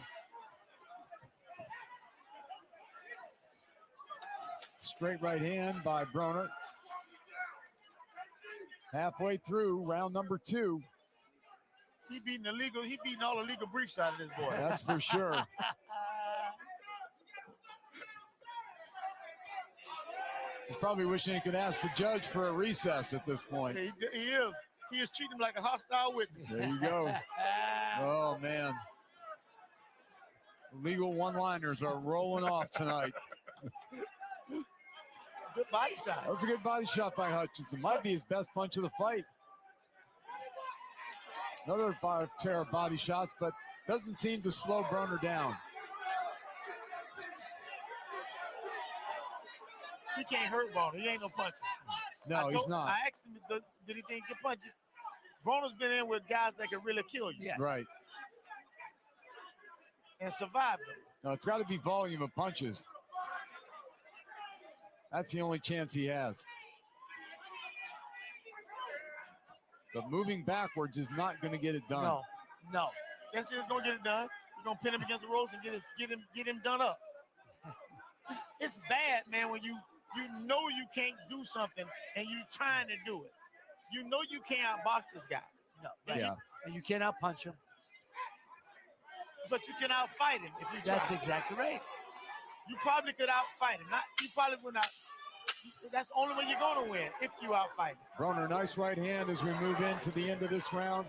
Straight right hand by Broner. Halfway through round number 2. He beating all the legal breaks out of this boy. That's for sure. He's probably wishing he could ask the judge for a recess at this point. He is. He is treating him like a hostile witness. There you go. Oh, man. Legal one-liners are rolling off tonight. Good body shot. That was a good body shot by Hutchinson. Might be his best punch of the fight. Another pair of body shots, but doesn't seem to slow Broner down. He can't hurt Broner. He ain't no puncher. No, he's not. I asked him, did he think he could punch you? Broner's been in with guys that can really kill you. Yeah. Right. And survive them. No, it's got to be volume of punches. That's the only chance he has. But moving backwards is not going to get it done. No. Yes, he's gonna get it done. He's gonna pin him against the ropes and get him done up. It's bad, man, when you know you can't do something and you trying to do it. You know you can't outbox this guy. No. Yeah. And you cannot punch him. But you can outfight him if you try. That's exactly right. You probably could outfight him. You probably would not. That's the only way you're going to win, if you outfight him. Broner, nice right hand as we move into the end of this round.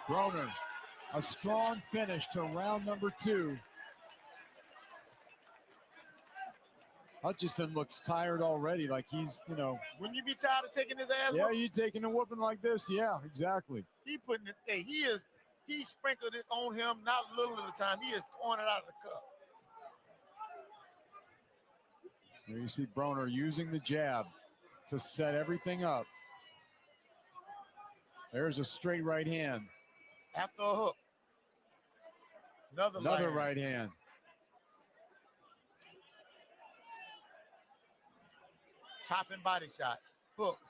Broner, a strong finish to round number 2. Hutchinson looks tired already, like he's, Wouldn't you be tired of taking his ass? Yeah, you taking a whooping like this? Yeah, exactly. He putting it. Hey, he sprinkled it on him, not a little at a time. He is pouring it out of the cup. There you see Broner using the jab to set everything up. There's a straight right hand. After a hook. Another right hand. Chopping body shots, hooks.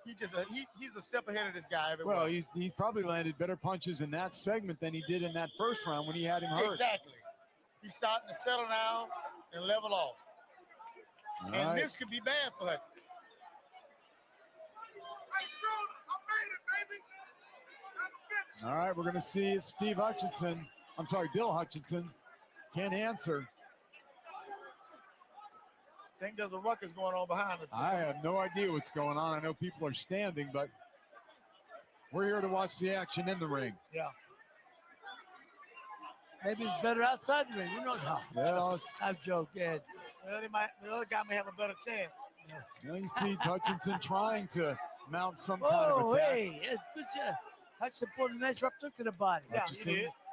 He's a step ahead of this guy everywhere. Well, he's probably landed better punches in that segment than he did in that first round when he had him hurt. Exactly. He's starting to settle down and level off. All and right. this could be bad for Hutchinson. All right, we're going to see if Bill Hutchinson can answer. I think there's a ruckus going on behind us. I have no idea what's going on. I know people are standing, but we're here to watch the action in the ring. Yeah. Maybe it's better outside the ring. You know how. Yeah. I'm joking. Well, the other guy may have a better chance. Now you see Hutchinson trying to mount some kind of Oh, attack. hey, good job. Hutchinson put a nice left hook to the body. Yeah, Hutchinson,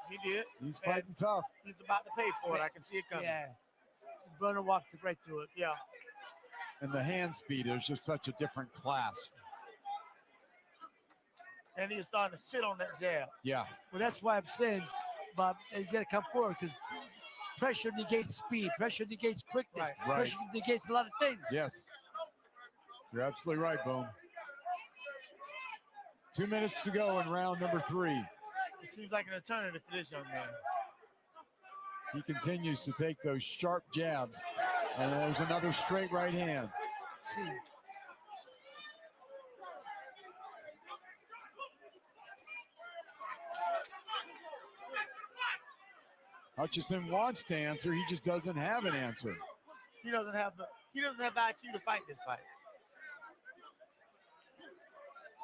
he did. He's fighting tough. He's about to pay for it. I can see it coming. Yeah. Broner walked right through it. Yeah. And the hand speed is just such a different class. And he's starting to sit on that jab. Yeah. Well, that's why I'm saying, Bob, he's got to come forward because pressure negates speed. Pressure negates quickness. Right. Pressure negates a lot of things. Yes. You're absolutely right, Boom. 2 minutes to go in round number 3. It seems like an eternity for this young man. He continues to take those sharp jabs. And there's another straight right hand. See. Hutchinson wants to answer. He just doesn't have an answer. He doesn't have the IQ to fight this fight.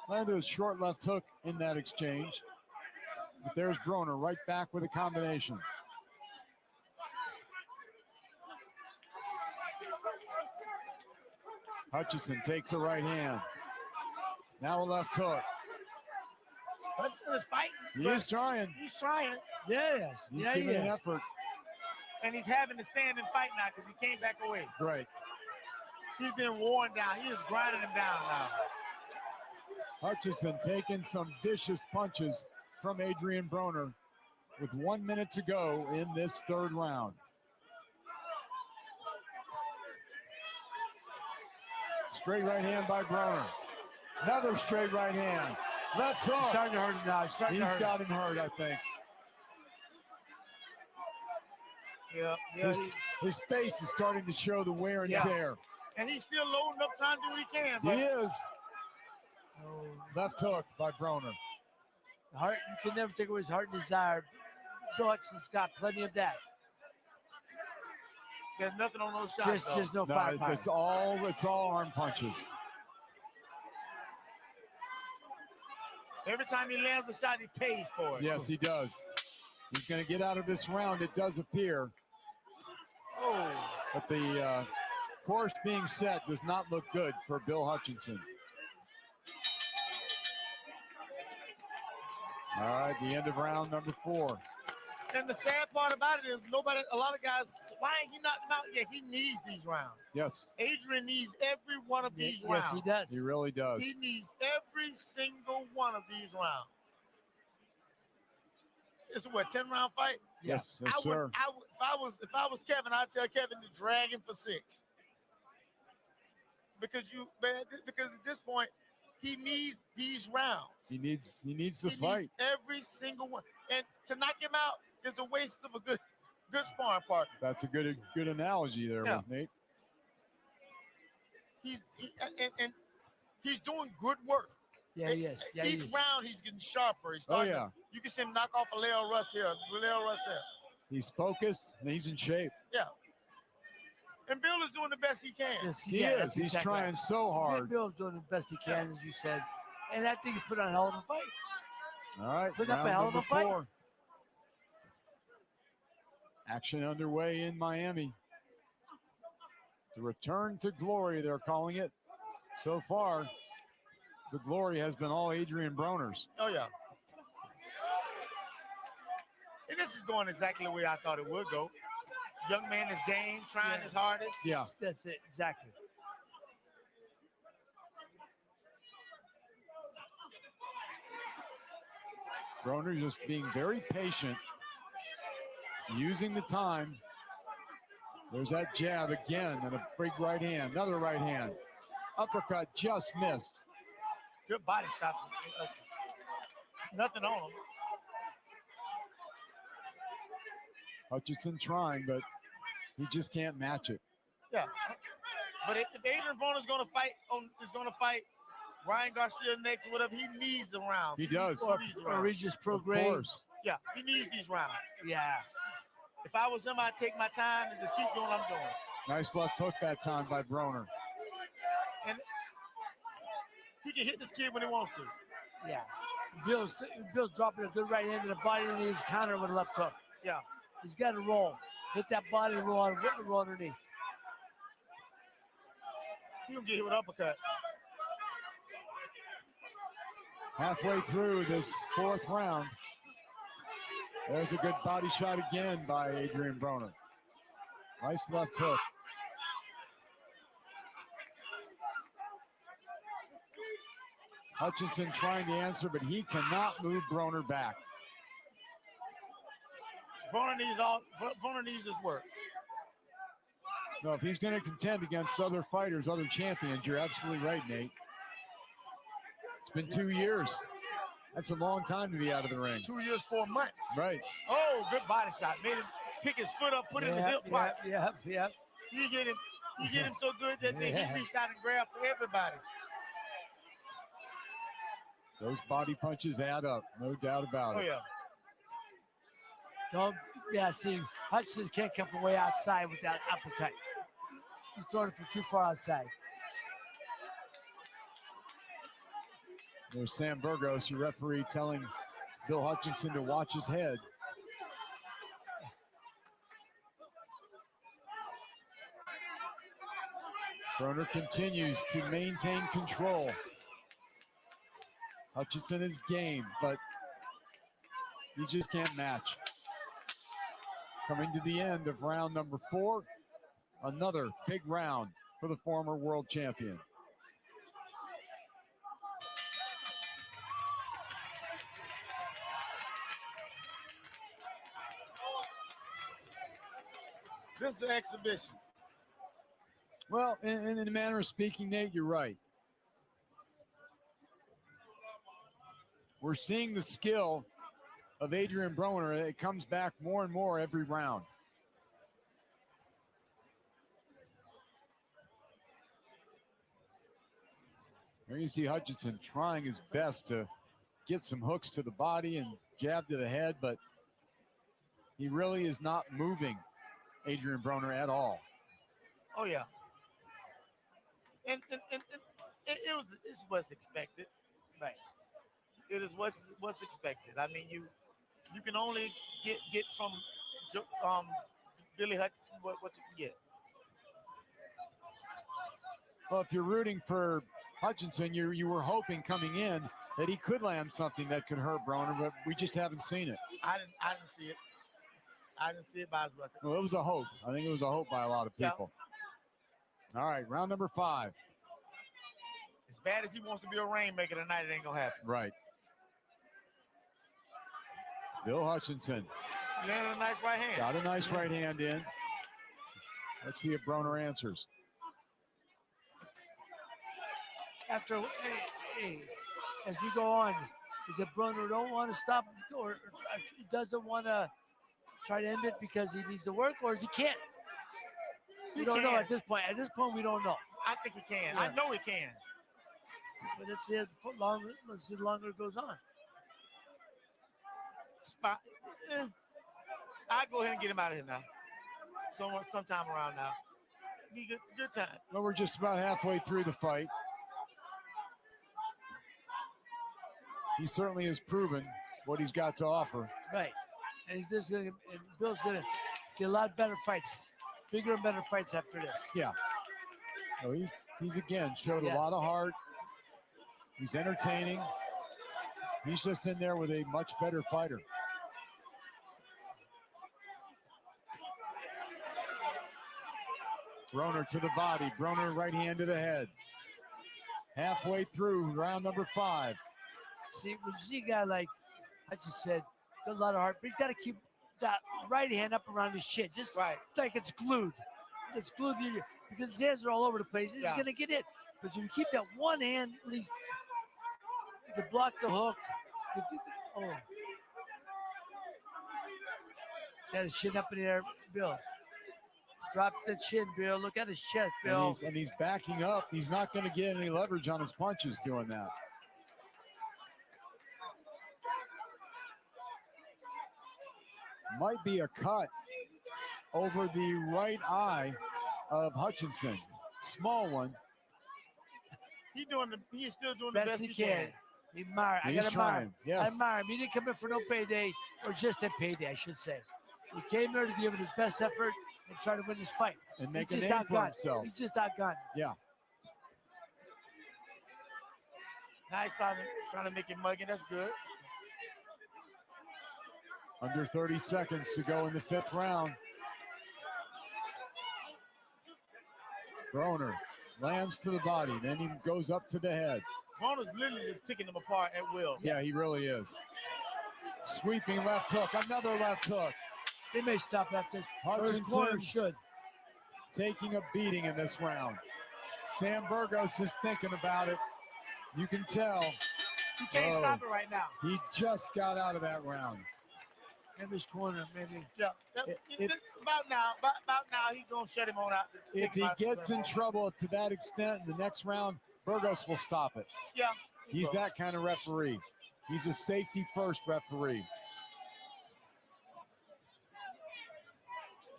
Landed a short left hook in that exchange. But there's Broner right back with a combination. Hutchinson takes a right hand. Now a left hook. Hutchinson is fighting. He is trying. He's trying. Yes. He's Yeah, giving he an is. effort. And he's having to stand and fight now because he can't back away. Right. He's been worn down. He is grinding him down now. Hutchinson taking some vicious punches from Adrien Broner with 1 minute to go in this third round. Straight right hand by Broner. Another straight right hand. Left hook. He's starting to hurt him now. He's got him hurt, I think. Yeah. His face is starting to show the wear and tear. And he's still loading up, trying to do what he can. He is. Left hook by Broner. Heart, you can never take away his heart and desire. Bill Hutchinson's got plenty of that. There's nothing on those shots. Just no firepower. It's all arm punches. Every time he lands a shot, he pays for it. Yes, he does. He's going to get out of this round, it does appear. Oh. But the course being set does not look good for Bill Hutchinson. All right, the end of round number 4. And the sad part about it is a lot of guys, why ain't he knocked him out yet? He needs these rounds. Yes. Adrien needs every one of these rounds. Yes, he does. He really does. He needs every single one of these rounds. It's a 10-round fight? Yes, yes, sir. If I was Kevin, I'd tell Kevin to drag him for 6. Because at this point, he needs these rounds. He needs the fight. Needs every single one. And to knock him out is a waste of a good sparring partner. That's a good analogy there, with Nate. He's doing good work. Yeah, he is. Yeah, Each round he's getting sharper. He's starting you can see him knock off a Leo Russ here, Leo Russ there. He's focused and he's in shape. Yeah. And Bill is doing the best he can. Yes, He is. He's trying so hard. Bill's doing the best he can, as you said. And I think he's put on a hell of a fight. All right, Put up a round hell of number a fight. 4. Action underway in Miami. The return to glory, they're calling it. So far, the glory has been all Adrien Broner's. Oh, yeah. And this is going exactly the way I thought it would go. Young man is game, trying his hardest. Yeah. That's it, exactly. Broner just being very patient, using the time. There's that jab again and a big right hand, another right hand. Uppercut just missed. Good body shot. Nothing on him. Hutchinson trying, but he just can't match it. Yeah. But if Adrien Broner is going to fight Ryan Garcia next, whatever, he needs the rounds. He does. Or Regis Of course. Yeah, he needs these rounds. Yeah. If I was him, I'd take my time and just keep doing what I'm doing. Nice left hook that time by Broner. And he can hit this kid when he wants to. Yeah. Bill's dropping a good right hand to the body and he's countering with a left hook. Yeah. He's got to roll. Hit that body and roll underneath. He's going to get hit with an uppercut. Halfway through this 4th round. There's a good body shot again by Adrien Broner. Nice left hook. Hutchinson trying to answer, but he cannot move Broner back. Broner needs his work. No, if he's going to contend against other fighters, other champions, you're absolutely right, Nate. It's been 2 years. That's a long time to be out of the ring. 2 years, 4 months. Right. Oh, good body shot. Made him pick his foot up, put it in his hip pocket. Yep. He get him so good that he reached out and grabbed for everybody. Those body punches add up, no doubt about it. Oh, yeah. See, Hutchinson can't come from way outside with that uppercut. He's throwing it from too far outside. There's Sam Burgos, your referee, telling Bill Hutchinson to watch his head. Broner continues to maintain control. Hutchinson is game, but you just can't match. Coming to the end of round number 4, another big round for the former world champion. This is an exhibition. Well, in a manner of speaking, Nate, you're right. We're seeing the skill of Adrien Broner. It comes back more and more every round. There you see Hutchinson trying his best to get some hooks to the body and jab to the head, but he really is not moving Adrien Broner at all. Oh, yeah. And it's what's expected. Right. It is what's expected. I mean, you you can only get from Billy Hutchinson what you can get. Well, if you're rooting for Hutchinson, you were hoping coming in that he could land something that could hurt Broner, but we just haven't seen it. I didn't see it. I didn't see it by his record. Well, it was a hope. I think it was a hope by a lot of people. Yeah. All right, round number 5. As bad as he wants to be a rainmaker tonight, it ain't gonna happen. Right. Bill Hutchinson. Landed a nice right hand. Got a nice right hand in. Let's see if Broner answers. After, as we go on, is it Broner don't want to stop or doesn't want to try to end it because he needs to work, or is he can't? We don't know at this point. At this point, we don't know. I think he can. Yeah. I know he can. But let's see how longer. Let's see how longer it goes on. I go ahead and get him out of here now. Sometime around now. Be good time. Well, we're just about halfway through the fight. He certainly has proven what he's got to offer. Right, and he's just gonna. And Bill's gonna get a lot better fights, bigger and better fights after this. Yeah. So he's again showed a lot of heart. He's entertaining. He's just in there with a much better fighter. Broner to the body. Broner right hand to the head. Halfway through round number 5. See, when you see a guy like I just said, got a lot of heart, but he's got to keep that right hand up around his shin, just like it's glued. It's glued to you because his hands are all over the place. He's gonna get it, but you keep that one hand at least to block the hook. Oh, got his chin up in the air, Bill. Drop the chin, Bill. Look at his chest, Bill. And he's backing up. He's not going to get any leverage on his punches doing that. Might be a cut over the right eye of Hutchinson. Small one. He's still doing the best he can. I gotta admire him. Yes. I admire him. He didn't come in for no payday, or just a payday, I should say. He came there to give it his best effort and try to win this fight. And make He's a just name for outgunned. himself. He's just outgunned. Yeah. Now he's trying to make it muggy. That's good. Under 30 seconds to go in the 5th round. Broner lands to the body, then he goes up to the head. Broner's literally just picking them apart at will. Yeah, he really is. Sweeping left hook, another left hook. They may stop after this. His corner Hutchinson should. taking a beating in this round. Sam Burgos is thinking about it. You can tell. You can't stop it right now. He just got out of that round. Maybe his corner, maybe. Yeah. About now, he's gonna shut him on out. If he gets in trouble to that extent in the next round, Burgos will stop it. Yeah. He's that kind of referee. He's a safety first referee.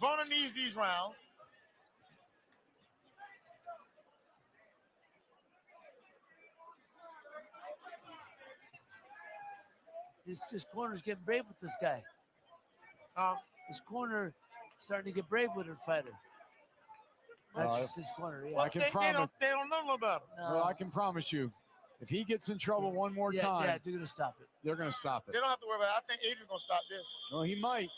Broner needs these rounds. This corner's getting brave with this guy. His corner starting to get brave with her fighter. That's just his corner. Yeah. I can promise. They don't know about him. Well, I can promise you, if he gets in trouble one more time, they're gonna stop it. They're gonna stop it. They don't have to worry about it. I think Adrian's gonna stop this. Well, he might.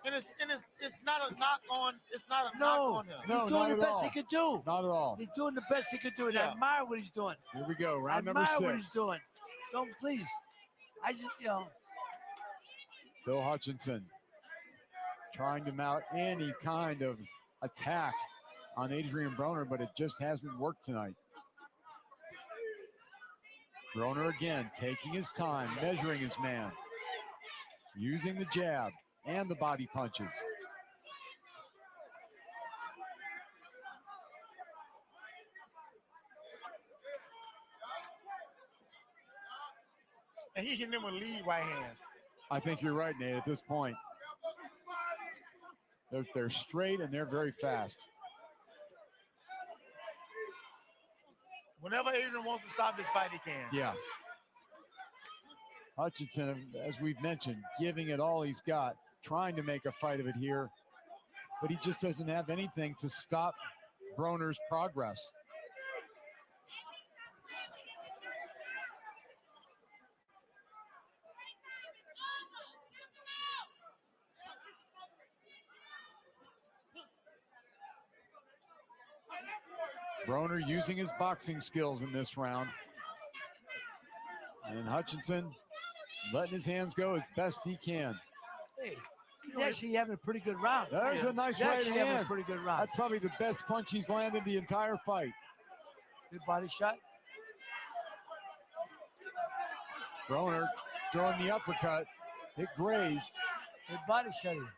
And it's not a knock on. It's not a knock on him. He's doing the best he could do. Not at all. He's doing the best he could do, and I admire what he's doing. Here we go, round I number admire 6. what he's doing. Don't please. I just Bill Hutchinson trying to mount any kind of attack on Adrien Broner, but it just hasn't worked tonight. Broner again taking his time, measuring his man, using the jab and the body punches. And he hitting them with lead right hands. I think you're right, Nate, at this point. They're straight and they're very fast. Whenever Adrien wants to stop this fight, he can. Yeah. Hutchinson, as we've mentioned, giving it all he's got, trying to make a fight of it here, but he just doesn't have anything to stop Broner's progress. Broner using his boxing skills in this round. And Hutchinson letting his hands go as best he can. Hey, he's actually having a pretty good round. There's a nice He's right actually having a hand. pretty good round. That's probably the best punch he's landed the entire fight. Good body shot. Broner throwing the uppercut. It grazed. Good body shot here.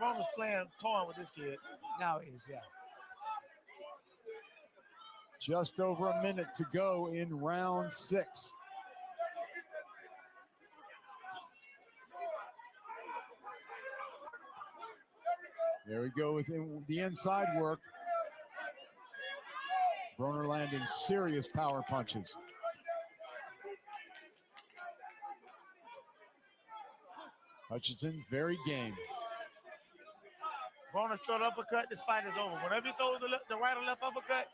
Broner's playing toying with this kid. Now he is, yeah. Just over a minute to go in round 6. There we go with the inside work. Broner landing serious power punches. Hutchinson very game. Broner throw the uppercut. This fight is over. Whenever he throws the right or left uppercut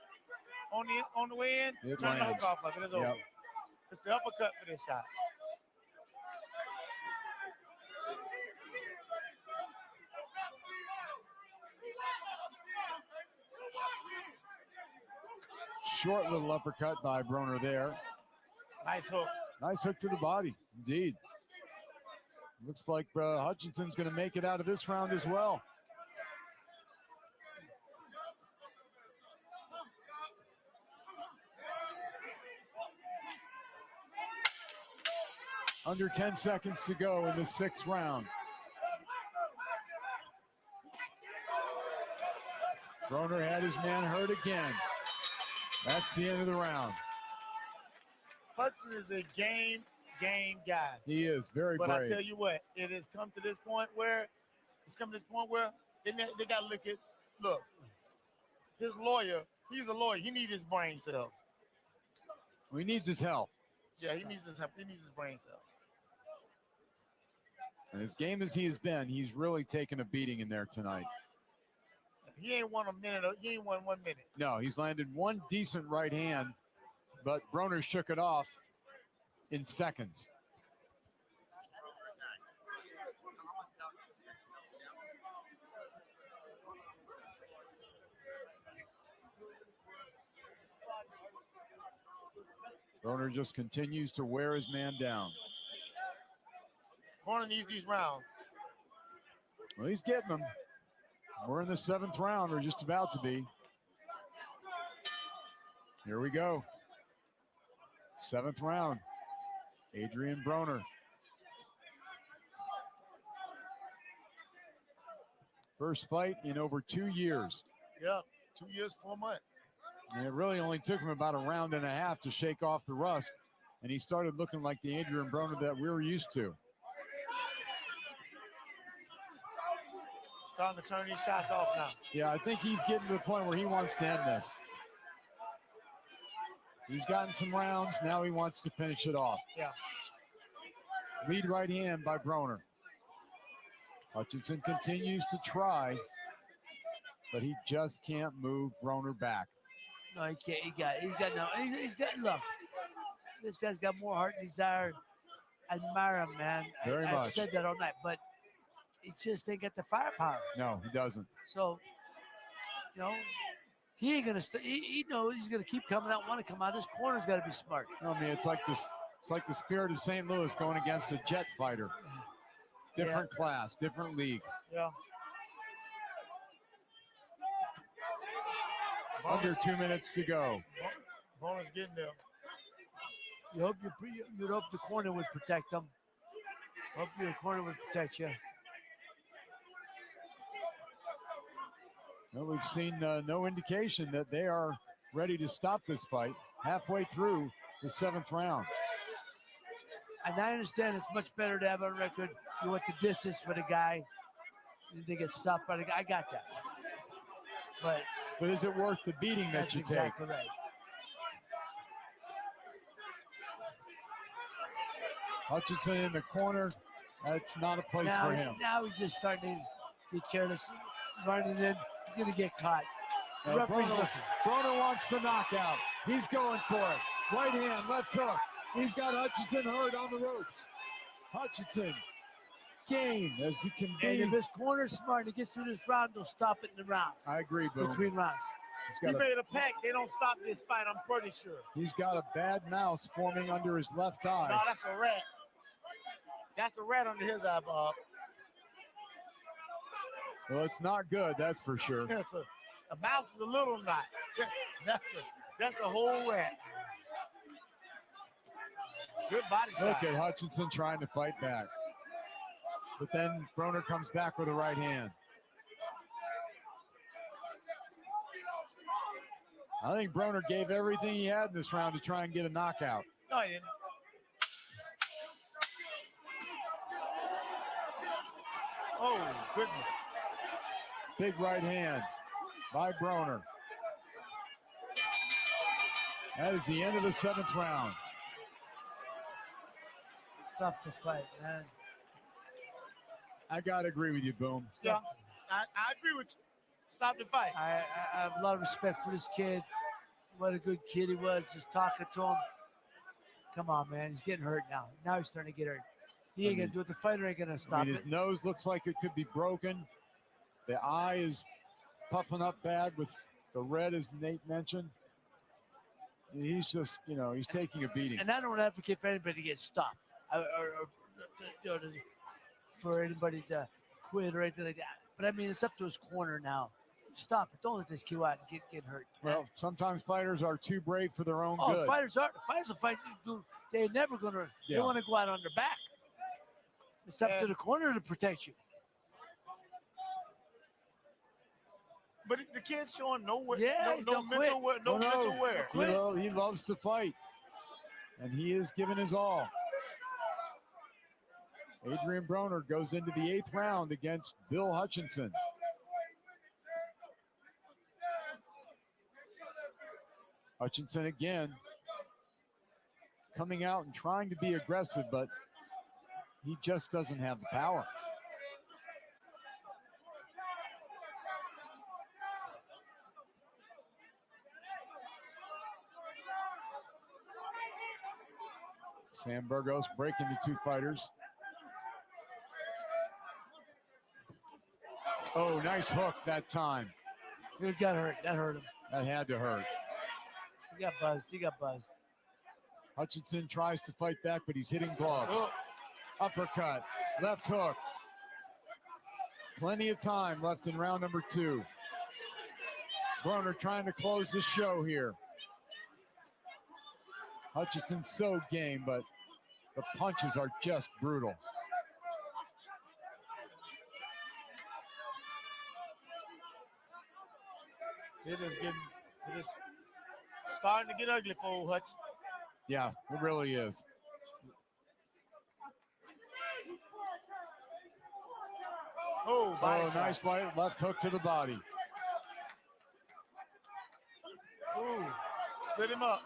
on the way in, turn the hook off of it. It's over. It's the uppercut for this shot. Short little uppercut by Broner there. Nice hook. Nice hook to the body, indeed. Looks like Hutchinson's going to make it out of this round as well. Under 10 seconds to go in the 6th round. Broner had his man hurt again. That's the end of the round. Hudson is a game guy. He is very but brave. I tell you what, it has come to this point where they got to look, his lawyer, he's a lawyer. He needs his brain cells. Well, he needs his health. Yeah, he needs his brain cells. And as game as he has been, he's really taken a beating in there tonight. He ain't won 1 minute. No, he's landed one decent right hand, but Broner shook it off in seconds. Broner just continues to wear his man down. Broner needs these rounds. Well, he's getting them. We're in the 7th round, or just about to be. Here we go. 7th round. Adrien Broner. First fight in over 2 years. Yeah, 2 years, 4 months. And it really only took him about a round and a half to shake off the rust, and he started looking like the Adrien Broner that we were used to. Starting to turn these shots off now. Yeah, I think he's getting to the point where he wants to end this. He's gotten some rounds. Now he wants to finish it off. Yeah. Lead right hand by Broner. Hutchinson continues to try, but he just can't move Broner back. No, he can't. He's got, look, this guy's got more heart and desire. I admire him, man. Very much. I've said that all night, but he just ain't got the firepower. No, he doesn't. So, he ain't gonna. He knows he's gonna keep coming out. Want to come out. This corner's got to be smart. I mean, it's like this. It's like the Spirit of St. Louis going against a jet fighter. Different class, different league. Yeah. Under 2 minutes to go. Broner's getting there. You hope you'd hope the corner would protect them. Hope your corner would protect you. Well, we've seen no indication that they are ready to stop this fight halfway through the 7th round. And I understand it's much better to have a record. You want the distance for the guy. They get stopped by the guy. I got that. But is it worth the beating that you exactly take? Right. Hutchinson in the corner. That's not a place now, for him. Now he's just starting to be careless, running in. He's going to get caught. The referee's Broner, looking. Broner wants the knockout. He's going for it. Right hand, left hook. He's got Hutchinson hurt on the ropes. Hutchinson, game as he can And be. if his corner's smart and he gets through this round, they'll stop it in the round. I agree, Boom. Between rounds. He made a pact. They don't stop this fight, I'm pretty sure. He's got a bad mouse forming under his left eye. No, that's a rat. That's a rat under his eye, Bob. Well, it's not good, that's for sure. A mouse is a little knot. That's a whole rat. Good body shot. Look at Hutchinson trying to fight back. But then Broner comes back with a right hand. I think Broner gave everything he had in this round to try and get a knockout. No, he didn't. Oh, goodness. Big right hand by Broner. That is the end of the 7th round. Tough to fight, man. I got to agree with you, Boom. Yeah, I agree with you. Stop the fight. I have a lot of respect for this kid. What a good kid he was, just talking to him. Come on, man. He's getting hurt now. Now he's starting to get hurt. He ain't going to do it. The fighter ain't going to stop his nose looks like it could be broken. The eye is puffing up bad with the red, as Nate mentioned. He's just, he's taking a beating. And I don't advocate for anybody to get stopped or for anybody to quit or anything like that. But I mean, it's up to his corner now. Stop it. Don't let this kid out and get hurt. Well, sometimes fighters are too brave for their own Oh, good. fighters will fight. They're never going to, they want to go out on their back. It's up to the corner to protect you. But the kid's showing no he's no don't mental quit. wear, mental wear. He loves to fight, and he is giving his all. Adrien Broner goes into the 8th round against Bill Hutchinson. Hutchinson again coming out and trying to be aggressive, but he just doesn't have the power. Sam Burgos breaking the two fighters. Oh, nice hook that time. It got hurt. That hurt him. That had to hurt. He got buzzed. Hutchinson tries to fight back, but he's hitting gloves. Oh. Uppercut, left hook. Plenty of time left in round number 2. Broner trying to close the show here. Hutchinson's so game, but the punches are just brutal. It is starting to get ugly for old Hutch. Yeah, it really is. Oh, nice left hook to the body. Ooh, split him up.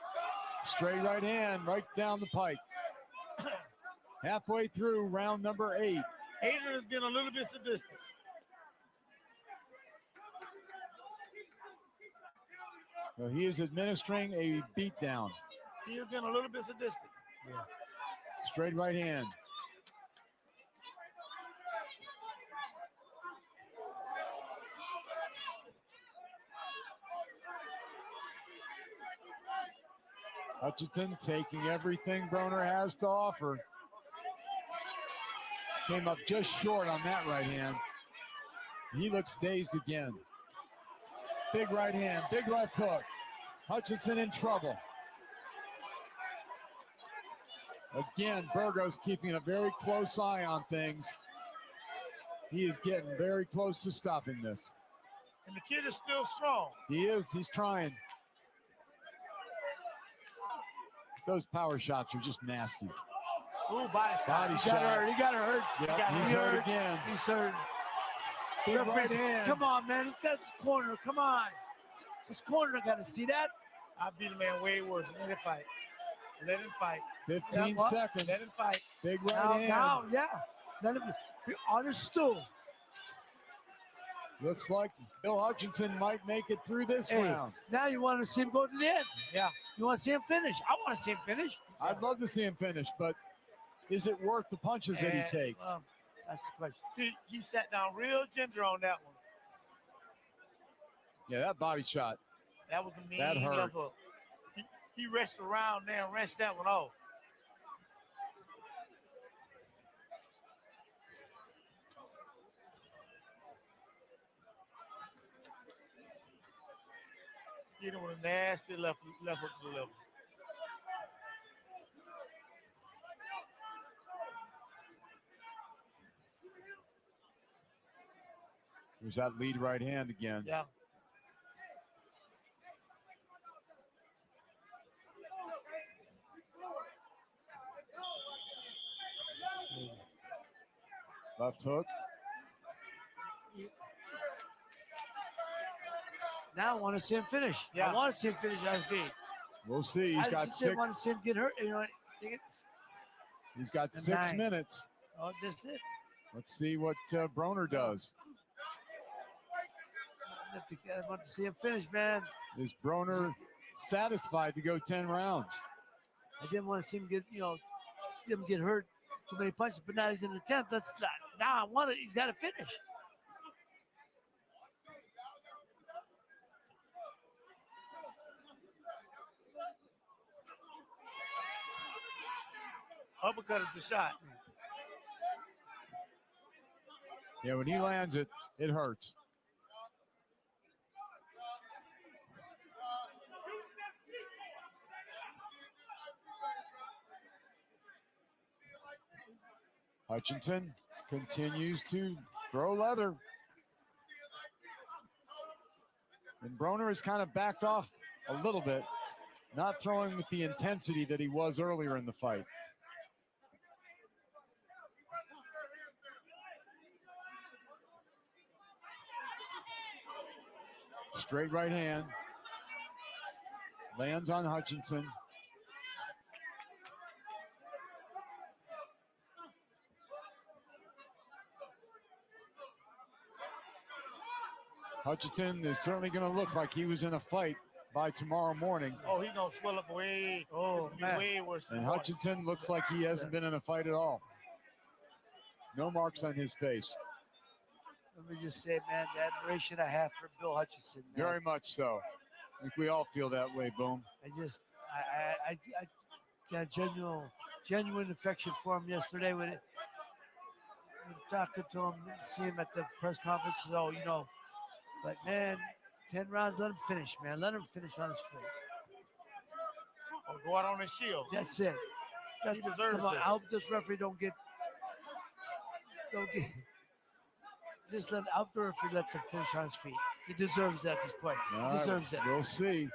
Straight right hand, right down the pike. Halfway through round number 8. Adrien has been a little bit sadistic. Well, he is administering a beatdown. He has been a little bit sadistic. Yeah. Straight right hand. Hutchinson taking everything Broner has to offer. Came up just short on that right hand. He looks dazed again. Big right hand, big left hook. Hutchinson in trouble. Again, Burgos keeping a very close eye on things. He is getting very close to stopping this. And the kid is still strong. He is, he's trying. Those power shots are just nasty. Ooh, body shot. Body He shot. got hurt. Yeah, he's hurt again. He's hurt. Big right hand. Come on, man. He's got the corner. Come on. This corner got to see that. I beat a man way worse in any fight. Let him fight. 15 what? seconds. Let him fight. Big right Now, hand. now, yeah. Let him be on his stool. Looks like Bill Hutchinson might make it through this Hey, round. now you want to see him go to the end. Yeah. You want to see him finish. I want to see him finish. I'd love to see him finish, but is it worth the punches that he And, takes? well, that's the question. He sat down real ginger on that one. Yeah, that body shot. That was a mean That hurt. left hook. He wrenched around there and wrenched that one off. Hit him with a nasty left hook to the left. There's that lead right hand again. Yeah. Left hook. Now I want to see him finish. Yeah. I want to see him finish on his feet. We'll see. He's I got just didn't want to 6. see him get hurt. You know, take it. He's got And 6 9. minutes. Oh, that's it. Let's see what Broner does. I want to see him finish, man. Is Broner satisfied to go 10 rounds? I didn't want to see him get, see him get hurt too many punches, but now he's in the 10th. Now I want it. He's got to finish. Uppercut is the shot. Yeah, when he lands it, it hurts. Hutchinson continues to throw leather. And Broner has kind of backed off a little bit, not throwing with the intensity that he was earlier in the fight. Straight right hand. Lands on Hutchinson. Hutchinson is certainly going to look like he was in a fight by tomorrow morning. Oh, he's going to swell up way. Oh, it's man. way worse than And one. Hutchinson looks like he hasn't been in a fight at all. No marks on his face. Let me just say, man, the admiration I have for Bill Hutchinson. Man. Very much so. I think we all feel that way, Boom. I got a genuine affection for him yesterday when talking to him, see him at the press conference. So, but man, 10 rounds, let him finish, man. Let him finish on his feet. Or go out on his shield. That's it. He deserves come on, this. I hope this referee don't get. Just let out the referee lets him finish on his feet. He deserves that at this point. All He right, deserves it. We'll see.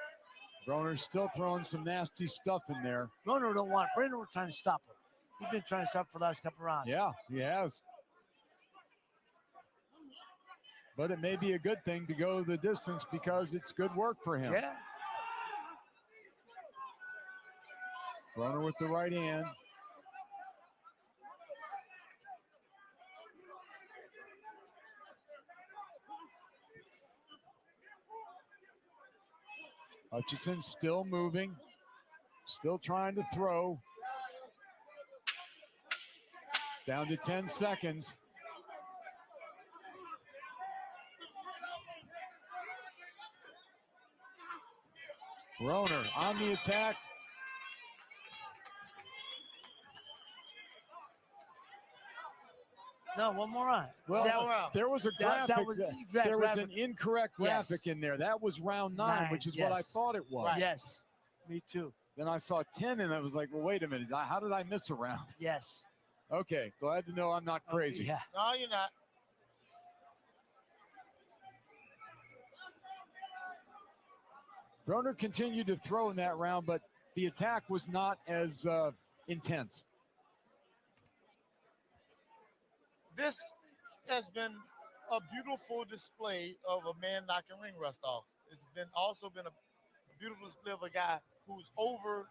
Broner's still throwing some nasty stuff in there. Broner don't want. Broner was trying to stop him. He's been trying to stop for the last couple rounds. Yeah, he has. But it may be a good thing to go the distance because it's good work for him. Yeah. Broner with the right hand. Hutchinson still moving, still trying to throw. Down to 10 seconds. Broner on the attack. No, one more round. Well, there was a graphic. There was an incorrect Yes. graphic in there. That was round 9, which is what I yes. thought it was. Yes, me too. Then I saw 10 and I was like, well, wait a minute. How did I miss a round? Yes. Okay, glad to know I'm not crazy. Yeah. No, you're not. Broner continued to throw in that round, but the attack was not as intense. This has been a beautiful display of a man knocking ring rust off. It's also been a beautiful display of a guy who's over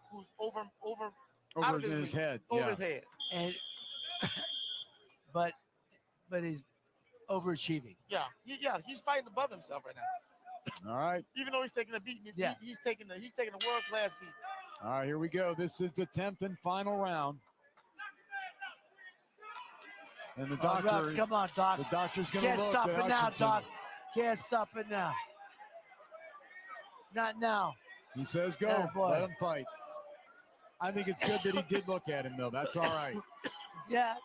out Over of his league, head. over Yeah. his head. And but he's overachieving. Yeah, he's fighting above himself right now. All right. Even though he's taking a beating, he's taking a world class beating. All right, here we go. This is the 10th and final round. And the doctor, Ref, come on, Doc. the doctor's going to Can't look stop at it now, Hutchinson. Doc. Can't stop it now. Not now. He says, go, Oh, boy. let him fight. I think it's good that he did look at him, though. That's all right. Yeah.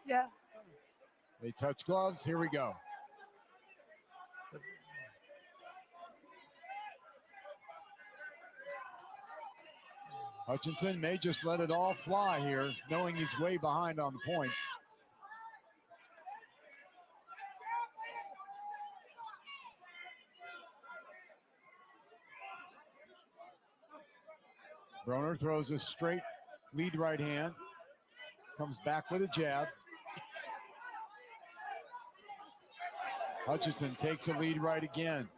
They touch gloves. Here we go. Hutchinson may just let it all fly here, knowing he's way behind on the points. Broner throws a straight lead right hand, comes back with a jab. Hutchinson takes a lead right again.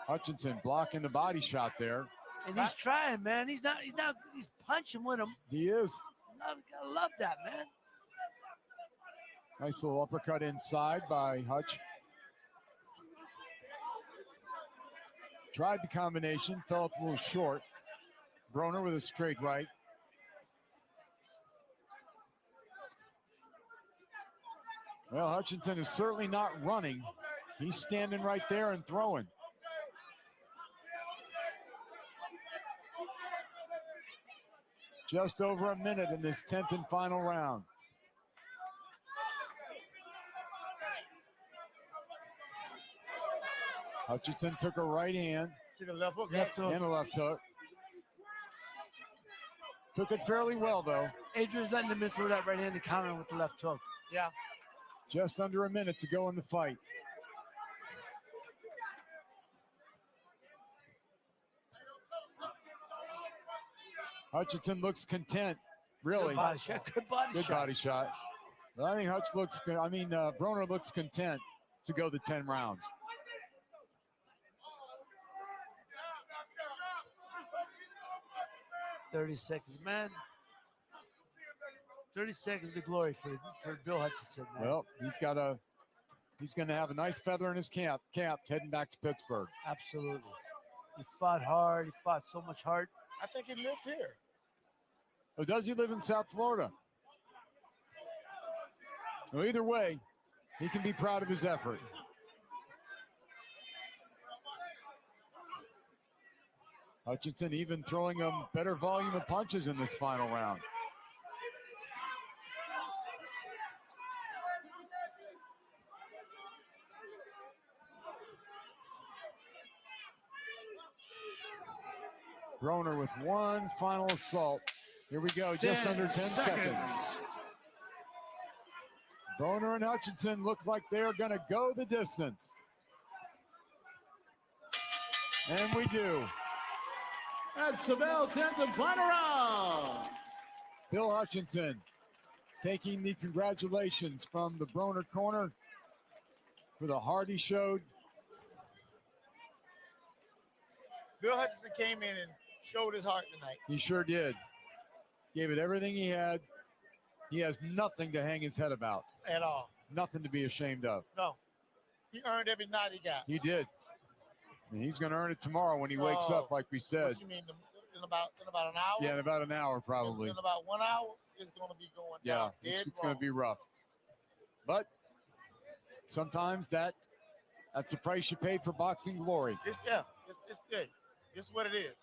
Hutchinson blocking the body shot there. And he's trying, man. He's punching with him. He is. I love that, man. Nice little uppercut inside by Hutch. Tried the combination, fell up a little short. Broner with a straight right. Well, Hutchinson is certainly not running. He's standing right there and throwing. Just over a minute in this 10th and final round. Hutchinson took a right hand. Took a left hook. And a left hook. Took it fairly well, though. Adrian's letting him in through that right hand to counter with the left hook. Yeah. Just under a minute to go in the fight. Hutchinson looks content, really. Good body shot. Good body shot. But I think Broner looks content to go the 10 rounds. $30 seconds, man. 30 seconds to glory for Bill Hutchinson, man. Well, he's going to have a nice feather in his cap heading back to Pittsburgh. Absolutely. He fought hard. He fought so much heart. I think he lives here. Or does he live in South Florida? Well, either way, he can be proud of his effort. Hutchinson even throwing a better volume of punches in this final round. Broner with one final assault. Here we go, just under 10 seconds. Broner and Hutchinson look like they're going to go the distance. And we do. That's the bell, 10th and final round. Bill Hutchinson taking the congratulations from the Broner corner for the heart he showed. Bill Hutchinson came in and showed his heart tonight. He sure did. Gave it everything he had. He has nothing to hang his head about. At all. Nothing to be ashamed of. No. He earned every knot he got. He did. And he's going to earn it tomorrow when he wakes up, like we said. What you mean, in about an hour? Yeah, in about an hour, probably. In about 1 hour, it's going to be going down. Yeah, it's going to be rough. But sometimes that's the price you pay for boxing glory. It's good. It's what it is.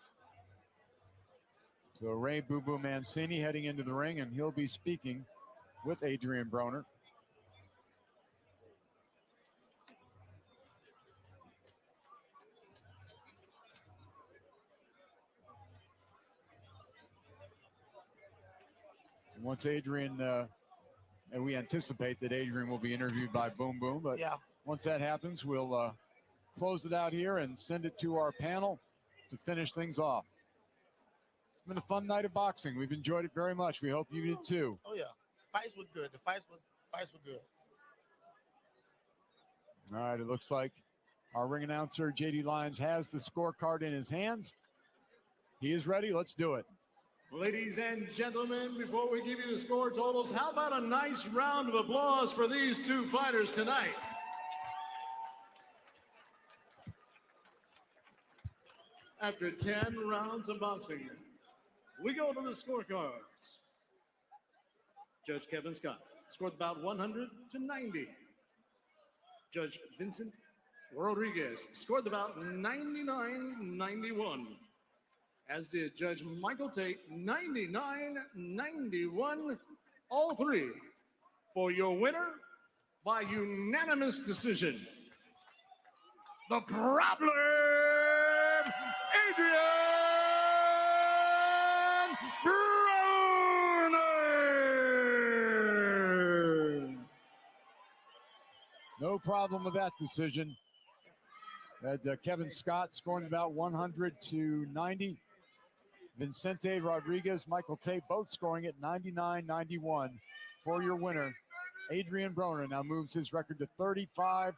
So Ray Boo Boo Mancini heading into the ring, and he'll be speaking with Adrien Broner. And once Adrien, and we anticipate that Adrien will be interviewed by Boom Boom, but once that happens, we'll close it out here and send it to our panel to finish things off. been a fun night of boxing. We've enjoyed it very much. We hope you did too. Oh yeah, fights were good. The fights were good. All right, it looks like our ring announcer, JD Lyons, has the scorecard in his hands. He is ready. Let's do it. Ladies and gentlemen, before we give you the score totals, how about a nice round of applause for these two fighters tonight? After 10 rounds of boxing, we go to the scorecards. Judge Kevin Scott scored about 100 to 90. Judge Vincent Rodriguez scored about 99-91. As did Judge Michael Tate, 99-91, all three. For your winner, by unanimous decision, the problem, Adrien Broner! No problem with that decision. Had Kevin Scott scoring about 100 to 90. Vicente Rodriguez, Michael Tate, both scoring at 99-91 for your winner. Adrien Broner now moves his record to 35-4-1.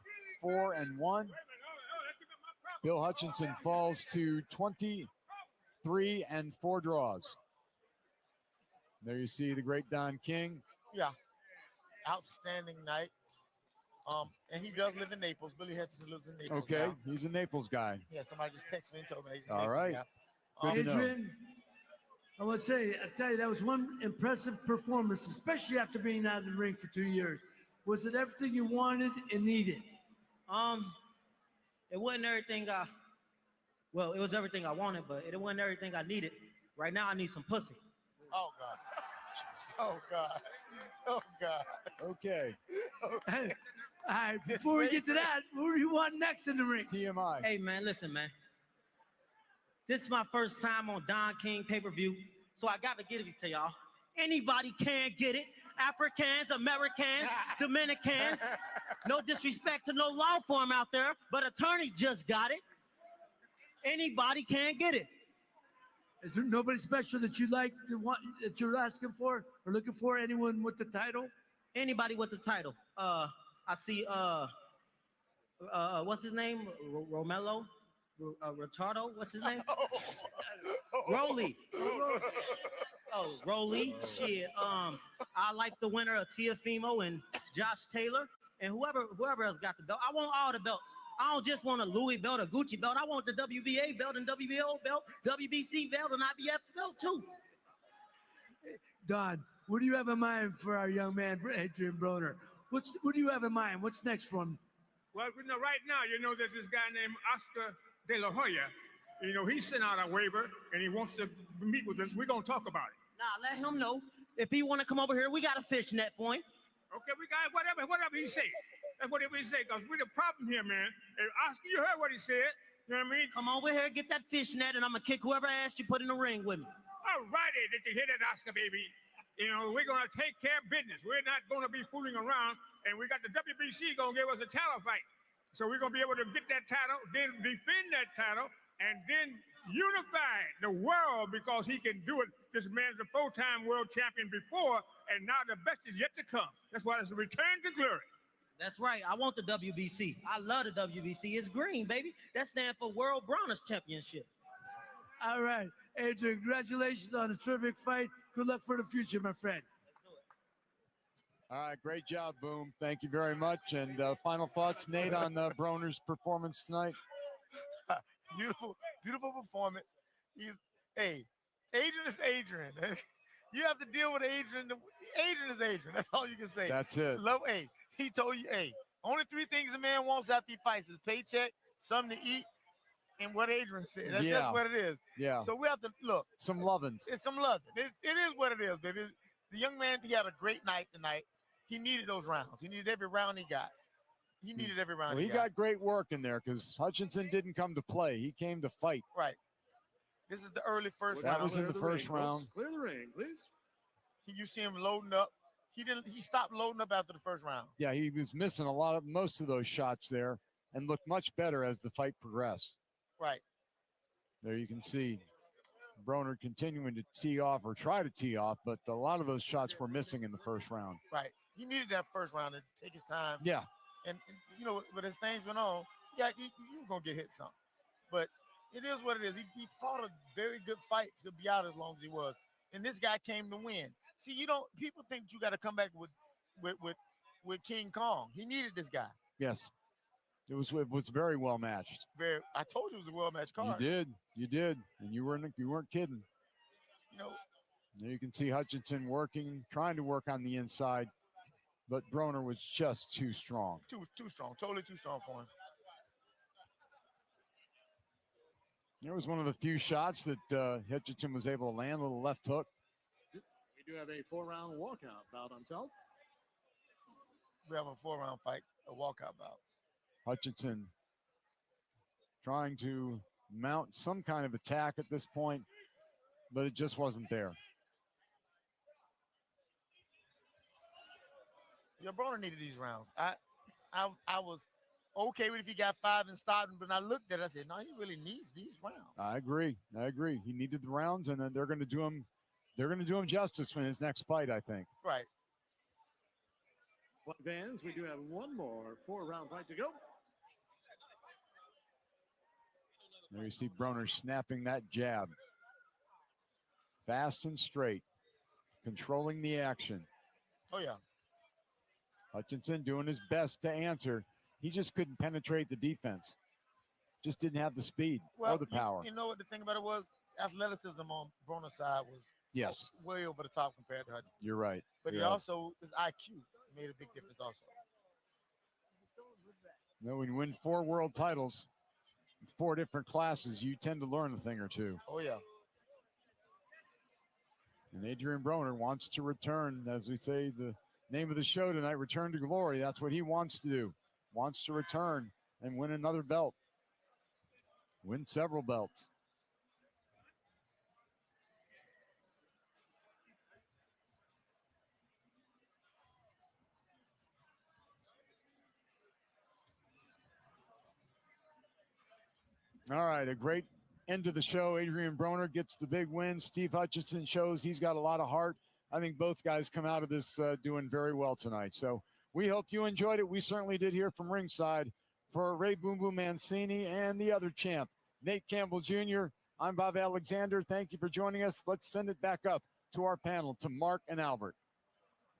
Bill Hutchinson falls to 23 and 4 draws. There you see the great Don King. Yeah, outstanding night. And he does live in Naples. Billy Hutchinson lives in Naples. Okay, now. he's a Naples guy. Yeah, somebody just texted me and told me he's in All Naples right. now. Good to know. Adrien, I want to say, I tell you, that was one impressive performance, especially after being out of the ring for 2 years. Was it everything you wanted and needed? It wasn't everything it was everything I wanted, but it wasn't everything I needed. Right now, I need some pussy. Oh, God. Oh, God. Oh, God. Okay. All right, before we get to that, who do you want next in the ring? TMI. Hey, man, listen, man. This is my first time on Don King pay-per-view, so I got to give it to y'all. Anybody can get it. Africans, Americans, Dominicans. No disrespect to no law firm out there, but attorney just got it. Anybody can get it. Is there nobody special that you like, that you're asking for or looking for? Anyone with the title? Anybody with the title. I see, what's his name? Romelo? Retardo? What's his name? Roly. Oh, Roly. Shit. I like the winner of Tiafimo and Josh Taylor and whoever else got the belt. I want all the belts. I don't just want a Louis belt or Gucci belt. I want the WBA belt and WBO belt, WBC belt and IBF belt too. Don, what do you have in mind for our young man, Adrien Broner? What do you have in mind? What's next for him? Well, right now, there's this guy named Oscar De La Hoya. He sent out a waiver and he wants to meet with us. We're going to talk about it. Nah, let him know. If he want to come over here, we got a fish net for him. Okay, we got whatever he say. That's whatever he say, because we're the problem here, man. And Oscar, you heard what he said. You know what I mean? Come over here, get that fish net, and I'm going to kick whoever ass you put in the ring with me. All righty, did you hear that, Oscar, baby? We're going to take care of business. We're not going to be fooling around. And we got the WBC going to give us a title fight. So we're going to be able to get that title, then defend that title, and then unify the world because he can do it. This man's a 4-time world champion before, and now the best is yet to come. That's why it's a return to glory. That's right. I want the WBC. I love the WBC. It's green, baby. That stands for World Browners Championship. All right, Adrien, congratulations on a terrific fight. Good luck for the future, my friend. All right, great job, Boom. Thank you very much. And final thoughts, Nate, on Broner's performance tonight? Beautiful performance. Adrien is Adrien. You have to deal with Adrien. Adrien is Adrien. That's all you can say. That's it. He told you, only 3 things a man wants after he fights is paycheck, something to eat, and what Adrien said. That's just what it is. Yeah. So we have to look. Some lovin's. It's some loving. It is what it is, baby. The young man, he had a great night tonight. He needed those rounds. He needed every round he got. He needed every round Well, he got great work in there because Hutchinson didn't come to play. He came to fight. Right. This is the early first round. That was in the first round. Clear the ring, please. You see him loading up. He stopped loading up after the first round. Yeah, he was missing most of those shots there and looked much better as the fight progressed. Right. There you can see Broner continuing to tee off or try to tee off, but a lot of those shots were missing in the first round. Right. He needed that first round to take his time. Yeah. And you know, but as things went on, yeah, you were going to get hit some. But it is what it is. He fought a very good fight to be out as long as he was. And this guy came to win. See, people think you got to come back with King Kong. He needed this guy. Yes. It was very well matched. I told you it was a well-matched card. You did. And you weren't kidding. You know, now you can see Hutchinson trying to work on the inside, but Broner was just too strong. Too strong. Totally too strong for him. It was one of the few shots that Hutchinson was able to land, a little left hook. We do have a 4-round walkout bout on top. We have a 4-round fight, a walkout bout. Hutchinson trying to mount some kind of attack at this point, but it just wasn't there. Yeah, Broner needed these rounds. I was okay with if he got 5 and stopped him, but I looked at it, I said, no, he really needs these rounds. I agree. He needed the rounds, and then they're going to do him justice in his next fight, I think. Right. Well, fans, we do have one more 4-round fight to go. There you see Broner snapping that jab. Fast and straight, controlling the action. Oh, yeah. Hutchinson doing his best to answer. He just couldn't penetrate the defense. Just didn't have the speed or the power. You know what the thing about it was? Athleticism on Broner's side was way over the top compared to Hutchinson. You're right. But he also, his IQ made a big difference also. You know, when you win 4 world titles, 4 different classes, you tend to learn a thing or two. Oh, yeah. And Adrien Broner wants to return, as we say, the name of the show tonight, Return to Glory. That's what he wants to do. Wants to return and win another belt. Win several belts. All right, a great end to the show. Adrien Broner gets the big win. Steve Hutchinson shows he's got a lot of heart. I think both guys come out of this doing very well tonight. So we hope you enjoyed it. We certainly did here from ringside. For Ray Boom Boom Mancini and the other champ, Nate Campbell Jr., I'm Bob Alexander. Thank you for joining us. Let's send it back up to our panel, to Mark and Albert.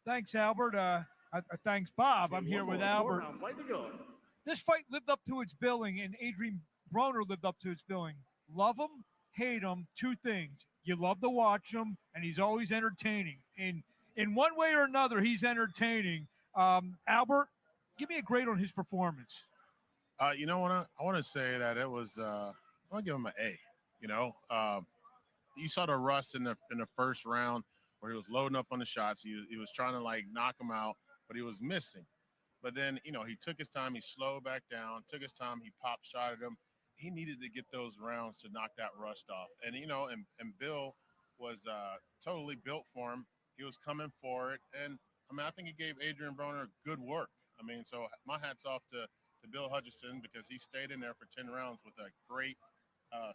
Thanks, Albert. Thanks, Bob. I'm here with Albert. This fight lived up to its billing, and Adrien Broner lived up to its billing. Love him, hate him, 2 things. You love to watch him, and he's always entertaining. And in one way or another, he's entertaining. Albert, give me a grade on his performance. You know what? I want to say that it was. I want to give him an A. You know, you saw the rust in the first round where he was loading up on the shots. He was trying to like knock him out, but he was missing. But then, you know, he took his time. He slowed back down. Took his time. He pop shotted him. He needed to get those rounds to knock that rust off. And you know, and Bill was totally built for him. He was coming for it, and I mean, I think he gave Adrien Broner good work. I mean, so my hat's off to Bill Hutchinson, because he stayed in there for 10 rounds with a great,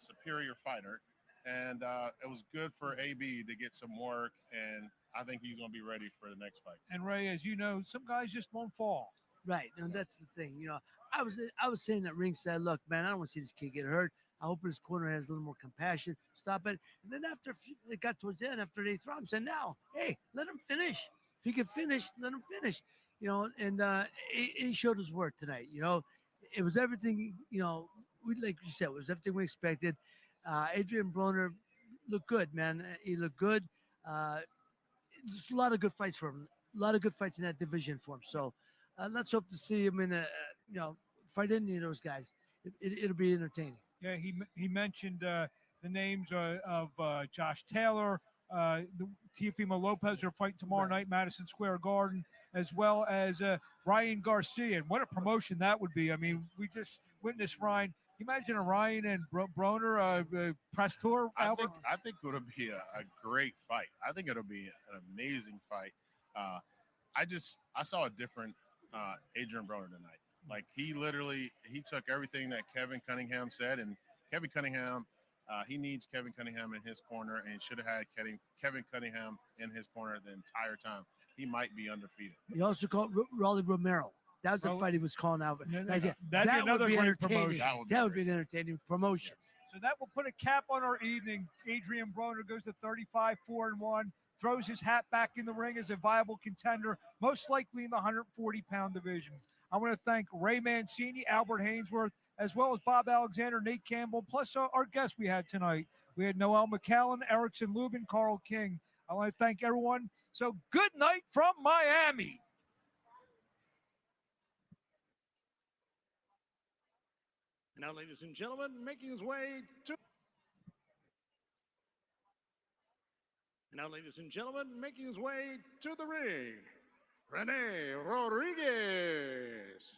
superior fighter. And it was good for AB to get some work, and I think he's going to be ready for the next fight. And Ray, as you know, some guys just won't fall. Right, and that's the thing. You know, I was saying at ringside, look, man, I don't want to see this kid get hurt. I hope his corner has a little more compassion. Stop it. And then after it got towards the end, after the 8th round, I'm saying, now, hey, let him finish. If he can finish, let him finish. You know, and he showed his worth tonight. You know, it was everything. You know, like you said, it was everything we expected. Adrien Broner looked good, man. He looked good. Just a lot of good fights for him. A lot of good fights in that division for him. So let's hope to see him in a, you know, fight any of those guys. It'll be entertaining. Yeah, he mentioned the names of Josh Taylor, the Teofimo Lopez are fighting tomorrow night, Madison Square Garden, as well as Ryan Garcia. And what a promotion that would be. I mean, we just witnessed Ryan. Can you imagine a Ryan and Broner press tour, Albert? I think it'll be a great fight. I think it'll be an amazing fight. I saw a different Adrien Broner tonight. Like, he took everything that Kevin Cunningham said, and Kevin Cunningham He needs Kevin Cunningham in his corner, and should have had Kevin Cunningham in his corner the entire time. He might be undefeated. He also called Rolly Romero. That was the fight he was calling out. That'd That be would another be great entertaining. promotion. That would be an entertaining promotion. So that will put a cap on our evening. Adrien Broner goes to 35-4-1, throws his hat back in the ring as a viable contender, most likely in the 140-pound division. I want to thank Ray Mancini, Albert Hainsworth, as well as Bob Alexander, Nate Campbell, plus our guests we had tonight. We had Noel McCallum, Erickson Lubin, Carl King. I want to thank everyone. So good night from Miami. Now, ladies and gentlemen, making his way to the ring, Rene Rodriguez.